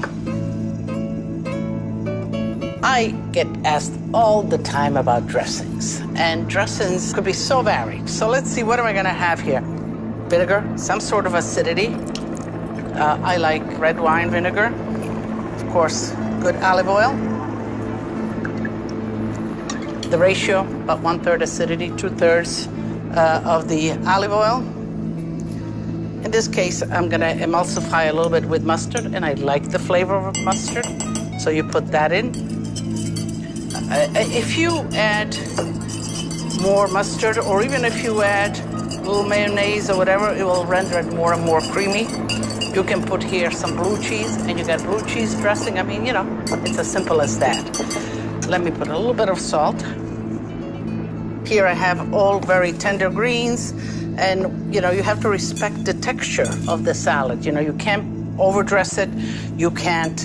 I get asked all the time about dressings, and dressings could be so varied. So let's see, what am I gonna have here? Vinegar, some sort of acidity. I like red wine vinegar. Of course, good olive oil. The ratio, about 1/3 acidity, 2/3 of the olive oil. In this case, I'm gonna emulsify a little bit with mustard, and I like the flavor of mustard, so you put that in. If you add more mustard, or even if you add a little mayonnaise or whatever, it will render it more and more creamy. You can put here some blue cheese, and you get blue cheese dressing. I mean, you know, it's as simple as that. Let me put a little bit of salt. Here I have all very tender greens, and, you know, you have to respect the texture of the salad. You know, you can't overdress it. You can't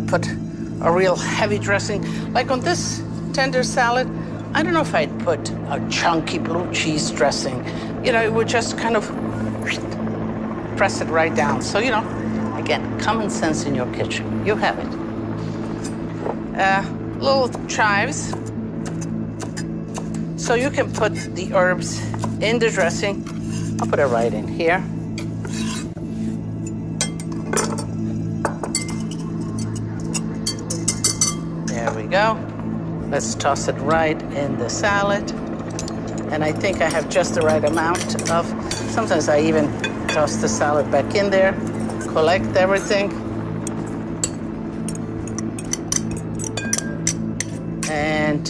put a real heavy dressing. Like on this tender salad, I don't know if I'd put a chunky blue cheese dressing. You know, it would just kind of press it right down. So, you know, again, common sense in your kitchen. You have it. Little chives. So you can put the herbs in the dressing. I'll put it right in here. There we go. Let's toss it right in the salad. And I think I have just the right amount of, sometimes I even toss the salad back in there, collect everything. And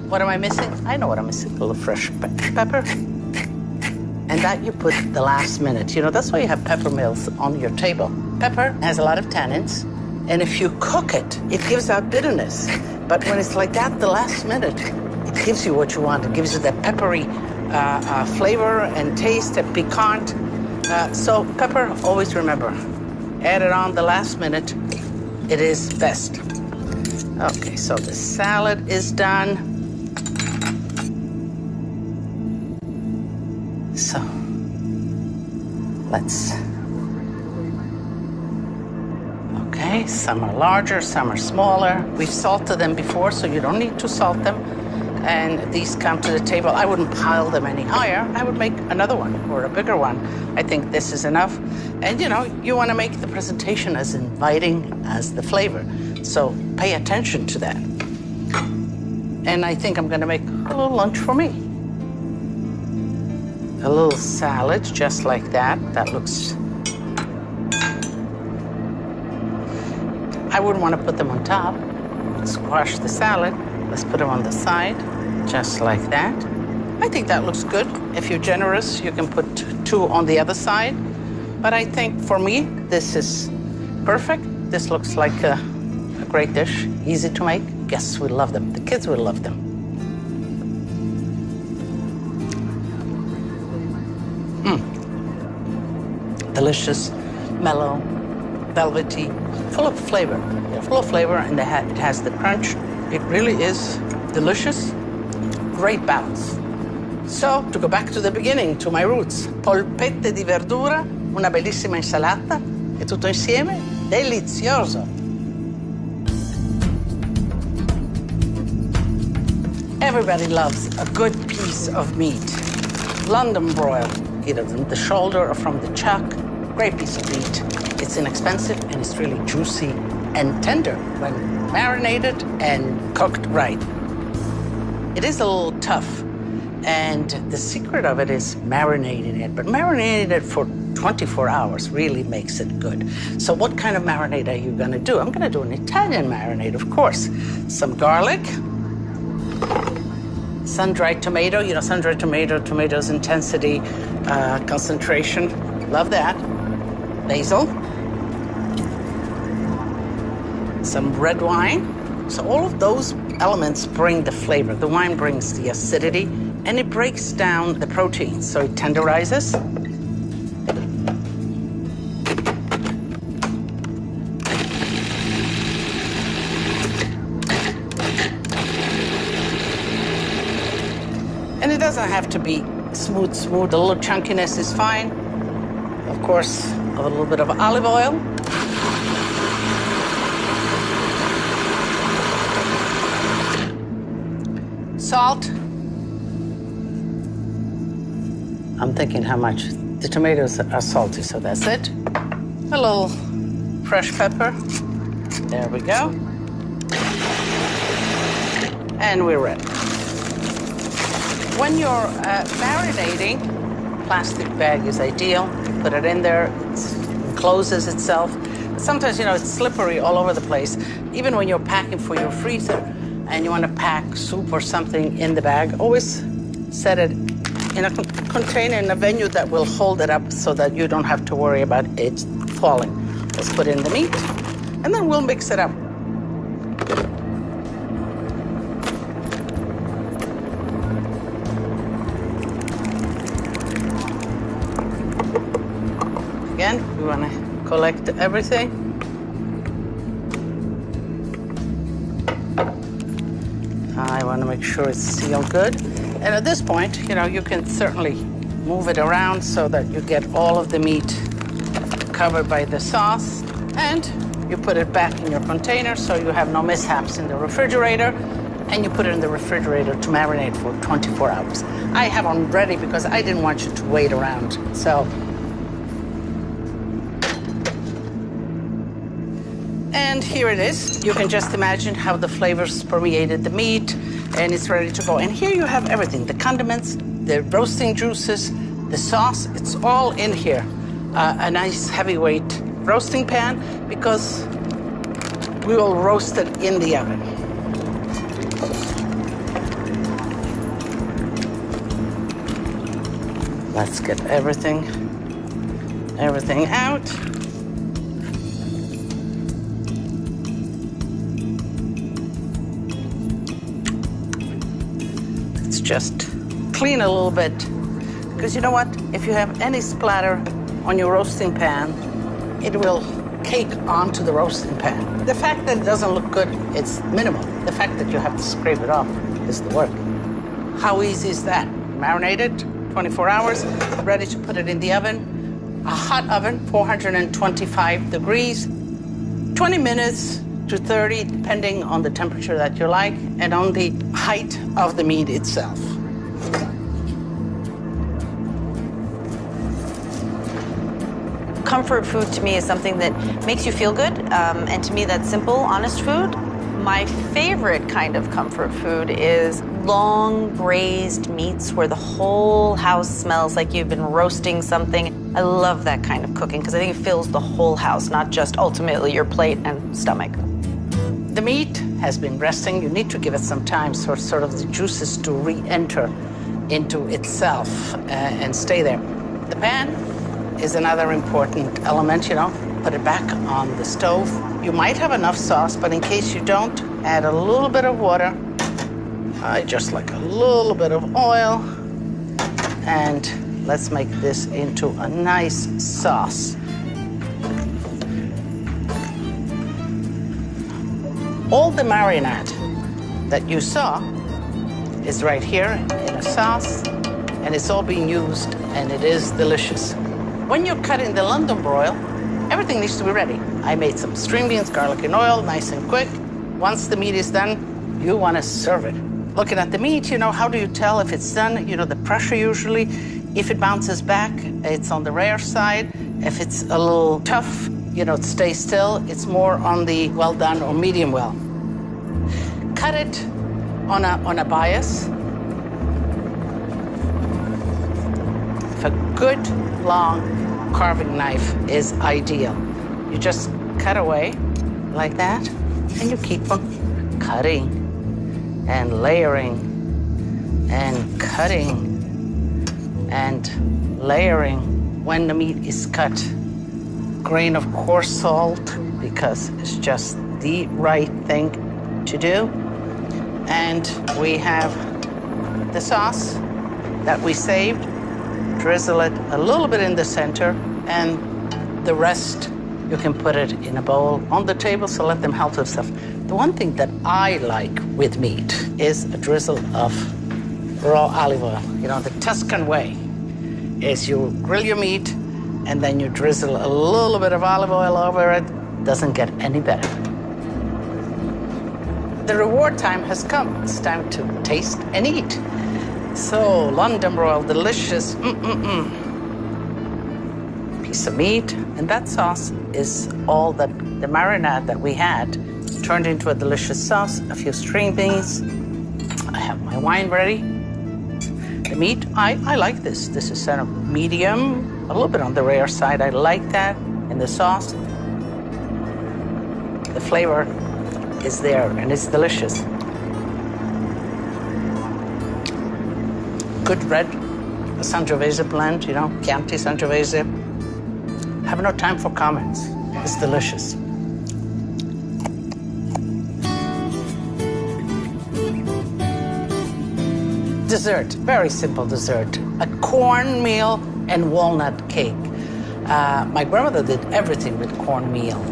what am I missing? I know what I'm missing, a little fresh pepper. And that you put the last minute. You know, that's why you have pepper mills on your table. Pepper has a lot of tannins, and if you cook it, it gives out bitterness. But when it's like that, the last minute, it gives you what you want. It gives you that peppery flavor and taste, that piquant. So pepper, always remember, add it on the last minute. It is best. Okay, so the salad is done. So let's, okay, some are larger, some are smaller. We've salted them before, so you don't need to salt them. And these come to the table. I wouldn't pile them any higher. I would make another one or a bigger one. I think this is enough. And you know, you want to make the presentation as inviting as the flavor. So pay attention to that. And I think I'm going to make a little lunch for me. A little salad, just like that. That looks... I wouldn't want to put them on top. Squash the salad. Let's put them on the side, just like that. I think that looks good. If you're generous, you can put 2 on the other side. But I think for me, this is perfect. This looks like a great dish, easy to make. Guests will love them. The kids will love them. Delicious, mellow, velvety, full of flavor. Yeah, full of flavor, and it has the crunch. It really is delicious, great balance. So, to go back to the beginning, to my roots, polpette di verdura, una bellissima insalata, e tutto insieme delizioso. Everybody loves a good piece of meat. London broil, either from the shoulder or from the chuck. Great piece of meat. It's inexpensive and it's really juicy and tender when marinated and cooked right. It is a little tough, and the secret of it is marinating it, but marinating it for 24 hours really makes it good. So what kind of marinade are you gonna do? I'm gonna do an Italian marinade, of course. Some garlic, sun-dried tomato, you know, sun-dried tomato, tomatoes intensity, concentration, love that. Basil, some red wine. So all of those elements bring the flavor. The wine brings the acidity, and it breaks down the protein, so it tenderizes. And it doesn't have to be smooth. A little chunkiness is fine. Of course, a little bit of olive oil. Salt. I'm thinking how much. The tomatoes are salty, so that's it. A little fresh pepper. There we go. And we're ready. When you're marinating, plastic bag is ideal. You put it in there, it closes itself. Sometimes, you know, it's slippery all over the place. Even when you're packing for your freezer and you want to pack soup or something in the bag, always set it in a container, in a venue that will hold it up so that you don't have to worry about it falling. Let's put in the meat, and then we'll mix it up. Again, we want to collect everything. I want to make sure it's sealed good. And at this point, you know, you can certainly move it around so that you get all of the meat covered by the sauce. And you put it back in your container so you have no mishaps in the refrigerator. And you put it in the refrigerator to marinate for 24 hours. I have one ready because I didn't want you to wait around. So. And here it is. You can just imagine how the flavors permeated the meat, and it's ready to go. And here you have everything, the condiments, the roasting juices, the sauce, it's all in here. A nice heavyweight roasting pan because we will roast it in the oven. Let's get everything out. Just clean a little bit, because you know what? If you have any splatter on your roasting pan, it will cake onto the roasting pan. The fact that it doesn't look good, it's minimal. The fact that you have to scrape it off is the work. How easy is that? Marinate it, 24 hours, ready to put it in the oven. A hot oven, 425 degrees, 20 minutes to 30, depending on the temperature that you like and on the height of the meat itself. Comfort food to me is something that makes you feel good, and to me that's simple, honest food. My favorite kind of comfort food is long braised meats where the whole house smells like you've been roasting something. I love that kind of cooking because I think it fills the whole house, not just ultimately your plate and stomach. The meat has been resting. You need to give it some time for sort of the juices to re-enter into itself and stay there. The pan is another important element, you know. Put it back on the stove. You might have enough sauce, but in case you don't, add a little bit of water. I just like a little bit of oil. And let's make this into a nice sauce. All the marinade that you saw is right here in a sauce, and it's all being used, and it is delicious. When you're cutting the London broil, everything needs to be ready. I made some string beans, garlic and oil, nice and quick. Once the meat is done, you want to serve it. Looking at the meat, you know, how do you tell if it's done? You know, the pressure usually, if it bounces back, it's on the rare side. If it's a little tough, you know, it stays still, it's more on the well done or medium well. Cut it on a bias. If a good long carving knife is ideal. You just cut away like that, and you keep on cutting and layering and cutting and layering. When the meat is cut, grain of coarse salt, because it's just the right thing to do. And we have the sauce that we saved. Drizzle it a little bit in the center, and the rest you can put it in a bowl on the table, so let them help themselves. The one thing that I like with meat is a drizzle of raw olive oil. You know, the Tuscan way is you grill your meat and then you drizzle a little bit of olive oil over it. Doesn't get any better. The reward time has come. It's time to taste and eat. So, London broil, delicious. Piece of meat, and that sauce is all that the marinade that we had turned into a delicious sauce. A few string beans. I have my wine ready. The meat, I like this. This is sort of medium, a little bit on the rare side. I like that in the sauce. The flavor is there, and it's delicious. Good red Sangiovese blend, you know, Chianti Sangiovese. Have no time for comments. It's delicious. Dessert, very simple dessert. A cornmeal and walnut cake. My grandmother did everything with cornmeal.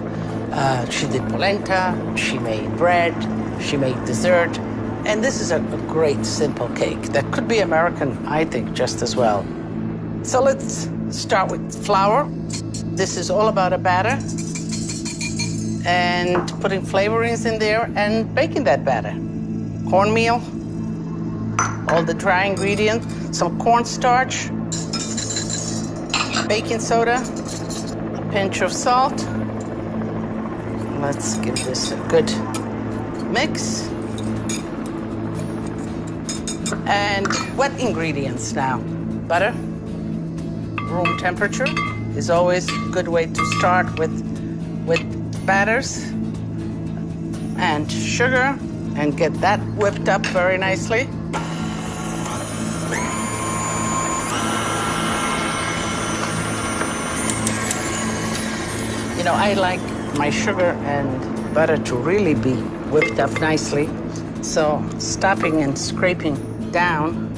She did polenta, she made bread, she made dessert. And this is a great, simple cake that could be American, I think, just as well. So let's start with flour. This is all about a batter and putting flavorings in there and baking that batter. Cornmeal, all the dry ingredients, some cornstarch, baking soda, a pinch of salt. Let's give this a good mix. And wet ingredients now. Butter, room temperature is always a good way to start with batters. And sugar, and get that whipped up very nicely. You know, I like my sugar and butter to really be whipped up nicely. So stopping and scraping down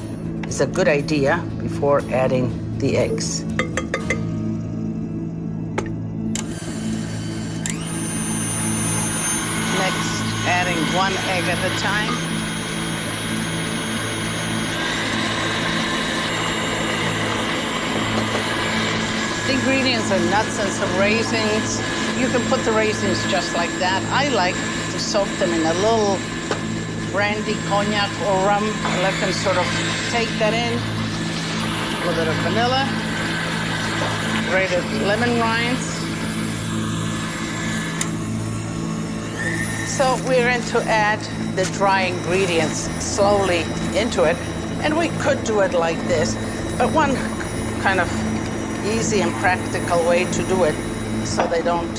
is a good idea before adding the eggs. Next, adding one egg at a time. The ingredients are nuts and some raisins. You can put the raisins just like that. I like to soak them in a little brandy, cognac, or rum. Let them sort of take that in. A little bit of vanilla, grated lemon rinds. So we're going to add the dry ingredients slowly into it. And we could do it like this, but one kind of easy and practical way to do it so they don't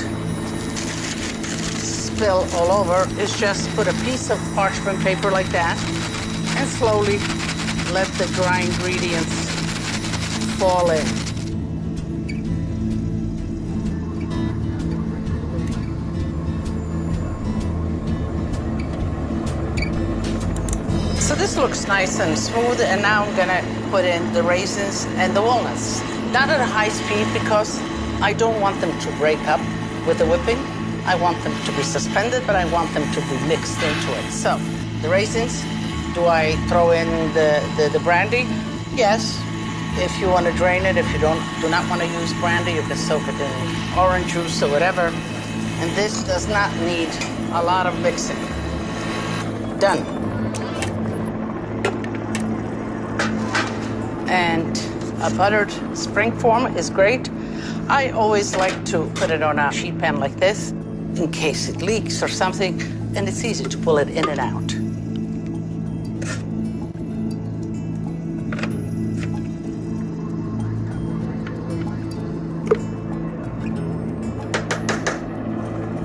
spill all over is just put a piece of parchment paper like that and slowly let the dry ingredients fall in. So this looks nice and smooth, and now I'm gonna put in the raisins and the walnuts. Not at a high speed because I don't want them to break up with the whipping. I want them to be suspended, but I want them to be mixed into it. So, the raisins, do I throw in the brandy? Yes, if you want to drain it. If you do not want to use brandy, you can soak it in orange juice or whatever. And this does not need a lot of mixing. Done. And a buttered spring form is great. I always like to put it on a sheet pan like this in case it leaks or something, and it's easy to pull it in and out.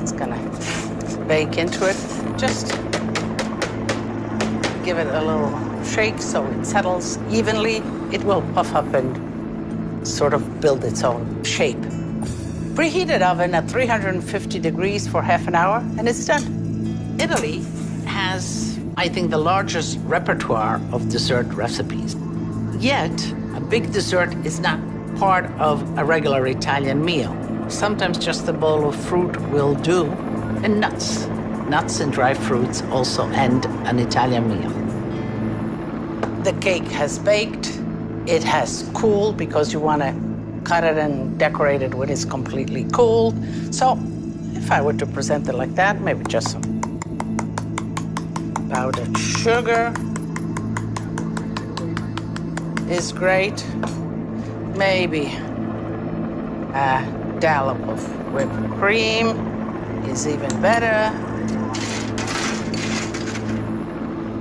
It's gonna bake into it. Just give it a little shake so it settles evenly. It will puff up and sort of build its own shape. Preheated oven at 350 degrees for half an hour, and it's done. Italy has, I think, the largest repertoire of dessert recipes. Yet, a big dessert is not part of a regular Italian meal. Sometimes just a bowl of fruit will do, and nuts. Nuts and dry fruits also end an Italian meal. The cake has baked. It has cooled because you want to cut it and decorate it when it's completely cooled. So if I were to present it like that, maybe just some powdered sugar is great. Maybe a dollop of whipped cream is even better.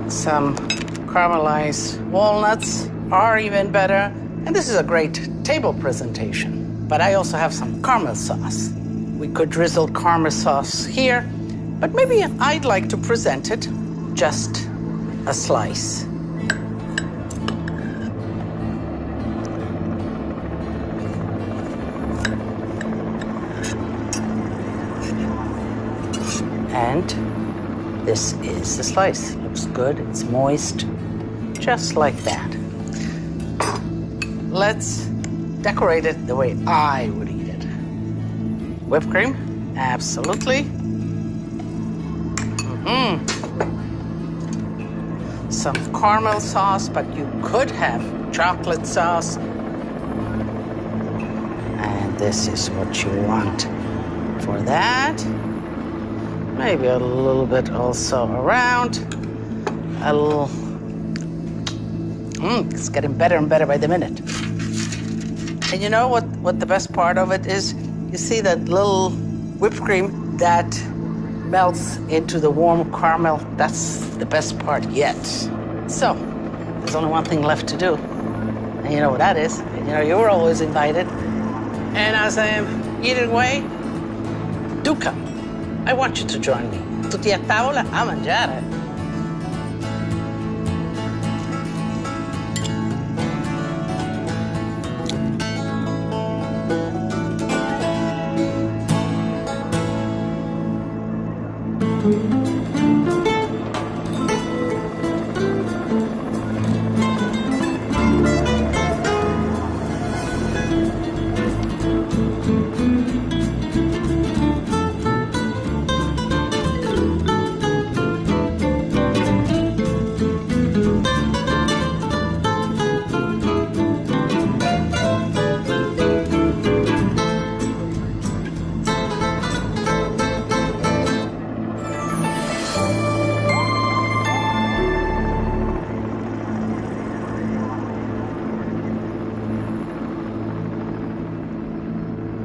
Some caramelized walnuts are even better. And this is a great table presentation. But I also have some caramel sauce. We could drizzle caramel sauce here, but maybe I'd like to present it just a slice. And this is the slice. Looks good, it's moist, just like that. Let's decorate it the way I would eat it. Whipped cream, absolutely. Some caramel sauce, but you could have chocolate sauce. And this is what you want for that. Maybe a little bit also around. A little. It's getting better and better by the minute. And you know what the best part of it is? You see that little whipped cream that melts into the warm caramel? That's the best part yet. So, there's only one thing left to do. And you know what that is. And you know, you were always invited. And as I am eating away, do come. I want you to join me. Tutti a tavola a mangiare.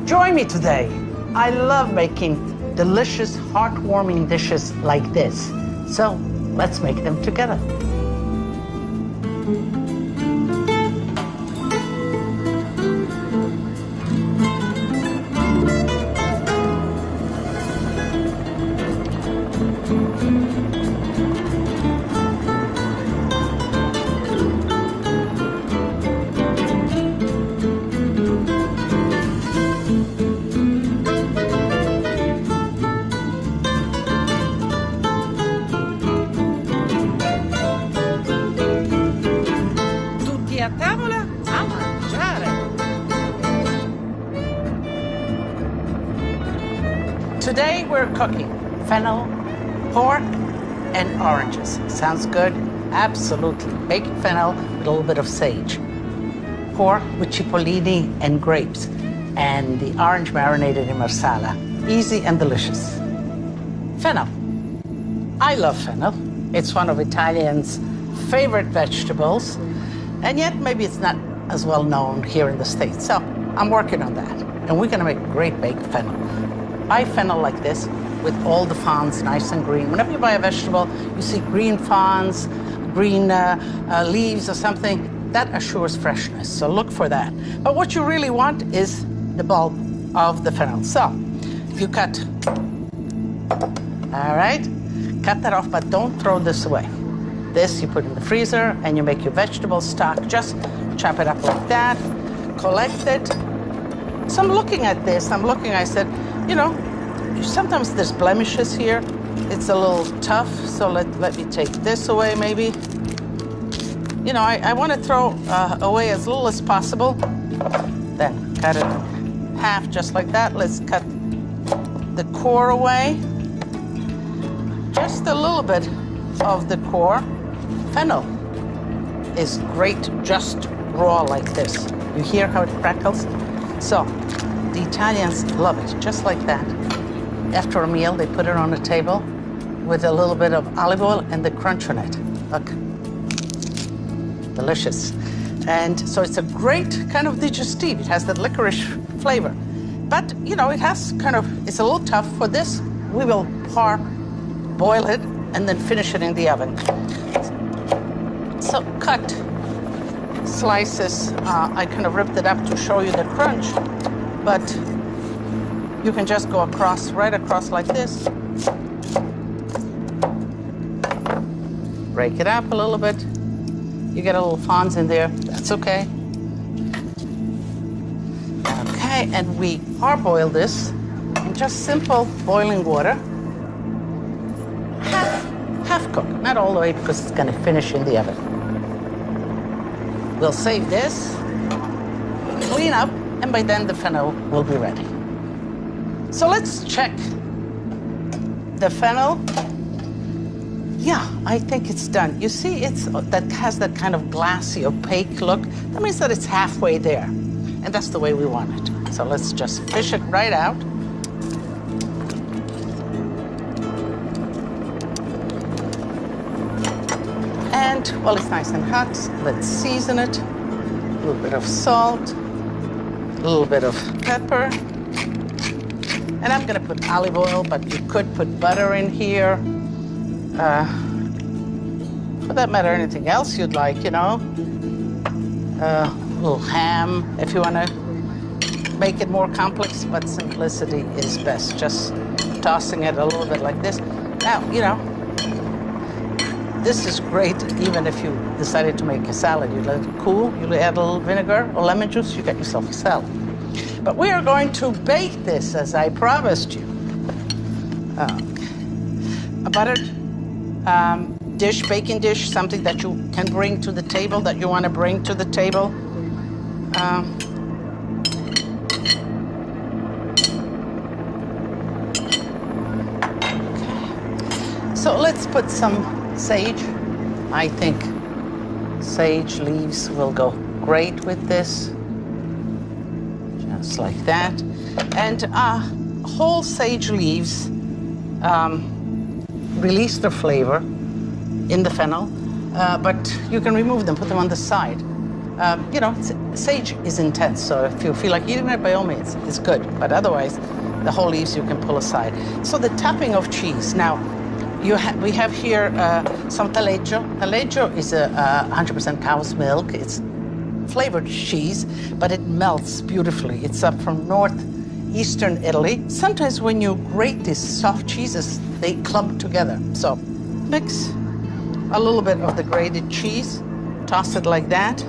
Join me today. I love making delicious, heartwarming dishes like this. So let's make them together. Today we're cooking fennel, pork, and oranges. Sounds good? Absolutely. Baked fennel with a little bit of sage. Pork with cipollini and grapes. And the orange marinated in marsala. Easy and delicious. Fennel. I love fennel. It's one of Italians' favorite vegetables. And yet maybe it's not as well known here in the States. So I'm working on that. And we're gonna make great baked fennel. Buy fennel like this with all the fawns nice and green. Whenever you buy a vegetable, you see green fawns, green leaves or something, that assures freshness, so look for that. But what you really want is the bulb of the fennel. So you cut, all right? Cut that off, but don't throw this away. This you put in the freezer and you make your vegetable stock. Just chop it up like that, collect it. So I'm looking at this, I said, you know, sometimes there's blemishes here. It's a little tough, so let me take this away maybe. You know, I want to throw away as little as possible. Then cut it in half just like that. Let's cut the core away. Just a little bit of the core. Fennel is great just raw like this. You hear how it crackles? So the Italians love it, just like that. After a meal, they put it on a table with a little bit of olive oil and the crunch on it. Look, delicious. And so it's a great kind of digestive. It has that licorice flavor. But, you know, it has kind of, it's a little tough. For this, we will boil it, and then finish it in the oven. So cut slices. I kind of ripped it up to show you the crunch, but you can just go across, right across like this. Break it up a little bit. You get a little fawns in there, that's okay. Okay, and we parboil this in just simple boiling water. Half cooked, not all the way because it's gonna finish in the oven. We'll save this, clean up, and by then the fennel will be ready. So let's check the fennel. Yeah, I think it's done. You see, that has that kind of glassy, opaque look. That means that it's halfway there. And that's the way we want it. So let's just fish it right out. And while it's nice and hot, let's season it. A little bit of salt, a little bit of pepper. And I'm gonna put olive oil, but you could put butter in here. For that matter, anything else you'd like, you know. A little ham, if you wanna make it more complex, but simplicity is best. Just tossing it a little bit like this. Now, you know, this is great even if you decided to make a salad. You let it cool, you add a little vinegar or lemon juice, you get yourself a salad. But we are going to bake this as I promised you. A buttered dish, baking dish, something that you can bring to the table, that you want to bring to the table. So let's put some sage. I think sage leaves will go great with this. Just like that. And whole sage leaves release the flavor in the fennel, but you can remove them, put them on the side. You know, sage is intense, so if you feel like eating it, by all means, it's good. But otherwise, the whole leaves you can pull aside. So the topping of cheese. Now, we have here some taleggio. Taleggio is a 100% cow's milk. It's flavored cheese, but it melts beautifully. It's up from northeastern Italy. Sometimes when you grate these soft cheeses, they clump together. So mix a little bit of the grated cheese, toss it like that.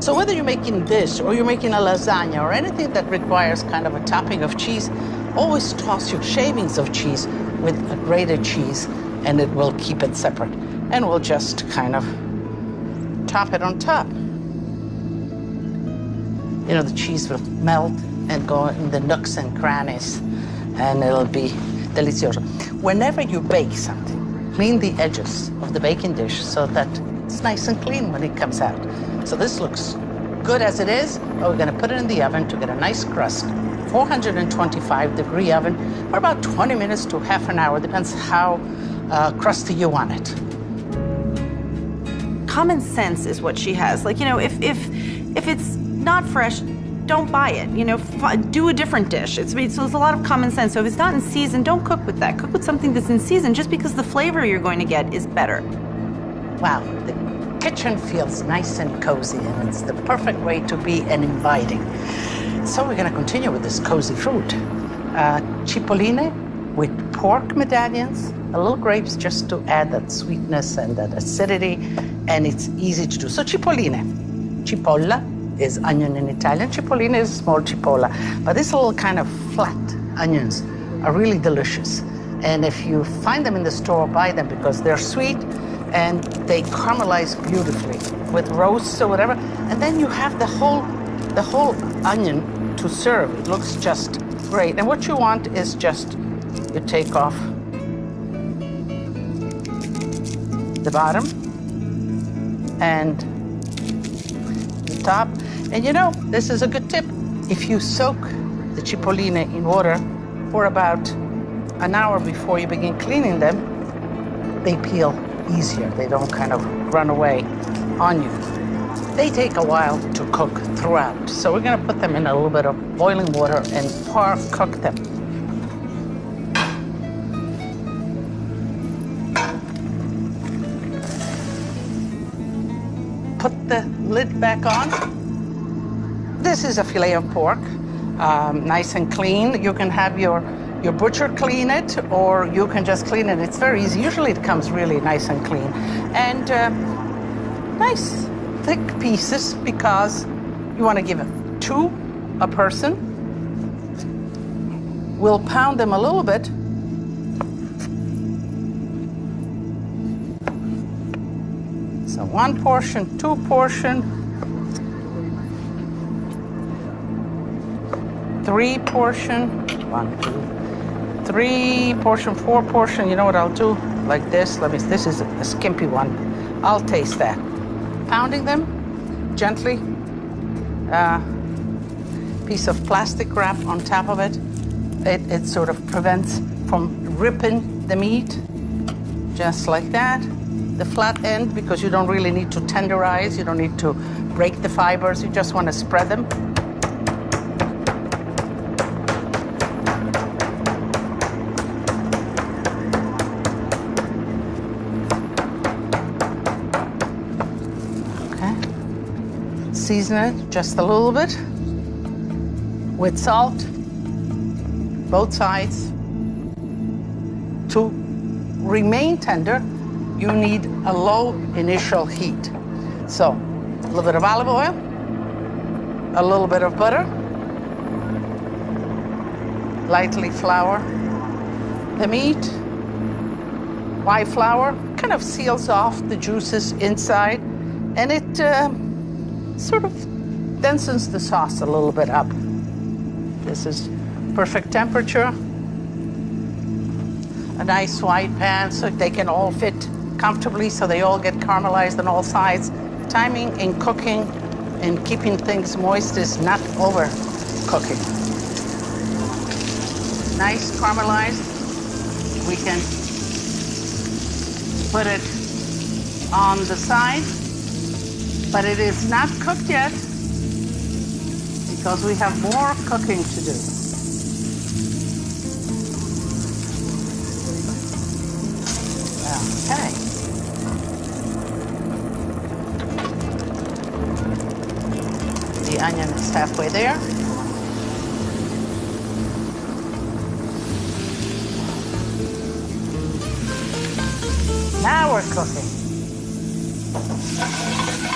So whether you're making this or you're making a lasagna or anything that requires kind of a topping of cheese, always toss your shavings of cheese with a grated cheese and it will keep it separate. And we'll just kind of top it on top. You know, the cheese will melt and go in the nooks and crannies and it'll be delicioso. Whenever you bake something, clean the edges of the baking dish so that it's nice and clean when it comes out. So this looks good as it is, but we're gonna put it in the oven to get a nice crust. 425-degree oven for about 20 minutes to half an hour, depends how crusty you want it. Common sense is what she has. Like, you know, if If it's not fresh, don't buy it. You know, do a different dish. So it's a lot of common sense. So if it's not in season, don't cook with that. Cook with something that's in season just because the flavor you're going to get is better. Wow, the kitchen feels nice and cozy, and it's the perfect way to be and inviting. So we're going to continue with this cozy food. Cipolline with pork medallions, a little grapes just to add that sweetness and that acidity, and it's easy to do. So cipolline, cipolla is onion in Italian. Cipolline is small cipolla, but these little kind of flat onions are really delicious. And if you find them in the store, buy them because they're sweet and they caramelize beautifully with roasts or whatever. And then you have the whole onion to serve. It looks just great. And what you want is just, you take off the bottom and the top. And you know, this is a good tip. If you soak the cipolline in water for about an hour before you begin cleaning them, they peel easier. They don't kind of run away on you. They take a while to cook throughout. So we're gonna put them in a little bit of boiling water and cook them. Put the lid back on. This is a fillet of pork, nice and clean. You can have your butcher clean it, or you can just clean it. It's very easy. Usually it comes really nice and clean. And nice thick pieces because you want to give it to a person. We'll pound them a little bit. So 1 portion, 2 portion, 3 portion, 1, 2, 3 portion, 4 portion. You know what I'll do? Like this. This is a skimpy one. I'll taste that. Pounding them gently. Piece of plastic wrap on top of it. It sort of prevents from ripping the meat. Just like that. The flat end, because you don't really need to tenderize. You don't need to break the fibers. You just want to spread them. Season it just a little bit with salt, both sides. To remain tender, you need a low initial heat. So, a little bit of olive oil, a little bit of butter, lightly flour the meat. Why flour? Kind of seals off the juices inside, and it sort of densens the sauce a little bit up. This is perfect temperature. A nice wide pan so they can all fit comfortably, so they all get caramelized on all sides. Timing in cooking and keeping things moist is not overcooking. Nice caramelized. We can put it on the side. But it is not cooked yet because we have more cooking to do. Okay. The onion is halfway there. Now we're cooking.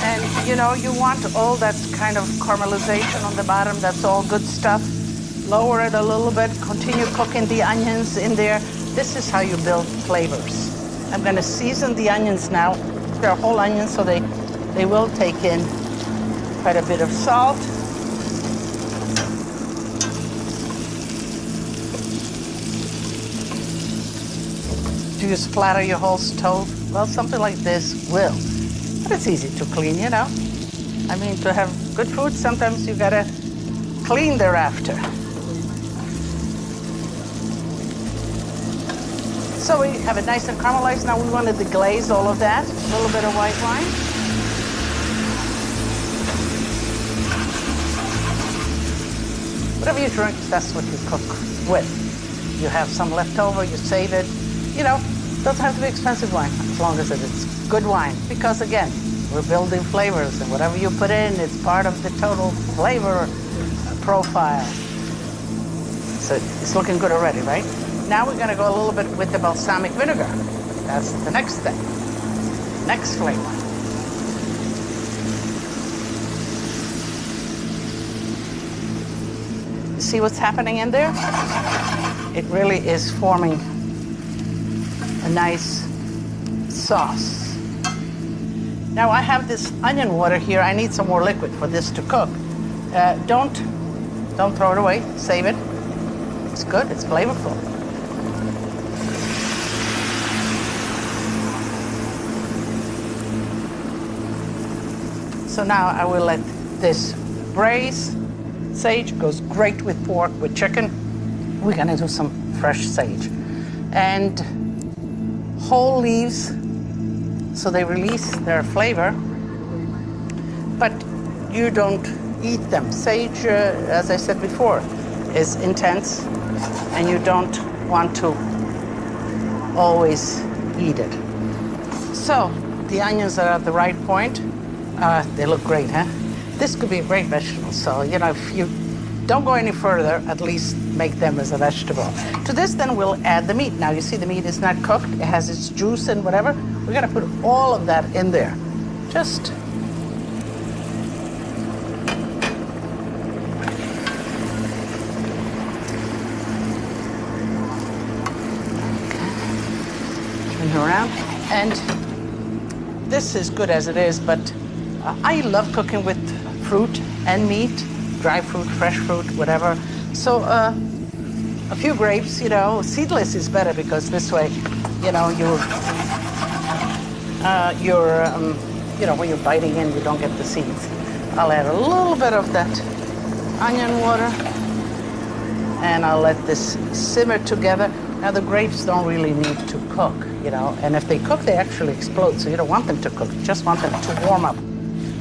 And you know, you want all that kind of caramelization on the bottom. That's all good stuff. Lower it a little bit. Continue cooking the onions in there. This is how you build flavors. I'm going to season the onions now. They're whole onions, so they will take in quite a bit of salt. Do you splatter your whole stove? Well, something like this will. But it's easy to clean, you know. I mean, to have good food, sometimes you gotta clean thereafter. So we have it nice and caramelized. Now we wanted to glaze all of that. A little bit of white wine. Whatever you drink, that's what you cook with. You have some left over, you save it. You know, it doesn't have to be expensive wine, as long as it's good wine. Because again, we're building flavors, and whatever you put in, it's part of the total flavor profile. So it's looking good already, right? Now we're gonna go a little bit with the balsamic vinegar. That's the next step, next flavor. You see what's happening in there? It really is forming a nice sauce. Now I have this onion water here. I need some more liquid for this to cook. Don't throw it away, save it. It's good, it's flavorful. So now I will let this braise. Sage goes great with pork, with chicken. We're gonna do some fresh sage. And whole leaves, so they release their flavor, but you don't eat them. Sage, as I said before, is intense, and you don't want to always eat it. So the onions are at the right point. They look great, huh? This could be a great vegetable, so, you know, if you don't go any further, at least make them as a vegetable. To this, then, we'll add the meat. Now, you see the meat is not cooked. It has its juice and whatever. We're gonna put all of that in there. Just turn it around. And this is good as it is, but I love cooking with fruit and meat, dry fruit, fresh fruit, whatever. So a few grapes, you know, seedless is better because this way, you know, you know, when you're biting in, you don't get the seeds. I'll add a little bit of that onion water, and I'll let this simmer together. Now the grapes don't really need to cook, you know, and if they cook, they actually explode. So you don't want them to cook; you just want them to warm up.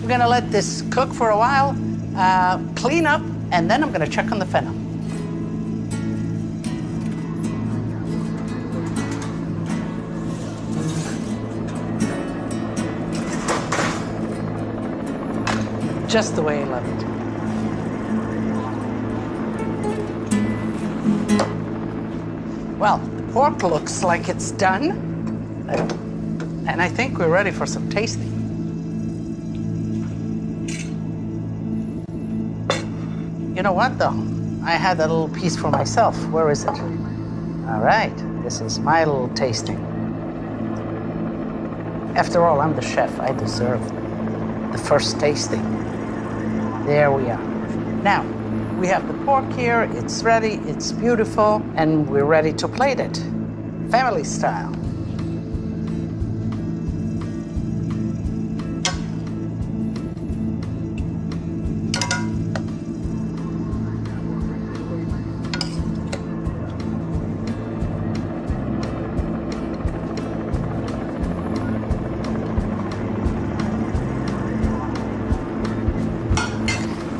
We're gonna let this cook for a while, clean up, and then I'm gonna check on the fennel. Just the way I love it. Well, the pork looks like it's done, and I think we're ready for some tasting. You know what, though? I had that little piece for myself. Where is it? All right, this is my little tasting. After all, I'm the chef. I deserve the first tasting. There we are. Now, we have the pork here. It's ready, it's beautiful, and we're ready to plate it, family style.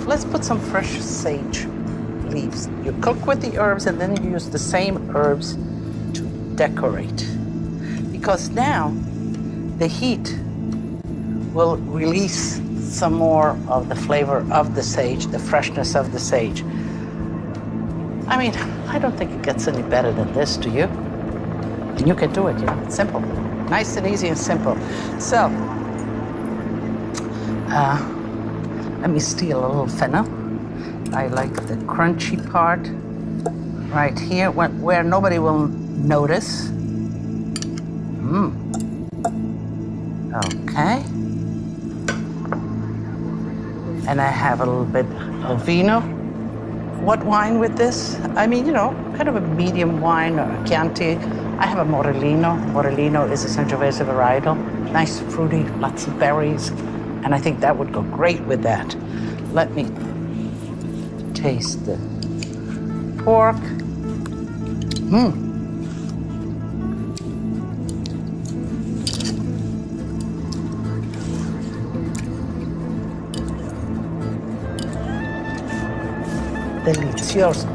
Let's put some fresh sage leaves. You cook with the herbs and then you use the same herbs to decorate. Because now the heat will release some more of the flavor of the sage, the freshness of the sage. I mean, I don't think it gets any better than this, do you? And you can do it, you know, it's simple. Nice and easy and simple. So, let me steal a little fennel. I like the crunchy part right here, where nobody will notice. Okay. And I have a little bit of vino. What wine with this? I mean, you know, kind of a medium wine or a Chianti. I have a Morellino. Morellino is a Sangiovese varietal. Nice, fruity, lots of berries. And I think that would go great with that. Let me taste the pork. delicioso.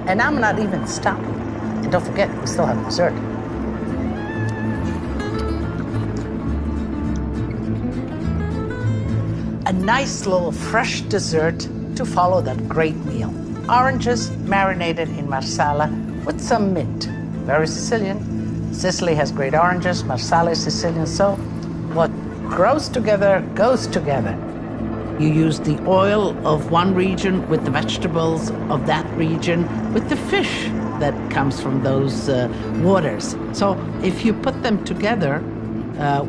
And I'm not even stopping. And don't forget, we still have dessert. A nice little fresh dessert to follow that great meal. Oranges marinated in marsala with some mint. Very Sicilian. Sicily has great oranges. Marsala is Sicilian, so what grows together goes together. You use the oil of one region with the vegetables of that region with the fish that comes from those waters. So if you put them together,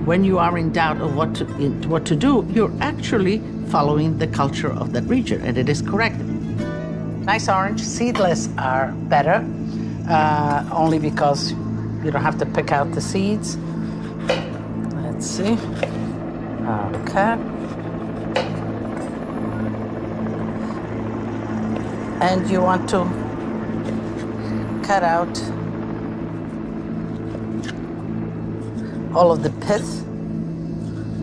when you are in doubt of what to do, you're actually following the culture of that region, and it is correct. Nice orange, seedless are better, only because you don't have to pick out the seeds. Let's see. Okay. And you want to cut out all of the pith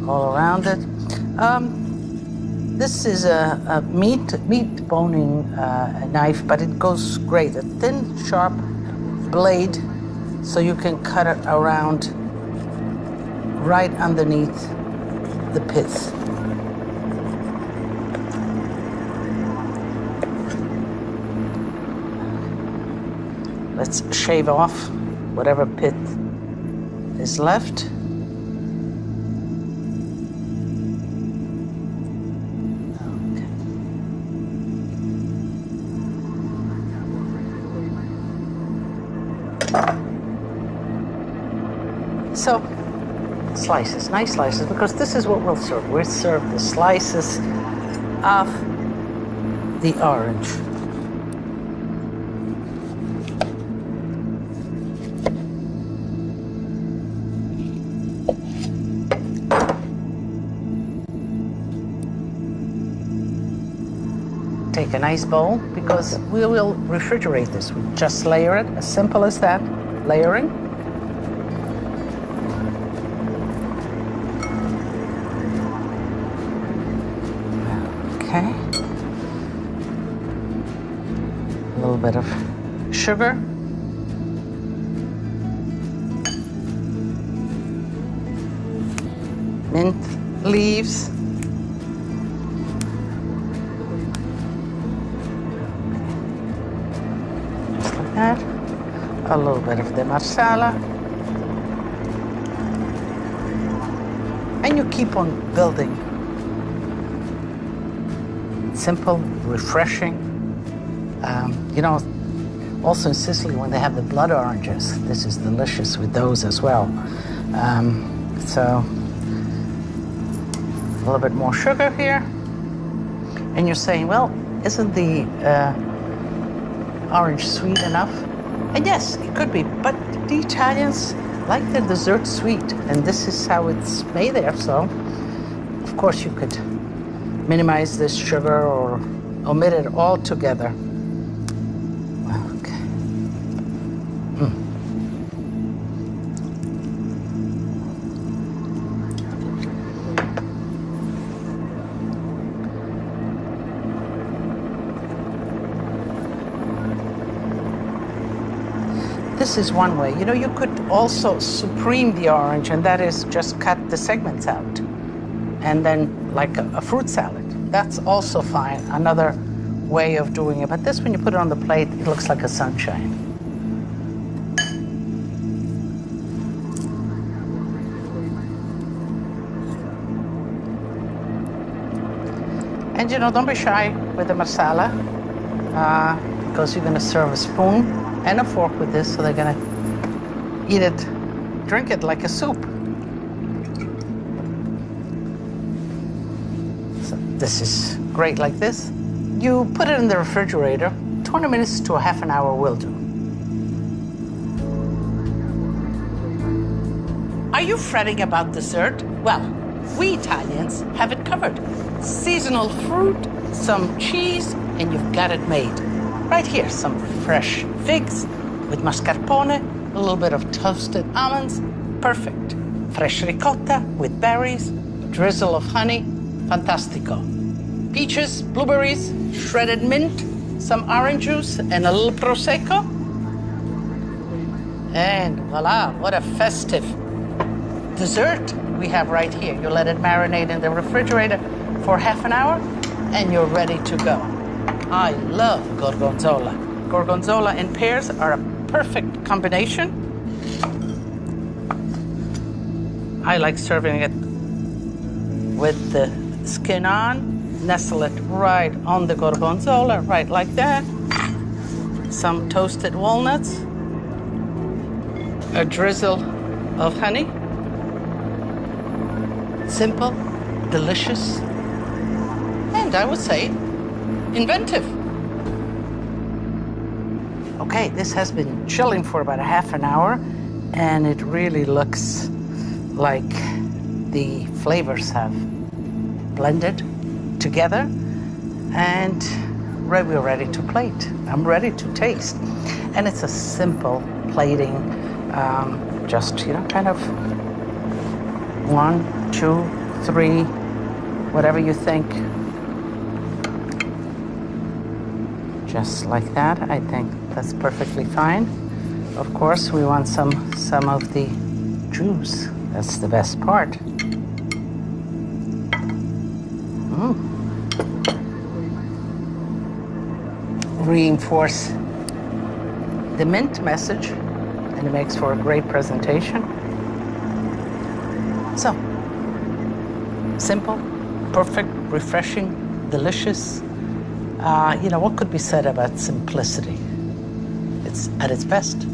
all around it. This is a meat boning knife, but it goes great. A thin, sharp blade, so you can cut it around right underneath the pith. Let's shave off whatever pith is left. So, slices, nice slices, because this is what we'll serve. We'll serve the slices of the orange. Take a nice bowl, because we will refrigerate this. We just layer it, as simple as that, layering. Okay. A little bit of sugar. Mint leaves. That. A little bit of the marsala. And you keep on building. Simple, refreshing. You know, also in Sicily, when they have the blood oranges, this is delicious with those as well. So, a little bit more sugar here. And you're saying, well, isn't the orange sweet enough? And yes, it could be, but the Italians like their dessert sweet, and this is how it's made there, so of course you could minimize this sugar or omit it altogether. Okay. This is one way. You know, you could also supreme the orange, and that is just cut the segments out. And then like a fruit salad. That's also fine. Another way of doing it. But this, when you put it on the plate, it looks like a sunshine. And you know, don't be shy with the marsala, because you're gonna serve a spoon and a fork with this, so they're gonna eat it, drink it like a soup. So this is great like this. You put it in the refrigerator, 20 minutes to a half an hour will do. Are you fretting about dessert? Well, we Italians have it covered. Seasonal fruit, some cheese, and you've got it made. Right here, some fresh figs with mascarpone, a little bit of toasted almonds. Perfect. Fresh ricotta with berries, drizzle of honey. Fantastico. peaches, blueberries, shredded mint, some orange juice, and a little Prosecco. And voila, what a festive dessert we have right here. You let it marinate in the refrigerator for half an hour, and you're ready to go. I love gorgonzola. Gorgonzola and pears are a perfect combination. I like serving it with the skin on, nestle it right on the gorgonzola, right like that. Some toasted walnuts, a drizzle of honey. Simple, delicious, and I would say inventive. Okay, this has been chilling for about a half an hour, and it really looks like the flavors have blended together, and we're ready to plate. I'm ready to taste. And it's a simple plating, just, kind of 1, 2, 3, whatever you think. Just like that, I think that's perfectly fine. Of course, we want some of the juice. That's the best part. Reinforce the mint message, and it makes for a great presentation. So, simple, perfect, refreshing, delicious. What could be said about simplicity? It's at its best.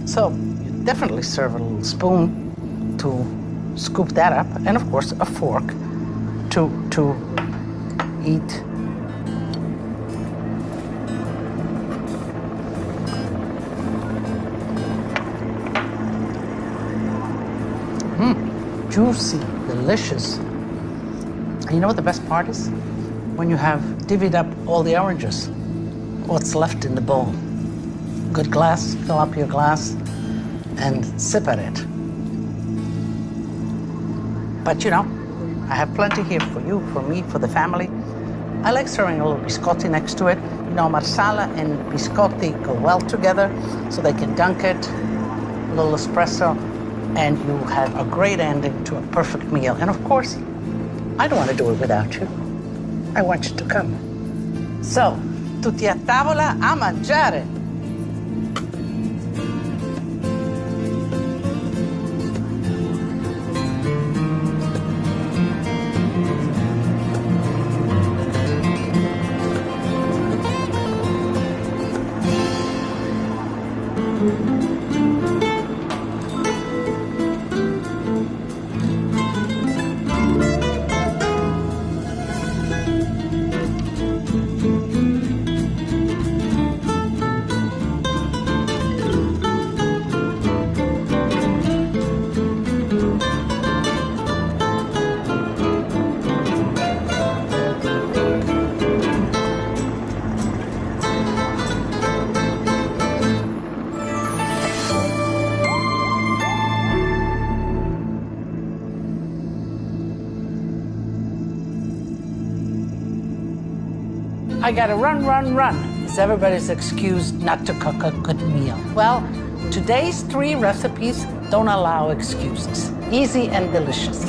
So, you definitely serve a little spoon to scoop that up, and of course, a fork to eat. Juicy, delicious. And you know what the best part is? When you have divvied up all the oranges, what's left in the bowl. Good glass, fill up your glass, and sip at it. But I have plenty here for you, for me, for the family. I like serving a little biscotti next to it. Marsala and biscotti go well together, so they can dunk it, a little espresso, and you have a great ending to a perfect meal. And of course, I don't want to do it without you. I want you to come. So, tutti a tavola a mangiare. I gotta run. Because everybody's excused not to cook a good meal. Well, today's 3 recipes don't allow excuses. Easy and delicious.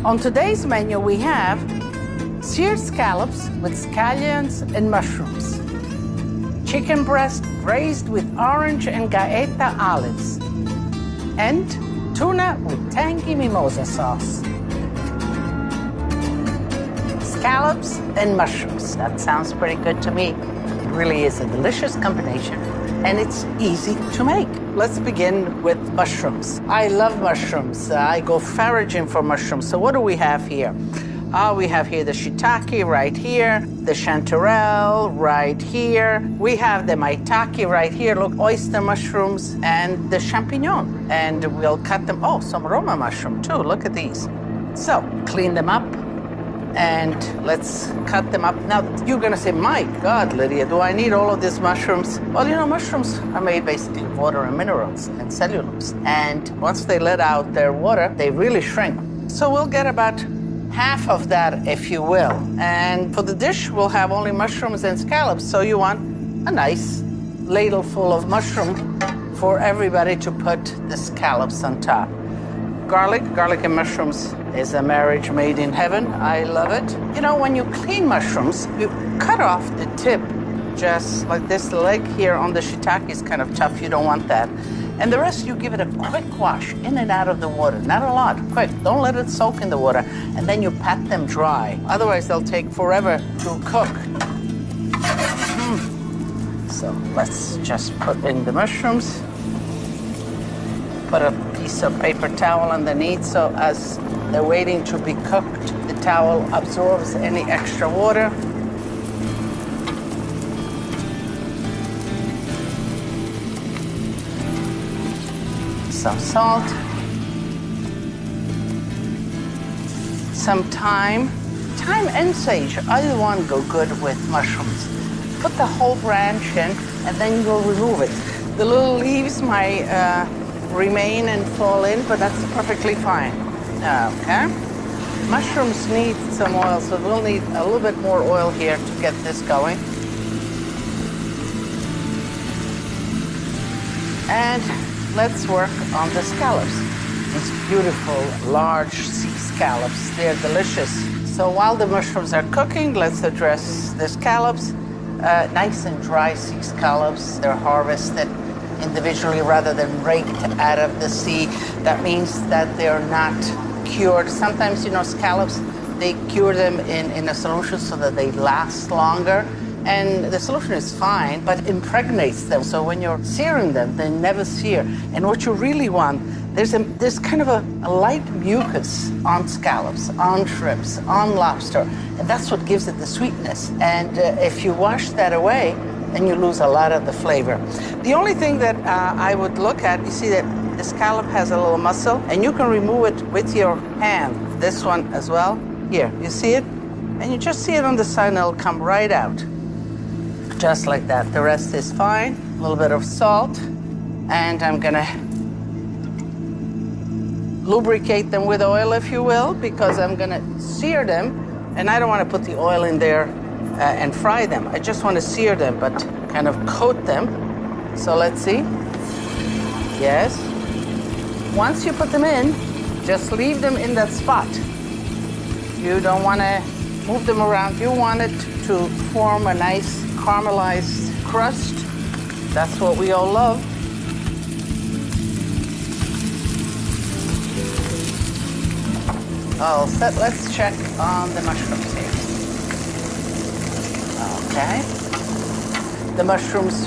On today's menu, we have seared scallops with scallions and mushrooms, chicken breast braised with orange and gaeta olives, and tuna with tangy mimosa sauce. Scallops and mushrooms. That sounds pretty good to me. It really is a delicious combination. and it's easy to make. Let's begin with mushrooms. I love mushrooms. I go foraging for mushrooms. So what do we have here? We have here the shiitake right here, the chanterelle right here. We have the maitake right here, look, oyster mushrooms, and the champignon. And we'll cut them, oh, some Roma mushroom too, look at these. So, clean them up, and let's cut them up. Now, you're gonna say, my God, Lydia, do I need all of these mushrooms? Well, you know, mushrooms are made basically of water and minerals and cellulose. And once they let out their water, they really shrink. So we'll get about half of that, if you will. And for the dish, we'll have only mushrooms and scallops. So you want a nice ladle full of mushroom for everybody to put the scallops on top. Garlic and mushrooms is a marriage made in heaven. I love it. You know, when you clean mushrooms, you cut off the tip, just like this leg here on the shiitake is kind of tough. You don't want that. And the rest, you give it a quick wash in and out of the water. Not a lot, quick. Don't let it soak in the water. And then you pat them dry. Otherwise, they'll take forever to cook. So let's just put in the mushrooms. Put a piece of paper towel underneath so as they're waiting to be cooked, the towel absorbs any extra water. Some salt, some thyme. Thyme and sage, either one go good with mushrooms. Put the whole branch in, and then you'll remove it. The little leaves might remain and fall in, but that's perfectly fine. Okay. Mushrooms need some oil, so we'll need a little bit more oil here to get this going. And let's work on the scallops. These beautiful, large sea scallops. They're delicious. So while the mushrooms are cooking, let's address the scallops. Nice and dry sea scallops. They're harvested individually rather than raked out of the sea. That means that they're not cured. Sometimes, you know, scallops, they cure them in a solution so that they last longer. And the solution is fine, but impregnates them. So when you're searing them, they never sear. And what you really want, there's kind of a light mucus on scallops, on shrimps, on lobster. And that's what gives it the sweetness. And if you wash that away, then you lose a lot of the flavor. The only thing that I would look at, you see that the scallop has a little muscle, and you can remove it with your hand. This one as well. Here, you see it? And you just see it on the side, and it'll come right out. Just like that. The rest is fine. A little bit of salt. And I'm gonna lubricate them with oil, if you will, because I'm gonna sear them. And I don't wanna put the oil in there and fry them. I just wanna sear them, but kind of coat them. So let's see. Yes. Once you put them in, just leave them in that spot. You don't wanna move them around. You want it to form a nice caramelized crust. That's what we all love. All set. Let's check on the mushrooms here. Okay. The mushrooms,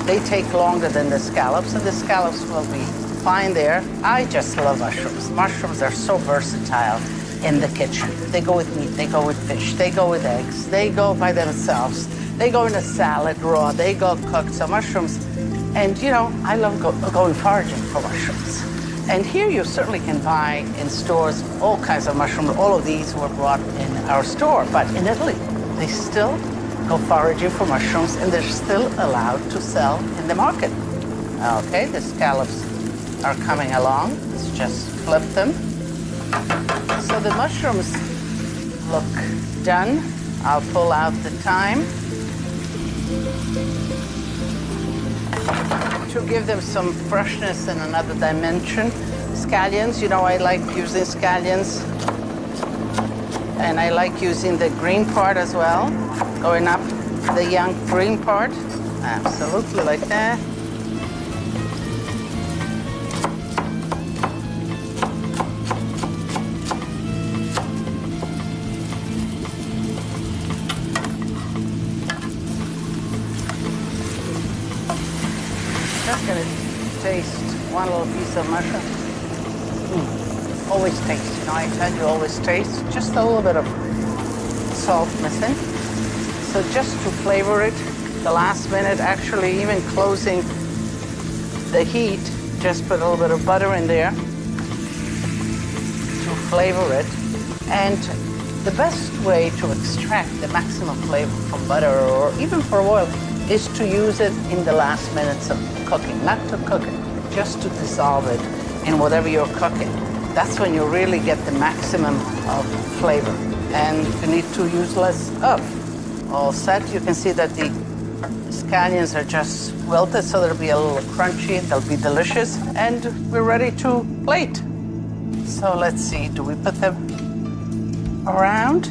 they take longer than the scallops, and the scallops will be fine there. I just love mushrooms. Mushrooms are so versatile in the kitchen. They go with meat, they go with fish, they go with eggs, they go by themselves. They go in a salad raw, they go cooked. So mushrooms, and you know, I love going foraging for mushrooms. And here you certainly can buy in stores all kinds of mushrooms. All of these were brought in our store, but in Italy, they still go foraging for mushrooms, and they're still allowed to sell in the market. Okay, the scallops are coming along. Let's just flip them. So the mushrooms look done. I'll pull out the thyme to give them some freshness and another dimension. Scallions, you know, I like using scallions. And I like using the green part as well, going up the young green part. Absolutely, like that. just gonna taste one little piece of mushroom. Always taste, you know, I tell you always taste. Just a little bit of salt missing. So just to flavor it, the last minute, actually even closing the heat, just put a little bit of butter in there to flavor it. And the best way to extract the maximum flavor from butter or even for oil is to use it in the last minutes of cooking, not to cook it, just to dissolve it in whatever you're cooking. That's when you really get the maximum of flavor. And you need to use less of. All set, you can see that the scallions are just wilted, so they'll be a little crunchy, they'll be delicious, and we're ready to plate. So let's see, do we put them around?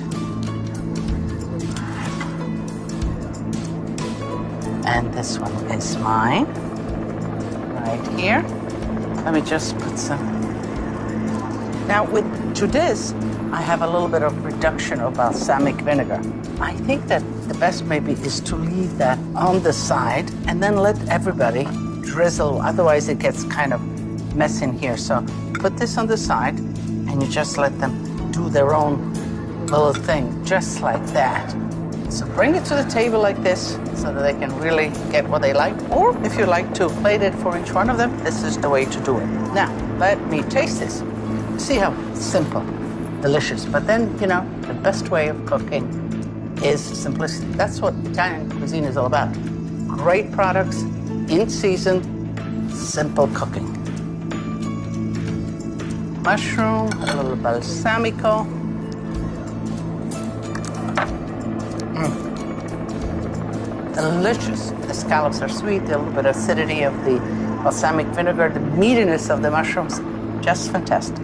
And this one is mine, right here. Let me just put some. Now to this, I have a little bit of reduction of balsamic vinegar. I think that the best maybe is to leave that on the side and then let everybody drizzle, otherwise it gets kind of messy in here. So put this on the side and you just let them do their own little thing, just like that. So bring it to the table like this so that they can really get what they like. Or if you like to plate it for each one of them, this is the way to do it. Now, let me taste this. See how simple, delicious. But then, you know, the best way of cooking is simplicity. That's what Italian cuisine is all about. Great products, in season, simple cooking. Mushroom, a little balsamico. Delicious. The scallops are sweet, a little bit of acidity of the balsamic vinegar, the meatiness of the mushrooms, just fantastic.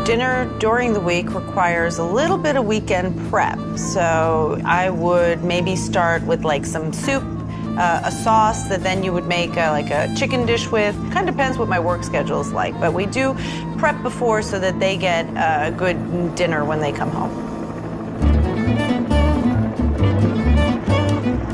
Dinner during the week requires a little bit of weekend prep. So I would maybe start with like some soup, a sauce that then you would make like a chicken dish with. Kind of depends what my work schedule is like, but we do prep before so that they get a good dinner when they come home.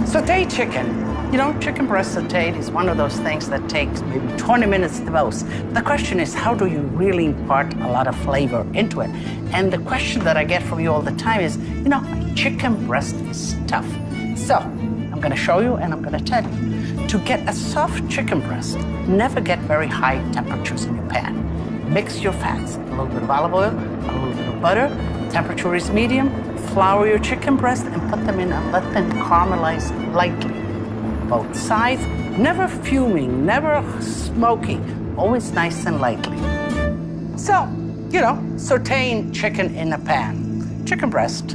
Sauteed chicken. You know, chicken breast sauteed is one of those things that takes maybe 20 minutes the most. The question is, how do you really impart a lot of flavor into it? And the question that I get from you all the time is, you know, chicken breast is tough. So I'm going to show you and I'm going to tell you. To get a soft chicken breast, never get very high temperatures in your pan. Mix your fats, a little bit of olive oil, a little bit of butter, temperature is medium, flour your chicken breast and put them in and let them caramelize lightly. Both sides, never fuming, never smoky, always nice and lightly. So, you know, sauteing chicken in a pan. Chicken breast,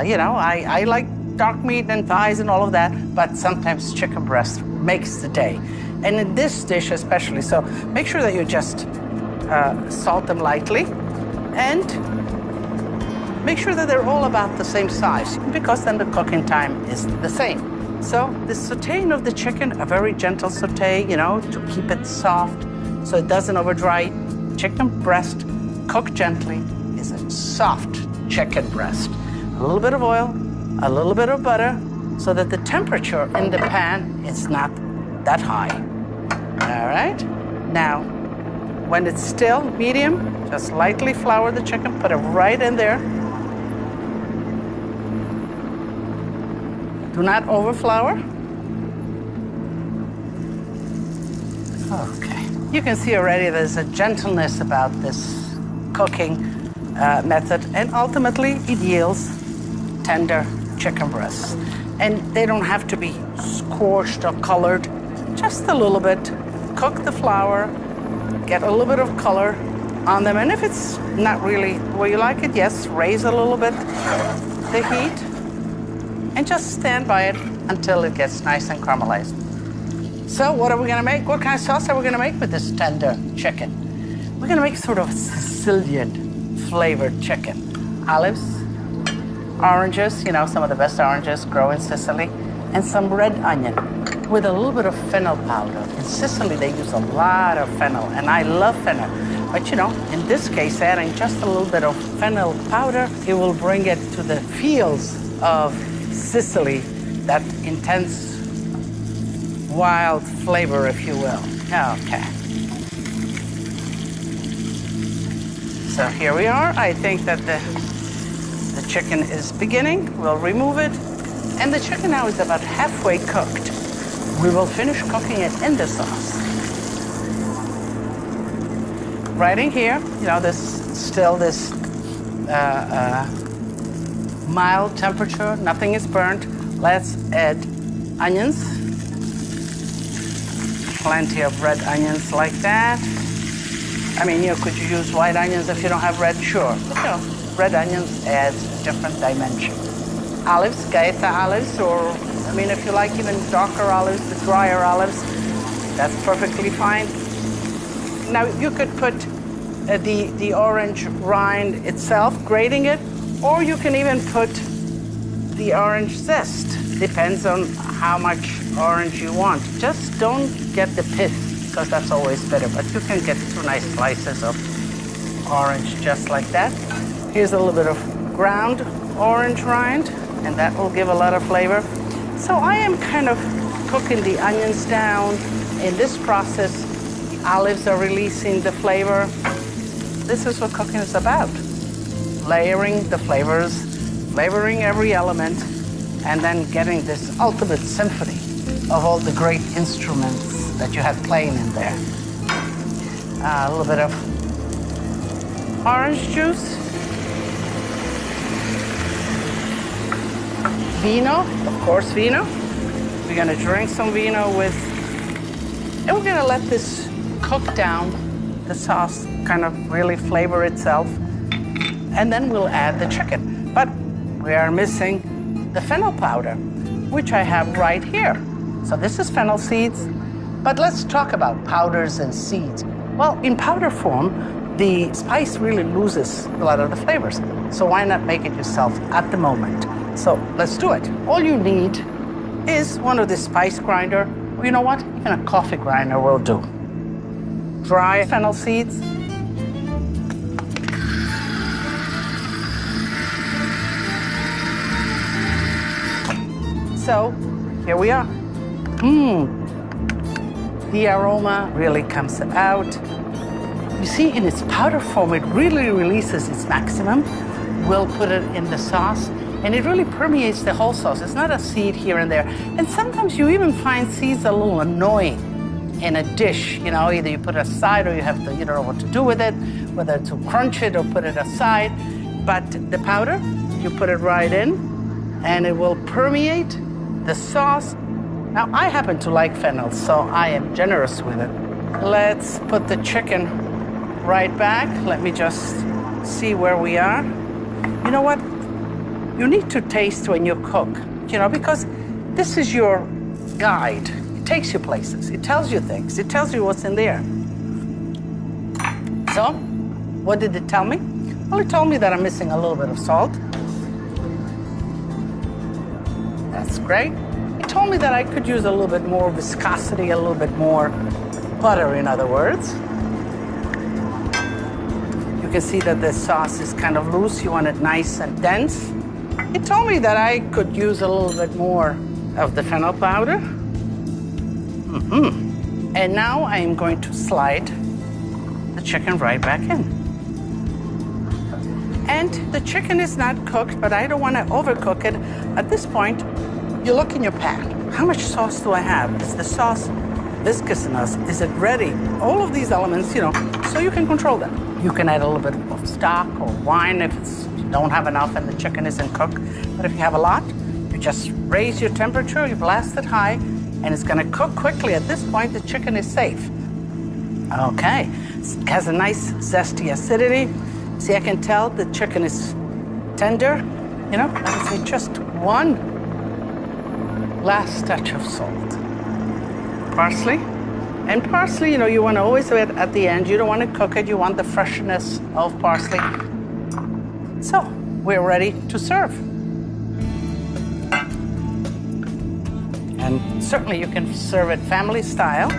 you know, I like dark meat and thighs and all of that, but sometimes chicken breast makes the day. And in this dish especially, so make sure that you just salt them lightly and make sure that they're all about the same size, because then the cooking time is the same. So the sauteing of the chicken, a very gentle saute, you know, to keep it soft so it doesn't overdry. Chicken breast, cooked gently, is a soft chicken breast. A little bit of oil, a little bit of butter, so that the temperature in the pan is not that high. All right? Now, when it's still medium, just lightly flour the chicken, put it right in there. Do not overflour. Okay. You can see already there's a gentleness about this cooking method, and ultimately it yields tender chicken breasts. And they don't have to be scorched or colored, just a little bit. Cook the flour, get a little bit of color on them, and if it's not really the way you like it, yes, raise a little bit the heat. And just stand by it until it gets nice and caramelized. So what are we gonna make? What kind of sauce are we gonna make with this tender chicken? We're gonna make sort of Sicilian flavored chicken. Olives, oranges, you know, some of the best oranges grow in Sicily, and some red onion with a little bit of fennel powder. In Sicily, they use a lot of fennel, and I love fennel. But you know, in this case, adding just a little bit of fennel powder, it will bring it to the feels of Sicily, that intense wild flavor, if you will. Okay. So here we are. I think that the chicken is beginning. We'll remove it. And the chicken now is about halfway cooked. We will finish cooking it in the sauce. Right in here, you know, there's still this mild temperature. Nothing is burnt. Let's add onions. Plenty of red onions like that. I mean, you know, could you use white onions if you don't have red? Sure. But, you know, red onions adds a different dimension. Olives, gaeta olives, or, I mean, if you like even darker olives, the drier olives, that's perfectly fine. Now, you could put the orange rind itself, grating it, or you can even put the orange zest. Depends on how much orange you want. Just don't get the pith, because that's always better. But you can get 2 nice slices of orange just like that. Here's a little bit of ground orange rind, and that will give a lot of flavor. So I am kind of cooking the onions down. In this process, the olives are releasing the flavor. This is what cooking is about. Layering the flavors, flavoring every element, and then getting this ultimate symphony of all the great instruments that you had playing in there. A little bit of orange juice. Vino, of course, vino. We're gonna drink some vino with, and we're gonna let this cook down, the sauce kind of really flavor itself, and then we'll add the chicken. But we are missing the fennel powder, which I have right here. So this is fennel seeds, but let's talk about powders and seeds. Well, in powder form, the spice really loses a lot of the flavors. So why not make it yourself at the moment? So let's do it. All you need is one of the spice grinder, or you know what? Even a coffee grinder will do. Dry fennel seeds. So here we are. The aroma really comes out. You see, in its powder form, it really releases its maximum. We'll put it in the sauce, and it really permeates the whole sauce. It's not a seed here and there. And sometimes you even find seeds a little annoying in a dish. You know, either you put it aside or you have to, you don't know what to do with it, whether to crunch it or put it aside. But the powder, you put it right in, and it will permeate the sauce. Now, I happen to like fennel, so I am generous with it. Let's put the chicken right back. Let me just see where we are. You know what? You need to taste when you cook, you know, because this is your guide. It takes you places. It tells you things. It tells you what's in there. So, what did it tell me? Well, it told me that I'm missing a little bit of salt. That's great. It told me that I could use a little bit more viscosity, a little bit more butter, in other words. You can see that the sauce is kind of loose. You want it nice and dense. It told me that I could use a little bit more of the fennel powder. And now I am going to slide the chicken right back in. And the chicken is not cooked, but I don't want to overcook it. At this point, you look in your pan. How much sauce do I have? Is the sauce viscous enough? Is it ready? All of these elements, you know, so you can control them. You can add a little bit of stock or wine if you don't have enough and the chicken isn't cooked. But if you have a lot, you just raise your temperature, you blast it high, and it's gonna cook quickly. At this point, the chicken is safe. Okay, it has a nice zesty acidity. See, I can tell the chicken is tender. You know, I would say just one last touch of salt. Parsley. And parsley, you know, you want to always do it at the end. You don't want to cook it. You want the freshness of parsley. So, we're ready to serve. And certainly you can serve it family style,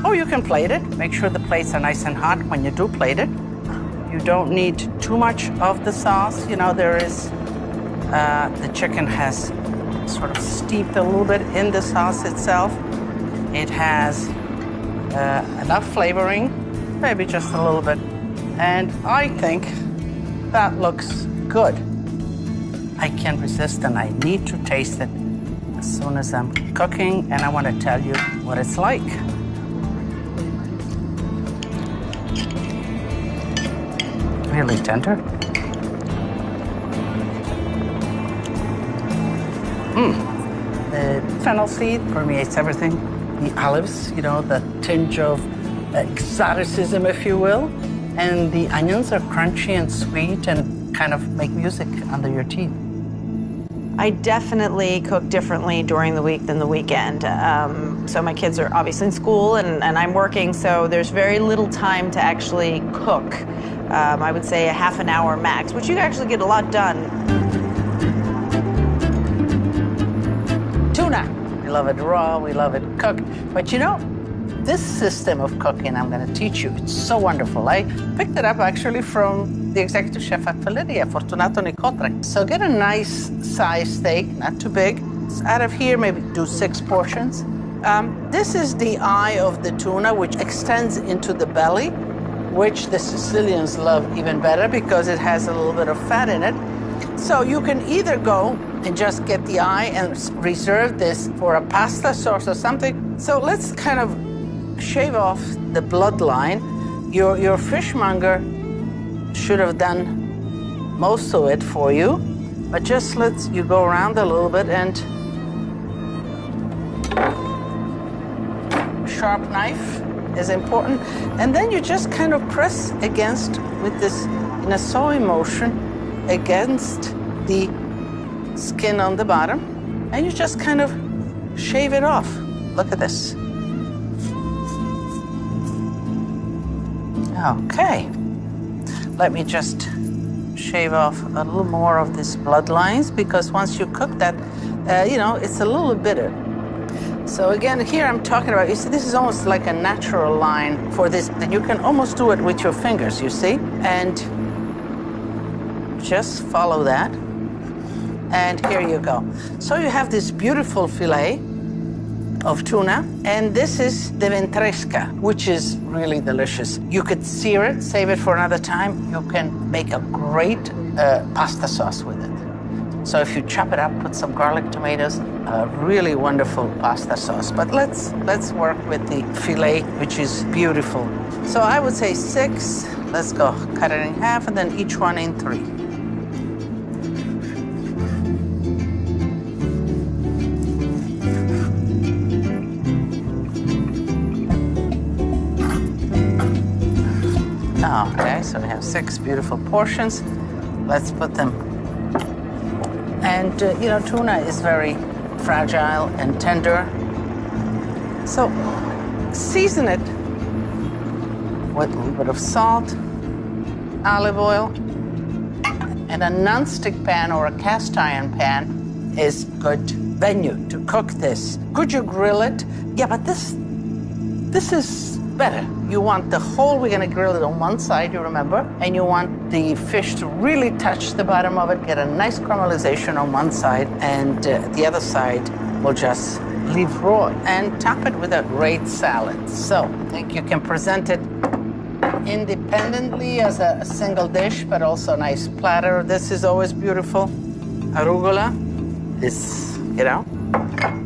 or you can plate it. Make sure the plates are nice and hot when you do plate it. You don't need too much of the sauce. You know, there is, the chicken has sort of steeped a little bit in the sauce itself. It has enough flavoring, maybe just a little bit. And I think that looks good. I can't resist and I need to taste it as soon as I'm cooking, and I want to tell you what it's like. Really tender. The fennel seed permeates everything. The olives, you know, the tinge of exoticism, if you will. And the onions are crunchy and sweet and kind of make music under your teeth. I definitely cook differently during the week than the weekend. So my kids are obviously in school and I'm working, so there's very little time to actually cook. I would say a half an hour max, which you actually get a lot done. Tuna, we love it raw, we love it cooked. But you know, this system of cooking I'm going to teach you, it's so wonderful. I picked it up actually from the executive chef at Felidia, Fortunato Nicotre. So get a nice size steak, not too big. Out of here, maybe do 6 portions. This is the eye of the tuna, which extends into the belly, which the Sicilians love even better because it has a little bit of fat in it. So you can either go and just get the eye and reserve this for a pasta sauce or something. So let's kind of shave off the bloodline. Your fishmonger should have done most of it for you, but just let you go around a little bit and sharp knife is important. And then you just kind of press against with this in a sewing motion against the skin on the bottom, and you just kind of shave it off. Look at this. Okay, let me just shave off a little more of these bloodlines because once you cook that, you know, it's a little bitter. So again, here I'm talking about, you see, this is almost like a natural line for this, and you can almost do it with your fingers, you see? And just follow that. And here you go. So you have this beautiful fillet of tuna, and this is the ventresca, which is really delicious. You could sear it, save it for another time. You can make a great pasta sauce with it. So if you chop it up, put some garlic, tomatoes, a really wonderful pasta sauce. But let's work with the fillet, which is beautiful. So I would say 6. Let's go cut it in half, and then each one in 3. Okay, so we have 6 beautiful portions. Let's put them. And, you know, tuna is very fragile and tender. So season it with a little bit of salt, olive oil, and a non-stick pan or a cast iron pan is good venue to cook this. Could you grill it? Yeah, but this is better. You want the whole, we're gonna grill it on one side, you remember, and you want the fish to really touch the bottom of it, get a nice caramelization on one side, and the other side will just leave raw, and top it with a great salad. So I think you can present it independently as a single dish, but also a nice platter. This is always beautiful. Arugula is, you know,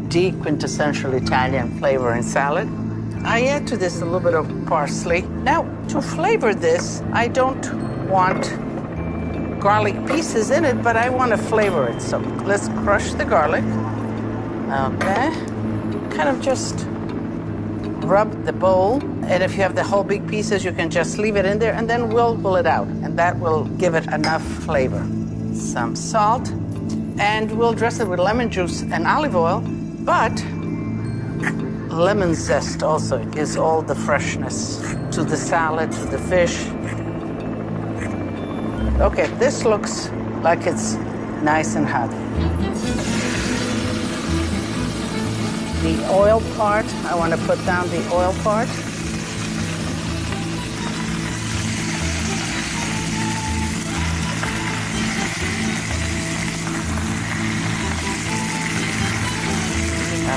the quintessential Italian flavor in salad. I add to this a little bit of parsley. Now, to flavor this, I don't want garlic pieces in it, but I want to flavor it. So let's crush the garlic. Okay. Kind of just rub the bowl. And if you have the whole big pieces, you can just leave it in there, and then we'll pull it out. And that will give it enough flavor. Some salt. And we'll dress it with lemon juice and olive oil, but lemon zest also gives all the freshness to the salad, to the fish. Okay, this looks like it's nice and hot. The oil part, I want to put down the oil part.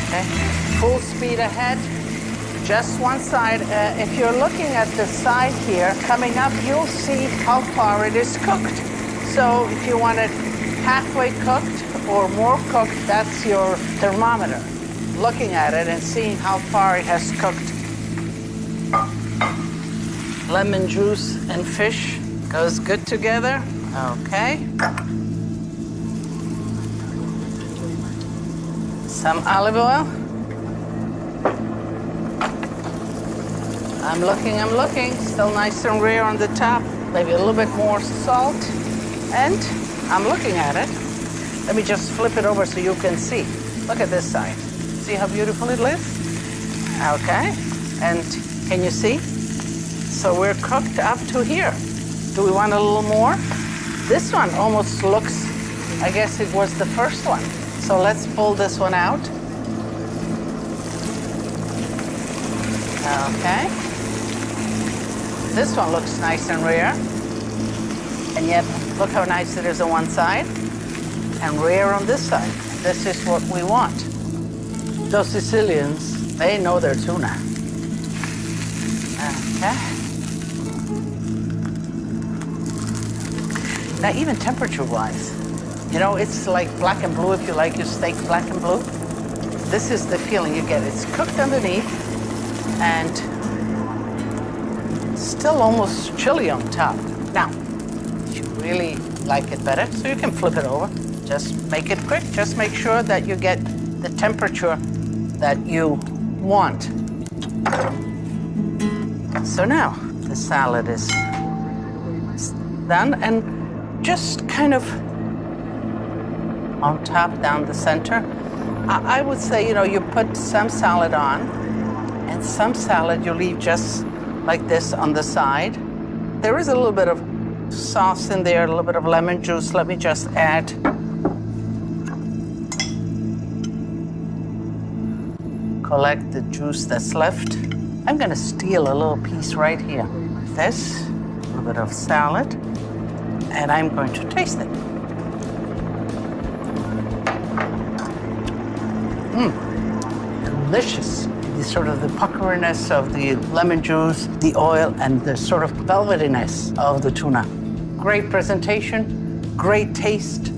Okay, full speed ahead. Just one side. If you're looking at the side here, coming up, you'll see how far it is cooked. So if you want it halfway cooked or more cooked, that's your thermometer. Looking at it and seeing how far it has cooked. Lemon juice and fish goes good together. Okay. Some olive oil. I'm looking. Still nice and rare on the top. Maybe a little bit more salt. And I'm looking at it. Let me just flip it over so you can see. Look at this side. See how beautiful it is? Okay. And can you see? So we're cooked up to here. Do we want a little more? This one almost looks, I guess it was the first one. So let's pull this one out. Okay. This one looks nice and rare. And yet, look how nice it is on one side and rare on this side. This is what we want. Those Sicilians, they know their tuna. Okay. Now, even temperature-wise, you know, it's like black and blue if you like your steak black and blue. This is the feeling you get. It's cooked underneath and still almost chilly on top. Now, if you really like it better, so you can flip it over. Just make it quick. Just make sure that you get the temperature that you want. So now the salad is done, and just kind of on top, down the center. I would say, you know, you put some salad on, and some salad you leave just like this on the side. There is a little bit of sauce in there, a little bit of lemon juice. Let me just add. Collect the juice that's left. I'm gonna steal a little piece right here. This, a little bit of salad, and I'm going to taste it. Delicious. The sort of the puckeriness of the lemon juice, the oil, and the sort of velvetiness of the tuna. Great presentation, great taste,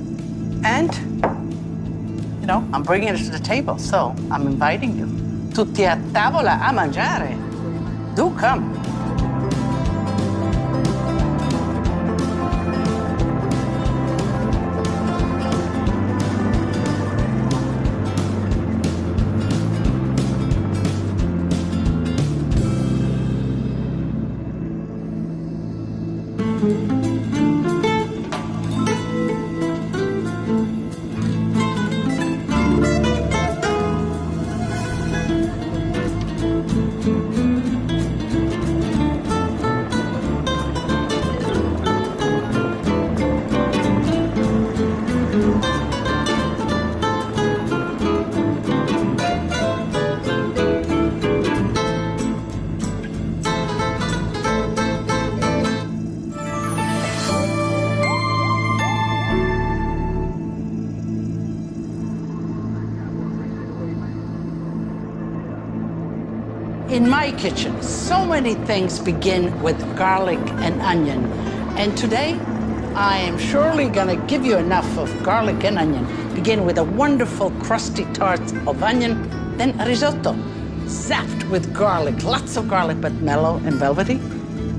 and, you know, I'm bringing it to the table, so I'm inviting you. Tutti a tavola a mangiare. Do come. In my kitchen, so many things begin with garlic and onion. And today, I am surely gonna give you enough of garlic and onion. Begin with a wonderful crusty tart of onion, then risotto, zapped with garlic, lots of garlic, but mellow and velvety.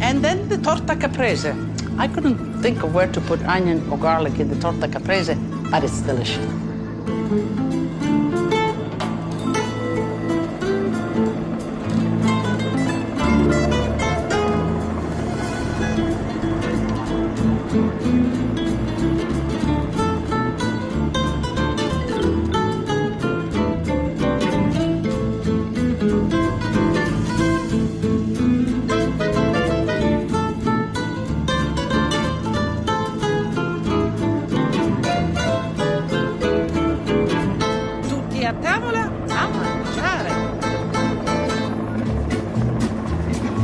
And then the torta caprese. I couldn't think of where to put onion or garlic in the torta caprese, but it's delicious.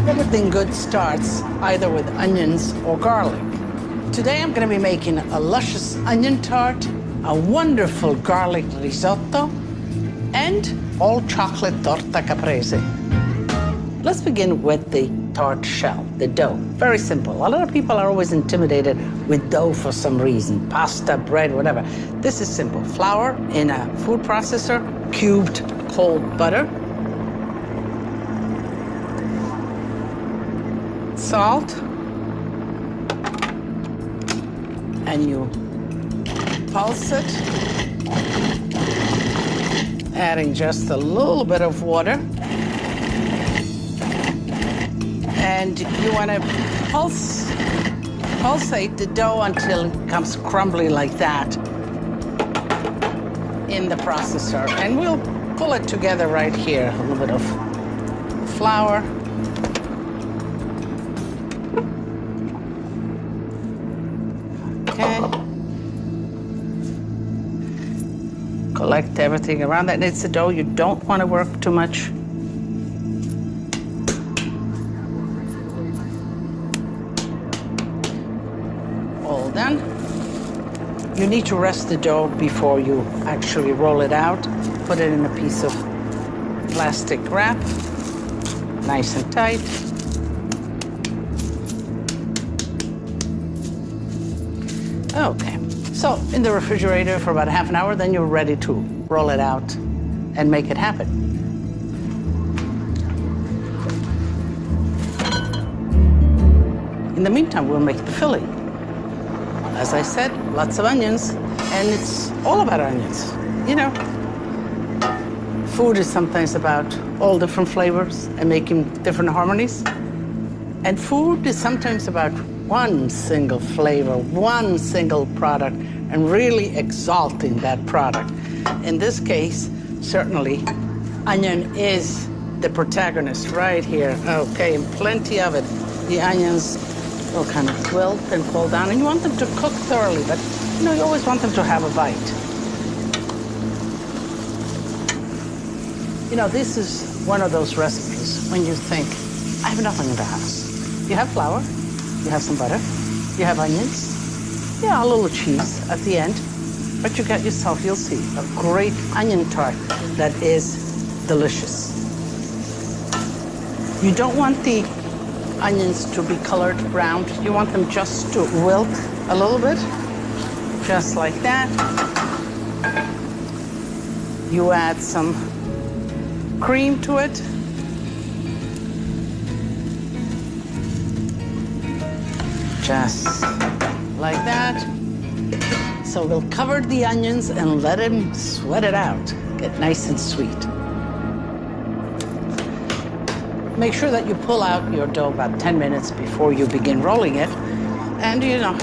Everything good starts either with onions or garlic. Today I'm going to be making a luscious onion tart, a wonderful garlic risotto, and all chocolate torta caprese. Let's begin with the tart shell, the dough. Very simple. A lot of people are always intimidated with dough for some reason, pasta, bread, whatever. This is simple. Flour in a food processor, cubed cold butter, salt, and you pulse it, adding just a little bit of water. And you want to pulsate the dough until it becomes crumbly like that in the processor. And we'll pull it together right here. A little bit of flour. Okay. Collect everything around that. It's a dough. You don't want to work too much. All done. You need to rest the dough before you actually roll it out. Put it in a piece of plastic wrap, nice and tight. Okay, so in the refrigerator for about half an hour, then you're ready to roll it out and make it happen. In the meantime, we'll make the filling. As I said, lots of onions, and it's all about onions. You know, food is sometimes about all different flavors and making different harmonies. And food is sometimes about one single flavor, one single product, and really exalting that product. In this case, certainly, onion is the protagonist right here. Okay, and plenty of it. The onions will kind of wilt and fall down, and you want them to cook thoroughly, but you know, you always want them to have a bite. You know, this is one of those recipes when you think, I have nothing in the house. You have flour, you have some butter, you have onions, yeah, a little cheese at the end, but you get yourself, you'll see, a great onion tart that is delicious. You don't want the onions to be colored brown. You want them just to wilt a little bit, just like that. You add some cream to it. Just like that. So we'll cover the onions and let them sweat it out. Get nice and sweet. Make sure that you pull out your dough about 10 minutes before you begin rolling it. And you know,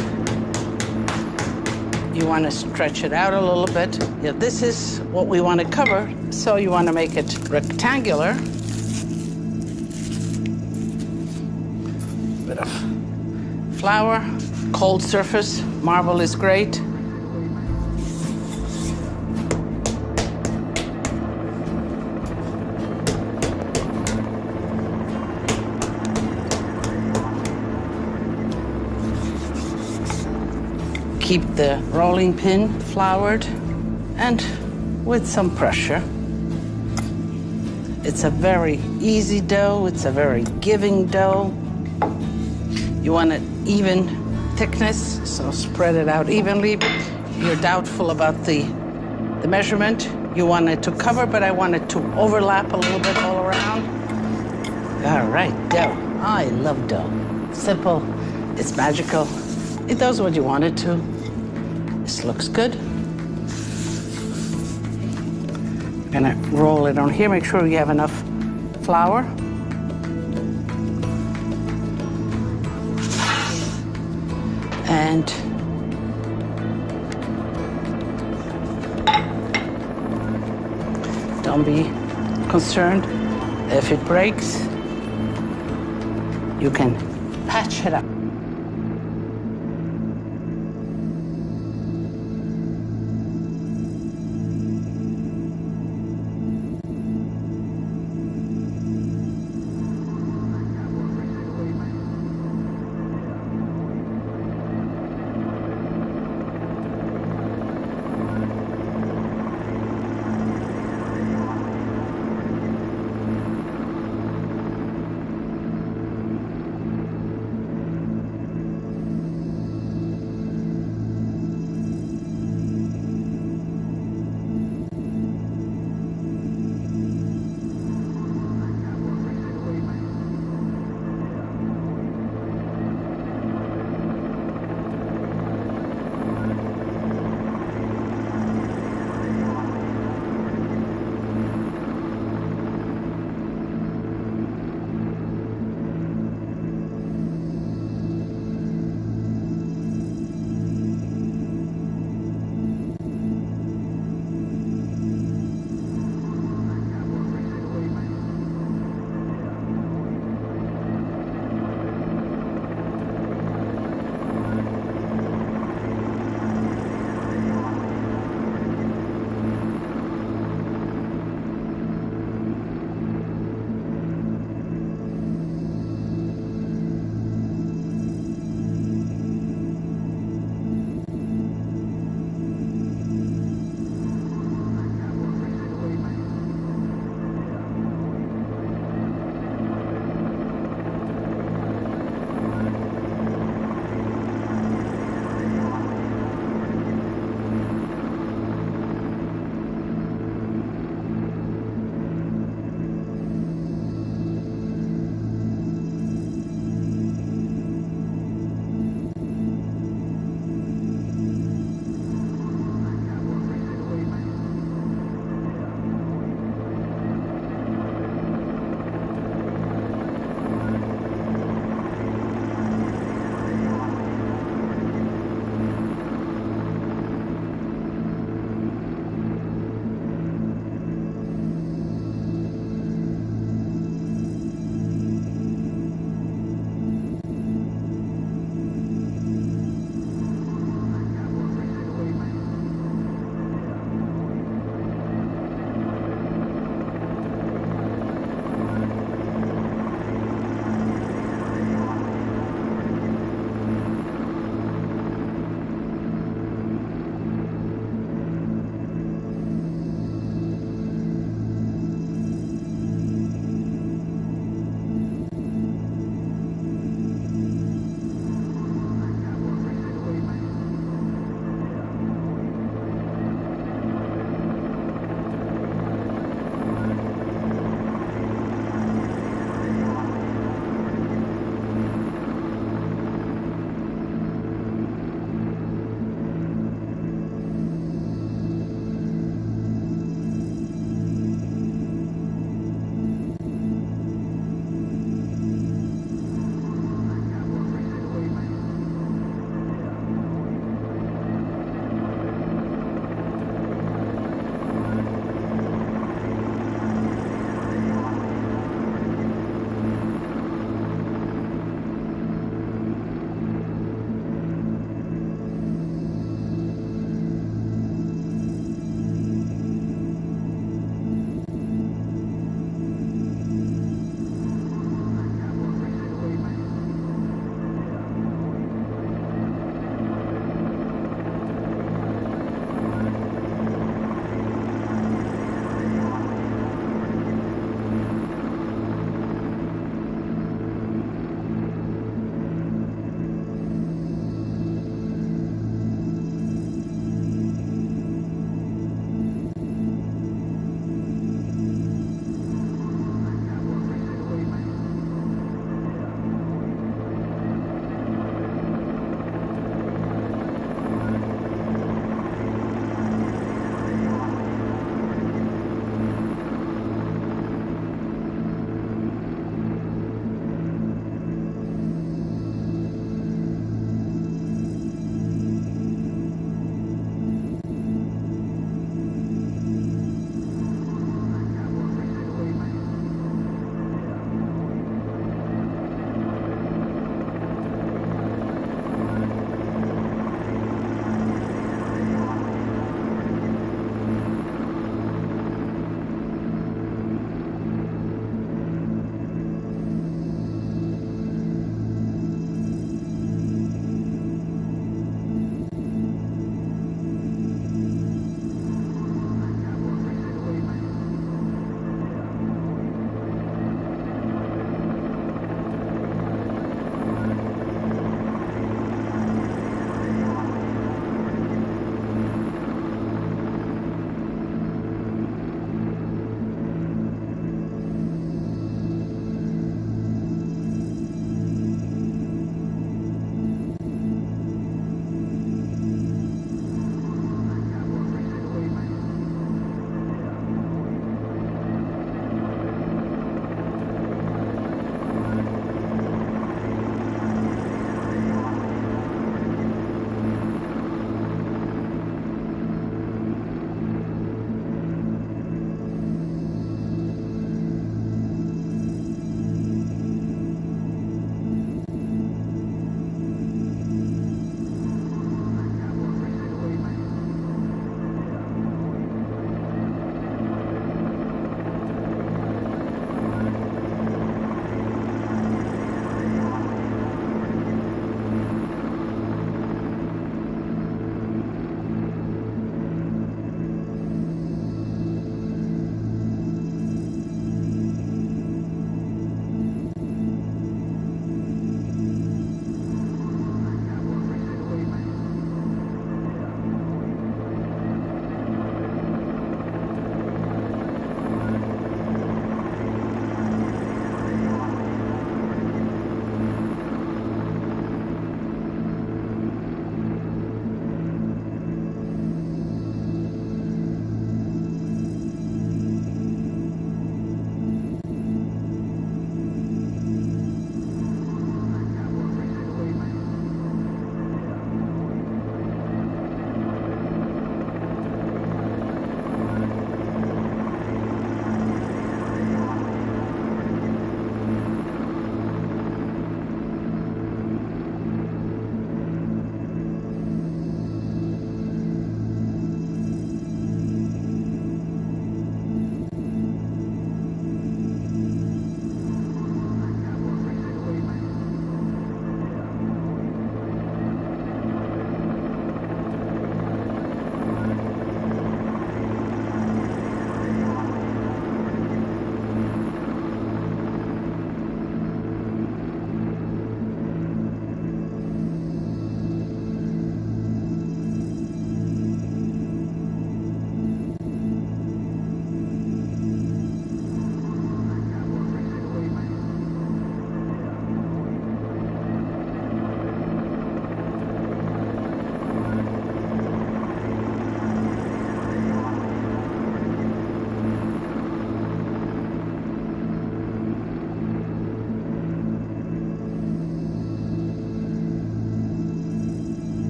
you want to stretch it out a little bit. Yeah, this is what we want to cover, so you want to make it rectangular. Bit of flour, cold surface, marble is great. Keep the rolling pin floured and with some pressure. It's a very easy dough. It's a very giving dough. You want an even thickness, so spread it out evenly. You're doubtful about the measurement. You want it to cover, but I want it to overlap a little bit all around. All right, dough. I love dough. Simple, it's magical. It does what you want it to. This looks good. I'm gonna roll it on here. Make sure you have enough flour. And don't be concerned if it breaks. You can patch it up.